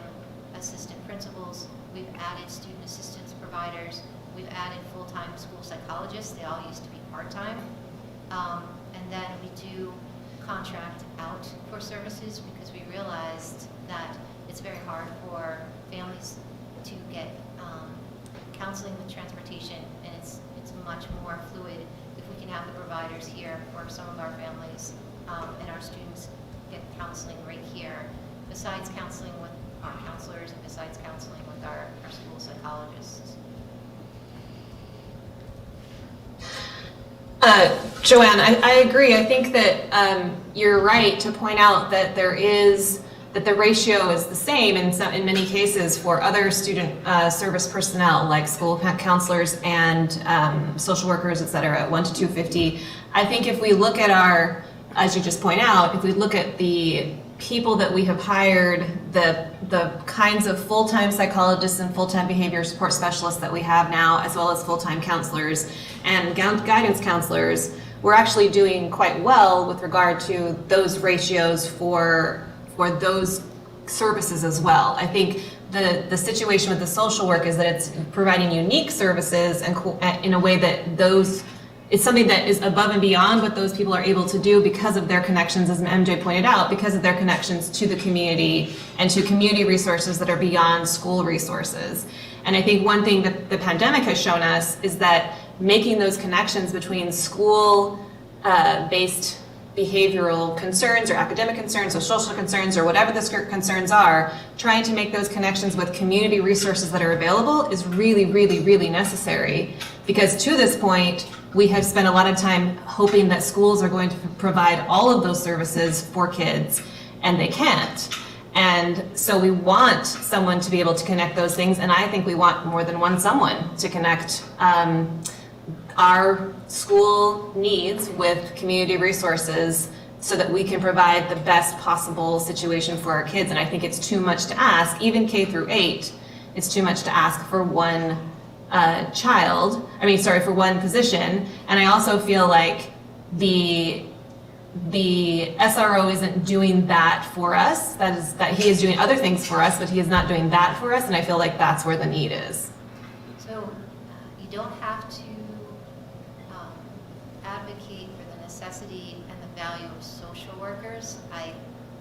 assistant principals, we've added student assistance providers, we've added full-time school psychologists. They all used to be part-time. And then we do contract out for services, because we realized that it's very hard for families to get counseling with transportation, and it's much more fluid if we can have the providers here for some of our families, and our students get counseling right here, besides counseling with our counselors and besides counseling with our school psychologists. Joanne, I agree. I think that you're right to point out that that the ratio is the same in many cases for other student service personnel, like school counselors and social workers, et cetera, 1 to 250. I think if we look at as you just point out, if we look at the people that we have hired, the kinds of full-time psychologists and full-time behavior support specialists that we have now, as well as full-time counselors and guidance counselors, we're actually doing quite well with regard to those ratios for those services as well. I think the situation with the social work is that it's providing unique services and in a way that it's something that is above and beyond what those people are able to do because of their connections, as MJ pointed out, because of their connections to the community and to community resources that are beyond school resources. And I think one thing that the pandemic has shown us is that making those connections between school-based behavioral concerns or academic concerns or social concerns or whatever the concerns are, trying to make those connections with community resources that are available is really, really, really necessary. Because to this point, we have spent a lot of time hoping that schools are going to provide all of those services for kids, and they can't. And so we want someone to be able to connect those things, and I think we want more than one someone to connect our school needs with community resources so that we can provide the best possible situation for our kids. And I think it's too much to ask, even K through 8, it's too much to ask for one for one position. And I also feel like the SRO isn't doing that for us. That he is doing other things for us, but he is not doing that for us. And I feel like that's where the need is. So you don't have to advocate for the necessity and the value of social workers. I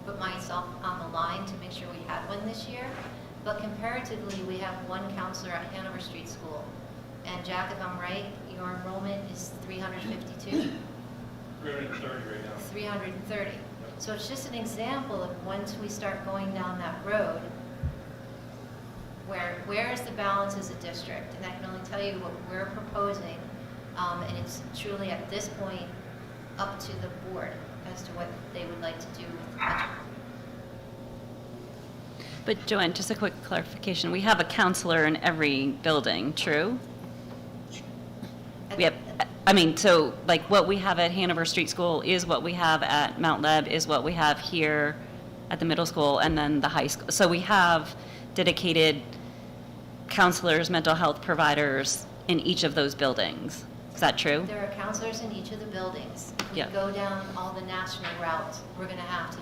put myself on the line to make sure we had one this year. But comparatively, we have one counselor at Hanover Street School. And Jack, if I'm right, your enrollment is 352? 330 right now. 330. So it's just an example of once we start going down that road, where is the balance as a district? And I can only tell you what we're proposing, and it's truly at this point up to the board as to what they would like to do with the budget. But Joanne, just a quick clarification. We have a counselor in every building, true? We have, so like what we have at Hanover Street School is what we have at Mount Leb, is what we have here at the middle school and then the high school. So we have dedicated counselors, mental health providers in each of those buildings. Is that true? There are counselors in each of the buildings. If we Yeah. go down all the national routes, we're going to have to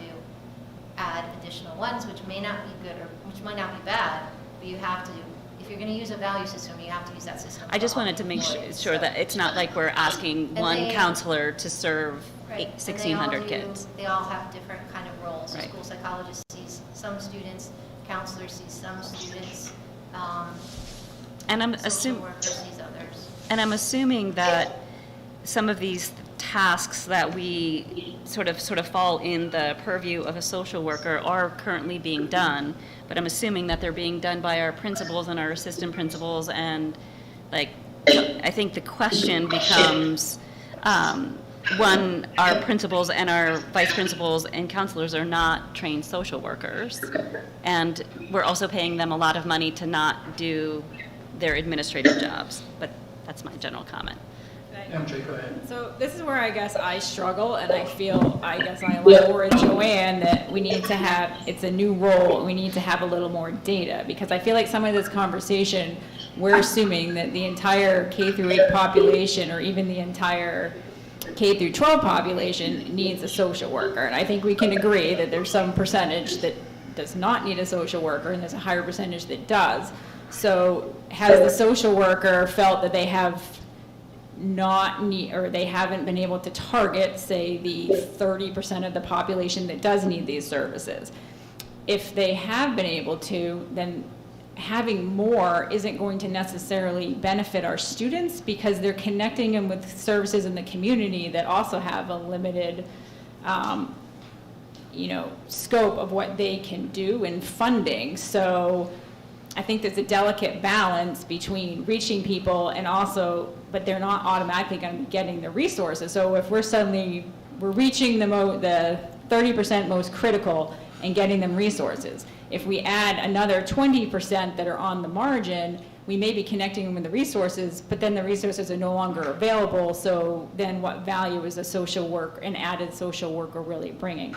add additional ones, which may not be good or which might not be bad, but you have to, if you're going to use a value system, you have to use that system. I just wanted to make sure that it's not like we're asking And one they- counselor to serve Right. 1,600 And they all do- kids. They all have different kind of roles. Right. School psychologist sees some students, counselor sees some students, And I'm social worker sees others. And I'm assuming that some of these tasks that we sort of fall in the purview of a social worker are currently being done, but I'm assuming that they're being done by our principals and our assistant principals, and like, I think the question becomes, one, our principals and our vice principals and counselors are not trained social workers, and we're also paying them a lot of money to not do their administrative jobs, but that's my general comment. MJ, go ahead. So this is where I guess I struggle, and I feel, I guess I like Laura and Joanne, that we need to have, it's a new role, and we need to have a little more data, because I feel like some of this conversation, we're assuming that the entire K through 8 population, or even the entire K through 12 population needs a social worker. And I think we can agree that there's some percentage that does not need a social worker, and there's a higher percentage that does. So has the social worker felt that they have not need, or they haven't been able to target, say, the 30% of the population that does need these services? If they have been able to, then having more isn't going to necessarily benefit our students, because they're connecting them with services in the community that also have a limited scope of what they can do in funding. So I think there's a delicate balance between reaching people and also, but they're not automatically going to be getting the resources. So if we're reaching the 30% most critical and getting them resources. If we add another 20% that are on the margin, we may be connecting them with the resources, but then the resources are no longer available. So then what value is an added social worker really bringing?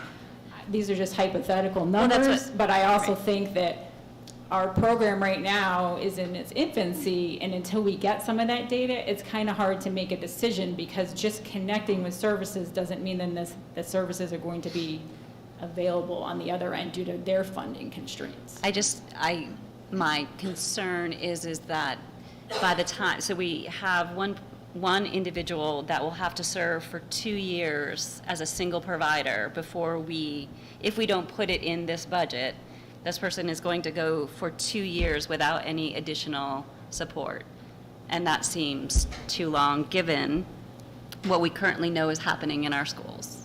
These are just hypothetical numbers, but I also think that our program right now is in its infancy, and until we get some of that data, it's kind of hard to make a decision, because just connecting with services doesn't mean then the services are going to be available on the other end due to their funding constraints. My concern is that by the time, so we have one individual that will have to serve for 2 years as a single provider before if we don't put it in this budget, this person is going to go for 2 years without any additional support. And that seems too long, given what we currently know is happening in our schools.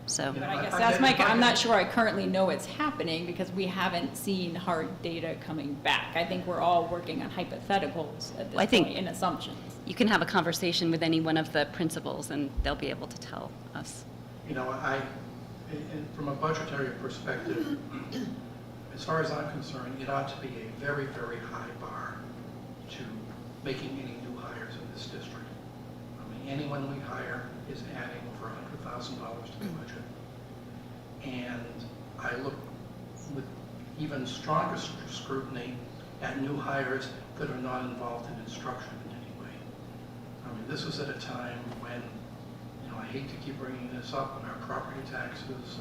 So. But I guess I'm not sure I currently know it's happening, because we haven't seen hard data coming back. I think we're all working on hypotheticals at this point and assumptions. You can have a conversation with any one of the principals, and they'll be able to tell us. From a budgetary perspective, as far as I'm concerned, it ought to be a very, very high bar to making any new hires in this district. anyone we hire is adding over $100,000 to the budget. And I look with even stronger scrutiny at new hires that are not involved in instruction in any way. I mean, this is at a time when, you know, I hate to keep bringing this up, but our property taxes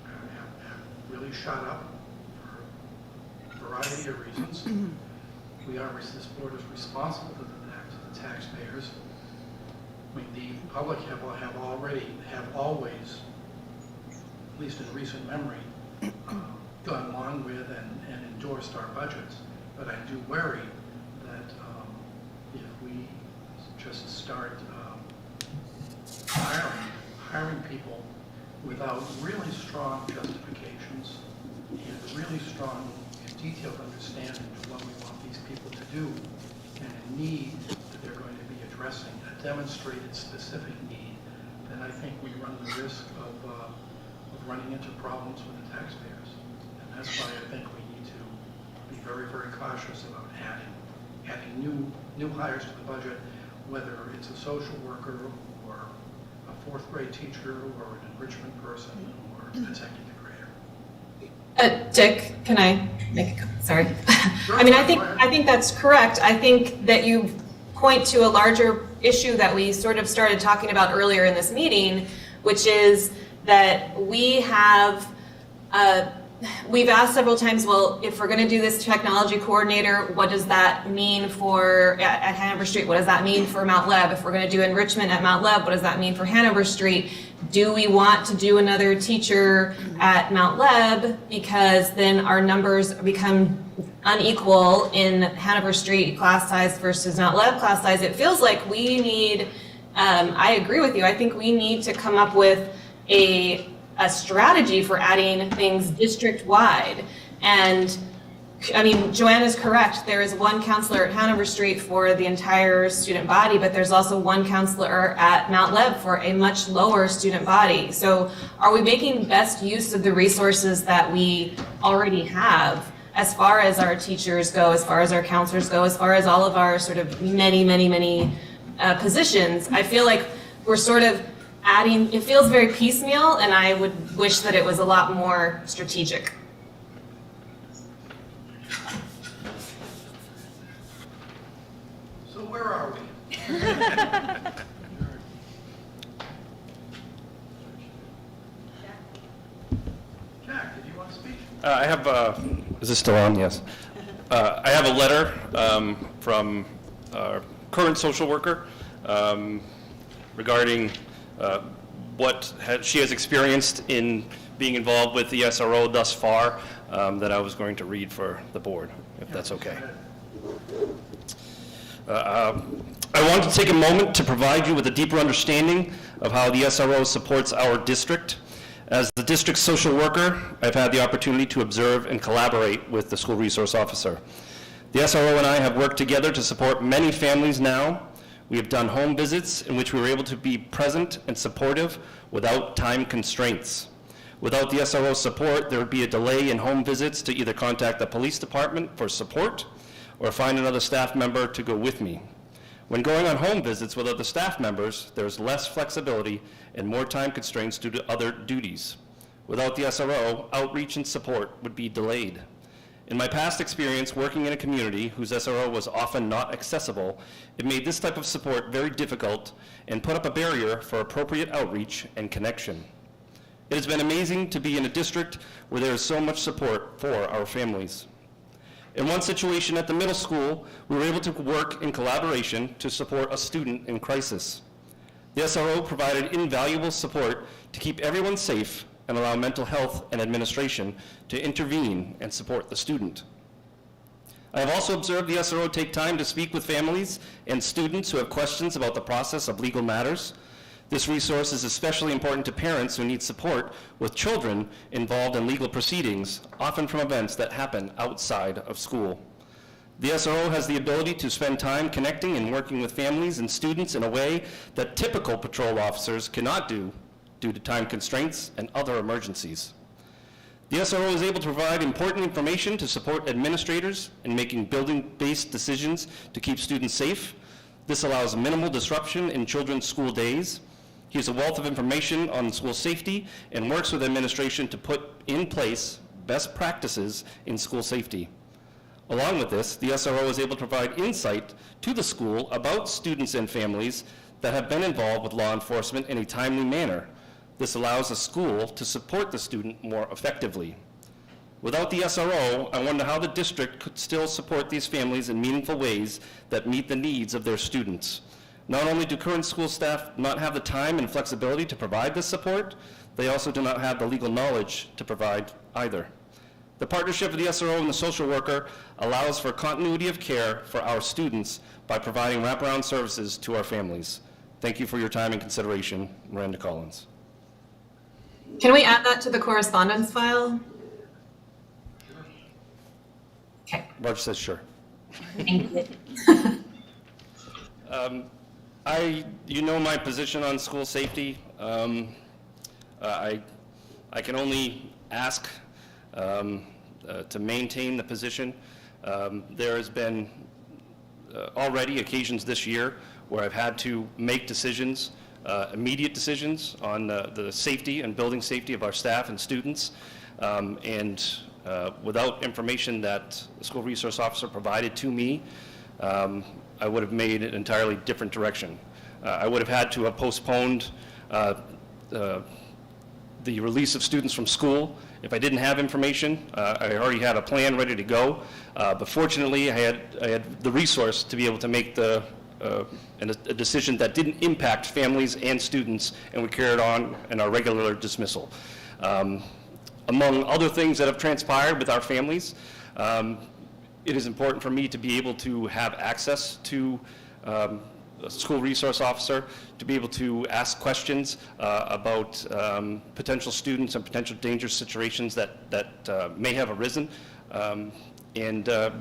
have really shot up for a variety of reasons. This board is responsible to the taxpayers. I mean, the public have always, at least in recent memory, gone along with and endorsed our budgets. But I do worry that if we just start hiring people without really strong justifications and really strong and detailed understanding of what we want these people to do and a need that they're going to be addressing, a demonstrated specific need, then I think we run the risk of running into problems with the taxpayers. And that's why I think we need to be very, very cautious about adding new hires to the budget, whether it's a social worker or a fourth grade teacher or an enrichment person or a tech integrator. Dick, can I make a comment? Sorry. I mean, I think that's correct. I think that you point to a larger issue that we sort of started talking about earlier in this meeting, which is that we've asked several times, well, if we're going to do this technology coordinator, what does that mean at Hanover Street? What does that mean for Mount Leb? If we're going to do enrichment at Mount Leb, what does that mean for Hanover Street? Do we want to do another teacher at Mount Leb? Because then our numbers become unequal in Hanover Street class size versus Mount Leb class size. It feels like we need, I agree with you, I think we need to come up with a strategy for adding things district-wide. And I mean, Joanna's correct. There is one counselor at Hanover Street for the entire student body, but there's also one counselor at Mount Leb for a much lower student body. So are we making best use of the resources that we already have as far as our teachers go, as far as our counselors go, as far as all of our sort of many positions? I feel like we're sort of adding, it feels very piecemeal, and I would wish that it was a lot more strategic. So where are we? Jack, did you want to speak? I have, is this still on? Yes. I have a letter from our current social worker regarding what she has experienced in being involved with the SRO thus far that I was going to read for the board, if that's okay. I want to take a moment to provide you with a deeper understanding of how the SRO supports our district. As the district social worker, I've had the opportunity to observe and collaborate with the school resource officer. The SRO and I have worked together to support many families now. We have done home visits in which we were able to be present and supportive without time constraints. Without the SRO support, there would be a delay in home visits to either contact the police department for support or find another staff member to go with me. When going on home visits with other staff members, there's less flexibility and more time constraints due to other duties. Without the SRO, outreach and support would be delayed. In my past experience working in a community whose SRO was often not accessible, it made this type of support very difficult and put up a barrier for appropriate outreach and connection. It has been amazing to be in a district where there is so much support for our families. In one situation at the middle school, we were able to work in collaboration to support a student in crisis. The SRO provided invaluable support to keep everyone safe and allow mental health and administration to intervene and support the student. I have also observed the SRO take time to speak with families and students who have questions about the process of legal matters. This resource is especially important to parents who need support with children involved in legal proceedings, often from events that happen outside of school. The SRO has the ability to spend time connecting and working with families and students in a way that typical patrol officers cannot do due to time constraints and other emergencies. The SRO is able to provide important information to support administrators in making building-based decisions to keep students safe. This allows minimal disruption in children's school days. He has a wealth of information on school safety and works with administration to put in place best practices in school safety. Along with this, the SRO is able to provide insight to the school about students and families that have been involved with law enforcement in a timely manner. This allows the school to support the student more effectively. Without the SRO, I wonder how the district could still support these families in meaningful ways that meet the needs of their students. Not only do current school staff not have the time and flexibility to provide this support, they also do not have the legal knowledge to provide either. The partnership of the SRO and the social worker allows for continuity of care for our students by providing wraparound services to our families. Thank you for your time and consideration. Miranda Collins. Can we add that to the correspondence file? Okay. Roger says sure. Thank you. You know my position on school safety. I can only ask to maintain the position. There has been already occasions this year where I've had to make decisions, immediate decisions on the safety and building safety of our staff and students. Without information that the school resource officer provided to me, I would have made an entirely different direction. I would have had to have postponed the release of students from school if I didn't have information. I already had a plan ready to go, but fortunately I had the resource to be able to make a decision that didn't impact families and students, and we carried on in our regular dismissal. Among other things that have transpired with our families, it is important for me to be able to have access to a school resource officer, to be able to ask questions about potential students and potential dangerous situations that may have arisen.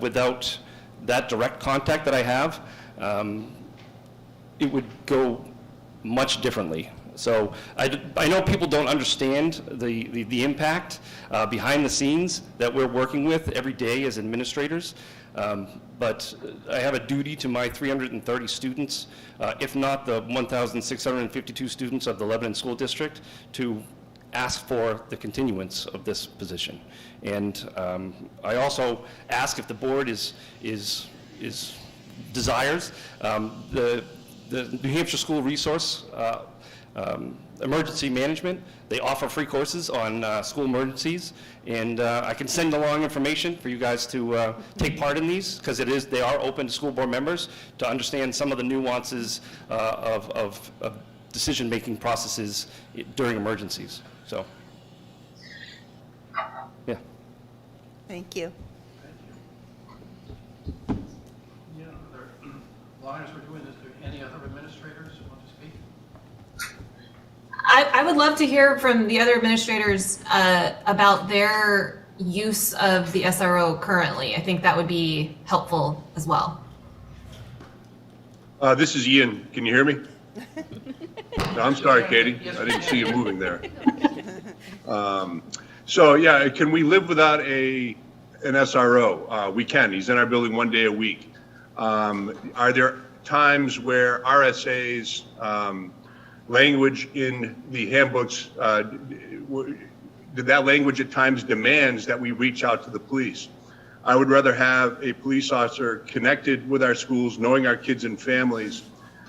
Without that direct contact that I have, it would go much differently. So I know people don't understand the impact behind the scenes that we're working with every day as administrators, but I have a duty to my 330 students, if not the 1,652 students of the Lebanon School District, to ask for the continuance of this position. And I also ask if the board desires the New Hampshire School Resource Emergency Management. They offer free courses on school emergencies, and I can send along information for you guys to take part in these, because they are open to school board members to understand some of the nuances of decision-making processes during emergencies. So, yeah. Thank you. Long as we're doing this, do any other administrators want to speak? I would love to hear from the other administrators about their use of the SRO currently. I think that would be helpful as well. This is Ian. Can you hear me? No, I'm sorry, Katie. I didn't see you moving there. So yeah, can we live without an SRO? We can. He's in our building 1 day a week. Are there times where RSA's language in the handbooks, that language at times demands that we reach out to the police? I would rather have a police officer connected with our schools, knowing our kids and families,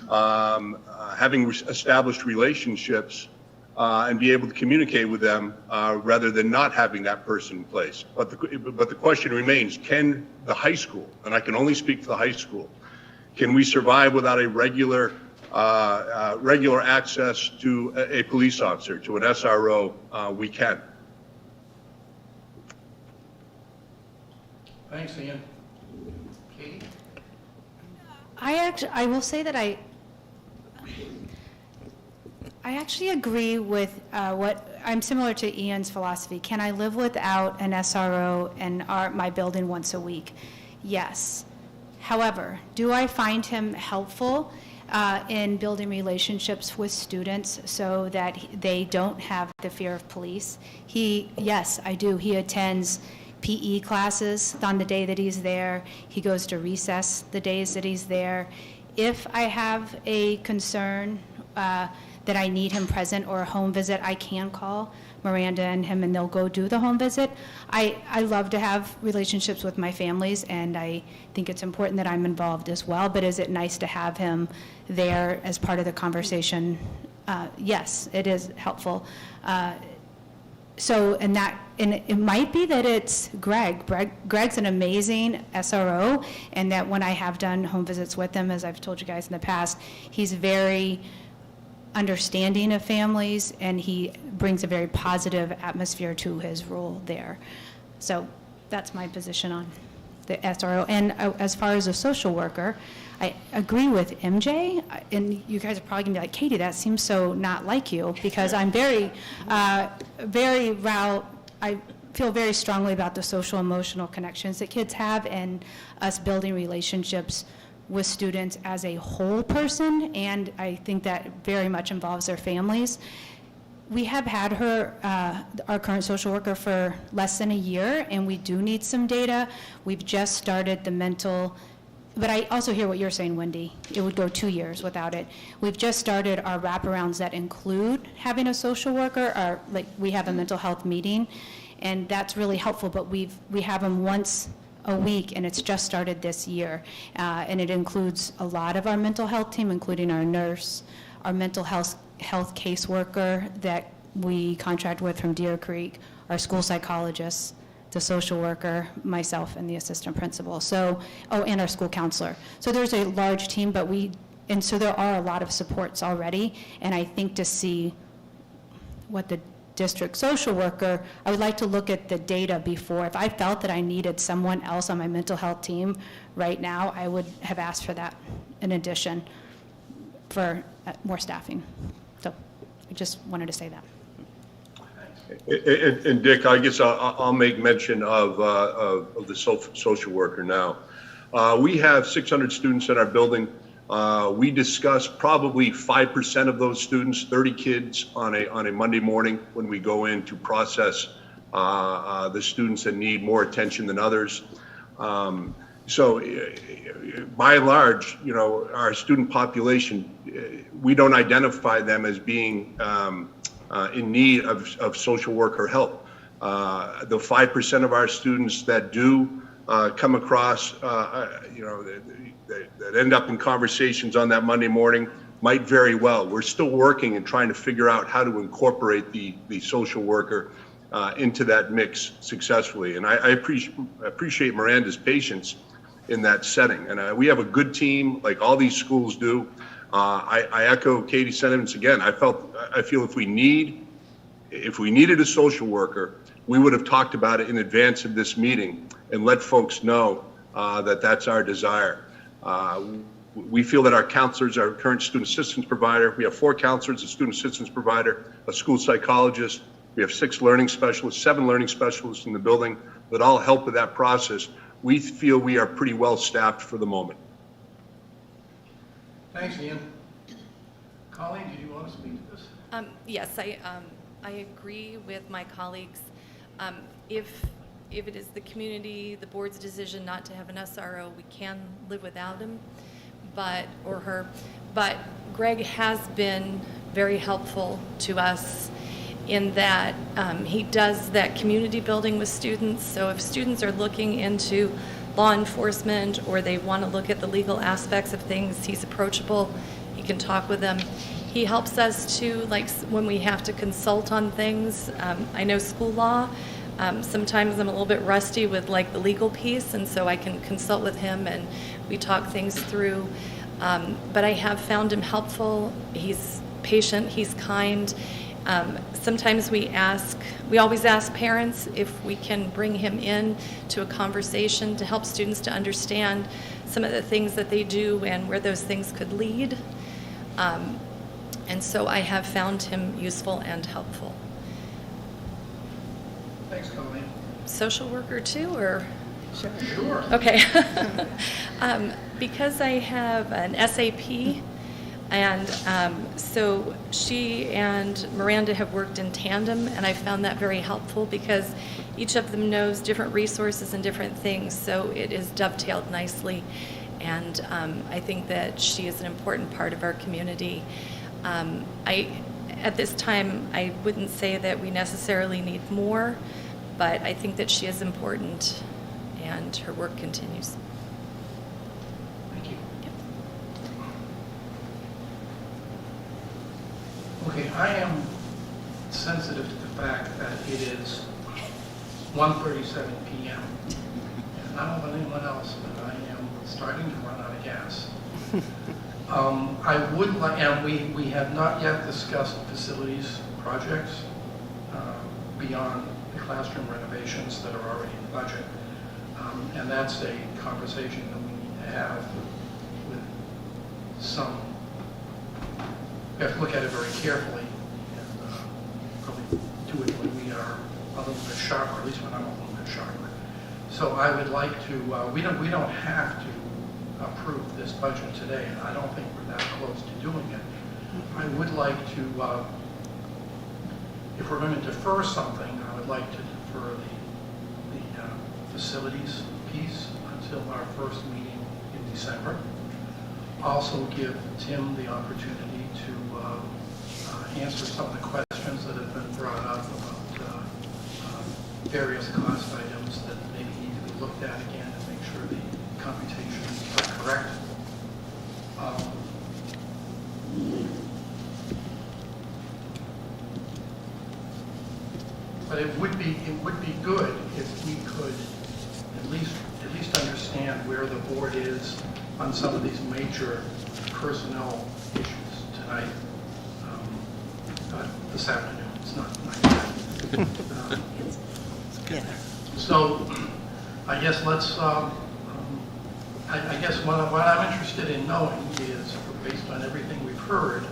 having established relationships, and be able to communicate with them rather than not having that person in place. But the question remains, can the high school, and I can only speak for the high school, can we survive without a regular access to a police officer, to an SRO? We can. Thanks, Ian. Katie? I will say that I actually agree with I'm similar to Ian's philosophy. Can I live without an SRO in my building once a week? Yes. However, do I find him helpful in building relationships with students so that they don't have the fear of police? Yes, I do. He attends PE classes on the day that he's there. He goes to recess the days that he's there. if I have a concern that I need him present or a home visit, I can call Miranda and him, and they'll go do the home visit. I love to have relationships with my families, and I think it's important that I'm involved as well, but is it nice to have him there as part of the conversation? Yes, it is helpful. So, and it might be that it's Greg. Greg's an amazing SRO, and that when I have done home visits with him, as I've told you guys in the past, he's very understanding of families, and he brings a very positive atmosphere to his role there. So that's my position on the SRO. And as far as a social worker, I agree with MJ, and you guys are probably gonna be like, Katie, that seems so not like you, because I'm I feel very strongly about the social emotional connections that kids have, and us building relationships with students as a whole person, and I think that very much involves their families. We have had her, our current social worker, for less than a year, and we do need some data. We've just started the mental, but I also hear what you're saying, Wendy. It would go 2 years without it. We've just started our wraparounds that include having a social worker, like we have a mental health meeting, and that's really helpful, but we have them once a week, and it's just started this year. And it includes a lot of our mental health team, including our nurse, our mental health caseworker that we contract with from Deer Creek, our school psychologist, the social worker, myself, and the assistant principal. So, and our school counselor. So there's a large team, and so there are a lot of supports already, and I think to see what the district social worker, I would like to look at the data before. If I felt that I needed someone else on my mental health team right now, I would have asked for that in addition for more staffing. So I just wanted to say that. And Dick, I guess I'll make mention of the social worker now. We have 600 students in our building. We discuss probably 5% of those students, 30 kids on a Monday morning when we go in to process the students that need more attention than others. So by and large, our student population, we don't identify them as being in need of social worker help. The 5% of our students that do come across, that end up in conversations on that Monday morning might very well. We're still working and trying to figure out how to incorporate the social worker into that mix successfully. And I appreciate Miranda's patience in that setting. And we have a good team, like all these schools do. I echo Katie's sentiments again. I feel if we needed a social worker, we would have talked about it in advance of this meeting and let folks know that that's our desire. We feel that our counselors, our current student assistance provider, we have 4 counselors, a student assistance provider, a school psychologist, we have 6 learning specialists, 7 learning specialists in the building that all help with that process. We feel we are pretty well staffed for the moment. Thanks, Ian. Colleen, do you want to speak to this? Yes, I agree with my colleagues. If it is the community, the board's decision not to have an SRO, we can live without him, or her. But Greg has been very helpful to us in that he does that community building with students. So if students are looking into law enforcement or they want to look at the legal aspects of things, he's approachable. He can talk with them. He helps us too, like when we have to consult on things. I know school law. Sometimes I'm a little bit rusty with like the legal piece, and so I can consult with him and we talk things through. But I have found him helpful. He's patient, he's kind. Sometimes we always ask parents if we can bring him in to a conversation to help students to understand some of the things that they do and where those things could lead. And so I have found him useful and helpful. Thanks, Colleen. Social worker too, or? Sure. Okay. Because I have an SAP, and so she and Miranda have worked in tandem, and I found that very helpful because each of them knows different resources and different things, so it is dovetailed nicely. And I think that she is an important part of our community. At this time, I wouldn't say that we necessarily need more, but I think that she is important, and her work continues. Thank you. Okay, I am sensitive to the fact that it is 1:37 p.m. And I don't know about anyone else, but I am starting to run out of gas. I would like, and we have not yet discussed facilities projects beyond the classroom renovations that are already in the budget. And that's a conversation that we need to have with some, we have to look at it very carefully and probably do it when we are a little bit sharper, at least when I'm a little bit sharper. So I would like to, we don't have to approve this budget today, and I don't think we're that close to doing it. I would like to, if we're going to defer something, I would like to defer the facilities piece until our first meeting in December. Also give Tim the opportunity to answer some of the questions that have been brought up about various cost items that maybe need to be looked at again and make sure the computations are correct. But it would be good if we could at least understand where the board is on some of these major personnel issues tonight. This afternoon, it's not night. So I guess let's. I guess what I'm interested in knowing is, based on everything we've heard,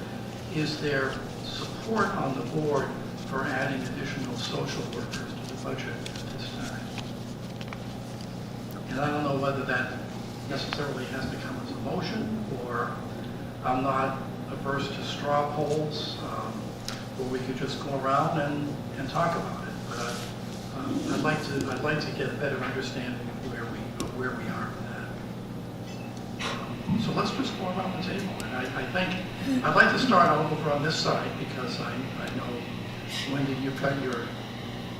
is there support on the board for adding additional social workers to the budget at this time? And I don't know whether that necessarily has to come as a motion, or I'm not averse to straw polls, or we could just go around and talk about it. But I'd like to get a better understanding of where we are with that. So let's just go around the table. And I think I'd like to start over on this side, because I know, Wendy, you've got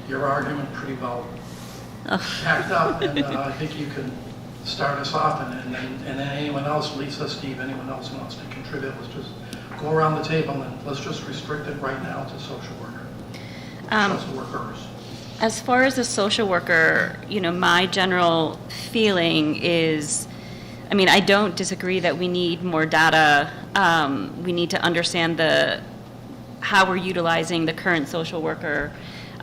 your argument pretty well packed up, and I think you can start us off, and then anyone else, Lisa, Steve, anyone else who wants to contribute, let's just go around the table and let's just restrict it right now to social workers. As far as a social worker, my general feeling is, I don't disagree that we need more data. We need to understand how we're utilizing the current social worker.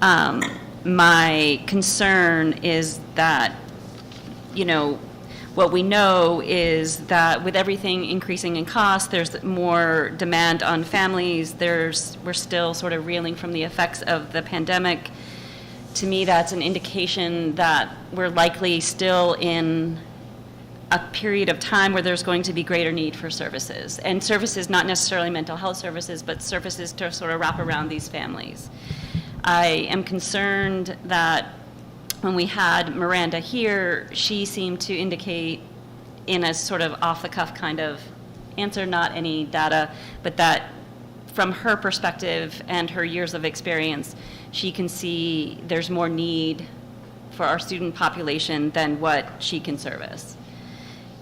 My concern is that, what we know is that with everything increasing in cost, there's more demand on families. We're still sort of reeling from the effects of the pandemic. To me, that's an indication that we're likely still in a period of time where there's going to be greater need for services. And services, not necessarily mental health services, but services to sort of wrap around these families. I am concerned that when we had Miranda here, she seemed to indicate in a sort of off-the-cuff kind of answer, not any data, but that from her perspective and her years of experience, she can see there's more need for our student population than what she can service.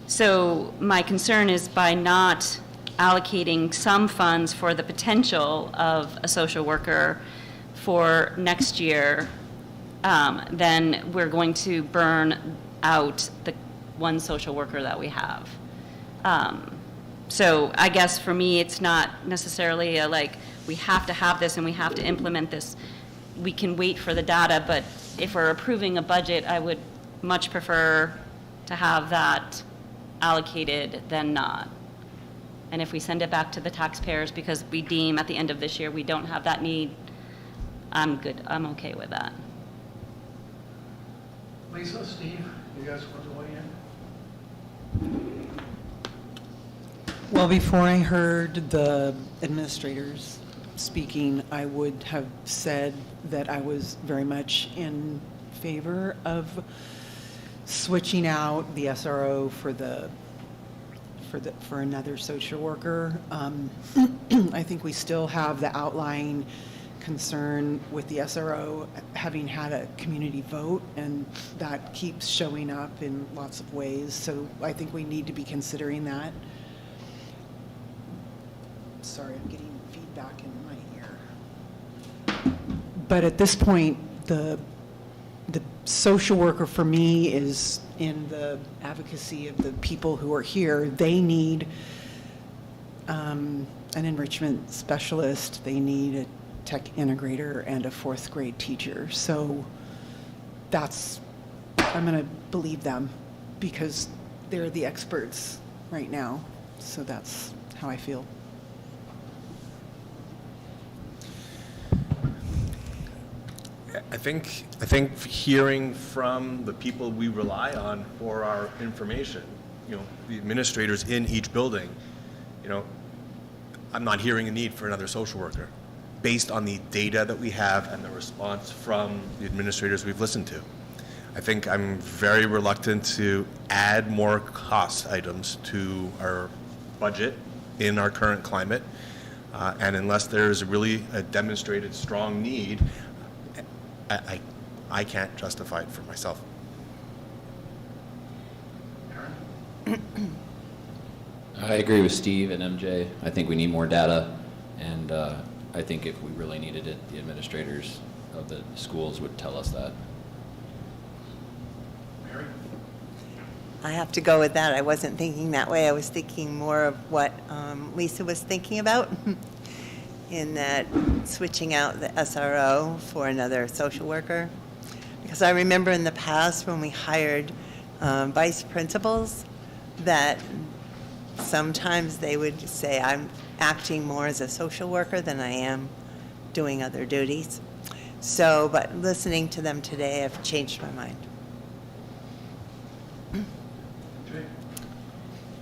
So my concern is, by not allocating some funds for the potential of a social worker for next year, then we're going to burn out the one social worker that we have. So I guess for me, it's not necessarily we have to have this and we have to implement this. We can wait for the data, but if we're approving a budget, I would much prefer to have that allocated than not. And if we send it back to the taxpayers because we deem at the end of this year we don't have that need, I'm good. I'm okay with that. Lisa, Steve, you guys want to weigh in? Well, before I heard the administrators speaking, I would have said that I was very much in favor of switching out the SRO for the for another social worker. I think we still have the outlying concern with the SRO having had a community vote, and that keeps showing up in lots of ways. So I think we need to be considering that. Sorry, I'm getting feedback in my ear. But at this point, the social worker for me is in the advocacy of the people who are here. They need an enrichment specialist. They need a tech integrator and a 4th grade teacher. So I'm going to believe them because they're the experts right now. So that's how I feel. I think hearing from the people we rely on for our information, the administrators in each building, I'm not hearing a need for another social worker based on the data that we have and the response from the administrators we've listened to. I think I'm very reluctant to add more cost items to our budget in our current climate. And unless there's really a demonstrated strong need, I can't justify it for myself. I agree with Steve and MJ. I think we need more data, and I think if we really needed it, the administrators of the schools would tell us that. Mary? I have to go with that. I wasn't thinking that way. I was thinking more of what Lisa was thinking about in that switching out the SRO for another social worker. Because I remember in the past when we hired vice principals that sometimes they would say, I'm acting more as a social worker than I am doing other duties. So, but listening to them today, I've changed my mind.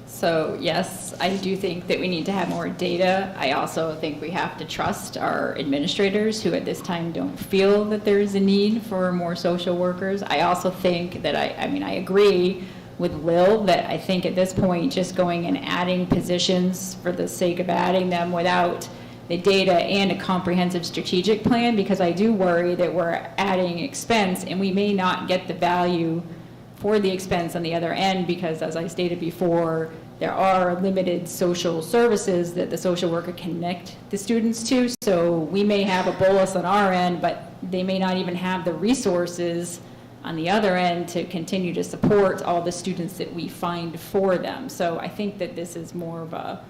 So yes, I do think that we need to have more data. I also think we have to trust our administrators who at this time don't feel that there is a need for more social workers. I also think that I agree with Lil that I think at this point just going and adding positions for the sake of adding them without the data and a comprehensive strategic plan, because I do worry that we're adding expense and we may not get the value for the expense on the other end, because as I stated before, there are limited social services that the social worker can connect the students to. So we may have a bolus on our end, but they may not even have the resources on the other end to continue to support all the students that we find for them. So I think that this is more of a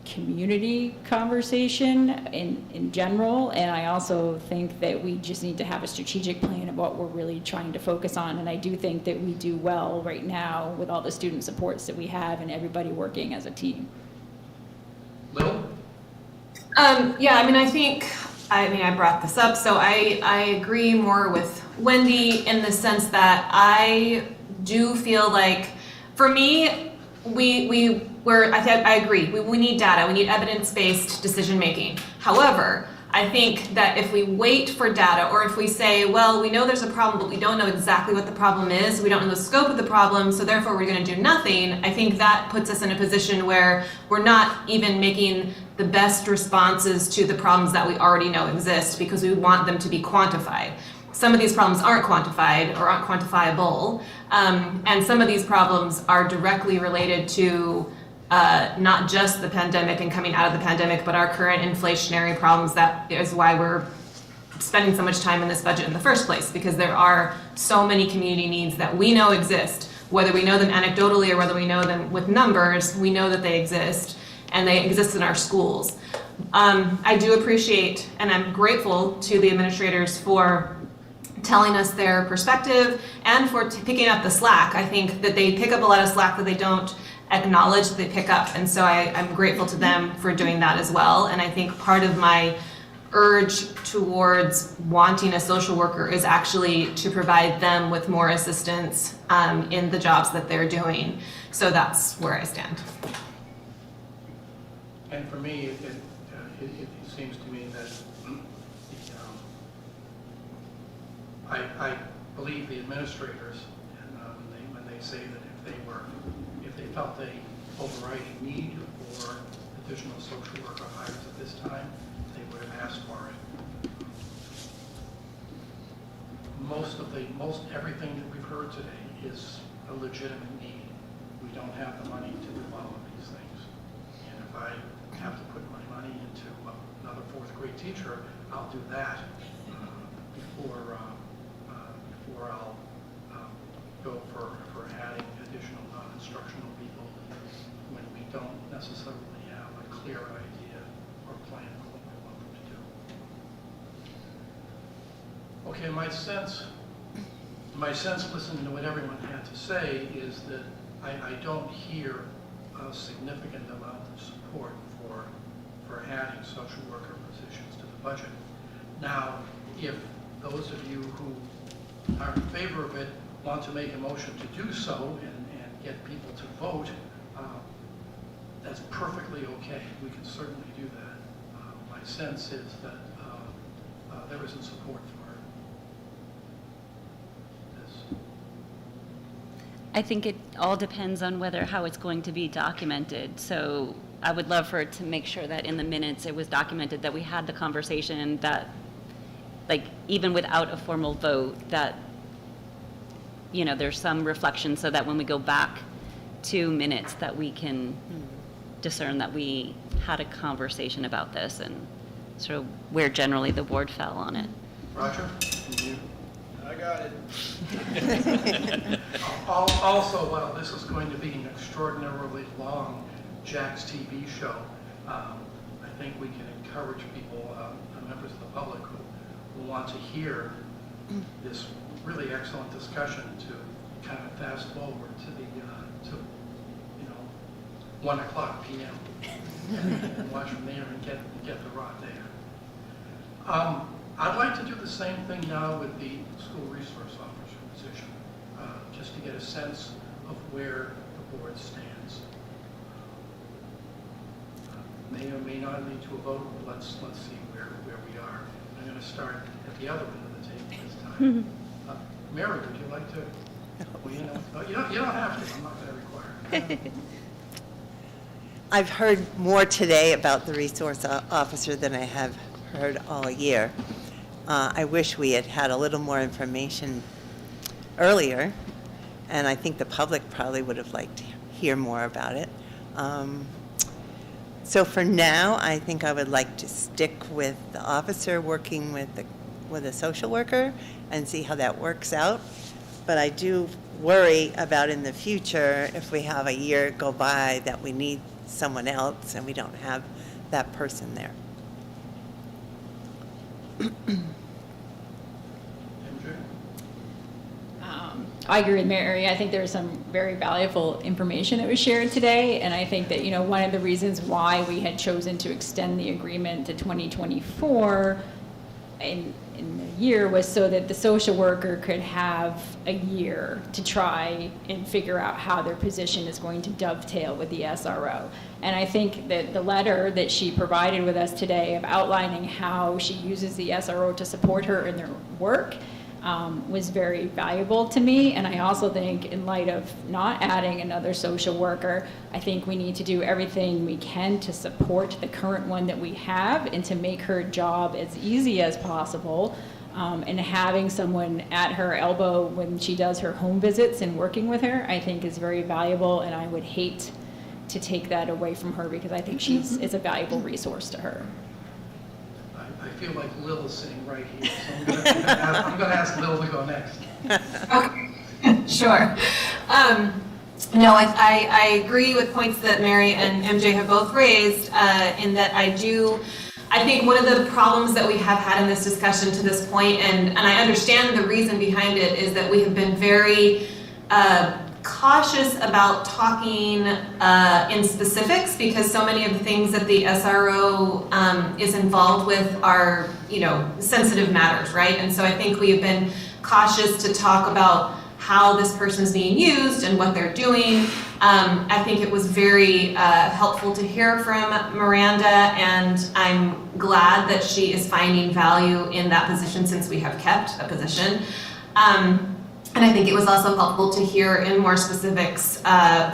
community conversation in general, and I also think that we just need to have a strategic plan of what we're really trying to focus on, and I do think that we do well right now with all the student supports that we have and everybody working as a team. Lil? I brought this up, so I agree more with Wendy in the sense that I do feel like, for me, I agree. We need data. We need evidence-based decision-making. However, I think that if we wait for data, or if we say, well, we know there's a problem, but we don't know exactly what the problem is, we don't know the scope of the problem, so therefore we're going to do nothing, I think that puts us in a position where we're not even making the best responses to the problems that we already know exist, because we want them to be quantified. Some of these problems aren't quantified or aren't quantifiable, and some of these problems are directly related to not just the pandemic and coming out of the pandemic, but our current inflationary problems. That is why we're spending so much time in this budget in the first place, because there are so many community needs that we know exist. Whether we know them anecdotally or whether we know them with numbers, we know that they exist, and they exist in our schools. I do appreciate, and I'm grateful to the administrators for telling us their perspective and for picking up the slack. I think that they pick up a lot of slack that they don't acknowledge that they pick up, and so I'm grateful to them for doing that as well. And I think part of my urge towards wanting a social worker is actually to provide them with more assistance in the jobs that they're doing. So that's where I stand. And for me, it seems to me that I believe the administrators when they say that if they felt they overriding need for additional social worker hires at this time, they would have asked for it. Most everything that we've heard today is a legitimate need. We don't have the money to do all of these things. And if I have to put my money into another fourth grade teacher, I'll do that before I'll go for adding additional non-instructional people when we don't necessarily have a clear idea or plan for what we want them to do. Okay, my sense listening to what everyone had to say is that I don't hear a significant amount of support for adding social worker positions to the budget. Now, if those of you who are in favor of it want to make a motion to do so and get people to vote, that's perfectly okay. We can certainly do that. My sense is that there isn't support for this. I think it all depends on how it's going to be documented. So I would love for it to make sure that in the minutes it was documented that we had the conversation, that, like, even without a formal vote, that, you know, there's some reflection so that when we go back to minutes that we can discern that we had a conversation about this and sort of where generally the board fell on it. Roger? I got it. Also, while this is going to be an extraordinarily long Jack's TV show, I think we can encourage people, members of the public who want to hear this really excellent discussion to kind of fast forward to the 1:00 p.m. and watch from there and get the raw data. I'd like to do the same thing now with the school resource officer position, just to get a sense of where the board stands. May or may not lead to a vote, but let's see where we are. I'm going to start at the other end of the table this time. Mary, would you like to? You don't have to. I'm not going to require it. I've heard more today about the resource officer than I have heard all year. I wish we had had a little more information earlier, and I think the public probably would have liked to hear more about it. So for now, I think I would like to stick with the officer working with a social worker and see how that works out. But I do worry about in the future, if we have a year go by that we need someone else and we don't have that person there. I agree with Mary. I think there's some very valuable information that was shared today, and I think that, you know, one of the reasons why we had chosen to extend the agreement to 2024 in the year was so that the social worker could have a year to try and figure out how their position is going to dovetail with the SRO. And I think that the letter that she provided with us today of outlining how she uses the SRO to support her in their work was very valuable to me. And I also think, in light of not adding another social worker, I think we need to do everything we can to support the current one that we have and to make her job as easy as possible. And having someone at her elbow when she does her home visits and working with her, I think is very valuable, and I would hate to take that away from her because I think is a valuable resource to her. I feel like Lil is sitting right here, so I'm going to ask Lil to go next. Okay, sure. No, I agree with points that Mary and MJ have both raised, in that I think one of the problems that we have had in this discussion to this point, and I understand the reason behind it, is that we have been very cautious about talking in specifics because so many of the things that the SRO is involved with are, sensitive matters, right? And so I think we have been cautious to talk about how this person is being used and what they're doing. I think it was very helpful to hear from Miranda, and I'm glad that she is finding value in that position since we have kept a position. And I think it was also helpful to hear in more specifics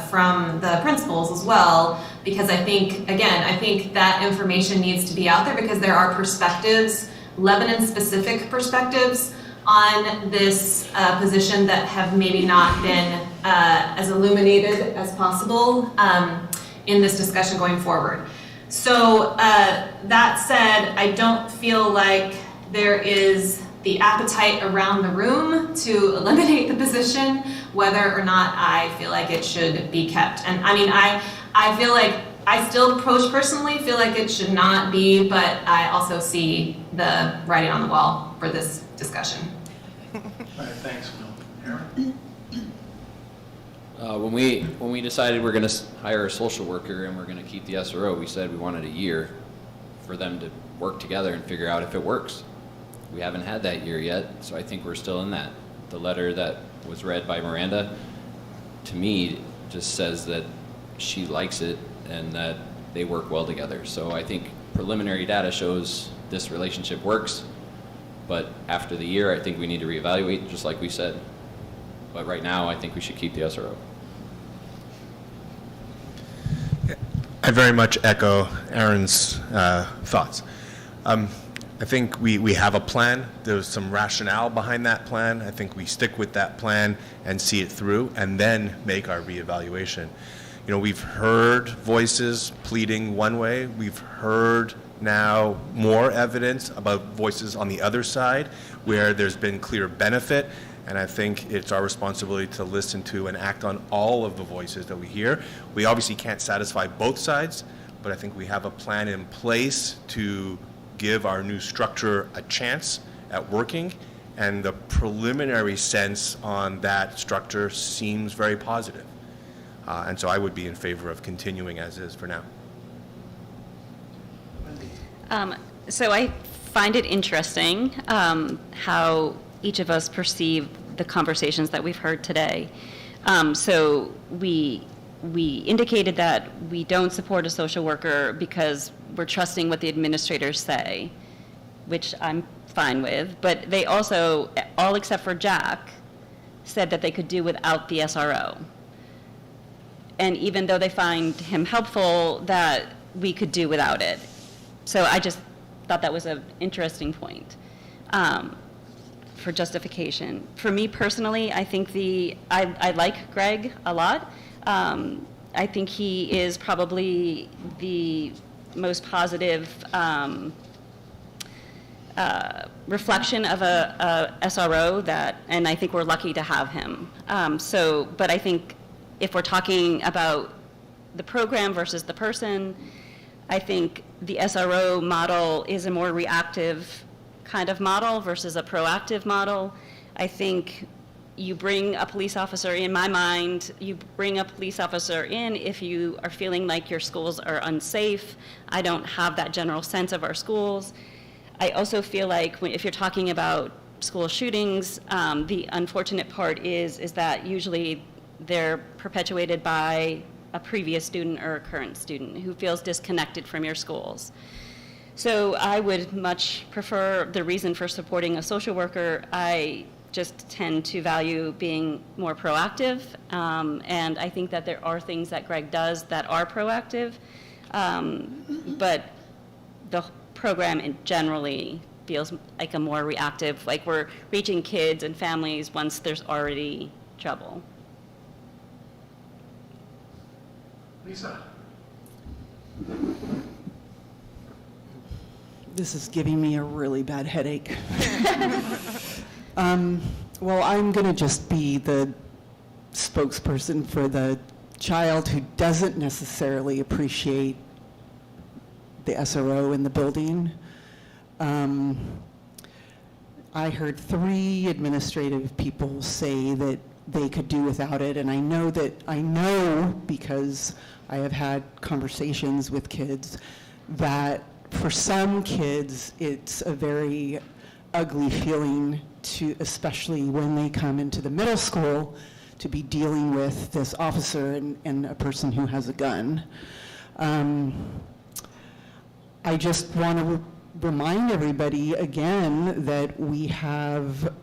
from the principals as well, because I think that information needs to be out there because there are perspectives, Lebanon-specific perspectives on this position that have maybe not been as illuminated as possible in this discussion going forward. So that said, I don't feel like there is the appetite around the room to eliminate the position, whether or not I feel like it should be kept. And I mean, I feel like I still personally feel like it should not be, but I also see the writing on the wall for this discussion. All right, thanks, Will. Aaron? When we decided we're going to hire a social worker and we're going to keep the SRO, we said we wanted a year for them to work together and figure out if it works. We haven't had that year yet, so I think we're still in that. The letter that was read by Miranda, to me, just says that she likes it and that they work well together. So I think preliminary data shows this relationship works, but after the year, I think we need to reevaluate, just like we said. But right now, I think we should keep the SRO. I very much echo Aaron's thoughts. I think we have a plan. There's some rationale behind that plan. I think we stick with that plan and see it through and then make our reevaluation. You know, we've heard voices pleading one way. We've heard now more evidence about voices on the other side where there's been clear benefit. And I think it's our responsibility to listen to and act on all of the voices that we hear. We obviously can't satisfy both sides, but I think we have a plan in place to give our new structure a chance at working, and the preliminary sense on that structure seems very positive. And so I would be in favor of continuing as is for now. So I find it interesting how each of us perceive the conversations that we've heard today. So we indicated that we don't support a social worker because we're trusting what the administrators say, which I'm fine with, but they also, all except for Jack, said that they could do without the SRO. And even though they find him helpful, that we could do without it. So I just thought that was an interesting point for justification. For me personally, I think I like Greg a lot. I think he is probably the most positive reflection of a SRO and I think we're lucky to have him. But I think if we're talking about the program versus the person, I think the SRO model is a more reactive kind of model versus a proactive model. I think you bring a police officer, in my mind, you bring a police officer in if you are feeling like your schools are unsafe. I don't have that general sense of our schools. I also feel like if you're talking about school shootings, the unfortunate part is that usually they're perpetuated by a previous student or a current student who feels disconnected from your schools. So I would much prefer the reason for supporting a social worker. I just tend to value being more proactive, and I think that there are things that Greg does that are proactive, but the program generally feels like a more reactive, like we're reaching kids and families once there's already trouble. Lisa? This is giving me a really bad headache. Well, I'm going to just be the spokesperson for the child who doesn't necessarily appreciate the SRO in the building. I heard 3 administrative people say that they could do without it, and I know because I have had conversations with kids that for some kids it's a very ugly feeling to, especially when they come into the middle school, to be dealing with this officer and a person who has a gun. I just want to remind everybody again that we have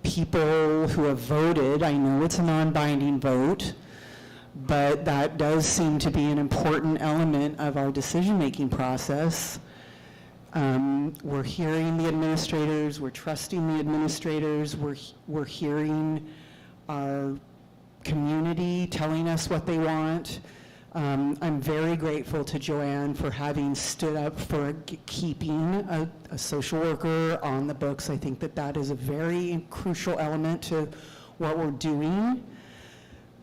people who have voted, I know it's a non-binding vote, but that does seem to be an important element of our decision-making process. We're hearing the administrators, we're trusting the administrators, we're hearing our community telling us what they want. I'm very grateful to Joanne for having stood up for keeping a social worker on the books. I think that that is a very crucial element to what we're doing.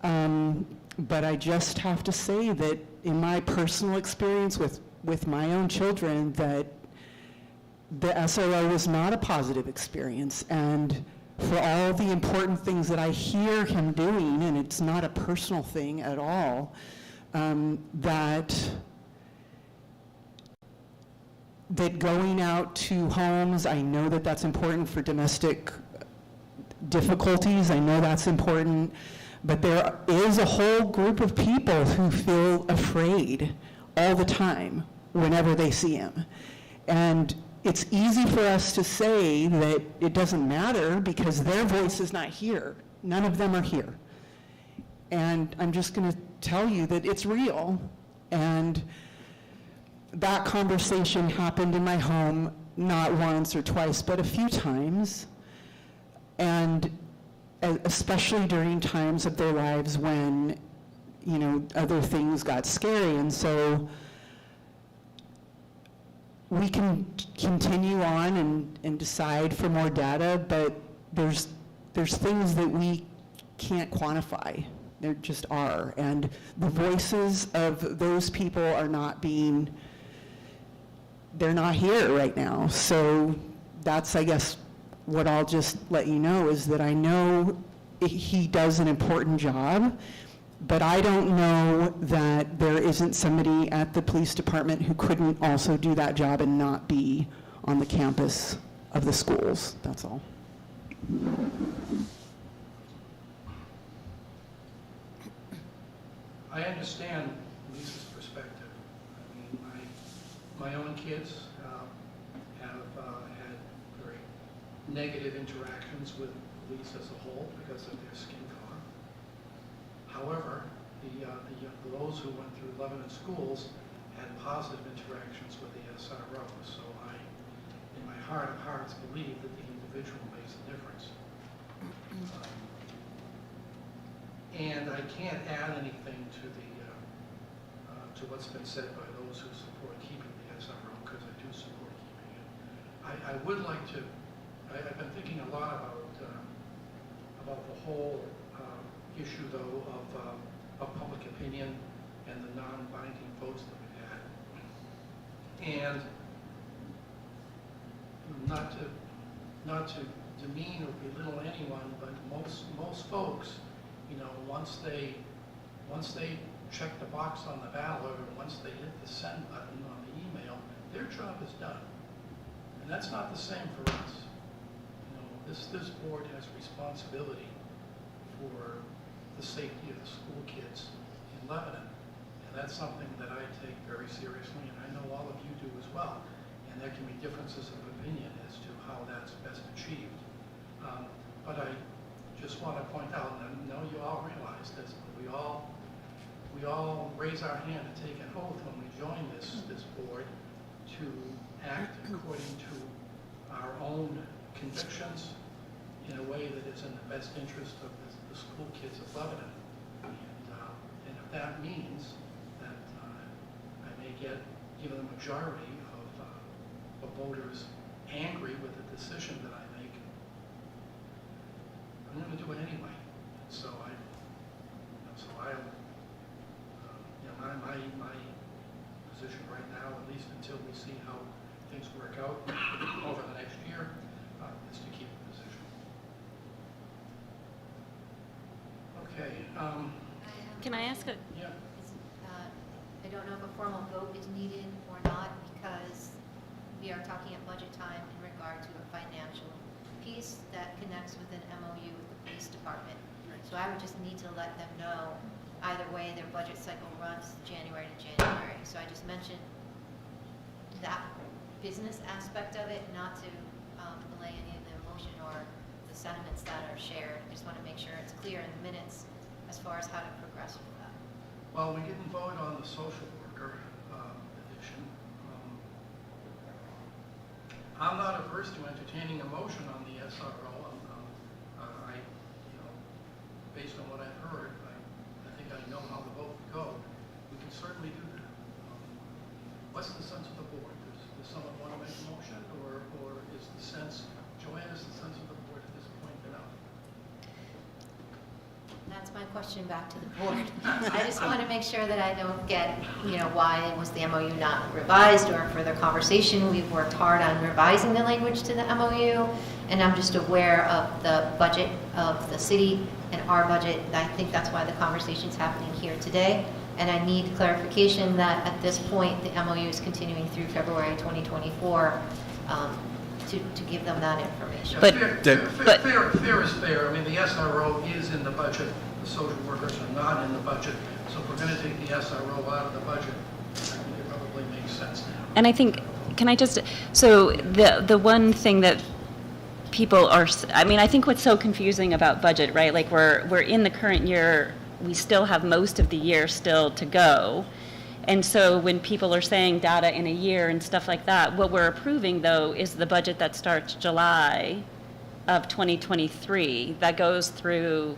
But I just have to say that in my personal experience with my own children, that the SRO was not a positive experience. And for all the important things that I hear him doing, and it's not a personal thing at all, that going out to homes, I know that that's important for domestic difficulties, I know that's important, but there is a whole group of people who feel afraid all the time whenever they see him. And it's easy for us to say that it doesn't matter because their voice is not here. None of them are here. And I'm just going to tell you that it's real. And that conversation happened in my home not once or twice, but a few times. And especially during times of their lives when, other things got scary. And so we can continue on and decide for more data, but there's things that we can't quantify. There just are. And the voices of those people are they're not here right now. So that's, I guess, what I'll just let you know is that I know he does an important job, but I don't know that there isn't somebody at the police department who couldn't also do that job and not be on the campus of the schools. That's all. I understand Lisa's perspective. I mean, my own kids have had very negative interactions with police as a whole because of their skin color. However, those who went through Lebanon schools had positive interactions with the SRO. So I, in my heart of hearts, believe that the individual makes a difference. And I can't add anything to to what's been said by those who support keeping the SRO, because I do support keeping it. I would like to. I've been thinking a lot about the whole issue, though, of public opinion and the non-binding votes that we've had, and not to demean or belittle anyone, but most folks, once they check the box on the ballot, or once they hit the send button on the email, their job is done. And that's not the same for us. This board has responsibility for the safety of the school kids in Lebanon. And that's something that I take very seriously, and I know all of you do as well. And there can be differences of opinion as to how that's best achieved. But I just want to point out, and I know you all realize this, but we all raise our hand and take an oath when we join this board to act according to our own convictions in a way that is in the best interest of the school kids of Lebanon. And if that means that I may get even the majority of voters angry with the decision that I make, I'm going to do it anyway. So my position right now, at least until we see how things work out over the next year, is to keep the position. Okay. Can I ask a? Yeah. I don't know if a formal vote is needed or not, because we are talking at budget time in regard to a financial piece that connects with an MOU with the police department. So I would just need to let them know either way their budget cycle runs January to January. So I just mentioned that business aspect of it, not to belay any of the emotion or the sentiments that are shared. I just want to make sure it's clear in the minutes as far as how to progress with that. Well, we didn't vote on the social worker addition. I'm not averse to entertaining a motion on the SRO. Based on what I've heard, I think I know how the vote would go. We can certainly do that. What's the sense of the board? Does someone want to make a motion, or is the sense, Joanne, is the sense of the board at this point enough? That's my question back to the board. I just want to make sure that I don't get, why was the MOU not revised or further conversation. We've worked hard on revising the language to the MOU, and I'm just aware of the budget of the city and our budget. I think that's why the conversation's happening here today. And I need clarification that at this point, the MOU is continuing through February 2024 to give them that information. Fair is fair. I mean, the SRO is in the budget. The social workers are not in the budget. So if we're going to take the SRO out of the budget, I think it probably makes sense now. And I think, so the one thing that people are, I think what's so confusing about budget, right? Like we're in the current year, we still have most of the year still to go. And so when people are saying data in a year and stuff like that, what we're approving though is the budget that starts July of 2023 that goes through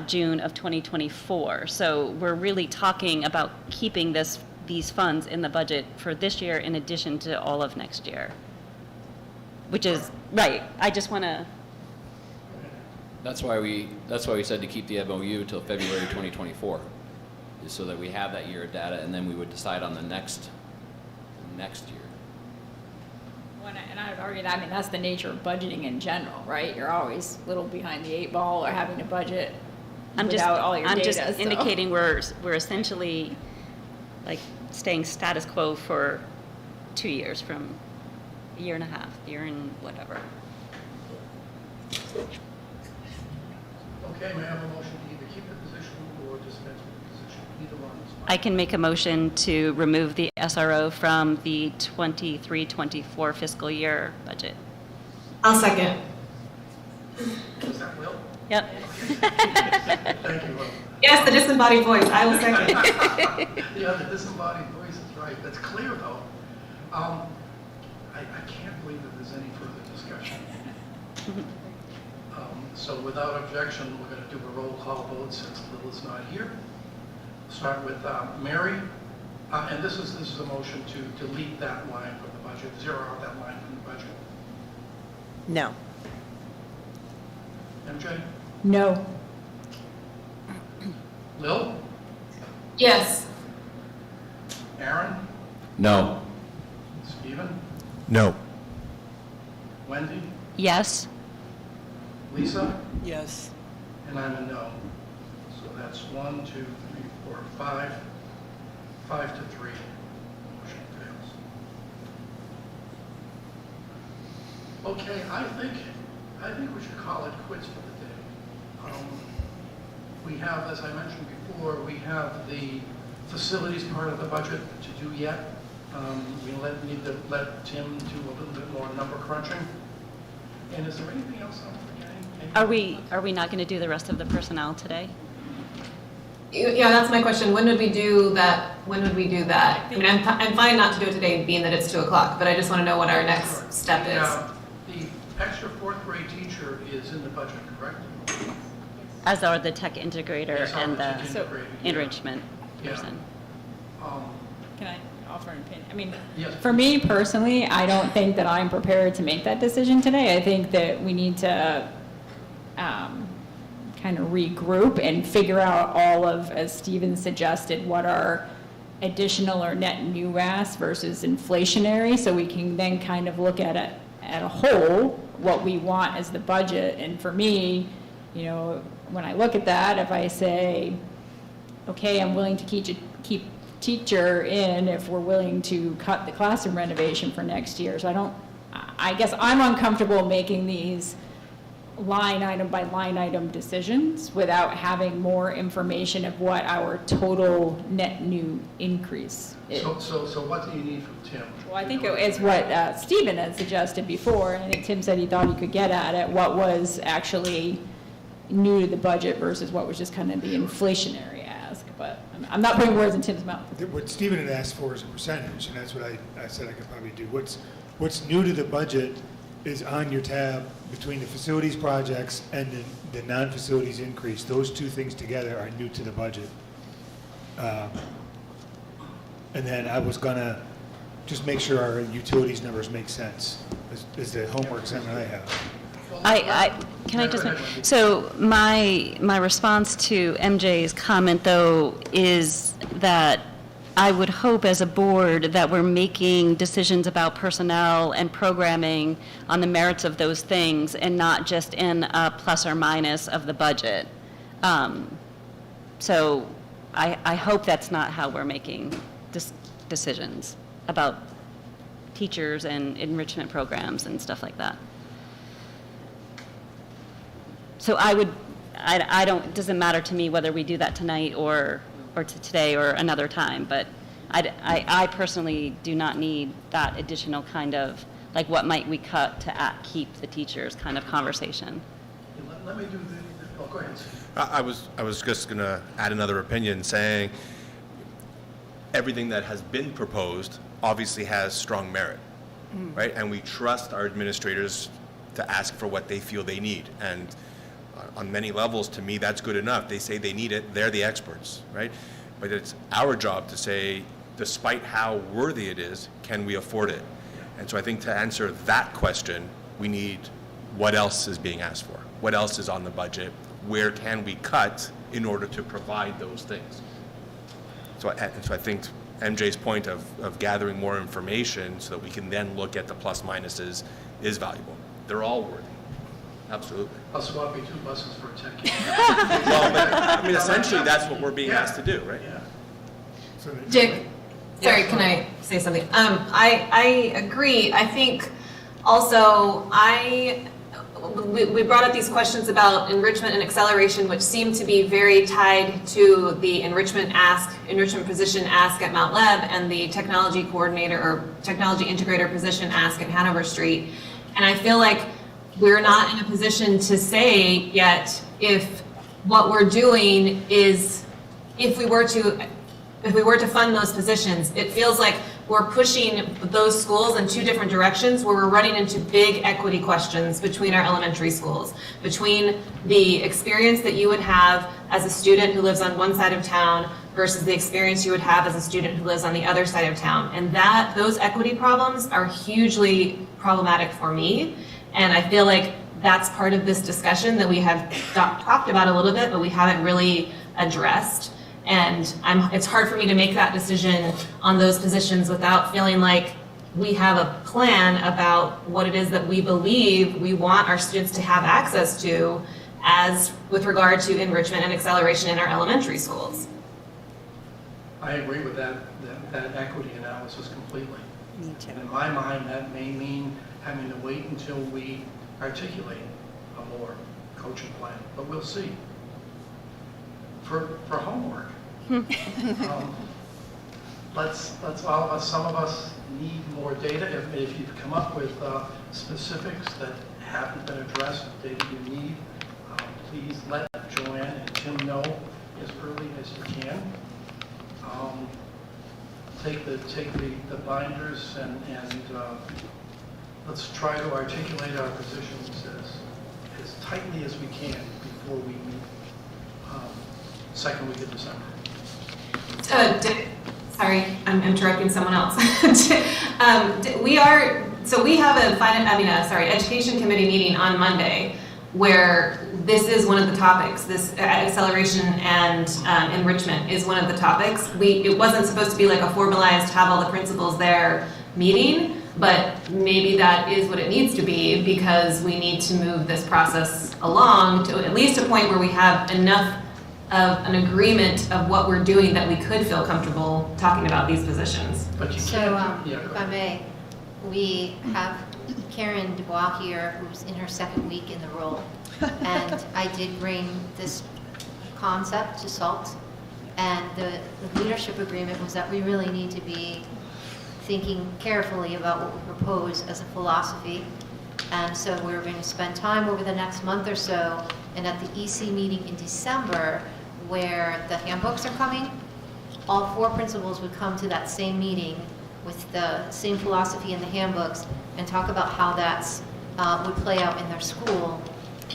June of 2024. So we're really talking about keeping these funds in the budget for this year in addition to all of next year. Which is, right, I just want to... That's why we said to keep the MOU till February 2024, is so that we have that year of data, and then we would decide on the next year. And I would argue that, that's the nature of budgeting in general, right? You're always a little behind the 8 ball or having to budget without all your data. I'm just indicating we're essentially like staying status quo for 2 years from a year and a half, year and whatever. Okay, may I have a motion to either keep the position or dispense with the position? Either one is fine. I can make a motion to remove the SRO from the 23-24 fiscal year budget. I'll second. Is that Will? Yep. Thank you, Will. Yes, the disembodied voice. I will second. Yeah, the disembodied voice is right. That's clear, though. I can't believe that there's any further discussion. So without objection, we're going to do a roll call vote since Lil is not here. Start with Mary. And this is a motion to delete that line from the budget, zero out that line from the budget. No. MJ? No. Lil? Yes. Aaron? No. Stephen? No. Wendy? Yes. Lisa? Yes. And I'm a no. So that's 1, 2, 3, 4, 5. 5 to 3. Motion fails. Okay, I think we should call it quits for the day. We have, as I mentioned before, we have the facilities part of the budget to do yet. We need to let Tim do a little bit more number crunching. And is there anything else I'm forgetting? Are we not going to do the rest of the personnel today? Yeah, that's my question. When would we do that? When would we do that? I mean, I'm fine not to do it today, being that it's 2 o'clock, but I just want to know what our next step is. The extra 4th grade teacher is in the budget, correct? As are the tech integrator Yes, and the integrator, enrichment yeah. person. Can I offer an opinion? Yes. For me personally, I don't think that I'm prepared to make that decision today. I think that we need to kind of regroup and figure out all of, as Steven suggested, what are additional or net new asks versus inflationary, so we can then kind of look at it at a whole, what we want as the budget. And for me, when I look at that, if I say, okay, I'm willing to keep teacher in if we're willing to cut the classroom renovation for next year. So I guess I'm uncomfortable making these line item by line item decisions without having more information of what our total net new increase is. So what do you need from Tim? Well, I think it's what Stephen had suggested before, and I think Tim said he thought he could get at it, what was actually new to the budget versus what was just kind of the inflationary ask, but I'm not putting words in Tim's mouth. What Stephen had asked for is a percentage, and that's what I said I could probably do. What's new to the budget is on your tab between the facilities projects and the non-facilities increase. Those two things together are new to the budget. And then I was gonna just make sure our utilities numbers make sense, is the homework assignment I have. Can I just, so my response to MJ's comment, though, is that I would hope as a board that we're making decisions about personnel and programming on the merits of those things and not just in a plus or minus of the budget. So I hope that's not how we're making decisions about teachers and enrichment programs and stuff like that. So I don't, it doesn't matter to me whether we do that tonight or today or another time, but I personally do not need that additional kind of, like, what might we cut to keep the teachers kind of conversation. Let me do go ahead. I was just going to add another opinion saying everything that has been proposed obviously has strong merit, right? And we trust our administrators to ask for what they feel they need. And on many levels, to me, that's good enough. They say they need it, they're the experts, right? But it's our job to say, despite how worthy it is, can we afford it? And so I think to answer that question, we need what else is being asked for? What else is on the budget? Where can we cut in order to provide those things? So I think MJ's point of gathering more information so that we can then look at the plus minuses is valuable. They're all worthy. Absolutely. I'll swap you 2 buses for a tech. Well, but, I mean, essentially, that's what we're being asked to do, right? Yeah. Dick, sorry, can I say something? I agree. I think also we brought up these questions about enrichment and acceleration, which seem to be very tied to the enrichment position ask at Mount Leb and the technology coordinator or technology integrator position ask at Hanover Street. And I feel like we're not in a position to say yet if what we're doing is, if we were to fund those positions, it feels like we're pushing those schools in 2 different directions where we're running into big equity questions between our elementary schools, between the experience that you would have as a student who lives on one side of town versus the experience you would have as a student who lives on the other side of town. And those equity problems are hugely problematic for me. And I feel like that's part of this discussion that we have talked about a little bit, but we haven't really addressed. And it's hard for me to make that decision on those positions without feeling like we have a plan about what it is that we believe we want our students to have access to as with regard to enrichment and acceleration in our elementary schools. I agree with that equity analysis completely. Me too. And in my mind, that may mean having to wait until we articulate a more coaching plan, but we'll see. For homework, some of us need more data. If you've come up with specifics that haven't been addressed, data you need, please let Joanne and Tim know as early as you can. Take the binders and let's try to articulate our positions as tightly as we can before we meet second week of December. Sorry, I'm interrupting someone else. We have a education committee meeting on Monday where this is one of the topics. This acceleration and enrichment is one of the topics. It wasn't supposed to be like a formalized, have all the principals there meeting, but maybe that is what it needs to be because we need to move this process along to at least a point where we have enough of an agreement of what we're doing that we could feel comfortable talking about these positions. But you So, can't. if I may, we have Karen Dubois here, who's in her second week in the role. And I did bring this concept to SALT, and the leadership agreement was that we really need to be thinking carefully about what we propose as a philosophy. And so we're going to spend time over the next month or so, and at the EC meeting in December, where the handbooks are coming, all 4 principals would come to that same meeting with the same philosophy in the handbooks and talk about how that's would play out in their school,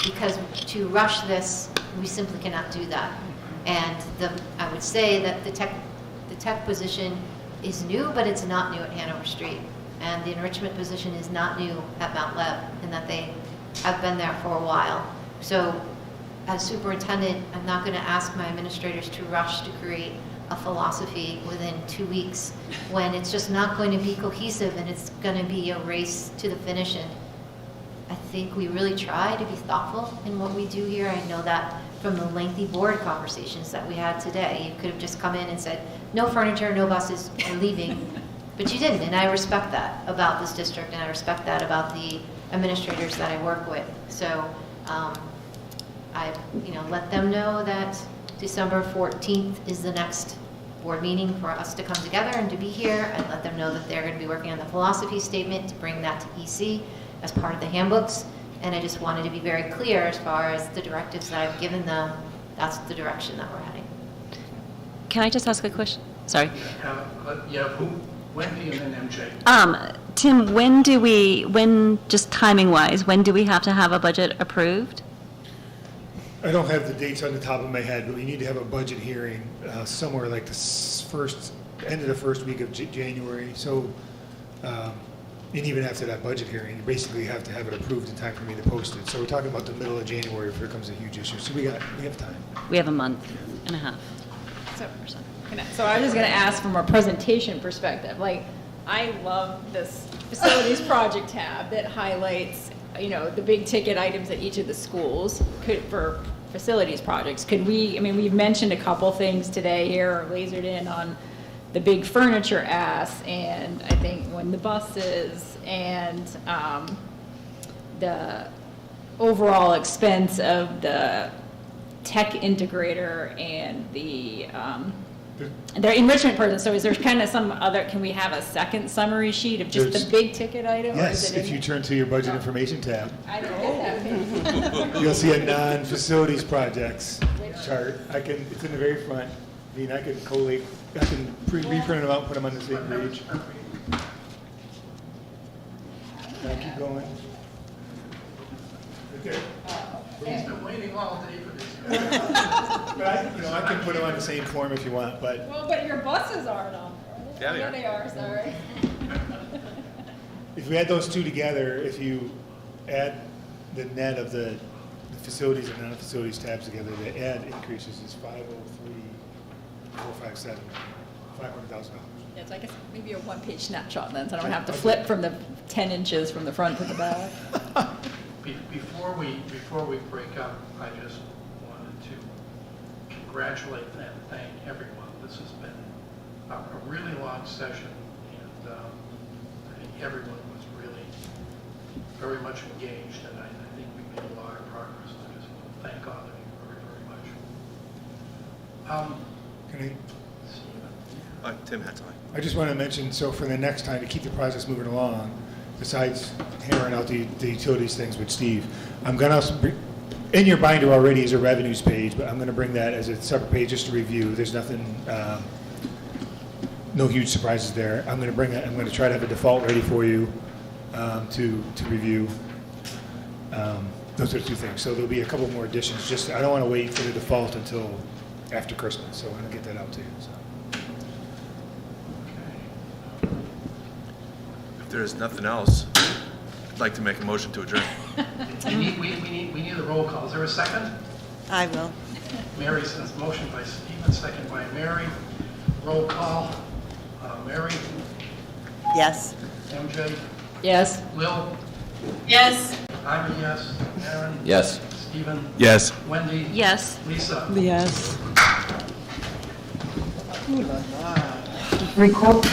because to rush this, we simply cannot do that. And I would say that the tech position is new, but it's not new at Hanover Street. And the enrichment position is not new at Mount Leb, in that they have been there for a while. So as superintendent, I'm not going to ask my administrators to rush to create a philosophy within 2 weeks when it's just not going to be cohesive and it's going to be a race to the finish. And I think we really try to be thoughtful in what we do here. I know that from the lengthy board conversations that we had today. You could have just come in and said, no furniture, no buses, we're leaving. But you didn't, and I respect that about this district, and I respect that about the administrators that I work with. So I let them know that December 14th is the next board meeting for us to come together and to be here. I let them know that they're going to be working on the philosophy statement to bring that to EC as part of the handbooks. And I just wanted to be very clear as far as the directives that I've given them. That's the direction that we're heading. Can I just ask a question? Sorry. Wendy and then MJ. Tim, just timing-wise, when do we have to have a budget approved? I don't have the dates on the top of my head, but we need to have a budget hearing somewhere like end of the first week of January. So, and even after that budget hearing, you basically have to have it approved in time for me to post it. So we're talking about the middle of January if there comes a huge issue. So we have time. We have a month and a half. So I was just going to ask from a presentation perspective, like, I love this facilities project tab that highlights, the big ticket items at each of the schools for facilities projects. We've mentioned a couple things today here, or lasered in on the big furniture ask, and I think when the buses and the overall expense of the tech integrator and the enrichment person. So is there kind of some other, can we have a second summary sheet of just the big ticket item? Yes, if you turn to your budget information tab, I don't get that page. you'll see a non-facilities projects chart. It's in the very front. I can collate, I can reprint them out and put them on the same page. Can I keep going? Okay. He's been waiting all day for this. But I can put them on the same form if you want, but. Well, but your buses aren't on there. Yeah, they are, sorry. If we add those two together, if you add the net of the facilities and non-facilities tabs together, the add increases is 503,457, $500,000. Yeah, so I guess maybe a one-page snapshot then, so I don't have to flip from the 10 inches from the front to the back. Before we break up, I just wanted to congratulate and thank everyone. This has been a really long session, and I think everyone was really very much engaged, and I think we made a lot of progress. I just want to thank all of you very, very much. Tim had time. I just want to mention, so for the next time, to keep the process moving along, besides hammering out the utilities things with Steve, I'm going to, in your binder already is a revenues page, but I'm going to bring that as a separate page just to review. There's nothing, no huge surprises there. I'm going to bring that, I'm going to try to have a default ready for you to review. Those are the two things. So there'll be a couple more additions. I don't want to wait for the default until after Christmas, so I'm going to get that out to you. So. If there is nothing else, I'd like to make a motion to adjourn. We need a roll call. Is there a second? I will. Mary says motion by Stephen, second by Mary. Roll call. Mary? Yes. MJ? Yes. Lil? Yes. I'm a yes. Aaron? Yes. Stephen? Yes. Wendy? Yes. Lisa? Yes. Record.